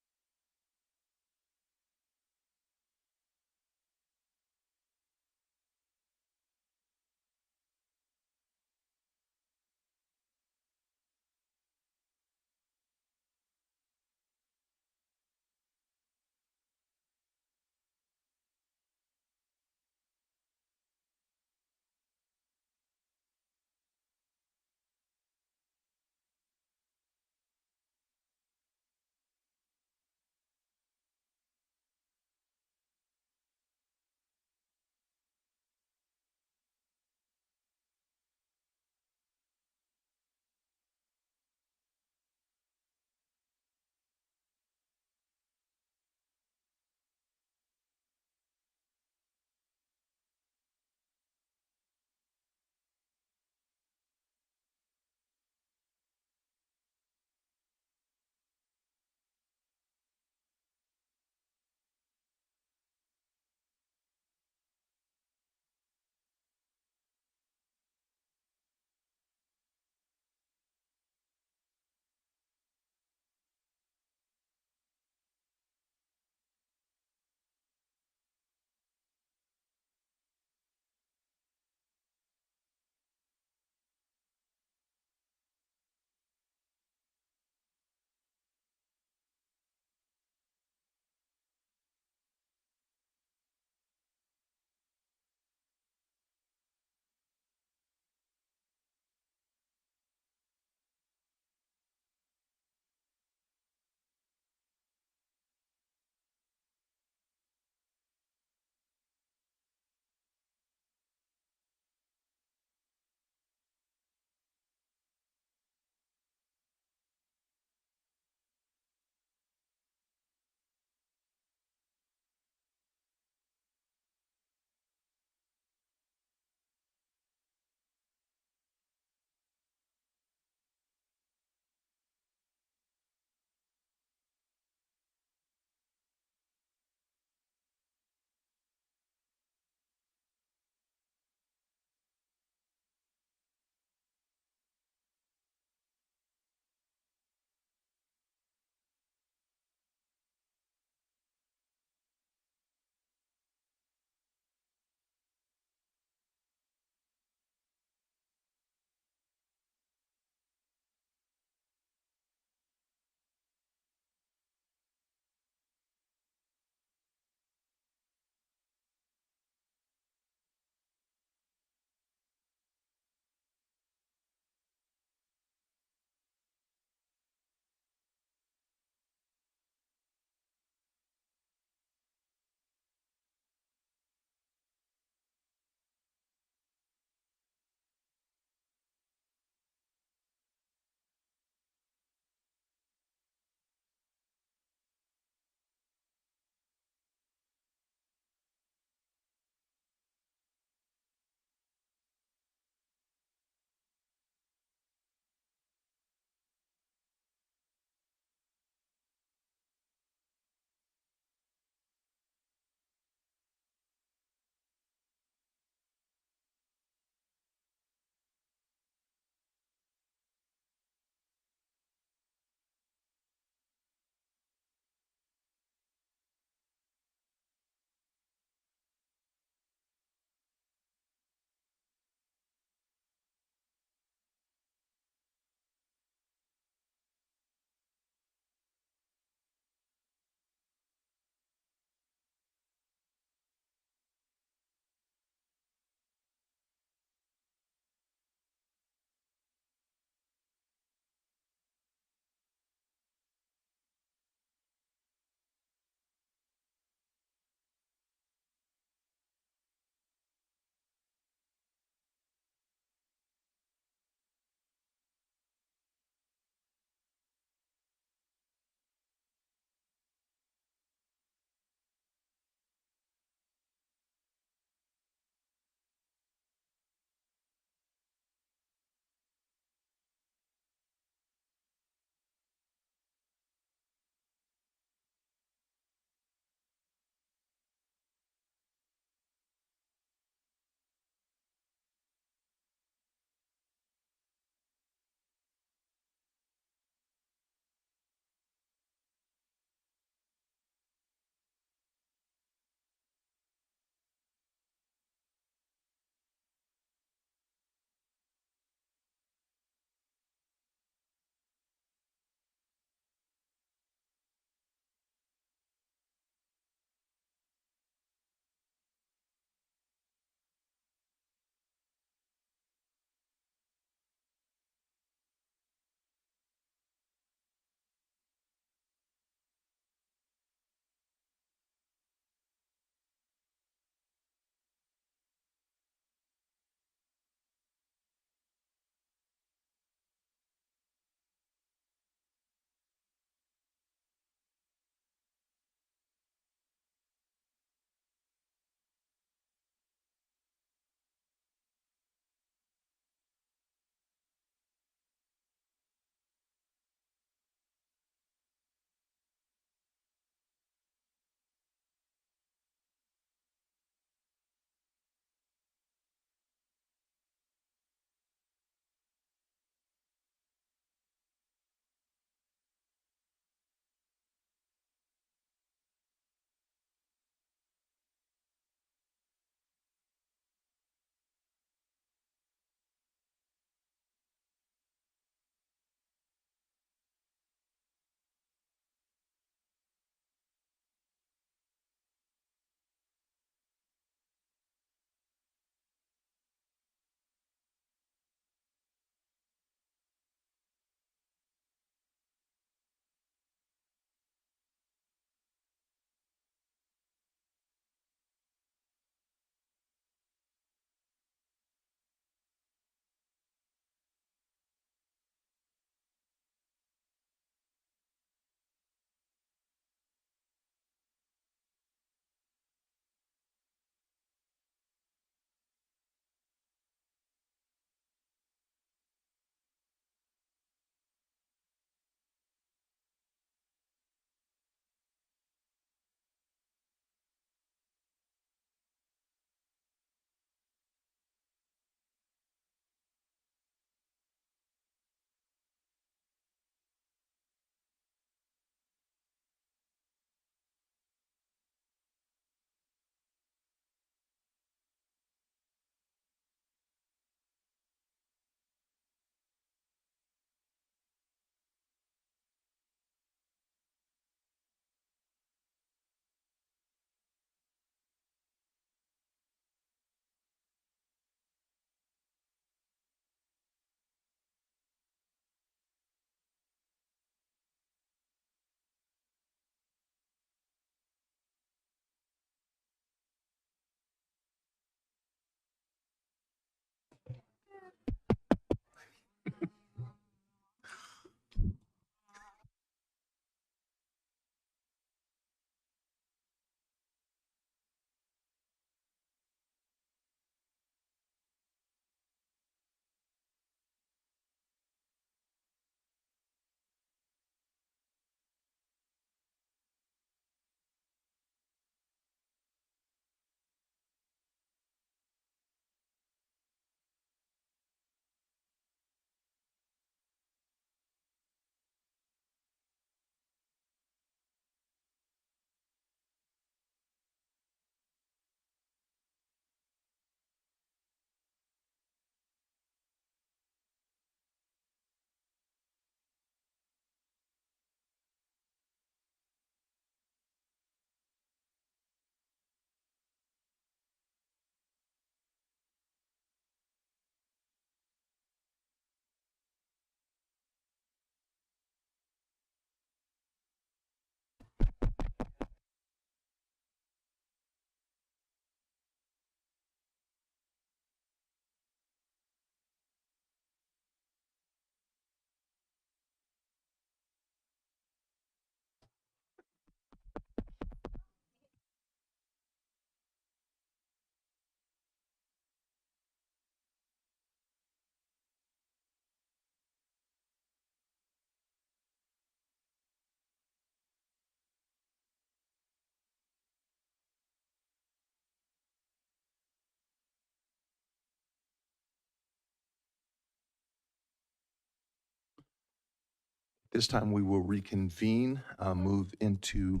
This time we will reconvene, move into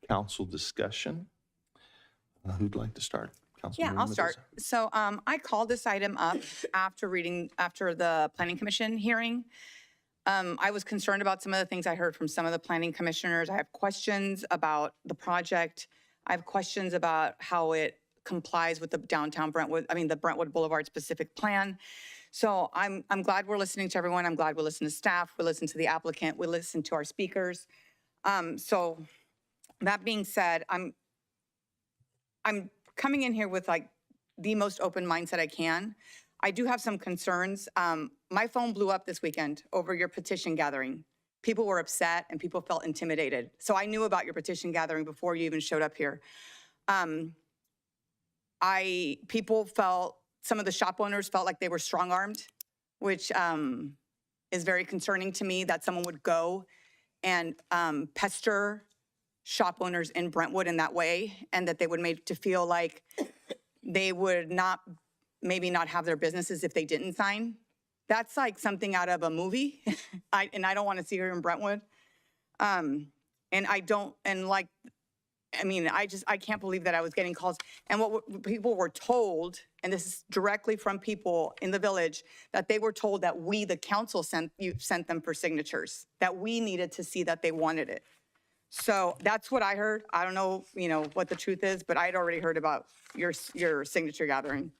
council discussion. Who'd like to start? Yeah, I'll Councilwoman start. Mendoza. So I called this item up after the Planning Commission hearing. I was concerned about some of the things I heard from some of the planning commissioners. I have questions about the project. I have questions about how it complies with the the Brentwood Boulevard specific plan. So I'm glad we're listening to everyone. I'm glad we listen to staff. We listen to the applicant. We listen to our speakers. So that being said, I'm coming in here with like the most open mindset I can. I do have some concerns. My phone blew up this weekend over your petition gathering. People were upset and people felt intimidated. So I knew about your petition gathering before you even showed up here. Some of the shop owners felt like they were strong-armed, which is very concerning to me that someone would go and pester shop owners in Brentwood in that way, and that they would make to feel like they would maybe not have their businesses if they didn't sign. That's like something out of a movie, I don't want to see her in Brentwood. I can't believe that I was getting calls. And what people were told, and this is directly from people in the village, that they were told that we, the council, sent them for signatures, that we needed to see that they wanted it. So that's what I heard. I don't know, what the truth is, but I'd already heard about your signature gathering.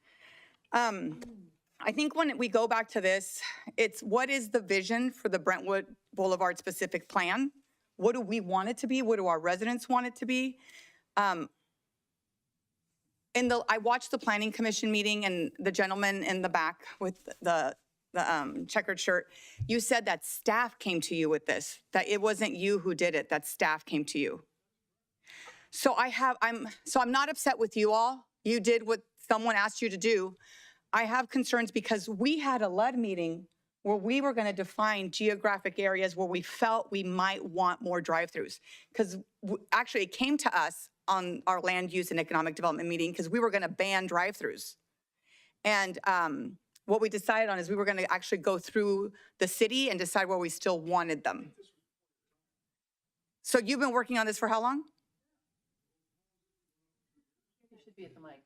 I think when we go back to this, it's what is the vision for the Brentwood Boulevard specific plan? What do we want it to be? What do our residents want it to be? I watched the Planning Commission meeting, and the gentleman in the back with the checkered shirt, you said that staff came to you with this, that it wasn't you who did it, that staff came to you. So I'm not upset with you all. You did what someone asked you to do. I have concerns because we had a LUD meeting where we were going to define geographic areas where we felt we might want more drive-throughs. Because actually it came to us on our land use and economic development meeting because we were going to ban drive-throughs. And what we decided on is we were going to actually go through the city and decide where we still wanted them. So you've been working on this for how long? You should be at the mic.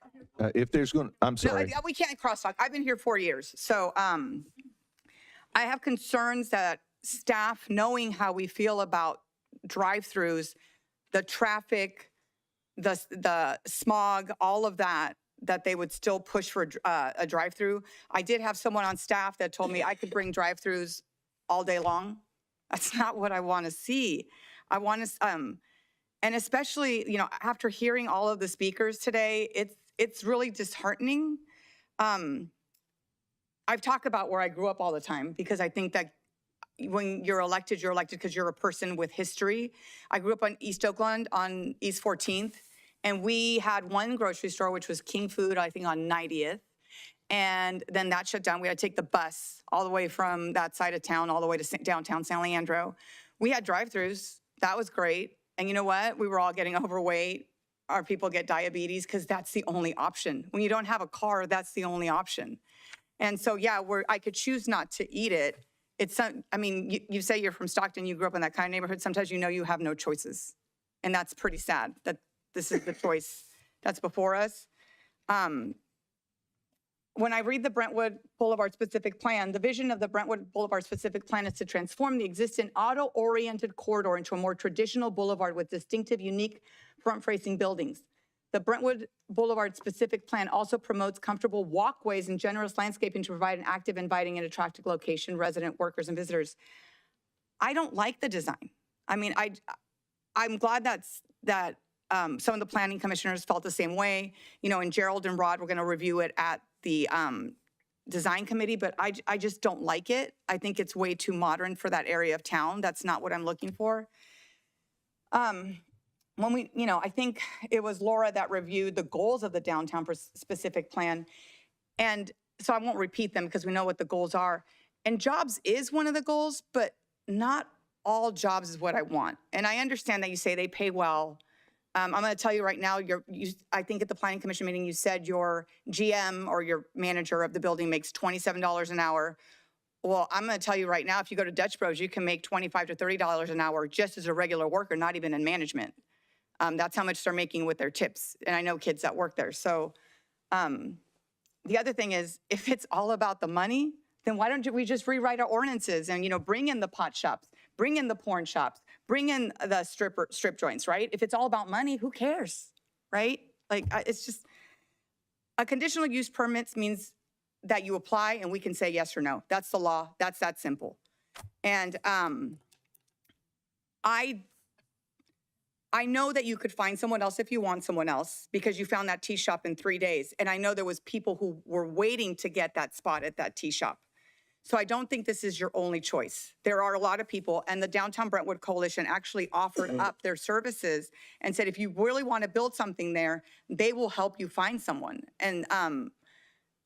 If there's going, I'm sorry. No, we can't crosstalk. I've been here 4 years. So I have concerns that staff, knowing how we feel about drive-throughs, the traffic, the smog, all of that they would still push for a drive-through. I did have someone on staff that told me I could bring drive-throughs all day long. That's not what I want to see. I want to, and especially, after hearing all of the speakers today, it's really disheartening. I've talked about where I grew up all the time because I think that when you're elected because you're a person with history. I grew up on East Oakland on East 14th, and we had one grocery store, which was King Food, I think on 90th. And then that shut down. We had to take the bus all the way from that side of town all the way to downtown San Leandro. We had drive-throughs. That was great. And you know what? We were all getting overweight. Our people get diabetes because that's the only option. When you don't have a car, that's the only option. And so, yeah, I could choose not to eat it. You say you're from Stockton, you grew up in that kind of neighborhood. Sometimes you have no choices. And that's pretty sad that this is the choice that's before us. When I read the Brentwood Boulevard specific plan, the vision of the Brentwood Boulevard specific plan is to transform the existing auto-oriented corridor into a more traditional boulevard with distinctive, unique front-facing buildings. The Brentwood Boulevard specific plan also promotes comfortable walkways and generous landscaping to provide an active, inviting, and attractive location, resident, workers, and visitors. I don't like the design. I'm glad that some of the planning commissioners felt the same way. And Gerald and Rod were going to review it at the design committee, but I just don't like it. I think it's way too modern for that area of town. That's not what I'm looking for. I think it was Laura that reviewed the goals of the downtown specific plan. And so I won't repeat them because we know what the goals are. And jobs is one of the goals, but not all jobs is what I want. And I understand that you say they pay well. I'm going to tell you right now, I think at the Planning Commission meeting, you said your GM or your manager of the building makes $27 an hour. Well, I'm going to tell you right now, if you go to Dutch Bros, you can make $25 to $30 an hour just as a regular worker, not even in management. That's how much they're making with their tips. And I know kids that work there. So the other thing is, if it's all about the money, then why don't we just rewrite our ordinances and, bring in the pot shops, bring in the porn shops, bring in the strip joints, right? If it's all about money, who cares, right? Like, it's just, a conditional use permits means that you apply and we can say yes or no. That's the law. That's that simple. And I know that you could find someone else if you want someone else, because you found that tea shop in 3 days. And I know there was people who were waiting to get that spot at that tea shop. So I don't think this is your only choice. There are a lot of people, and the Downtown Brentwood Coalition actually offered up their services and said, if you really want to build something there, they will help you find someone.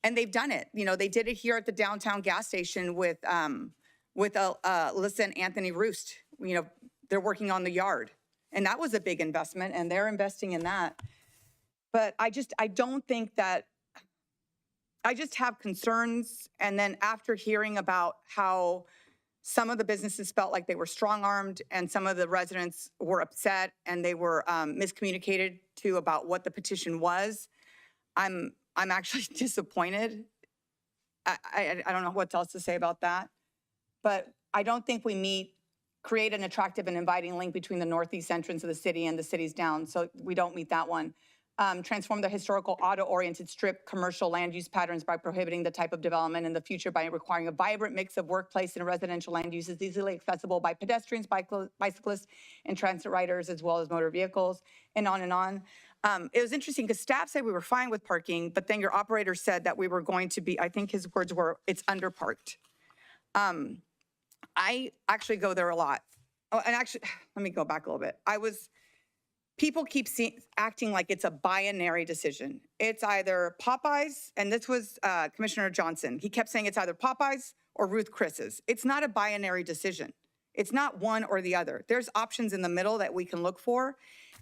And they've done it. They did it here at the downtown gas station with Alyssa and Anthony Roost. They're working on the yard. And that was a big investment, and they're investing in that. But I don't think that, I just have concerns. And then after hearing about how some of the businesses felt like they were strong-armed and some of the residents were upset and they were miscommunicated to about what the petition was, I'm actually disappointed. I don't know what else to say about that. But I don't think we create an attractive and inviting link between the northeast entrance of the city and the cities down. So we don't meet that one. Transform the historical auto-oriented strip commercial land use patterns by prohibiting the type of development in the future by requiring a vibrant mix of workplace and residential land uses easily accessible by pedestrians, bicyclists, and transit riders, as well as motor vehicles, and on and on. It was interesting because staff said we were fine with parking, but then your operator said that we were going to be, I think his words were, it's underparked. I actually go there a lot. Oh, and actually, let me go back a little bit. People keep acting like it's a binary decision. It's either Popeyes, and this was Commissioner Johnson. He kept saying it's either Popeyes or Ruth Chris's. It's not a binary decision. It's not one or the other. There's options in the middle that we can look for.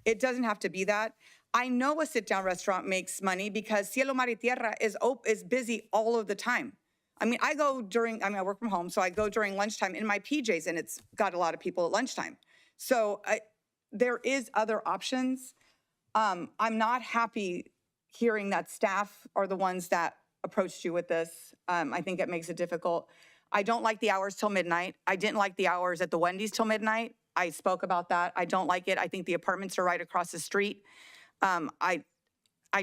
It doesn't have to be that. I know a sit-down restaurant makes money because Cielo Mar y Tierra is busy all of the time. I mean, I work from home, so I go during lunchtime in my PJs, and it's got a lot of people at lunchtime. So there is other options. I'm not happy hearing that staff are the ones that approached you with this. I think it makes it difficult. I don't like the hours till midnight. I didn't like the hours at the Wendy's till midnight. I spoke about that. I don't like it. I think the apartments are right across the street. I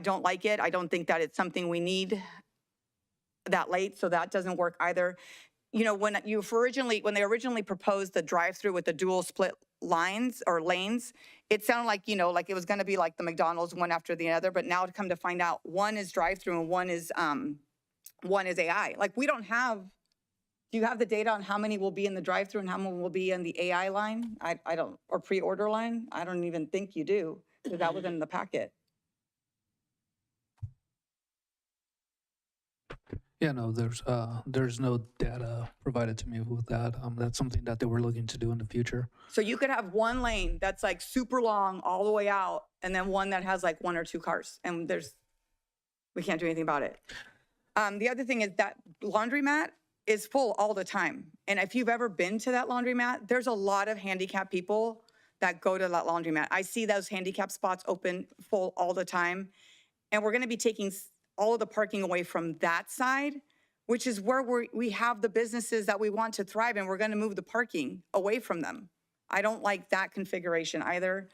don't like it. I don't think that it's something we need that late, so that doesn't work either. When they originally proposed the drive-through with the dual split lines or lanes, it sounded like, like it was going to be like the McDonald's one after the other, but now to come to find out, one is drive-through and one is AI. Like, do you have the data on how many will be in the drive-through and how many will be in the AI line? I don't, or pre-order line? I don't even think you do, because that wasn't in the packet. Yeah, no, there's no data provided to me with that. That's something that they were looking to do in the future. So you could have one lane that's like super long all the way out, and then one that has like 1 or 2 cars, and we can't do anything about it. The other thing is that laundromat is full all the time. And if you've ever been to that laundromat, there's a lot of handicapped people that go to that laundromat. I see those handicap spots open full all the time. And we're going to be taking all of the parking away from that side, which is where we have the businesses that we want to thrive, and we're going to move the parking away from them. I don't like that configuration either.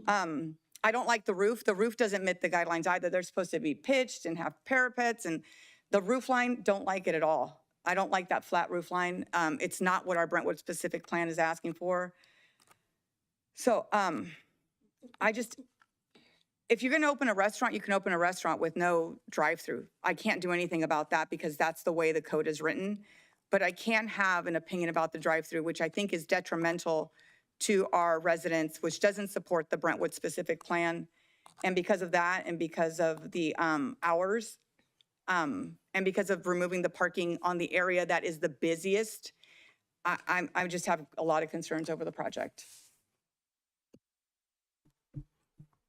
I don't like the roof. The roof doesn't meet the guidelines either. They're supposed to be pitched and have parapets, and the roof line, don't like it at all. I don't like that flat roof line. It's not what our Brentwood specific plan is asking for. So if you're going to open a restaurant, you can open a restaurant with no drive-through. I can't do anything about that because that's the way the code is written. But I can have an opinion about the drive-through, which I think is detrimental to our residents, which doesn't support the Brentwood specific plan. And because of that, and because of the hours, and because of removing the parking on the area that is the busiest, I just have a lot of concerns over the project.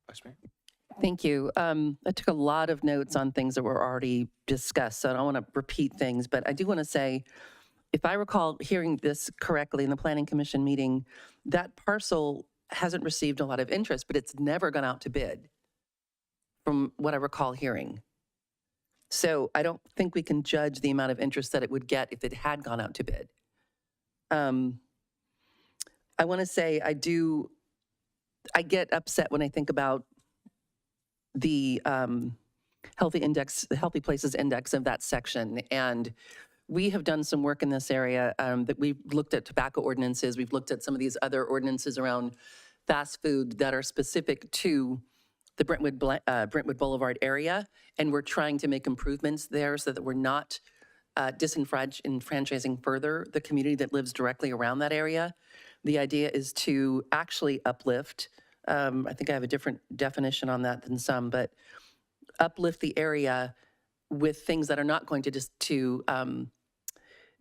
Vice Mayor. Thank you. I took a lot of notes on things that were already discussed, so I don't want to repeat things, but I do want to say if I recall hearing this correctly in the Planning Commission meeting, that parcel hasn't received a lot of interest, but it's never gone out to bid, from what I recall hearing. So I don't think we can judge the amount of interest that it would get if it had gone out to bid. I want to say I get upset when I think about the Healthy Places Index of that section. And we have done some work in this area that we've looked at tobacco ordinances. We've looked at some of these other ordinances around fast food that are specific to the Brentwood Boulevard area. And we're trying to make improvements there so that we're not disenfranchising further the community that lives directly around that area. The idea is to actually uplift, I think I have a different definition on that than some, but uplift the area with things that are not going to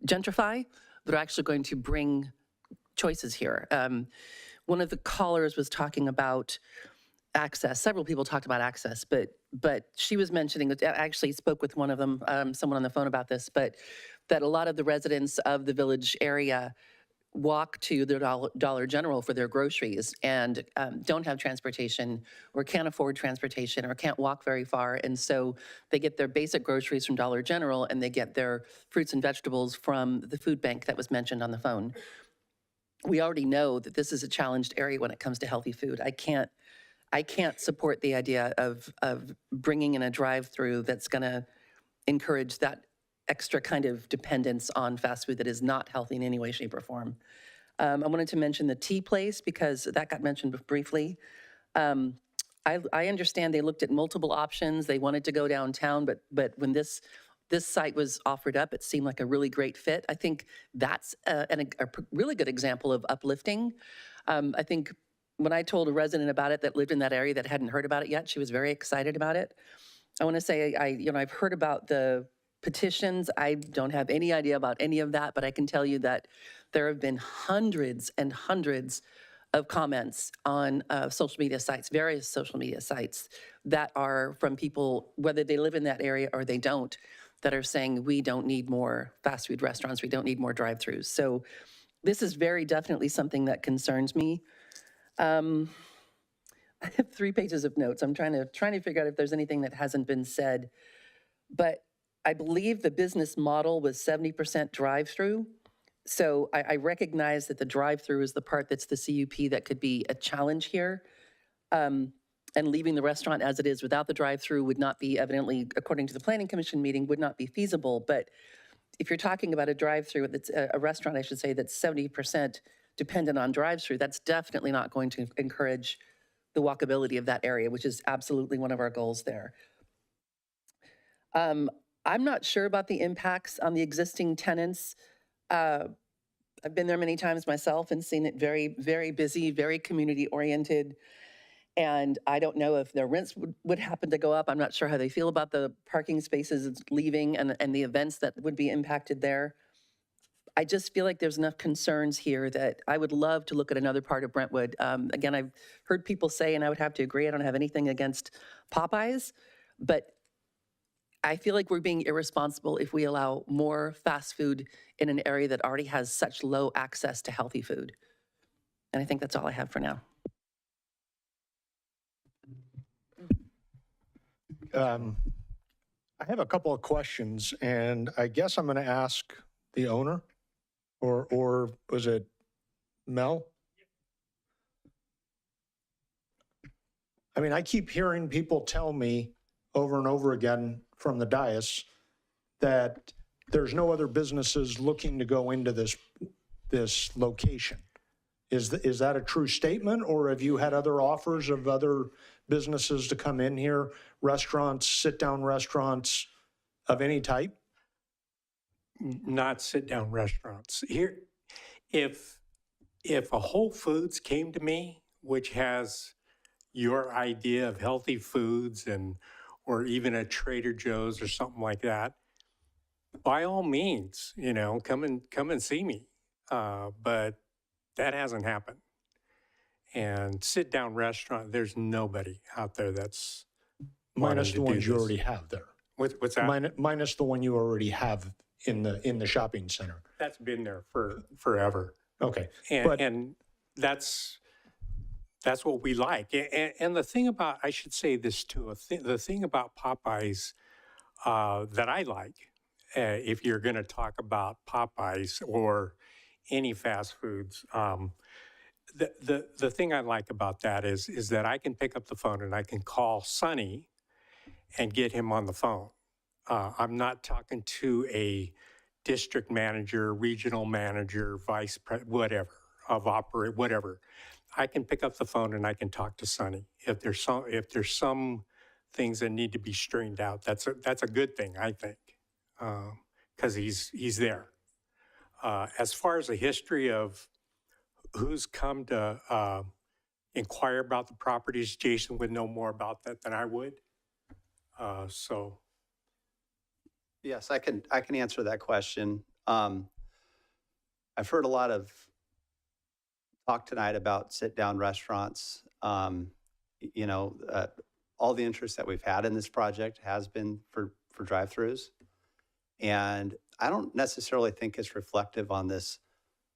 gentrify, but are actually going to bring choices here. One of the callers was talking about access. Several people talked about access, but she was mentioning, I actually spoke with one of them, someone on the phone about this, but that a lot of the residents of the village area walk to their Dollar General for their groceries and don't have transportation or can't afford transportation or can't walk very far. And so they get their basic groceries from Dollar General and they get their fruits and vegetables from the food bank that was mentioned on the phone. We already know that this is a challenged area when it comes to healthy food. I can't support the idea of bringing in a drive-through that's going to encourage that extra kind of dependence on fast food that is not healthy in any way, shape, or form. I wanted to mention the tea place because that got mentioned briefly. I understand they looked at multiple options. They wanted to go downtown, but when this site was offered up, it seemed like a really great fit. I think that's a really good example of uplifting. I think when I told a resident about it that lived in that area that hadn't heard about it yet, she was very excited about it. I want to say, I've heard about the petitions. I don't have any idea about any of that, but I can tell you that there have been hundreds and hundreds of comments on social media sites, various social media sites that are from people, whether they live in that area or they don't, that are saying we don't need more fast food restaurants, we don't need more drive-thrus. So this is very definitely something that concerns me. I have 3 pages of notes. I'm trying to figure out if there's anything that hasn't been said, but I believe the business model was 70% drive-through. So I recognize that the drive-through is the part that's the CUP that could be a challenge here. And leaving the restaurant as it is without the drive-through would not be, evidently, according to the Planning Commission meeting, would not be feasible. But if you're talking about a drive-through, that's a restaurant, I should say, that's 70% dependent on drive-through, that's definitely not going to encourage the walkability of that area, which is absolutely one of our goals there. I'm not sure about the impacts on the existing tenants. I've been there many times myself and seen it very, very busy, very community-oriented. And I don't know if their rents would happen to go up. I'm not sure how they feel about the parking spaces leaving and the events that would be impacted there. I just feel like there's enough concerns here that I would love to look at another part of Brentwood. Again, I've heard people say, and I would have to agree, I don't have anything against Popeyes, but I feel like we're being irresponsible if we allow more fast food in an area that already has such low access to healthy food. And I think that's all I have for now. I have a couple of questions, and I guess I'm going to ask the owner, or was it Mel? I mean, I keep hearing people tell me over and over again from the dais that there's no other businesses looking to go into this location. Is that a true statement, or have you had other offers of other businesses to come in here, restaurants, sit-down restaurants of any type? Not sit-down restaurants. Here, if a Whole Foods came to me, which has your idea of healthy foods or even a Trader Joe's or something like that, by all means, come and see me. But that hasn't happened. And sit-down restaurant, there's nobody out there that's minus the ones you already have there. What's that? Minus the one you already have in the shopping center. That's been there for forever. Okay, And that's what we like. And the thing about, I should say this too, the thing about Popeyes that I like, if you're going to talk about Popeyes or any fast foods, the thing I like about that is that I can pick up the phone and I can call Sonny and get him on the phone. I'm not talking to a district manager, regional manager, vice president, whatever, whatever. I can pick up the phone and I can talk to Sonny. If there's some things that need to be straightened out, that's a good thing, I think, because he's there. As far as the history of who's come to inquire about the properties, Jason would know more about that than I would. So. Yes, I can answer that question. I've heard a lot of talk tonight about sit-down restaurants. All the interest that we've had in this project has been for drive-throughs. And I don't necessarily think it's reflective on this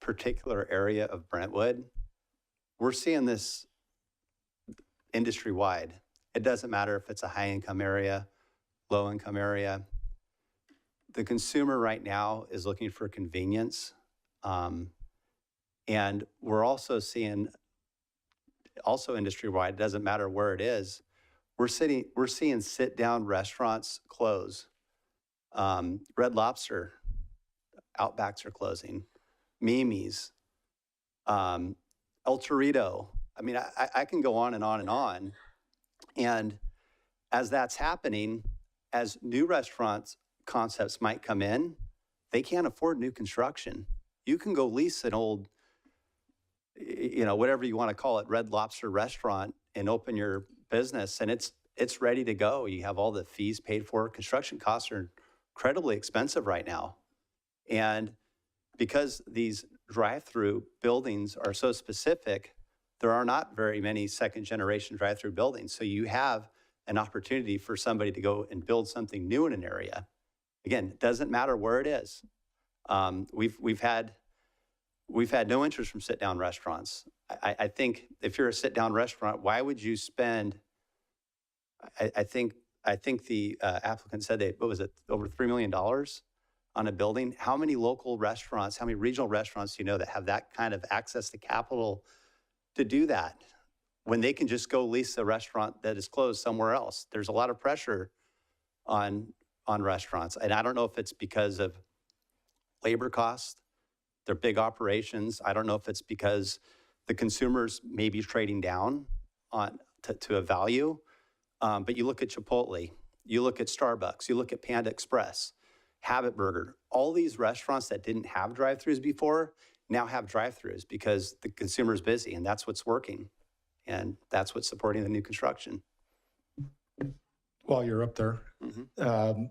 particular area of Brentwood. We're seeing this industry-wide. It doesn't matter if it's a high-income area, low-income area. The consumer right now is looking for convenience. And we're also seeing, industry-wide, it doesn't matter where it is, we're seeing sit-down restaurants close. Red Lobster, Outbacks are closing. Mimi's, El Torito. I mean, I can go on and on and on. And as that's happening, as new restaurants concepts might come in, they can't afford new construction. You can go lease an old, whatever you want to call it, Red Lobster restaurant and open your business, and it's ready to go. You have all the fees paid for. Construction costs are incredibly expensive right now. And because these drive-through buildings are so specific, there are not very many second-generation drive-through buildings. So you have an opportunity for somebody to go and build something new in an area. Again, it doesn't matter where it is. We've had no interest from sit-down restaurants. I think if you're a sit-down restaurant, why would you spend? I think the applicant said what was it, over $3 million on a building? How many local restaurants, how many regional restaurants do you know that have that kind of access to capital to do that when they can just go lease a restaurant that is closed somewhere else? There's a lot of pressure on restaurants. And I don't know if it's because of labor costs, they're big operations. I don't know if it's because the consumers may be trading down to a value. But you look at Chipotle, you look at Starbucks, you look at Panda Express, Habit Burger, all these restaurants that didn't have drive-throughs before now have drive-throughs because the consumer's busy, and that's what's working. And that's what's supporting the new construction. While you're up there, how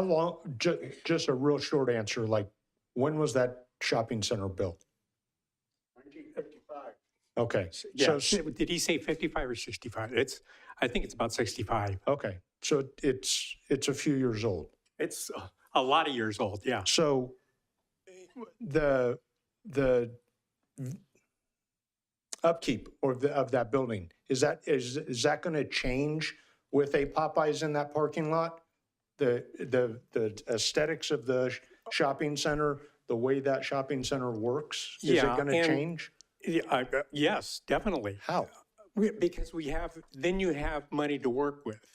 long, just a real short answer, like when was that shopping center built? 1955. Okay. Yeah. So did he say 55 or 65? I think it's about 65. Okay. So it's a few years old. It's a lot of years old. Yeah. So the upkeep of that building, is that going to change with a Popeyes in that parking lot? The aesthetics of the shopping center, the way that shopping center works, is it going to change? Yes, definitely. How? Because then you have money to work with,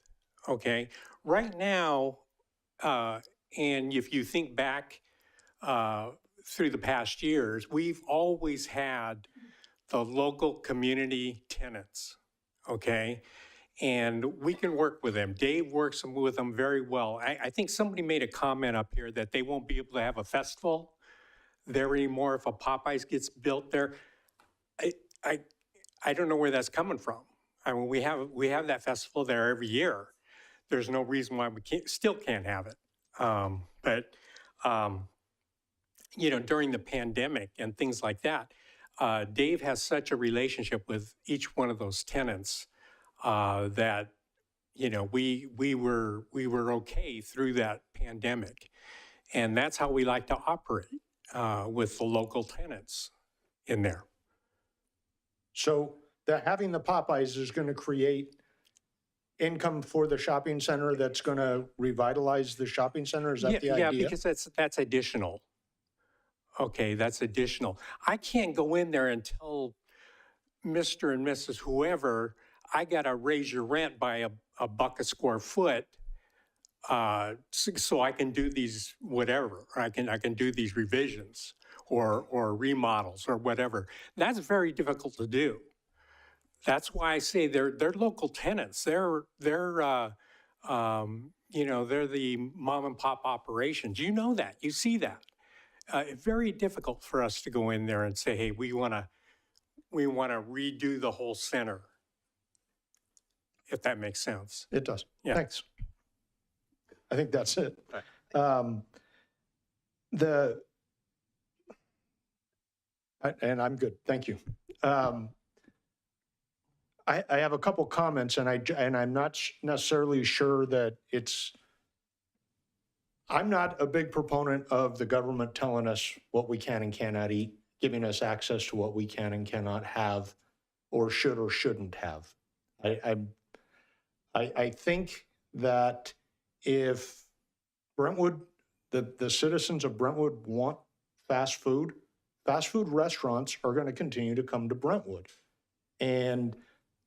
okay? Right now, and if you think back through the past years, we've always had the local community tenants, okay? And we can work with them. Dave works with them very well. I think somebody made a comment up here that they won't be able to have a festival there anymore if a Popeyes gets built there. I don't know where that's coming from. I mean, we have that festival there every year. There's no reason why we still can't have it. During the pandemic and things like that, Dave has such a relationship with each one of those tenants that you know, we were okay through that pandemic. And that's how we like to operate with the local tenants in there. So having the Popeyes is going to create income for the shopping center that's going to revitalize the shopping center? Is that the idea? Yeah, because that's additional. Okay, that's additional. I can't go in there and tell Mr. and Mrs. whoever, I got to raise your rent by a buck a square foot so I can do these whatever. I can do these revisions or remodels or whatever. That's very difficult to do. That's why I say they're local tenants. They're you know, they're the mom and pop operations. You know that. You see that. Very difficult for us to go in there and say, hey, we want to redo the whole center, if that makes sense. It does. Yeah. Thanks. I think that's it. And I'm good. Thank you. I have a couple comments, and I'm not necessarily sure that I'm not a big proponent of the government telling us what we can and cannot eat, giving us access to what we can and cannot have, or should or shouldn't have. I think that if Brentwood, the citizens of Brentwood want fast food restaurants are going to continue to come to Brentwood. And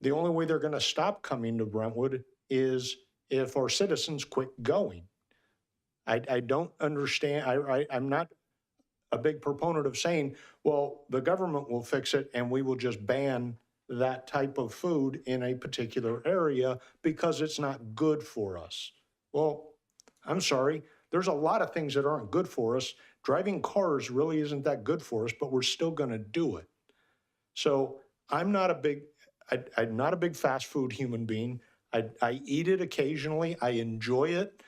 the only way they're going to stop coming to Brentwood is if our citizens quit going. I don't understand. I'm not a big proponent of saying, well, the government will fix it and we will just ban that type of food in a particular area because it's not good for us. Well, I'm sorry. There's a lot of things that aren't good for us. Driving cars really isn't that good for us, but we're still going to do it. So I'm not a big fast food human being. I eat it occasionally. I enjoy it.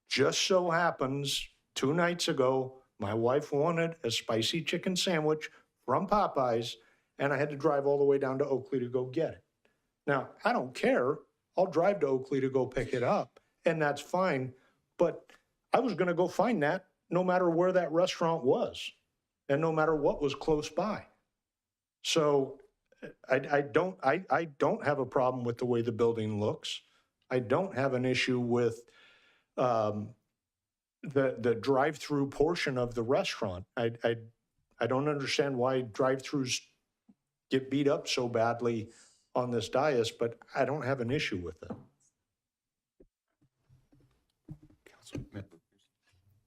Just so happens 2 nights ago, my wife wanted a spicy chicken sandwich from Popeyes, and I had to drive all the way down to Oakley to go get it. Now, I don't care. I'll drive to Oakley to go pick it up, and that's fine. But I was going to go find that no matter where that restaurant was and no matter what was close by. So I don't have a problem with the way the building looks. I don't have an issue with the drive-through portion of the restaurant. I don't understand why drive-throughs get beat up so badly on this dais, but I don't have an issue with it.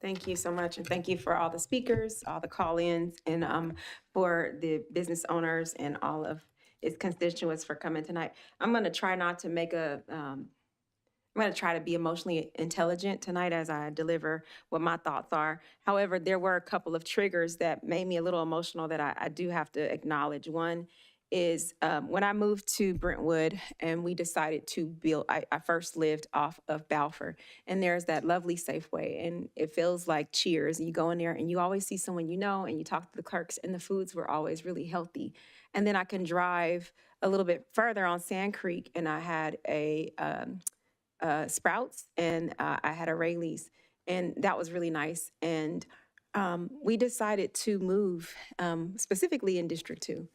Thank you so much, and thank you for all the speakers, all the call-ins, and for the business owners and all of its constituents for coming tonight. I'm going to try not to make I'm going to try to be emotionally intelligent tonight as I deliver what my thoughts are. However, there were a couple of triggers that made me a little emotional that I do have to acknowledge. One is when I moved to Brentwood and we decided to build, I first lived off of Balfour, and there's that lovely Safeway, and it feels like Cheers. You go in there and you always see someone you know, and you talk to the clerks, and the foods were always really healthy. And then I can drive a little bit further on Sand Creek, and I had a Sprouts, and I had a Rayleigh's, and that was really nice. And we decided to move specifically in District 2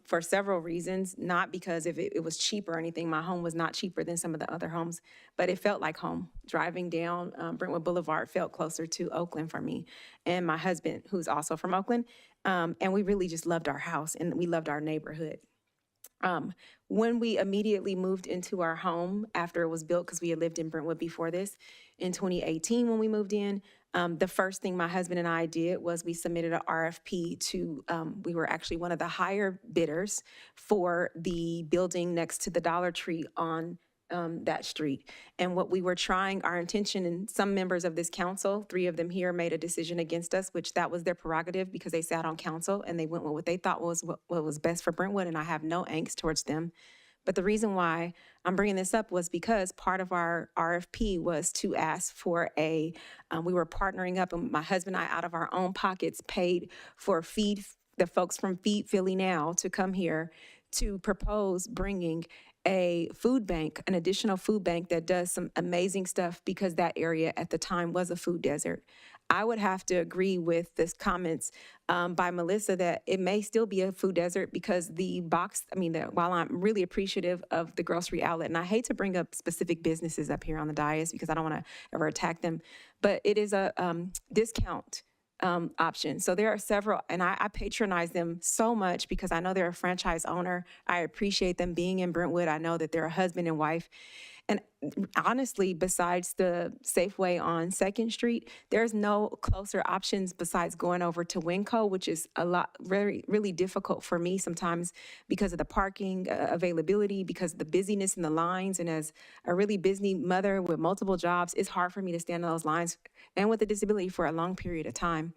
for several reasons, not because if it was cheap or anything. My home was not cheaper than some of the other homes, but it felt like home. Driving down Brentwood Boulevard felt closer to Oakland for me and my husband, who's also from Oakland, and we really just loved our house and we loved our neighborhood. When we immediately moved into our home after it was built, because we had lived in Brentwood before this, in 2018 when we moved in, the first thing my husband and I did was we submitted an RFP to, we were actually one of the higher bidders for the building next to the Dollar Tree on that street. And what we were trying, our intention, and some members of this council, 3 of them here, made a decision against us, which that was their prerogative because they sat on council and they went with what they thought was what was best for Brentwood, and I have no angst towards them. But the reason why I'm bringing this up was because part of our RFP was to ask for we were partnering up, and my husband and I, out of our own pockets, paid for the folks from Feed Philly Now to come here to propose bringing a food bank, an additional food bank that does some amazing stuff because that area at the time was a food desert. I would have to agree with this comments by Melissa that it may still be a food desert because while I'm really appreciative of the grocery outlet, and I hate to bring up specific businesses up here on the dais because I don't want to ever attack them, but it is a discount option. So there are several, and I patronize them so much because I know they're a franchise owner. I appreciate them being in Brentwood. I know that they're a husband and wife. And honestly, besides the Safeway on 2nd Street, there's no closer options besides going over to Winco, which is really difficult for me sometimes because of the parking availability, because of the busyness in the lines. And as a really busy mother with multiple jobs, it's hard for me to stand in those lines and with a disability for a long period of time.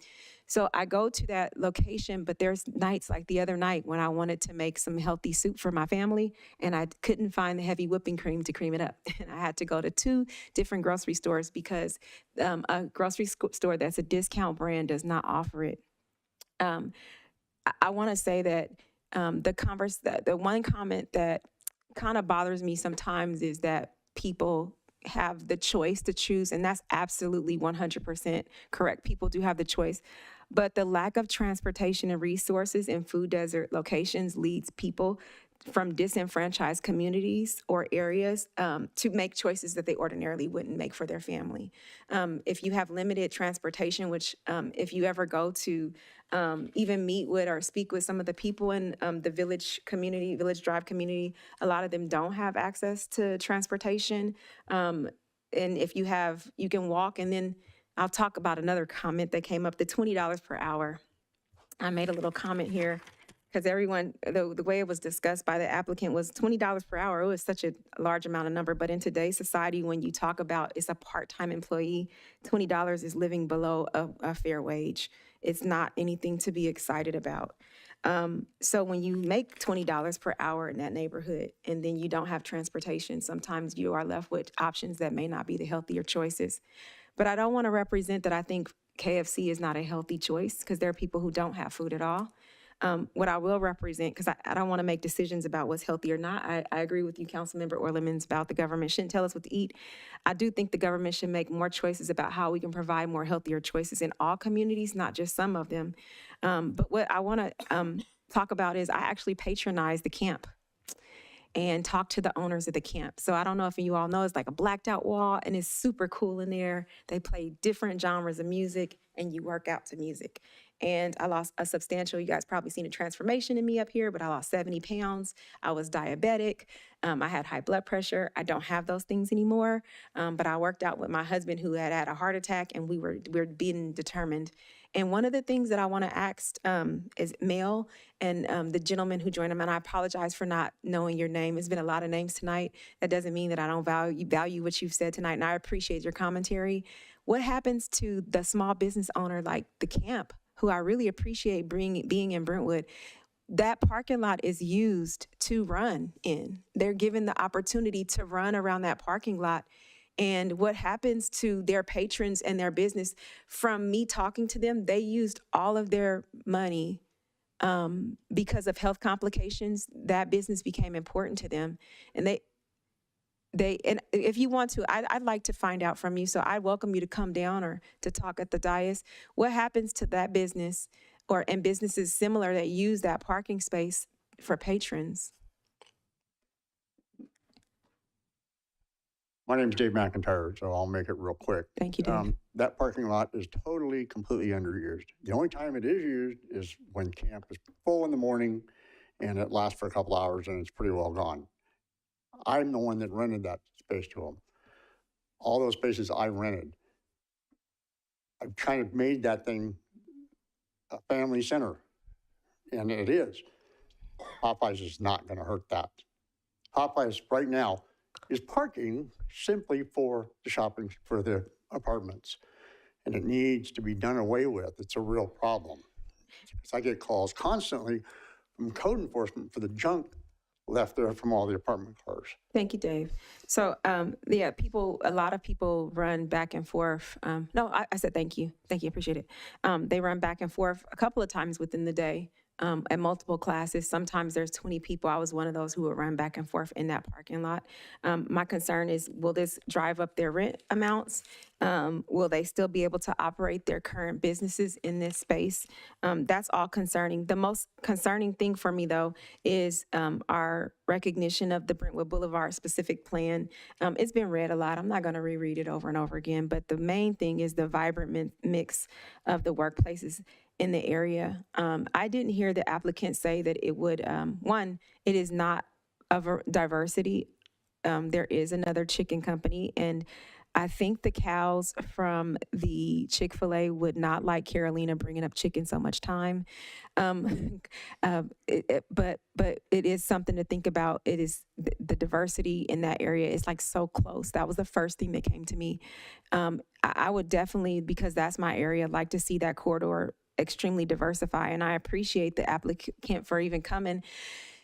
So I go to that location, but there's nights like the other night when I wanted to make some healthy soup for my family and I couldn't find the heavy whipping cream to cream it up. And I had to go to 2 different grocery stores because a grocery store that's a discount brand does not offer it. I want to say that the one comment that kind of bothers me sometimes is that people have the choice to choose, and that's absolutely 100% correct. People do have the choice. But the lack of transportation and resources in food desert locations leads people from disenfranchised communities or areas to make choices that they ordinarily wouldn't make for their family. If you have limited transportation, which if you ever go to even meet with or speak with some of the people in the Village Drive community, a lot of them don't have access to transportation. And if you have, you can walk. And then I'll talk about another comment that came up, the $20 per hour. I made a little comment here because everyone, the way it was discussed by the applicant was $20 per hour. It was such a large amount of number, but in today's society, when you talk about it's a part-time employee, $20 is living below a fair wage. It's not anything to be excited about. So when you make $20 per hour in that neighborhood and then you don't have transportation, sometimes you are left with options that may not be the healthier choices. But I don't want to represent that I think KFC is not a healthy choice because there are people who don't have food at all. What I will represent, because I don't want to make decisions about what's healthy or not. I agree with you, Councilmember Orlemans, about the government shouldn't tell us what to eat. I do think the government should make more choices about how we can provide more healthier choices in all communities, not just some of them. But what I want to talk about is I actually patronize the camp and talk to the owners of the camp. So I don't know if you all know, it's like a blacked out wall and it's super cool in there. They play different genres of music and you work out to music. And I lost a substantial, you guys probably seen a transformation in me up here, but I lost 70 pounds. I was diabetic. I had high blood pressure. I don't have those things anymore. But I worked out with my husband who had a heart attack and we're being determined. And one of the things that I want to ask is Mel and the gentleman who joined him, and I apologize for not knowing your name. There's been a lot of names tonight. That doesn't mean that I don't value what you've said tonight, and I appreciate your commentary. What happens to the small business owner like the camp, who I really appreciate being in Brentwood? That parking lot is used to run in. They're given the opportunity to run around that parking lot. And what happens to their patrons and their business? From me talking to them, they used all of their money because of health complications. That business became important to them. And and if you want to, I'd like to find out from you. So I welcome you to come down or to talk at the dais. What happens to that business and businesses similar that use that parking space for patrons? My name's Dave McIntyre, so I'll make it real quick. Thank you, Dave. That parking lot is completely underused. The only time it is used is when camp is full in the morning and it lasts for a couple hours and it's pretty well gone. I'm the one that rented that space to them. All those spaces I rented. I've kind of made that thing a family center, and it is. Popeyes is not going to hurt that. Popeyes right now is parking simply for the shopping, for the apartments. And it needs to be done away with. It's a real problem. Because I get calls constantly from code enforcement for the junk left there from all the apartment cars. Thank you, Dave. So, yeah, a lot of people run back and forth. No, I said thank you. Thank you, appreciate it. They run back and forth a couple of times within the day at multiple classes. Sometimes there's 20 people. I was one of those who would run back and forth in that parking lot. My concern is, will this drive up their rent amounts? Will they still be able to operate their current businesses in this space? That's all concerning. The most concerning thing for me, though, is our recognition of the Brentwood Boulevard specific plan. It's been read a lot. I'm not going to reread it over and over again, but the main thing is the vibrant mix of the workplaces in the area. I didn't hear the applicant say that it would, one, it is not of a diversity. There is another chicken company, and I think the cows from the Chick-fil-A would not like Carolina bringing up chicken so much time. But it is something to think about. It is the diversity in that area is like so close. That was the first thing that came to me. I would definitely, because that's my area, like to see that corridor extremely diversify. And I appreciate the applicant for even coming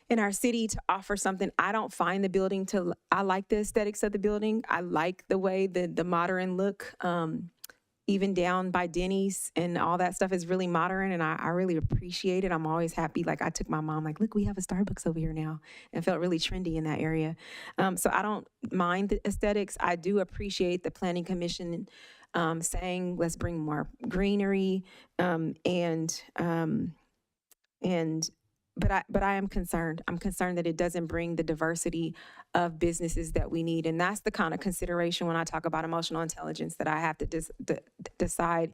in our city to offer something. I don't find the building I like the aesthetics of the building. I like the way the modern look, even down by Denny's and all that stuff is really modern, and I really appreciate it. I'm always happy. Like, I took my mom, like, look, we have a Starbucks over here now, and felt really trendy in that area. So I don't mind the aesthetics. I do appreciate the Planning Commission saying, let's bring more greenery, but I am concerned. I'm concerned that it doesn't bring the diversity of businesses that we need. And that's the kind of consideration when I talk about emotional intelligence, that I have to decide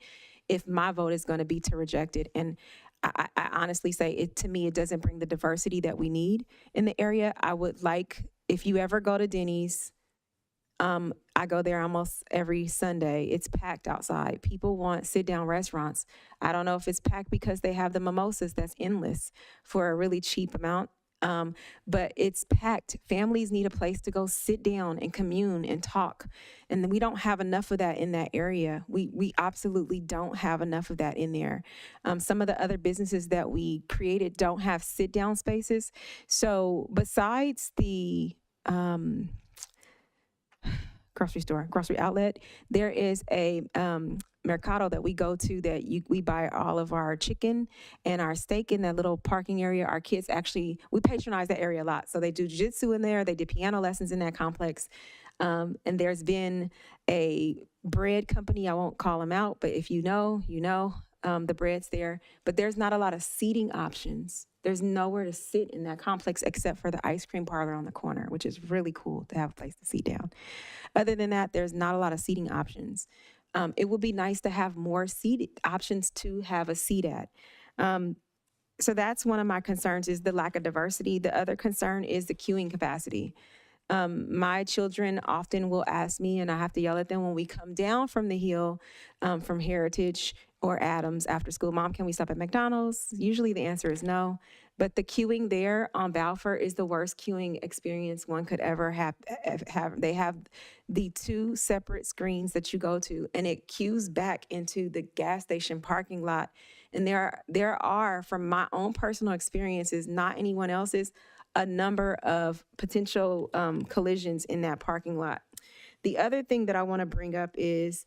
if my vote is going to be to reject it. And I honestly say, to me, it doesn't bring the diversity that we need in the area. I would like, if you ever go to Denny's, I go there almost every Sunday. It's packed outside. People want sit-down restaurants. I don't know if it's packed because they have the mimosas that's endless for a really cheap amount, but it's packed. Families need a place to go sit down and commune and talk, and we don't have enough of that in that area. We absolutely don't have enough of that in there. Some of the other businesses that we created don't have sit-down spaces. So besides the grocery outlet, there is a Mercado that we go to that we buy all of our chicken and our steak in that little parking area. Our kids actually, we patronize that area a lot. So they do jiu-jitsu in there. They did piano lessons in that complex. And there's been a bread company, I won't call them out, but if you know, the bread's there. But there's not a lot of seating options. There's nowhere to sit in that complex except for the ice cream parlor on the corner, which is really cool to have a place to sit down. Other than that, there's not a lot of seating options. It would be nice to have more seat options to have a seat at. So that's one of my concerns, is the lack of diversity. The other concern is the queuing capacity. My children often will ask me, and I have to yell at them when we come down from the hill, from Heritage or Adams after school, Mom, can we stop at McDonald's? Usually the answer is no. But the queuing there on Balfour is the worst queuing experience one could ever have. They have the two separate screens that you go to, and it queues back into the gas station parking lot. And there are, from my own personal experiences, not anyone else's, a number of potential collisions in that parking lot. The other thing that I want to bring up is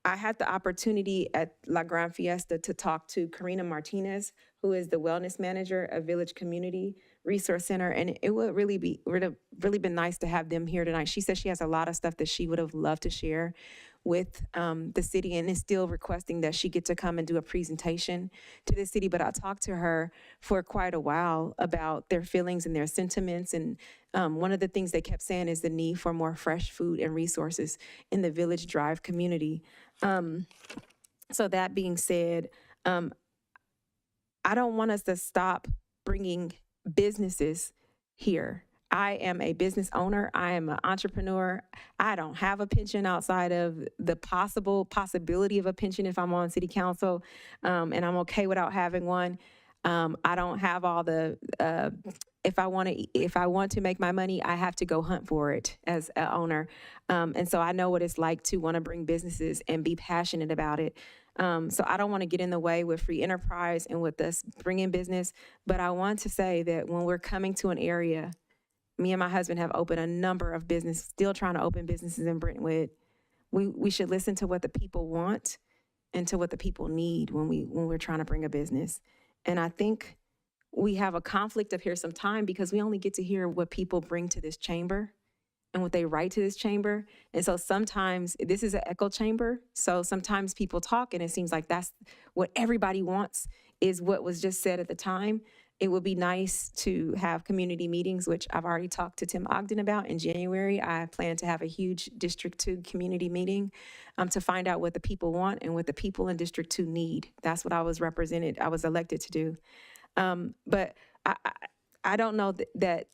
I had the opportunity at La Gran Fiesta to talk to Karina Martinez, who is the wellness manager of Village Community Resource Center, and it would really been nice to have them here tonight. She says she has a lot of stuff that she would have loved to share with the city, and is still requesting that she get to come and do a presentation to the city. But I talked to her for quite a while about their feelings and their sentiments, and one of the things they kept saying is the need for more fresh food and resources in the Village Drive community. So that being said, I don't want us to stop bringing businesses here. I am a business owner. I am an entrepreneur. I don't have a pension outside of the possibility of a pension if I'm on city council, and I'm okay without having one. I don't have all the, if I want to make my money, I have to go hunt for it as an owner. And so I know what it's like to want to bring businesses and be passionate about it. So I don't want to get in the way with free enterprise and with us bringing business, but I want to say that when we're coming to an area, me and my husband have opened a number of businesses, still trying to open businesses in Brentwood. We should listen to what the people want and to what the people need when we're trying to bring a business. And I think we have a conflict up here sometime because we only get to hear what people bring to this chamber and what they write to this chamber. And so sometimes this is an echo chamber. So sometimes people talk and it seems like that's what everybody wants is what was just said at the time. It would be nice to have community meetings, which I've already talked to Tim Ogden about in January. I plan to have a huge District 2 community meeting to find out what the people want and what the people in District 2 need. That's what I was elected to do. But I don't know that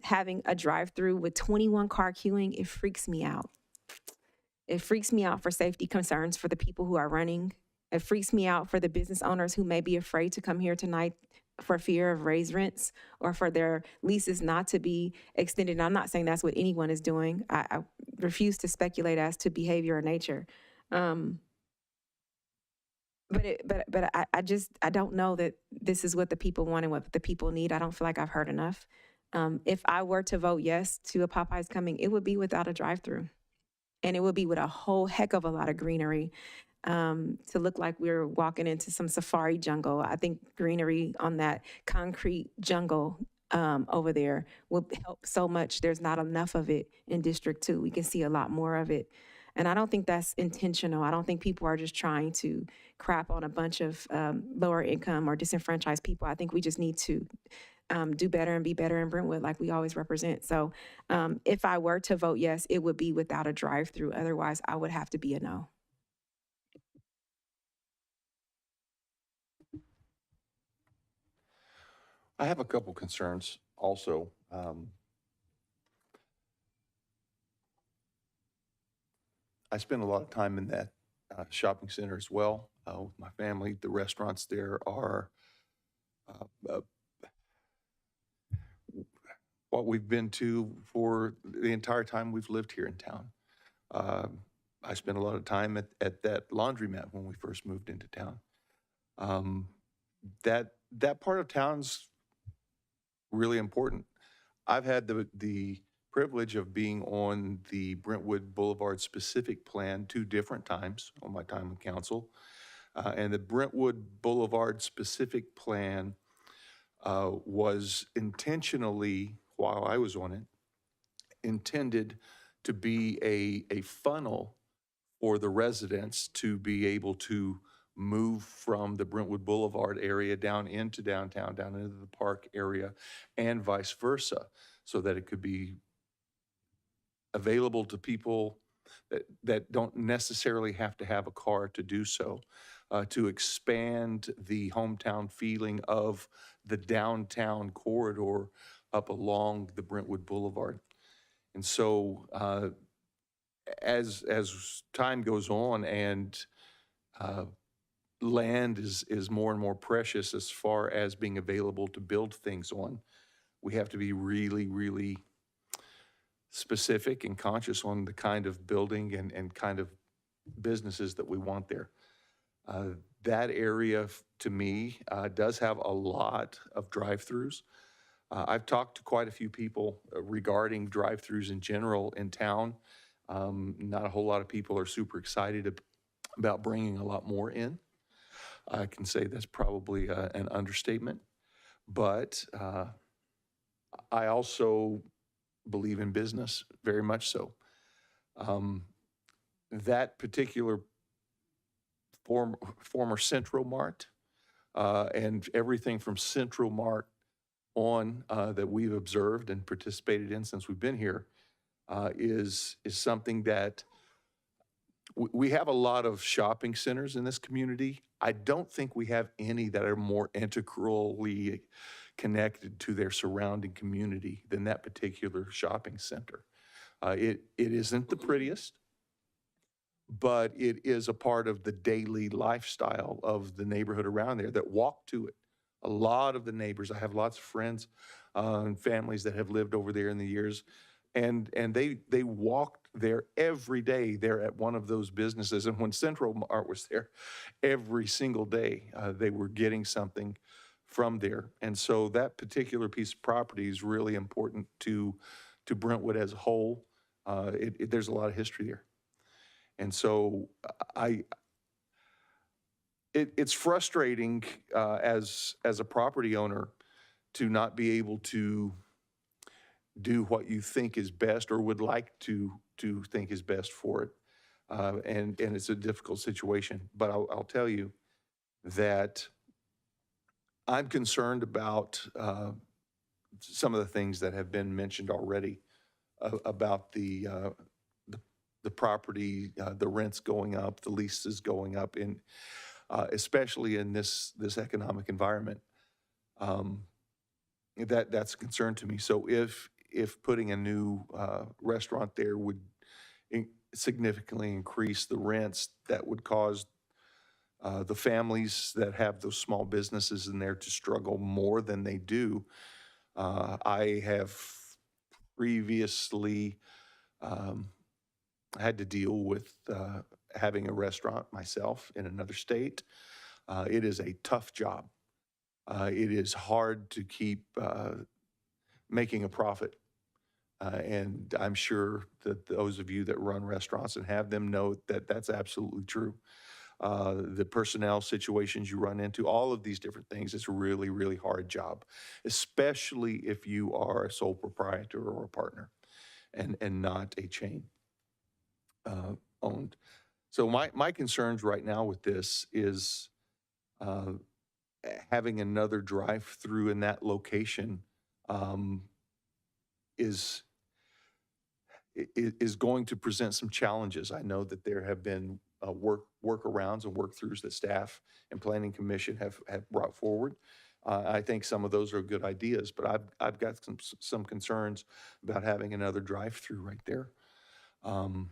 having a drive-through with 21 car queuing, it freaks me out. It freaks me out for safety concerns for the people who are running. It freaks me out for the business owners who may be afraid to come here tonight for fear of raised rents or for their leases not to be extended. And I'm not saying that's what anyone is doing. I refuse to speculate as to behavior or nature. But I don't know that this is what the people want and what the people need. I don't feel like I've heard enough. If I were to vote yes to a Popeyes coming, it would be without a drive-through. And it would be with a whole heck of a lot of greenery to look like we're walking into some safari jungle. I think greenery on that concrete jungle over there will help so much. There's not enough of it in District 2. We can see a lot more of it. And I don't think that's intentional. I don't think people are just trying to crap on a bunch of lower income or disenfranchised people. I think we just need to do better and be better in Brentwood like we always represent. So if I were to vote yes, it would be without a drive-through. Otherwise, I would have to be a no. I have a couple concerns also. I spend a lot of time in that shopping center as well with my family. The restaurants there are what we've been to for the entire time we've lived here in town. I spent a lot of time at that laundromat when we first moved into town. That part of town's really important. I've had the privilege of being on the Brentwood Boulevard specific plan 2 different times on my time on council. And the Brentwood Boulevard specific plan was intentionally, while I was on it, intended to be a funnel for the residents to be able to move from the Brentwood Boulevard area down into downtown, down into the park area, and vice versa, so that it could be available to people that don't necessarily have to have a car to do so, to expand the hometown feeling of the downtown corridor up along the Brentwood Boulevard. And so as time goes on and land is more and more precious as far as being available to build things on, we have to be really, really specific and conscious on the kind of building and kind of businesses that we want there. That area, to me, does have a lot of drive-throughs. I've talked to quite a few people regarding drive-throughs in general in town. Not a whole lot of people are super excited about bringing a lot more in. I can say that's probably an understatement, but I also believe in business, very much so. That particular former Central Mart and everything from Central Mart on that we've observed and participated in since we've been here is something that we have a lot of shopping centers in this community. I don't think we have any that are more integrally connected to their surrounding community than that particular shopping center. It isn't the prettiest, but it is a part of the daily lifestyle of the neighborhood around there that walk to it. A lot of the neighbors, I have lots of friends and families that have lived over there in the years, and they walked there every day. They're at one of those businesses, and when Central Mart was there, every single day they were getting something from there. And so that particular piece of property is really important to Brentwood as a whole. There's a lot of history there. And so it's frustrating as a property owner to not be able to do what you think is best or would like to think is best for it. And it's a difficult situation. But I'll tell you that I'm concerned about some of the things that have been mentioned already about the property, the rents going up, the leases going up, especially in this economic environment. That's a concern to me. So if putting a new restaurant there would significantly increase the rents, that would cause the families that have those small businesses in there to struggle more than they do. I have previously had to deal with having a restaurant myself in another state. It is a tough job. It is hard to keep making a profit. And I'm sure that those of you that run restaurants and have them know that that's absolutely true. The personnel situations you run into, all of these different things, it's a really, really hard job, especially if you are a sole proprietor or a partner and not a chain owned. So my concerns right now with this is having another drive-through in that location is going to present some challenges. I know that there have been workarounds and work-throughs that staff and planning commission have brought forward. I think some of those are good ideas, but I've got some concerns about having another drive-through right there. So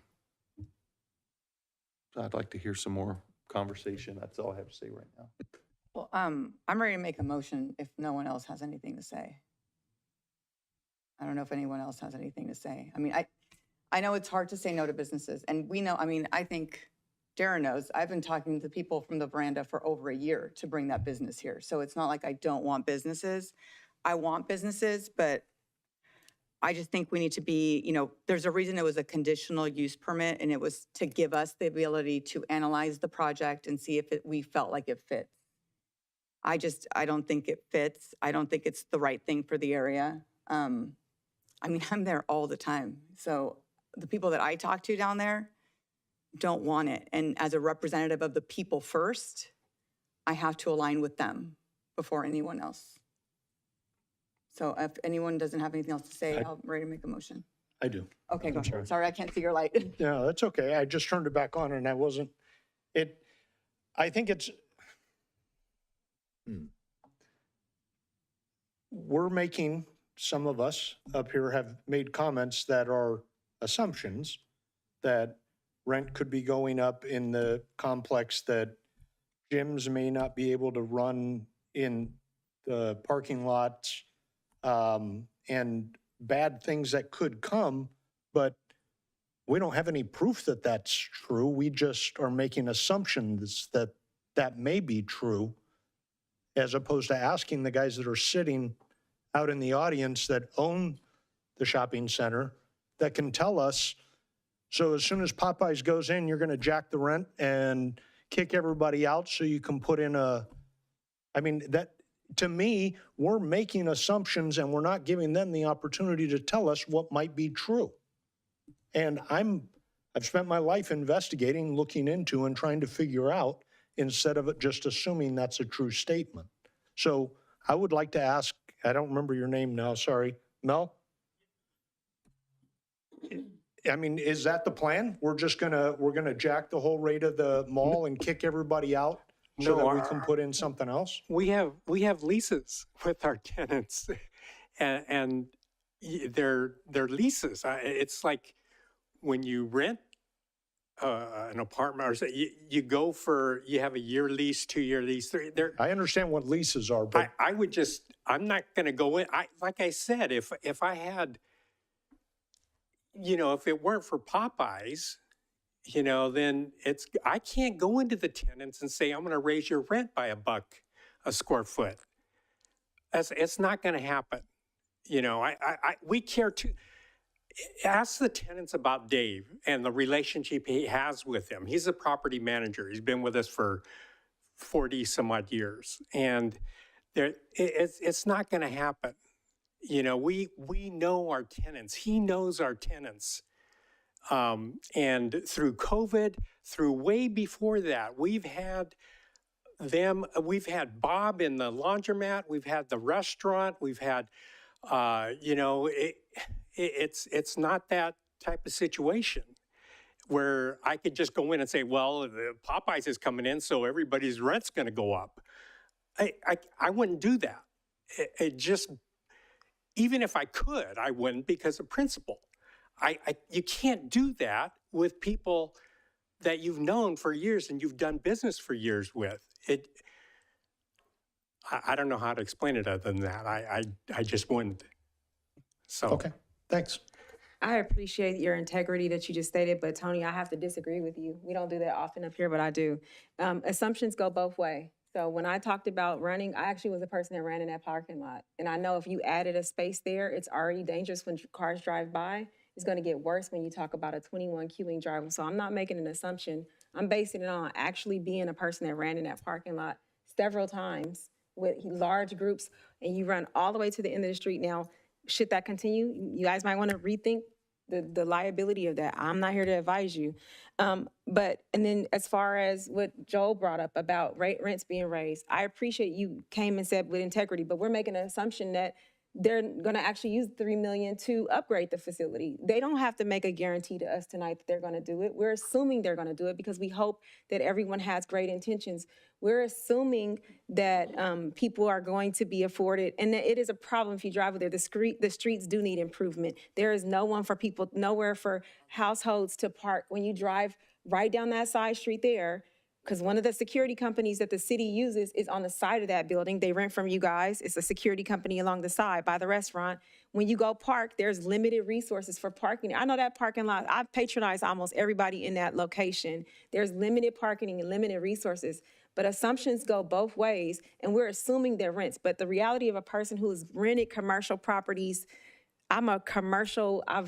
I'd like to hear some more conversation. That's all I have to say right now. Well, I'm ready to make a motion if no one else has anything to say. I don't know if anyone else has anything to say. I mean, I know it's hard to say no to businesses, and we know, I mean, I think Darren knows, I've been talking to people from the veranda for over a year to bring that business here. So it's not like I don't want businesses. I want businesses, but I just think we need to be, you know, there's a reason it was a conditional use permit, and it was to give us the ability to analyze the project and see if we felt like it fits. I don't think it fits. I don't think it's the right thing for the area. I mean, I'm there all the time. So the people that I talk to down there don't want it. And as a representative of the people first, I have to align with them before anyone else. So if anyone doesn't have anything else to say, I'm ready to make a motion. I do. Okay, go ahead. Sorry, I can't see your light. No, that's okay. I just turned it back on and I wasn't, I think it's, we're making, some of us up here have made comments that are assumptions that rent could be going up in the complex, that gyms may not be able to run in the parking lots, and bad things that could come, but we don't have any proof that that's true. We just are making assumptions that that may be true, as opposed to asking the guys that are sitting out in the audience that own the shopping center that can tell us, so as soon as Popeyes goes in, you're going to jack the rent and kick everybody out so you can put in a, I mean, that, to me, we're making assumptions and we're not giving them the opportunity to tell us what might be true. And I've spent my life investigating, looking into, and trying to figure out, instead of just assuming that's a true statement. So I would like to ask, I don't remember your name now, sorry, Mel? I mean, is that the plan? We're gonna jack the whole rate of the mall and kick everybody out so that we can put in something else? We have leases with our tenants, and they're leases. It's like when you rent an apartment, or say you have a year lease, 2-year lease. I understand what leases are, but I'm not going to go in. Like I said, if I had, if it weren't for Popeyes, then I can't go into the tenants and say, I'm going to raise your rent by $1 a square foot. It's not going to happen. We care too. Ask the tenants about Dave and the relationship he has with them. He's a property manager. He's been with us for 40 some odd years. And it's not going to happen. You know, we know our tenants. He knows our tenants. And through COVID, through way before that, we've had Bob in the laundromat, we've had the restaurant, we've had, it's not that type of situation where I could just go in and say, well, the Popeyes is coming in, so everybody's rent's going to go up. I wouldn't do that. It just, even if I could, I wouldn't, because of principle. You can't do that with people that you've known for years and you've done business for years with. I don't know how to explain it other than that. I just wouldn't. So. Okay, thanks. I appreciate your integrity that you just stated, but Tony, I have to disagree with you. We don't do that often up here, but I do. Assumptions go both ways. So when I talked about running, I actually was a person that ran in that parking lot. And I know if you added a space there, it's already dangerous when cars drive by. It's going to get worse when you talk about a 21 queuing driver. So I'm not making an assumption. I'm basing it on actually being a person that ran in that parking lot several times with large groups, and you run all the way to the end of the street. Now, should that continue? You guys might want to rethink the liability of that. I'm not here to advise you. And then as far as what Joel brought up about rents being raised, I appreciate you came and said with integrity, but we're making an assumption that they're going to actually use $3 million to upgrade the facility. They don't have to make a guarantee to us tonight that they're going to do it. We're assuming they're going to do it because we hope that everyone has great intentions. We're assuming that people are going to be afforded, and that it is a problem if you drive there. The streets do need improvement. There is nowhere for households to park when you drive right down that side street there. Because one of the security companies that the city uses is on the side of that building. They rent from you guys. It's a security company along the side by the restaurant. When you go park, there's limited resources for parking. I know that parking lot, I've patronized almost everybody in that location. There's limited parking and limited resources. But assumptions go both ways, and we're assuming their rents. But the reality of a person who has rented commercial properties, I've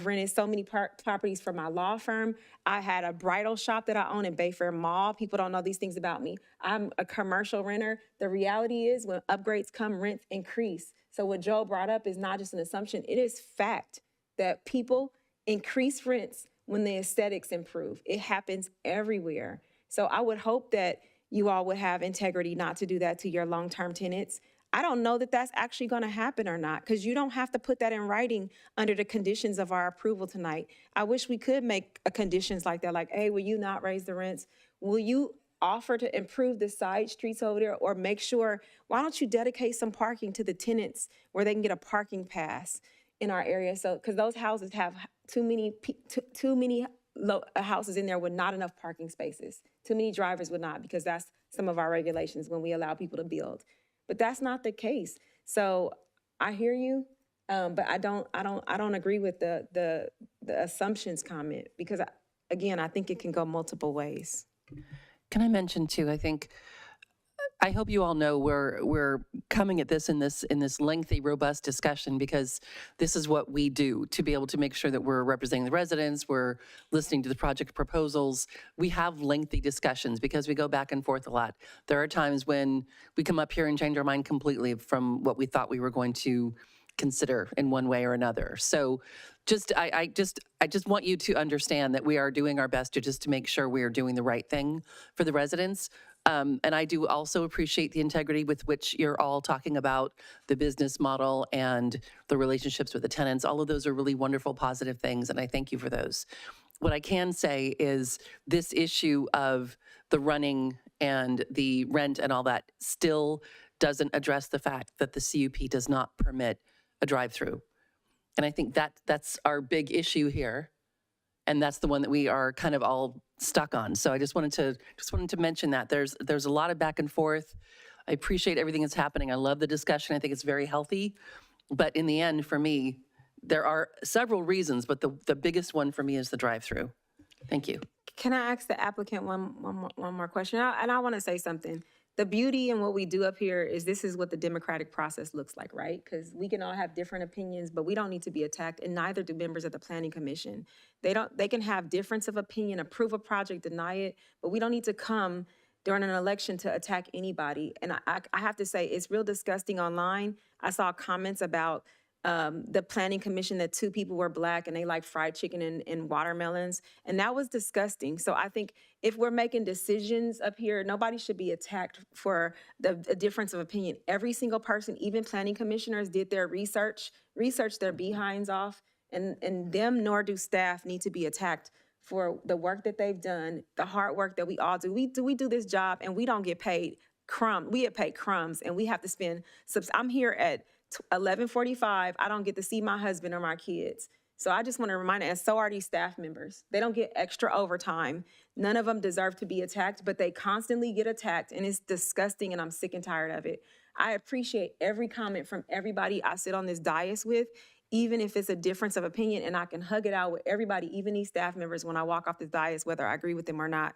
rented so many properties for my law firm. I had a bridal shop that I own in Bayfair Mall. People don't know these things about me. I'm a commercial renter. The reality is when upgrades come, rents increase. So what Joe brought up is not just an assumption. It is fact that people increase rents when the aesthetics improve. It happens everywhere. So I would hope that you all would have integrity not to do that to your long-term tenants. I don't know that that's actually going to happen or not, because you don't have to put that in writing under the conditions of our approval tonight. I wish we could make conditions like that, like, hey, will you not raise the rents? Will you offer to improve the side streets over there, or make sure, why don't you dedicate some parking to the tenants where they can get a parking pass in our area? So, because those houses have too many houses in there with not enough parking spaces. Too many drivers would not, because that's some of our regulations when we allow people to build. But that's not the case. So I hear you, but I don't agree with the assumptions comment, because again, I think it can go multiple ways. Can I mention too, I hope you all know we're coming at this in this lengthy, robust discussion, because this is what we do to be able to make sure that we're representing the residents, we're listening to the project proposals. We have lengthy discussions because we go back and forth a lot. There are times when we come up here and change our mind completely from what we thought we were going to consider in one way or another. So I just want you to understand that we are doing our best to make sure we are doing the right thing for the residents. And I do also appreciate the integrity with which you're all talking about the business model and the relationships with the tenants. All of those are really wonderful, positive things, and I thank you for those. What I can say is this issue of the running and the rent and all that still doesn't address the fact that the CUP does not permit a drive-through. And I think that's our big issue here. And that's the one that we are kind of all stuck on. So I just wanted to mention that there's a lot of back and forth. I appreciate everything that's happening. I love the discussion. I think it's very healthy. But in the end, for me, there are several reasons, but the biggest one for me is the drive-through. Thank you. Can I ask the applicant one more question? And I want to say something. The beauty in what we do up here is this is what the democratic process looks like, right? Because we can all have different opinions, but we don't need to be attacked, and neither do members of the Planning Commission. They can have difference of opinion, approve a project, deny it, but we don't need to come during an election to attack anybody. And I have to say, it's real disgusting online. I saw comments about the planning commission that 2 people were Black and they like fried chicken and watermelons. And that was disgusting. So I think if we're making decisions up here, nobody should be attacked for a difference of opinion. Every single person, even planning commissioners, did their research their behinds off, and them nor do staff need to be attacked for the work that they've done, the hard work that we all do. We do this job and we don't get paid crumbs. We get paid crumbs and we have to spend, I'm here at 11:45, I don't get to see my husband or my kids. So I just want to remind, and so are these staff members. They don't get extra overtime. None of them deserve to be attacked, but they constantly get attacked, and it's disgusting, and I'm sick and tired of it. I appreciate every comment from everybody I sit on this dais with, even if it's a difference of opinion, and I can hug it out with everybody, even these staff members, when I walk off this dais, whether I agree with them or not.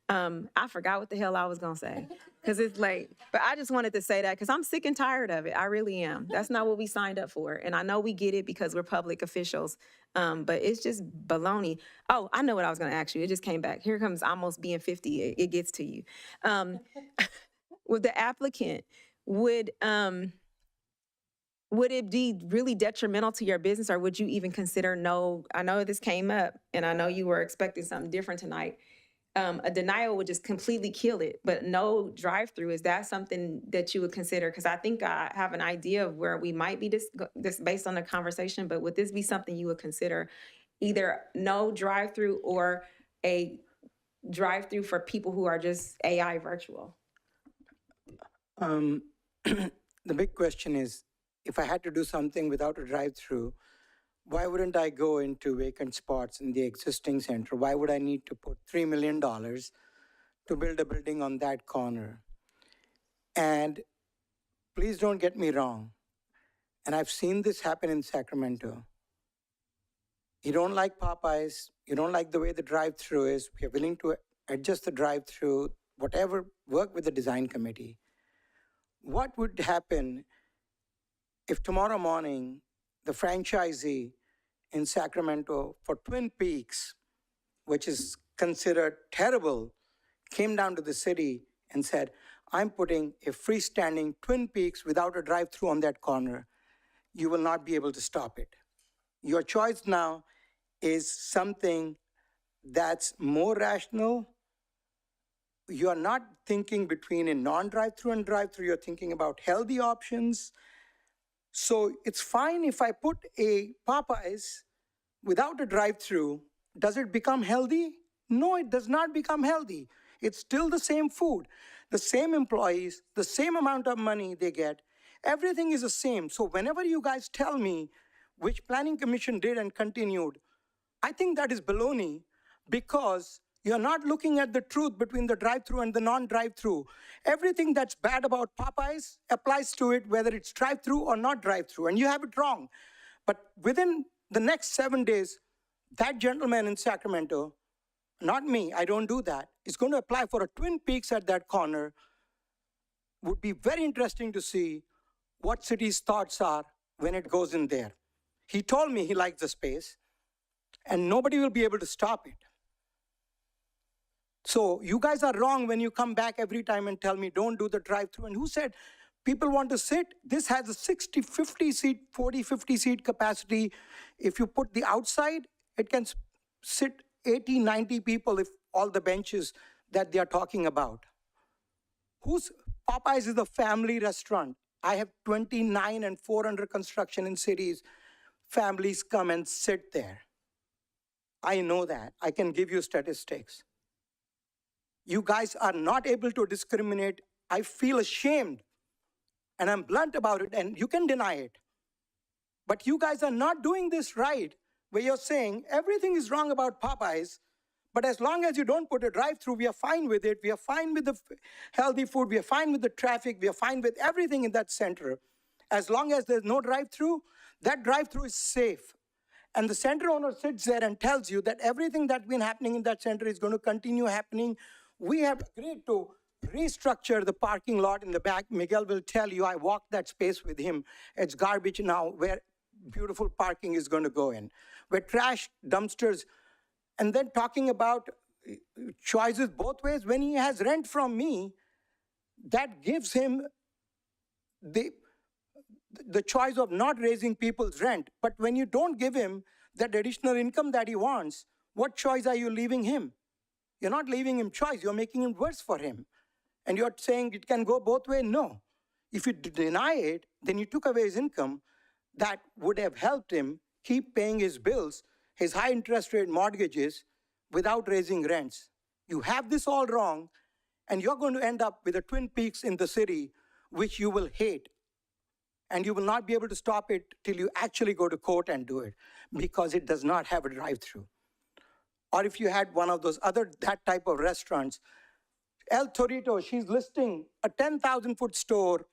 I forgot what the hell I was gonna say because it's late, but I just wanted to say that because I'm sick and tired of it. I really am. That's not what we signed up for. And I know we get it because we're public officials, but it's just baloney. Oh, I know what I was gonna ask you. It just came back. Here comes almost being 50. It gets to you. With the applicant, would it be really detrimental to your business, or would you even consider no? I know this came up and I know you were expecting something different tonight. A denial would just completely kill it, but no drive-through, is that something that you would consider? Because I think I have an idea of where we might be this based on the conversation, but would this be something you would consider, either no drive-through or a drive-through for people who are just AI virtual? The big question is, if I had to do something without a drive-through, why wouldn't I go into vacant spots in the existing center? Why would I need to put $3 million to build a building on that corner? And please don't get me wrong, and I've seen this happen in Sacramento. You don't like Popeyes, you don't like the way the drive-through is, we are willing to adjust the drive-through, whatever, work with the design committee. What would happen if tomorrow morning the franchisee in Sacramento for Twin Peaks, which is considered terrible, came down to the city and said, I'm putting a freestanding Twin Peaks without a drive-through on that corner. You will not be able to stop it. Your choice now is something that's more rational. You are not thinking between a non-drive-through and drive-through. You're thinking about healthy options. So it's fine if I put a Popeyes without a drive-through. Does it become healthy? No, it does not become healthy. It's still the same food, the same employees, the same amount of money they get. Everything is the same. So whenever you guys tell me which Planning Commission did and continued, I think that is baloney, because you're not looking at the truth between the drive-through and the non-drive-through. Everything that's bad about Popeyes applies to it, whether it's drive-through or not drive-through, and you have it wrong. But within the next 7 days, that gentleman in Sacramento, not me, I don't do that, is going to apply for a Twin Peaks at that corner. Would be very interesting to see what city's thoughts are when it goes in there. He told me he likes the space, and nobody will be able to stop it. So you guys are wrong when you come back every time and tell me don't do the drive-through. And who said people want to sit? This has a 60, 50 seat, 40, 50 seat capacity. If you put the outside, it can sit 80, 90 people if all the benches that they are talking about. Popeyes is a family restaurant. I have 29 and 4 under construction in cities. Families come and sit there. I know that. I can give you statistics. You guys are not able to discriminate. I feel ashamed, and I'm blunt about it, and you can deny it. But you guys are not doing this right, where you're saying everything is wrong about Popeyes, but as long as you don't put a drive-through, we are fine with it. We are fine with the healthy food. We are fine with the traffic. We are fine with everything in that center. As long as there's no drive-through, that drive-through is safe. And the center owner sits there and tells you that everything that's been happening in that center is going to continue happening. We have agreed to restructure the parking lot in the back. Miguel will tell you, I walked that space with him. It's garbage now, where beautiful parking is going to go in, where trash dumpsters, and then talking about choices both ways. When he has rent from me, that gives him the choice of not raising people's rent. But when you don't give him that additional income that he wants, what choice are you leaving him? You're not leaving him choice, you're making it worse for him. And you're saying it can go both ways? No. If you deny it, then you took away his income that would have helped him keep paying his bills, his high interest rate mortgages, without raising rents. You have this all wrong, and you're going to end up with a Twin Peaks in the city, which you will hate. And you will not be able to stop it till you actually go to court and do it, because it does not have a drive-through. Or if you had one of those that type of restaurants, El Torito, she's listing a 10,000-foot store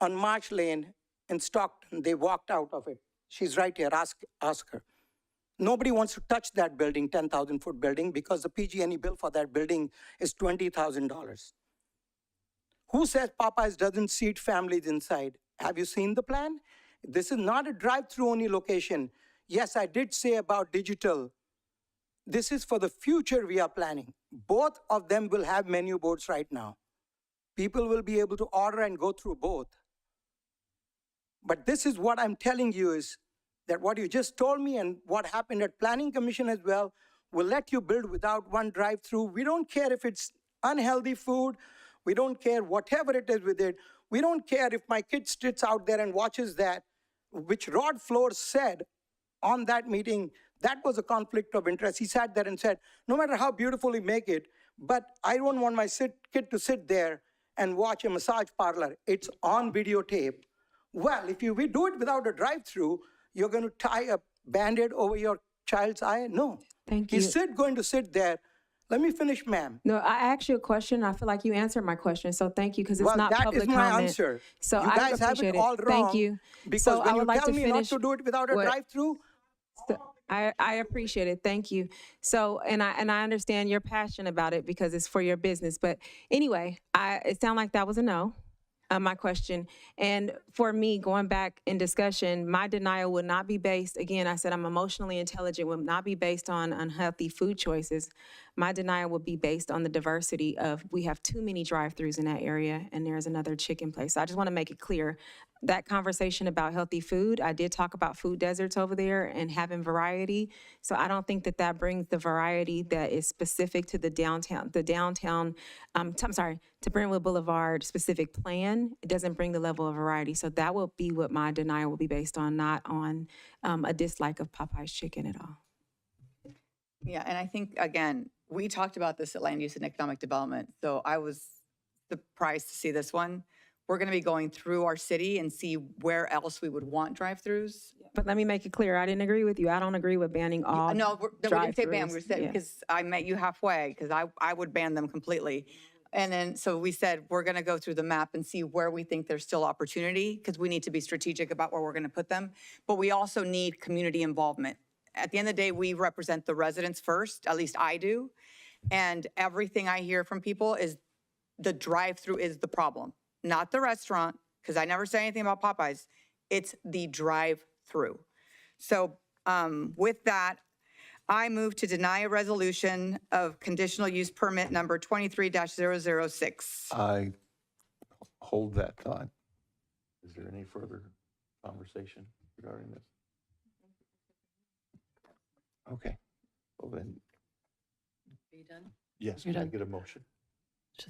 on Marsh Lane in Stockton. They walked out of it. She's right here, ask her. Nobody wants to touch that building, 10,000-foot building, because the PG&E bill for that building is $20,000. Who says Popeyes doesn't seat families inside? Have you seen the plan? This is not a drive-through only location. Yes, I did say about digital. This is for the future we are planning. Both of them will have menu boards right now. People will be able to order and go through both. But this is what I'm telling you is that what you just told me and what happened at Planning Commission as well will let you build without one drive-through. We don't care if it's unhealthy food. We don't care whatever it is with it. We don't care if my kid sits out there and watches that, which Rod Flores said on that meeting. That was a conflict of interest. He sat there and said, no matter how beautiful we make it, but I don't want my kid to sit there and watch a massage parlor. It's on videotape. Well, if we do it without a drive-through, you're going to tie a Band-Aid over your child's eye? No. Thank you. He's going to sit there. Let me finish, ma'am. No, I asked you a question. I feel like you answered my question, so thank you, because it's not that public is my comment. answer. So you I guys have appreciate it all wrong. Thank you. Because so when I you would like tell to me not finish to do it without a what- drive-through, I appreciate it. Thank you. So, and I understand you're passionate about it because it's for your business. But anyway, it sounded like that was a no. My question. And for me, going back in discussion, my denial would not be based, again, I said I'm emotionally intelligent, would not be based on unhealthy food choices. My denial would be based on the diversity of, we have too many drive-throughs in that area, and there's another chicken place. So I just want to make it clear. That conversation about healthy food, I did talk about food deserts over there and having variety. So I don't think that brings the variety that is specific to the downtown, to Brentwood Boulevard specific plan. It doesn't bring the level of variety. So that will be what my denial will be based on, not on a dislike of Popeye's chicken at all. Yeah, and I think, again, we talked about this at Land Use and Economic Development, so I was surprised to see this one. We're going to be going through our city and see where else we would want drive-throughs. But let me make it clear, I didn't agree with you. I don't agree with banning all No, we didn't say ban, we drive-throughs. said, Yeah. because I met you halfway, because I would ban them completely. And then, so we said, we're going to go through the map and see where we think there's still opportunity, because we need to be strategic about where we're going to put them. But we also need community involvement. At the end of the day, we represent the residents first, at least I do. And everything I hear from people is the drive-through is the problem, not the restaurant, because I never say anything about Popeyes. It's the drive-through. So with that, I move to deny a resolution of conditional use permit number 23-006. I hold that thought. Is there any further conversation regarding this? Okay, well then, Are you done? yes, You're can I done. get a motion?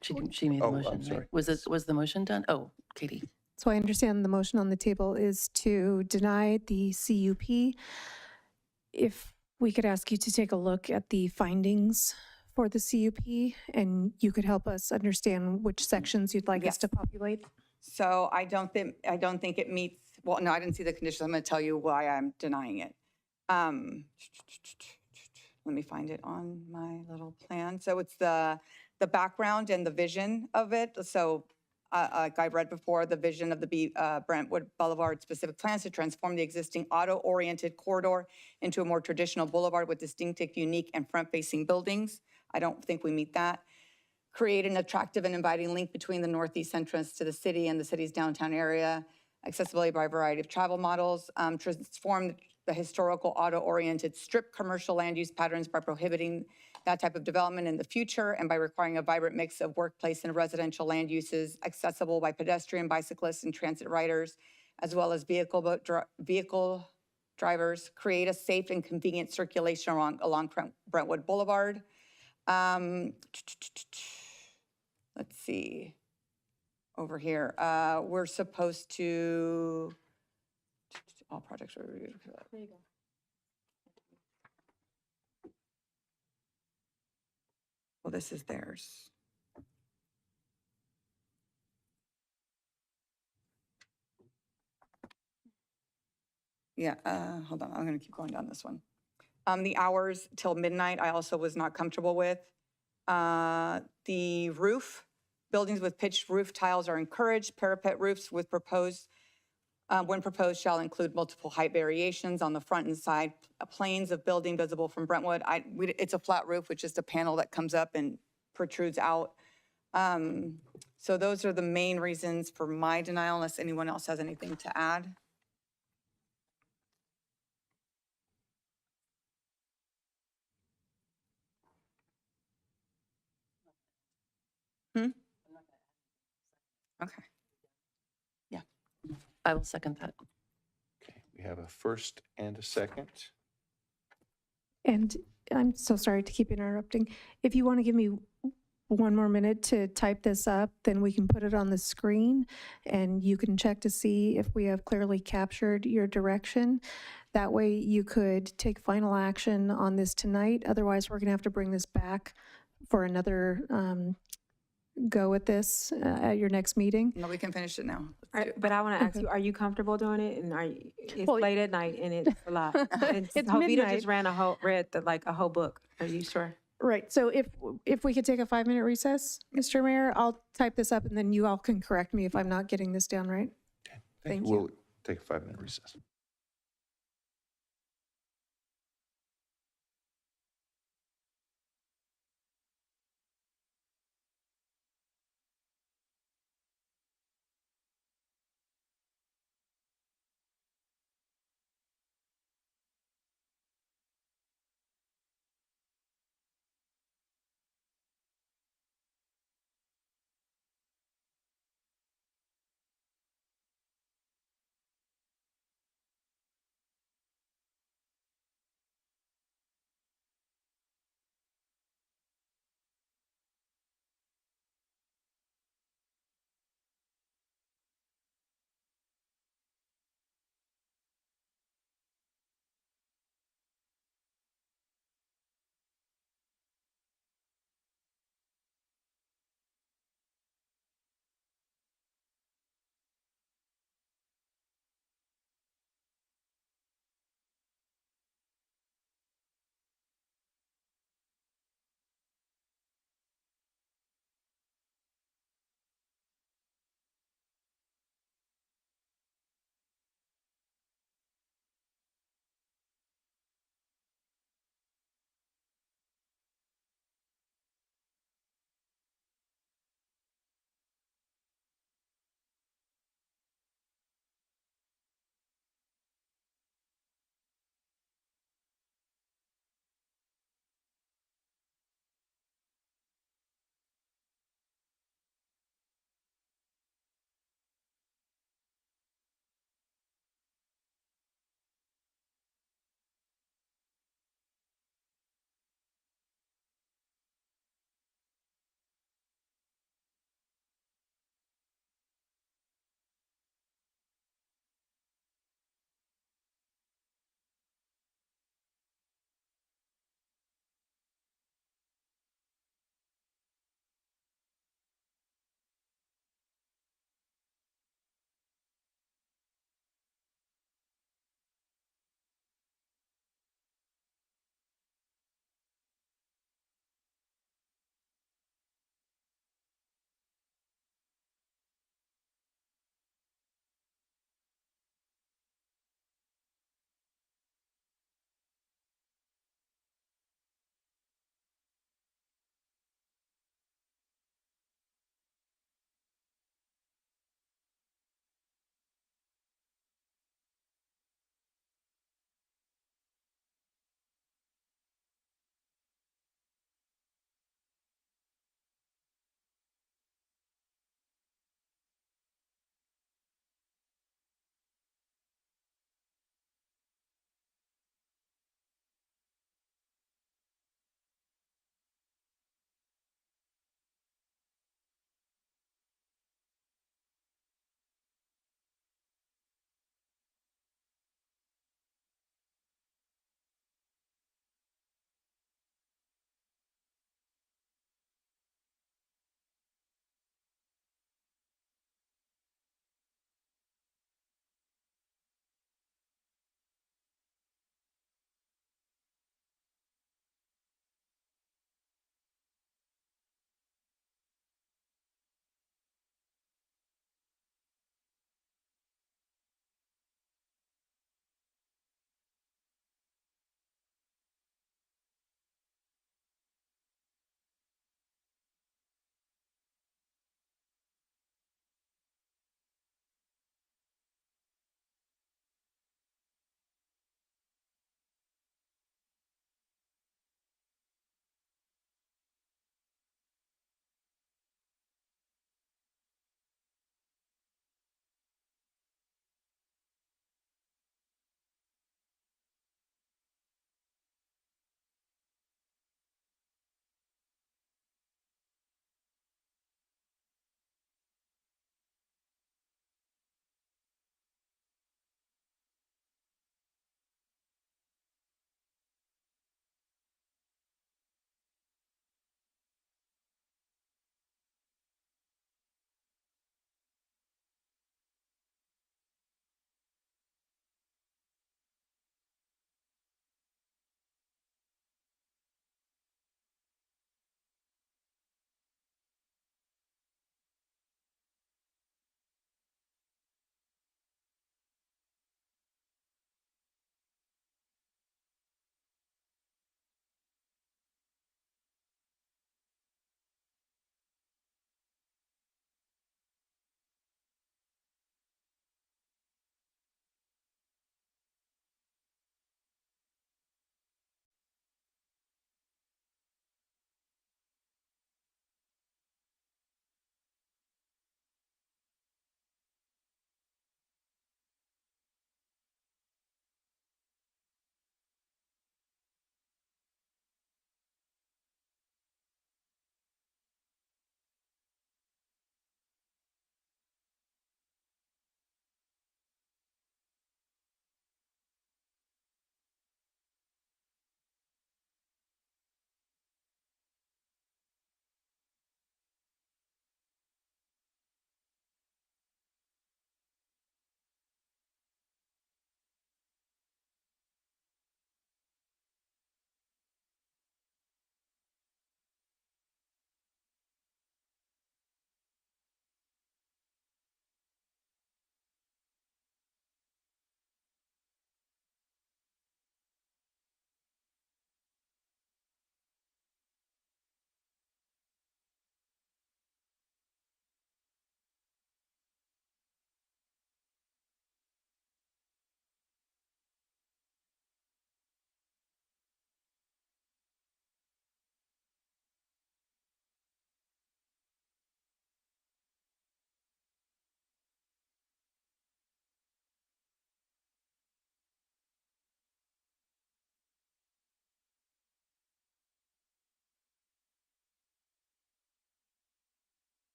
She made the Oh, motion. I'm sorry. Right? Was the motion done? Oh, Katie. So I understand the motion on the table is to deny the CUP. If we could ask you to take a look at the findings for the CUP, and you could help us understand which sections you'd like us to populate. So I don't think it meets, well, no, I didn't see the conditions. I'm going to tell you why I'm denying it. Let me find it on my little plan. So it's the background and the vision of it. So like I read before, the vision of the Brentwood Boulevard specific plans to transform the existing auto-oriented corridor into a more traditional boulevard with distinctive, unique, and front-facing buildings. I don't think we meet that. Create an attractive and inviting link between the northeast entrance to the city and the city's downtown area. Accessibility by a variety of travel models. Transform the historical auto-oriented strip commercial land use patterns by prohibiting that type of development in the future, and by requiring a vibrant mix of workplace and residential land uses accessible by pedestrian, bicyclists, and transit riders, as well as vehicle drivers, create a safe and convenient circulation along Brentwood Boulevard. Let's see, over here, we're supposed to, all projects were reviewed. There you go. Well, this is theirs. Yeah, hold on, I'm gonna keep going down this one. The hours till midnight, I also was not comfortable with. The roof, buildings with pitched roof tiles are encouraged. Parapet roofs with proposed, when proposed, shall include multiple height variations on the front and side planes of building visible from Brentwood. It's a flat roof with just a panel that comes up and protrudes out. So those are the main reasons for my denial, unless anyone else has anything to add. Okay. Yeah. I will second that. Okay, we have a first and a second. And I'm so sorry to keep interrupting. If you want to give me one more minute to type this up, then we can put it on the screen and you can check to see if we have clearly captured your direction. That way you could take final action on this tonight. Otherwise, we're going to have to bring this back for another go at this at your next meeting. No, we can finish it now. But I want to ask you, are you comfortable doing it? And it's Well, late at night and it's a lot. It's Jovita midnight. just read a whole book. Are you sure? Right, so if we could take a 5-minute recess, Mr. Mayor, I'll type this up and then you all can correct me if I'm not getting this down right. Thank you. We'll take a 5-minute recess.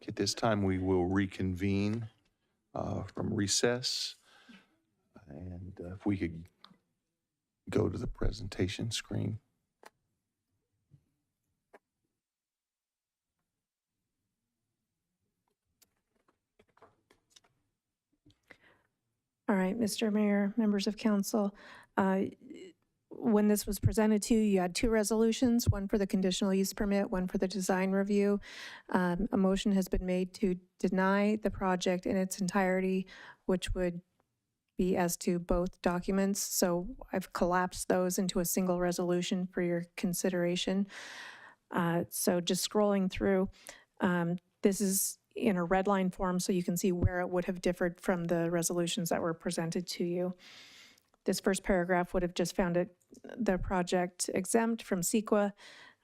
At this time, we will reconvene from recess. And if we could go to the presentation screen. All right, Mr. Mayor, members of council. When this was presented to you, you had two resolutions, one for the conditional use permit, one for the design review. A motion has been made to deny the project in its entirety, which would be as to both documents. So I've collapsed those into a single resolution for your consideration. So just scrolling through, this is in a red line form so you can see where it would have differed from the resolutions that were presented to you. This first paragraph would have just found the project exempt from CEQA.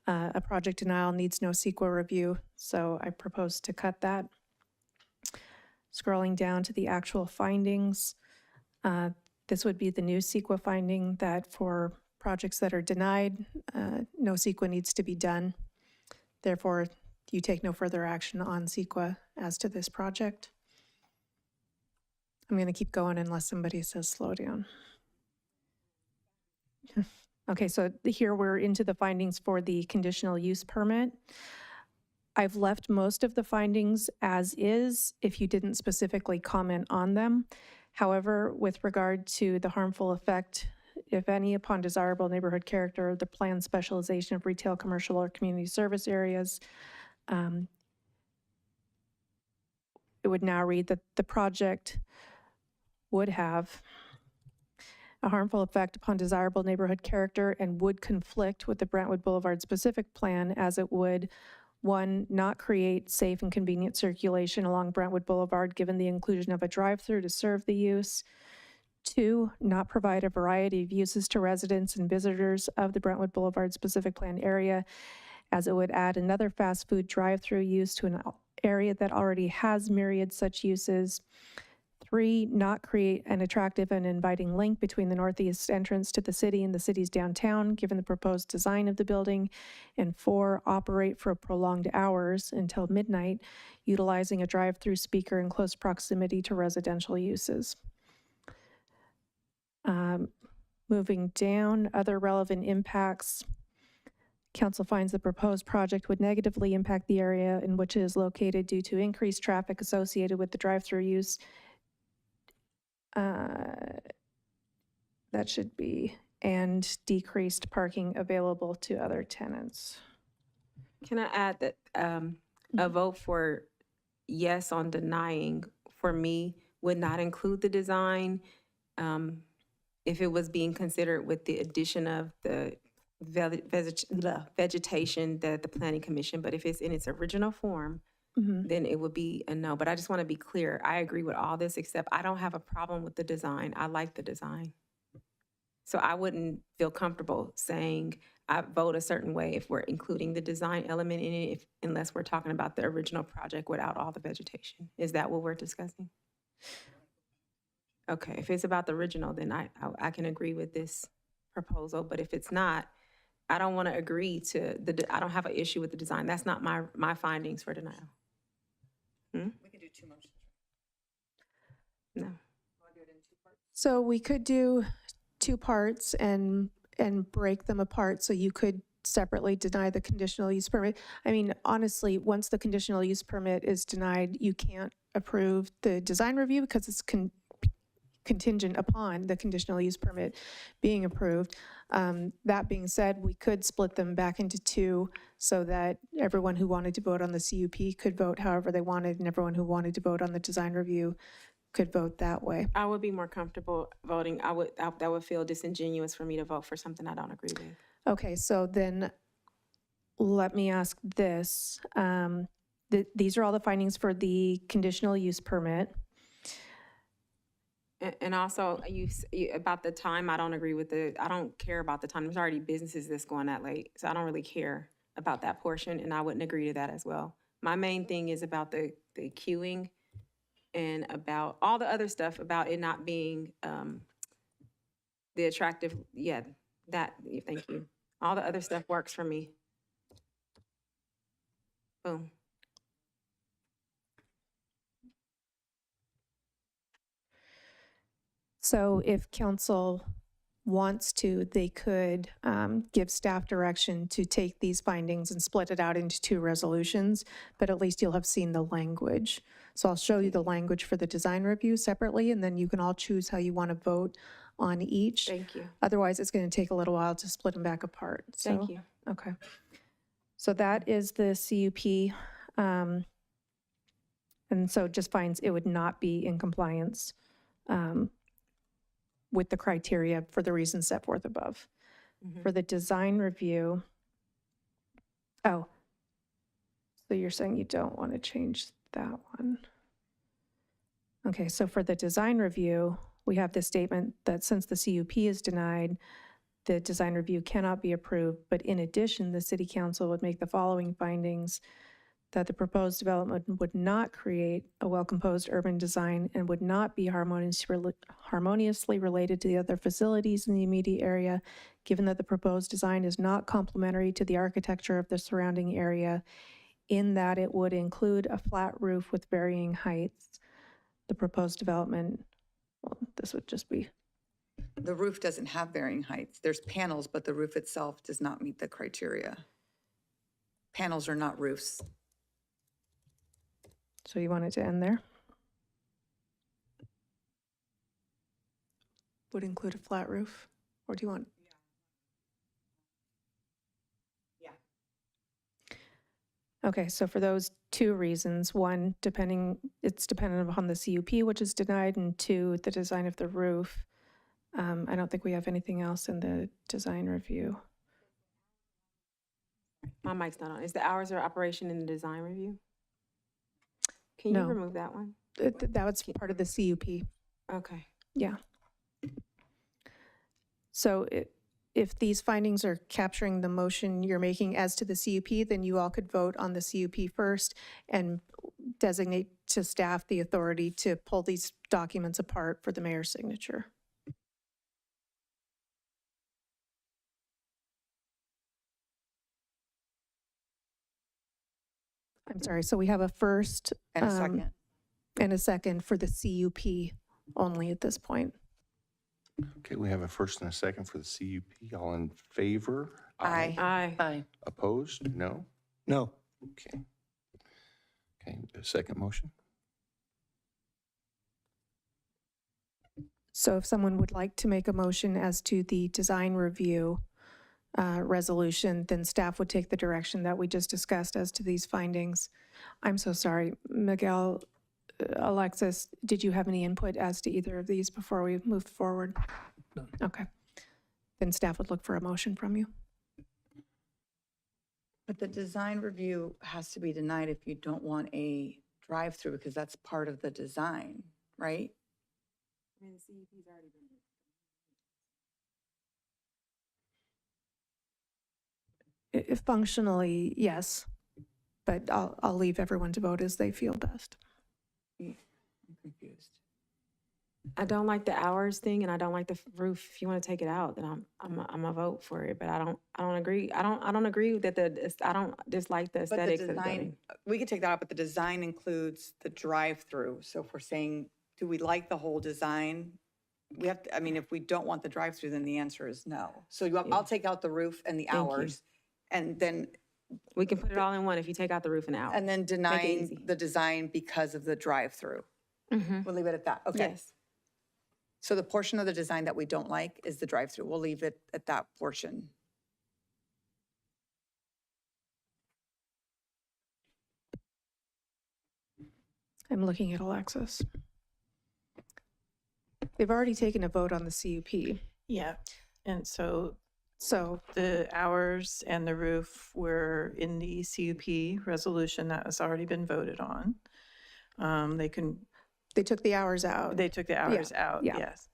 A project denial needs no CEQA review, so I propose to cut that. Scrolling down to the actual findings, this would be the new CEQA finding that for projects that are denied, no CEQA needs to be done. Therefore, you take no further action on CEQA as to this project. I'm going to keep going unless somebody says slow down. Okay, so here we're into the findings for the conditional use permit. I've left most of the findings as is if you didn't specifically comment on them. However, with regard to the harmful effect, if any, upon desirable neighborhood character, the planned specialization of retail, commercial, or community service areas, it would now read that the project would have a harmful effect upon desirable neighborhood character and would conflict with the Brentwood Boulevard specific plan as it would, one, not create safe and convenient circulation along Brentwood Boulevard given the inclusion of a drive-through to serve the use. Two, not provide a variety of uses to residents and visitors of the Brentwood Boulevard specific plan area as it would add another fast food drive-through use to an area that already has myriad such uses. Three, not create an attractive and inviting link between the northeast entrance to the city and the city's downtown, given the proposed design of the building. And four, operate for prolonged hours until midnight, utilizing a drive-through speaker in close proximity to residential uses. Moving down, other relevant impacts. Council finds the proposed project would negatively impact the area in which it is located due to increased traffic associated with the drive-through use. That should be, and decreased parking available to other tenants. Can I add that a vote for yes on denying for me would not include the design if it was being considered with the addition of the vegetation that the Planning Commission, but if it's in its original form, then it would be a no. But I just want to be clear. I agree with all this, except I don't have a problem with the design. I like the design. So I wouldn't feel comfortable saying I vote a certain way if we're including the design element in it, unless we're talking about the original project without all the vegetation. Is that what we're discussing? Okay, if it's about the original, then I can agree with this proposal. But if it's not, I don't want to agree to I don't have an issue with the design. That's not my findings for denial. We can do two motions. No. So we could do two parts and break them apart so you could separately deny the conditional use permit. I mean, honestly, once the conditional use permit is denied, you can't approve the design review because it's contingent upon the conditional use permit being approved. That being said, we could split them back into two so that everyone who wanted to vote on the CUP could vote however they wanted, and everyone who wanted to vote on the design review could vote that way. I would be more comfortable voting. That would feel disingenuous for me to vote for something I don't agree with. Okay, so then let me ask this. These are all the findings for the conditional use permit. And also, you about the time, I don't agree with I don't care about the time. There's already businesses that's going that late, so I don't really care about that portion, and I wouldn't agree to that as well. My main thing is about the queuing and about all the other stuff about it not being the attractive, thank you. All the other stuff works for me. Boom. So if council wants to, they could give staff direction to take these findings and split it out into 2 resolutions, but at least you'll have seen the language. So I'll show you the language for the design review separately, and then you can all choose how you want to vote on each. Thank you. Otherwise, it's going to take a little while to split them back apart. Thank you. Okay. So that is the CUP. And so it just finds it would not be in compliance with the criteria for the reasons set forth above. For the design review, oh, so you're saying you don't want to change that one. Okay, so for the design review, we have the statement that since the CUP is denied, the design review cannot be approved, but in addition, the city council would make the following findings: that the proposed development would not create a well-composed urban design and would not be harmoniously related to the other facilities in the immediate area, given that the proposed design is not complementary to the architecture of the surrounding area, in that it would include a flat roof with varying heights. The proposed development, well, this would just be. The roof doesn't have varying heights. There's panels, but the roof itself does not meet the criteria. Panels are not roofs. So you want it to end there? Would include a flat roof? Or do you want? Yeah. Okay, so for those 2 reasons, 1, it's dependent upon the CUP, which is denied, and 2, the design of the roof. I don't think we have anything else in the design review. My mic's not on. Is the hours of operation in the design review? Can you No. remove that one? That was part of the CUP. Okay. Yeah. So if these findings are capturing the motion you're making as to the CUP, then you all could vote on the CUP first and designate to staff the authority to pull these documents apart for the mayor's signature. I'm sorry, so we have a first. And a second. And a second for the CUP only at this point. Okay, we have a first and a second for the CUP. All in favor? Aye. Aye. Aye. Opposed? No? No. Okay. Okay, the second motion? So if someone would like to make a motion as to the design review resolution, then staff would take the direction that we just discussed as to these findings. I'm so sorry, Miguel, Alexis, did you have any input as to either of these before we move forward? No. Okay. Then staff would look for a motion from you. But the design review has to be denied if you don't want a drive-through, because that's part of the design, right? I mean, the CUP's already been. Functionally, yes, but I'll leave everyone to vote as they feel best. I'm confused. I don't like the hours thing, and I don't like the roof. If you want to take it out, then I'm a vote for it. But I don't agree. I don't agree that I don't dislike the But the aesthetics of the design, building. we could take that out, but the design includes the drive-through. So if we're saying, do we like the whole design? We have to, I mean, if we don't want the drive-through, then the answer is no. So I'll take out the roof and the Thank you. hours, and then, We can put it all in one if you take out the roof and out. and then easy. denying the design because of the drive-through. We'll leave it at that. Okay. Yes. So the portion of the design that we don't like is the drive-through. We'll leave it at that portion. I'm looking at Alexis. They've already taken a vote on the CUP. Yeah, and so So the hours and the roof were in the CUP resolution that has already been voted on. they took the hours out. They took the hours out, yeah. yes.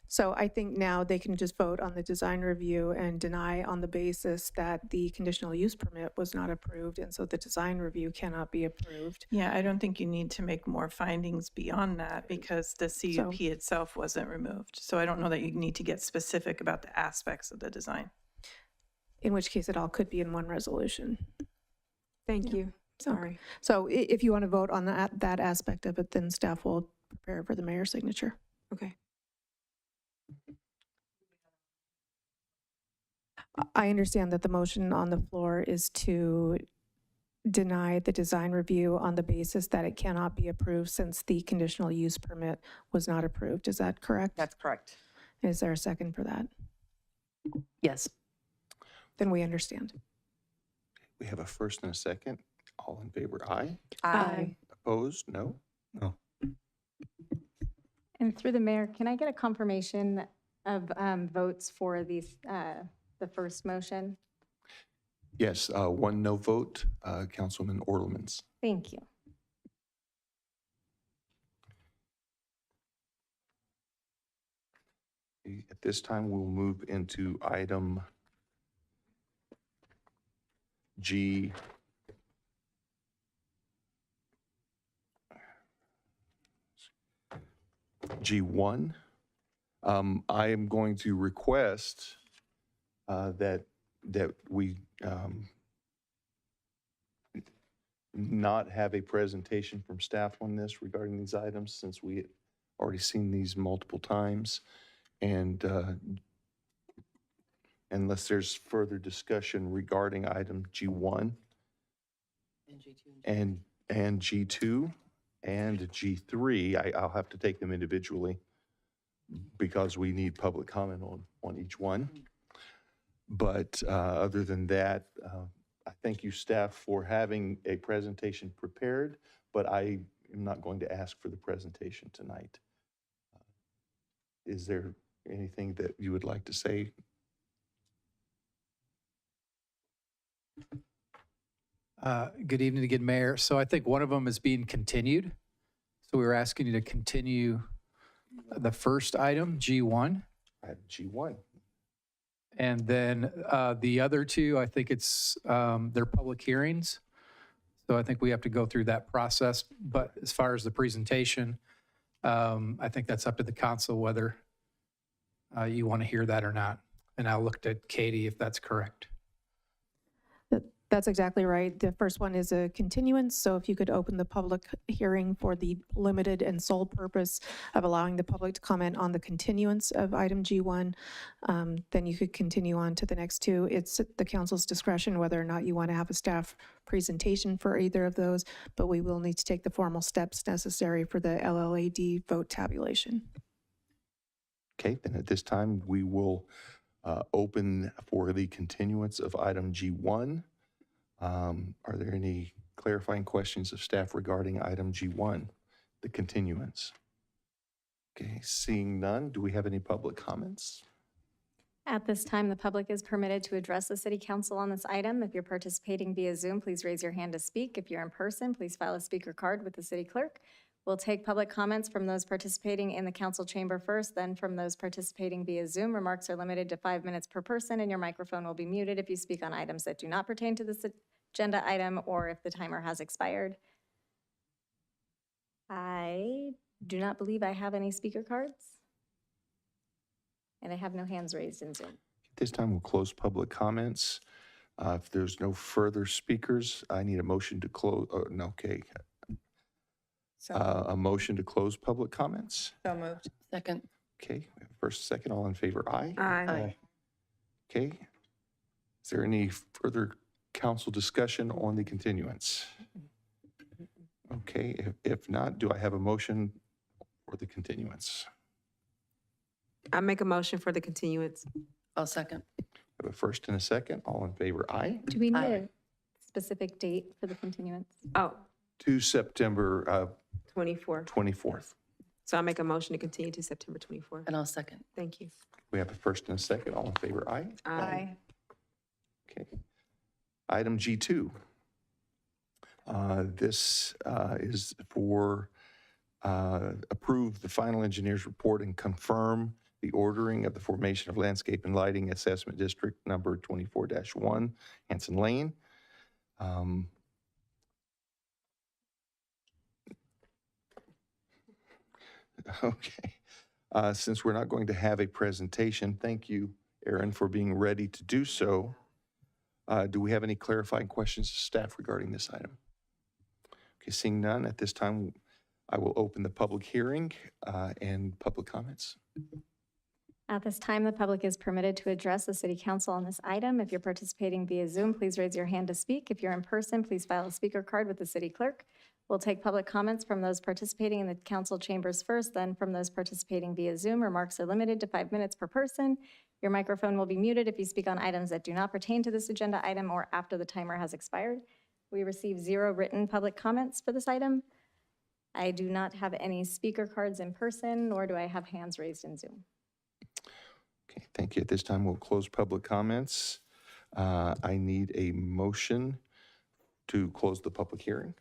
So I think now they can just vote on the design review and deny on the basis that the conditional use permit was not approved, and so the design review cannot be approved. Yeah, I don't think you need to make more findings beyond that because the CUP itself wasn't removed. So I don't know that you need to get specific about the aspects of the design. In which case it all could be in one resolution. Thank you. Sorry. So if you want to vote on that aspect of it, then staff will prepare for the mayor's signature. Okay. I understand that the motion on the floor is to deny the design review on the basis that it cannot be approved since the conditional use permit was not approved. Is that correct? That's correct. Is there a second for that? Yes. Then we understand. We have a first and a second. All in favor, aye. Aye. Opposed, no? No. And through the mayor, can I get a confirmation of votes for these, the first motion? Yes, one no vote, Councilman Orlemans. Thank you. At this time, we'll move into item G. G1. I am going to request that we not have a presentation from staff on this regarding these items, since we already seen these multiple times. And unless there's further discussion regarding item G1 and G2 and G3, I'll have to take them individually because we need public comment on each one. But other than that, I thank you, staff, for having a presentation prepared, but I am not going to ask for the presentation tonight. Is there anything that you would like to say? Good evening again, Mayor. So I think one of them is being continued. So we were asking you to continue the first item, G1. G1. And then the other two, I think it's, they're public hearings. So I think we have to go through that process. But as far as the presentation, I think that's up to the council whether you want to hear that or not. And I'll look at Katie if that's correct. That's exactly right. The first one is a continuance, so if you could open the public hearing for the limited and sole purpose of allowing the public to comment on the continuance of item G1, then you could continue on to the next two. It's at the council's discretion whether or not you want to have a staff presentation for either of those, but we will need to take the formal steps necessary for the LLAD vote tabulation. Okay, then at this time, we will open for the continuance of item G1. Are there any clarifying questions of staff regarding item G1, the continuance? Okay, seeing none, do we have any public comments? At this time, the public is permitted to address the city council on this item. If you're participating via Zoom, please raise your hand to speak. If you're in person, please file a speaker card with the city clerk. We'll take public comments from those participating in the council chamber first, then from those participating via Zoom. Remarks are limited to 5 minutes per person, and your microphone will be muted if you speak on items that do not pertain to this agenda item or if the timer has expired. I do not believe I have any speaker cards, and I have no hands raised in Zoom. At this time, we'll close public comments. If there's no further speakers, I need a motion to close. No, okay. A motion to close public comments. So moved. Second. Okay, we have first, second, all in favor, aye. Aye. Okay. Is there any further council discussion on the continuance? Okay, if not, do I have a motion for the continuance? I make a motion for the continuance. I'll second. I have a first and a second, all in favor, aye. Do we need a specific date for the continuance? Oh, To September 24. 24th. So I make a motion to continue to September 24th. And I'll second. Thank you. We have a first and a second, all in favor, aye. Aye. Okay. Item G2. This is for approve the final engineer's report and confirm the ordering of the formation of landscape and lighting assessment district number 24-1, Hanson Lane. Okay. Since we're not going to have a presentation, thank you, Aaron, for being ready to do so. Do we have any clarifying questions to staff regarding this item? Okay, seeing none, at this time, I will open the public hearing and public comments. At this time, the public is permitted to address the city council on this item. If you're participating via Zoom, please raise your hand to speak. If you're in person, please file a speaker card with the city clerk. We'll take public comments from those participating in the council chambers first, then from those participating via Zoom. Remarks are limited to 5 minutes per person. Your microphone will be muted if you speak on items that do not pertain to this agenda item or after the timer has expired. We received 0 written public comments for this item. I do not have any speaker cards in person, nor do I have hands raised in Zoom. Okay, thank you. At this time, we'll close public comments. I need a motion to close the public hearing.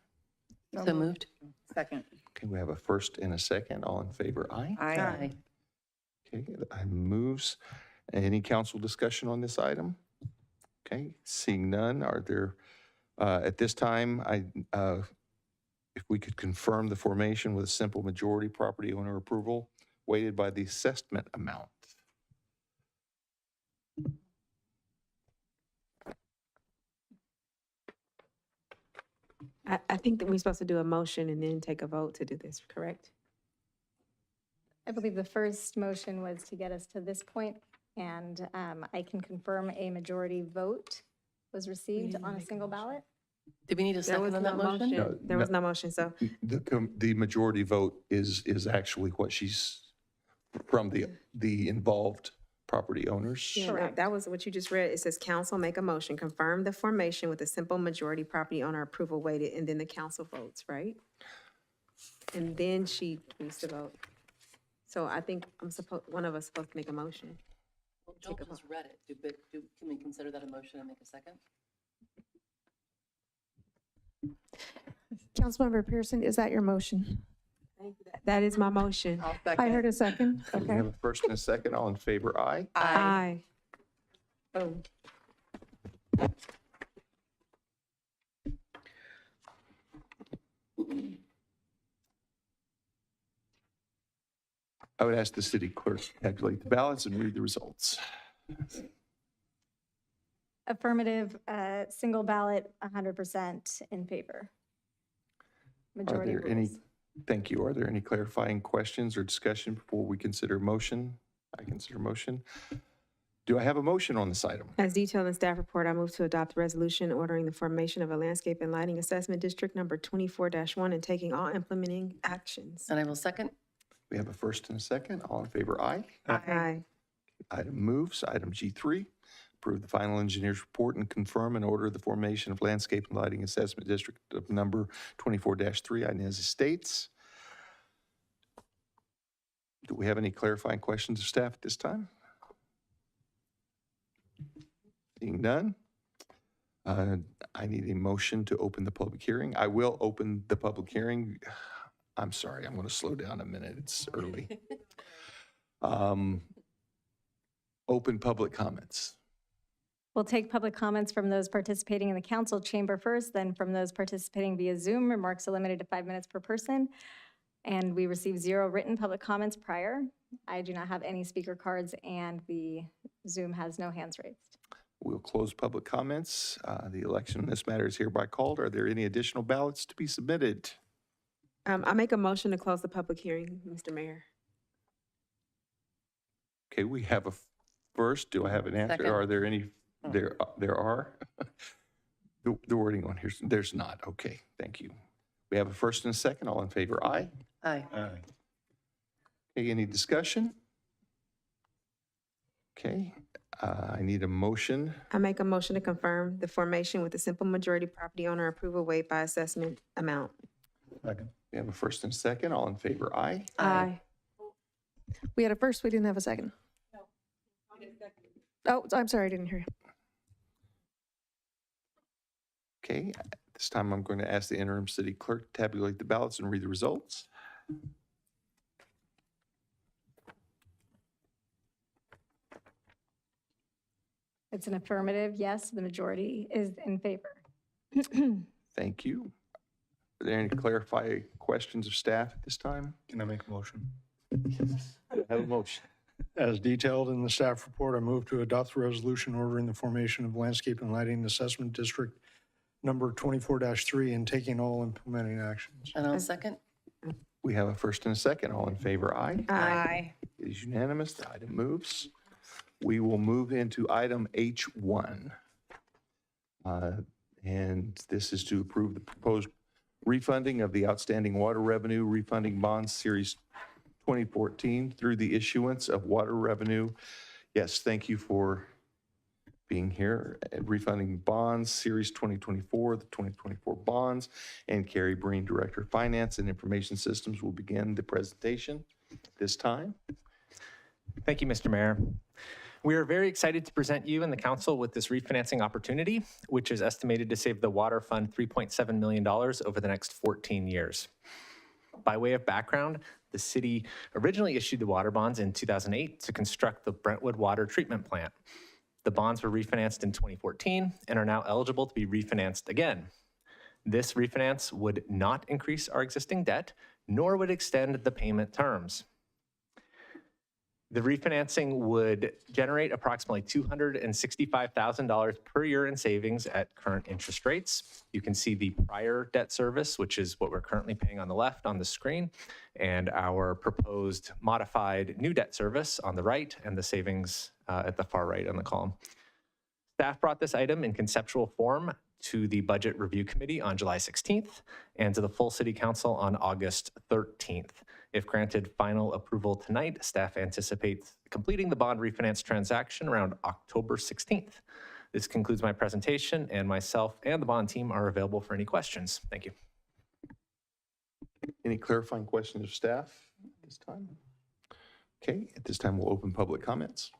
So moved. Second. Okay, we have a first and a second. All in favor, aye? Aye. Okay, that moves. Any council discussion on this item? Okay, seeing none, are there, at this time, if we could confirm the formation with a simple majority property owner approval weighted by the assessment amount. I think that we're supposed to do a motion and then take a vote to do this, correct? I believe the first motion was to get us to this point, and I can confirm a majority vote was received on a single ballot. Did we need a second on that motion? No, There was no motion, so The majority vote is actually what she's, from the involved property owners. yeah, no, that was what you just read. It says council make a motion, confirm the formation with a simple majority property owner approval weighted, and then the council votes, right? And then she needs to vote. So I think one of us supposed to make a motion. Well, Joel just read it. Can we consider that a motion and make a second? Councilmember Pearson, is that your motion? That is my motion. I heard a second. We Okay. have a first and a second. All in favor, aye? Aye. Oh. I would ask the city clerk to tabulate the ballots and read the results. Affirmative, single ballot, 100% in favor. Are Majority there any, rules. thank you. Are there any clarifying questions or discussion before we consider motion? I consider motion. Do I have a motion on this item? As detailed in staff report, I move to adopt a resolution ordering the formation of a landscape and lighting assessment district number 24-1 and taking all implementing actions. And I will second. We have a first and a second. All in favor, aye? Aye. Item moves. Item G3, approve the final engineer's report and confirm and order the formation of landscape and lighting assessment district of number 24-3, Inez Estates. Do we have any clarifying questions of staff at this time? Seeing none, I need a motion to open the public hearing. I will open the public hearing. I'm sorry, I'm going to slow down a minute. It's early. Open public comments. We'll take public comments from those participating in the council chamber first, then from those participating via Zoom. Remarks are limited to 5 minutes per person. And we received 0 written public comments prior. I do not have any speaker cards, and the Zoom has no hands raised. We'll close public comments. The election on this matter is hereby called. Are there any additional ballots to be submitted? I make a motion to close the public hearing, Mr. Mayor. Okay, we have a first. Do I have an answer? Second. Are there any? There are. The wording on here, there's not. Okay, thank you. We have a first and a second. All in favor, aye? Aye. Okay, any discussion? Okay, I need a motion. I make a motion to confirm the formation with a simple majority property owner approval weight by assessment amount. Second. We have a first and a second. All in favor, aye? Aye. We had a first, we didn't have a second. Oh, I'm sorry, I didn't hear you. Okay, at this time I'm going to ask the interim city clerk to tabulate the ballots and read the results. It's an affirmative, yes, the majority is in favor. Thank you. Are there any clarifying questions of staff at this time? Can I make a motion? I have a motion. As detailed in the staff report, I move to adopt the resolution ordering the formation of landscape and lighting assessment district number 24-3 and taking all implementing actions. And I'll second. We have a first and a second. All in favor, aye? Aye. It is unanimous. The item moves. We will move into item H1. And this is to approve the proposed refunding of the outstanding water revenue refunding bonds series 2014 through the issuance of water revenue. Yes, thank you for being here. Refunding bonds series 2024, the 2024 bonds, and Carrie Breen, Director of Finance and Information Systems, will begin the presentation this time. Thank you, Mr. Mayor. We are very excited to present you and the council with this refinancing opportunity, which is estimated to save the water fund $3.7 million over the next 14 years. By way of background, the city originally issued the water bonds in 2008 to construct the Brentwood water treatment plant. The bonds were refinanced in 2014 and are now eligible to be refinanced again. This refinance would not increase our existing debt, nor would extend the payment terms. The refinancing would generate approximately $265,000 per year in savings at current interest rates. You can see the prior debt service, which is what we're currently paying on the left on the screen, and our proposed modified new debt service on the right, and the savings at the far right on the column. Staff brought this item in conceptual form to the Budget Review Committee on July 16th and to the full City Council on August 13th. If granted final approval tonight, staff anticipates completing the bond refinance transaction around October 16th. This concludes my presentation, and myself and the bond team are available for any questions. Thank you. Any clarifying questions of staff at this time? Okay, at this time we'll open public comments.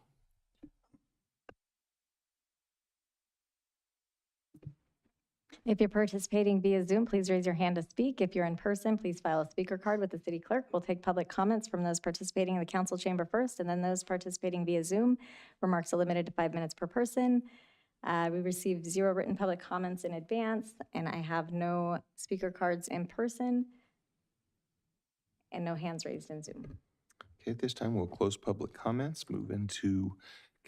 If you're participating via Zoom, please raise your hand to speak. If you're in person, please file a speaker card with the city clerk. We'll take public comments from those participating in the council chamber first, and then those participating via Zoom. Remarks are limited to 5 minutes per person. We received 0 written public comments in advance, and I have no speaker cards in person and no hands raised in Zoom. Okay, at this time we'll close public comments, move into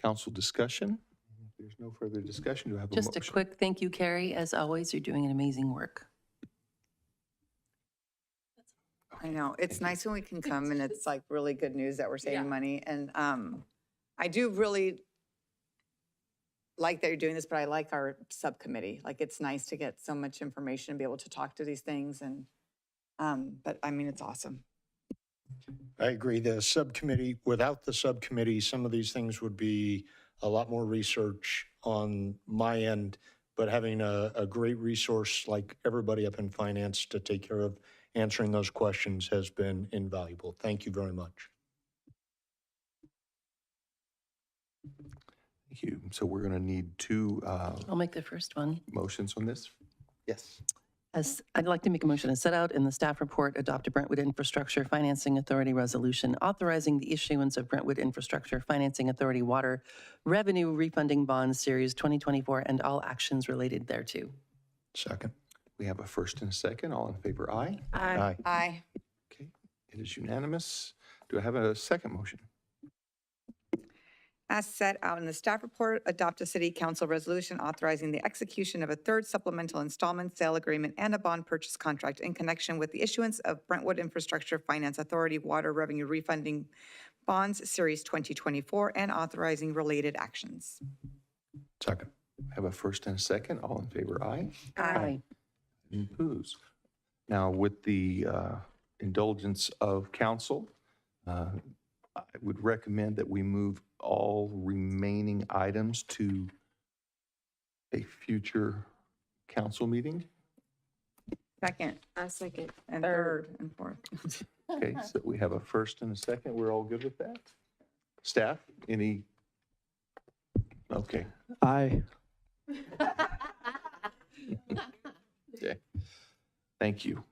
council discussion. If there's no further discussion, do I have a motion? Just a quick thank you, Carrie. As always, you're doing an amazing work. I know, it's nice when we can come and it's like really good news that we're saving money. And I do really like that you're doing this, but I like our subcommittee. Like, it's nice to get so much information and be able to talk to these things. And, but I mean, it's awesome. I agree. The subcommittee, without the subcommittee, some of these things would be a lot more research on my end, but having a great resource like everybody up in finance to take care of answering those questions has been invaluable. Thank you very much. Thank you. So we're going to need 2 I'll make the first one. motions on this. Yes. As I'd like to make a motion as set out in the staff report, adopt a Brentwood Infrastructure Financing Authority resolution authorizing the issuance of Brentwood Infrastructure Financing Authority water revenue refunding bonds series 2024 and all actions related thereto. Second. We have a first and a second. All in favor, aye? Aye. Aye. Okay, it is unanimous. Do I have a second motion? As set out in the staff report, adopt a city council resolution authorizing the execution of a third supplemental installment sale agreement and a bond purchase contract in connection with the issuance of Brentwood Infrastructure Finance Authority water revenue refunding bonds series 2024 and authorizing related actions. Second. I have a first and a second. All in favor, aye? Aye. Opposed? Now, with the indulgence of council, I would recommend that we move all remaining items to a future council meeting. Second. Second. And third and fourth. Okay, so we have a first and a second. We're all good with that? Staff, any? Okay. Aye. Okay. Thank you.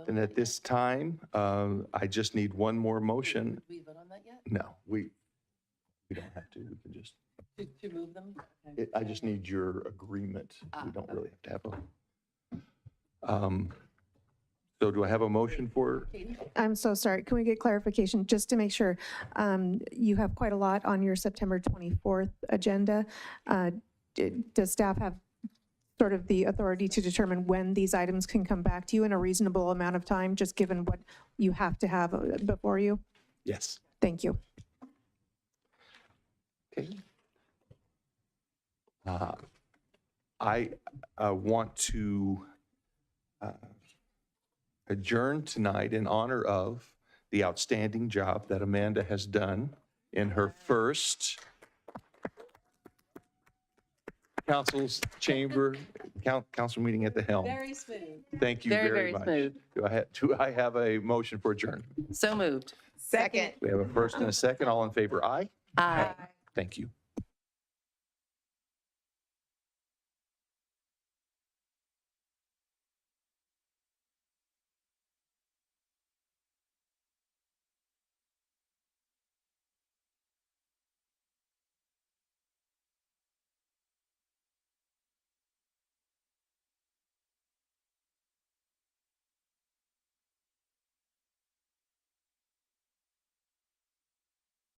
And at this time, I just need one more motion. Did we vote on that yet? No, we don't have to. We can just, To move them? Okay. I just need your agreement. We don't really have to have a. So do I have a motion for? I'm so sorry. Can we get clarification just to make sure? You have quite a lot on your September 24th agenda. Does staff have sort of the authority to determine when these items can come back to you in a reasonable amount of time, just given what you have to have before you? Yes. Thank you. Okay. I want to adjourn tonight in honor of the outstanding job that Amanda has done in her first council meeting at the helm. Very smooth. Thank you Very, very very much. smooth. Do I have a motion for adjournment? So moved. Second. We have a first and a second. All in favor, aye? Aye. Thank you.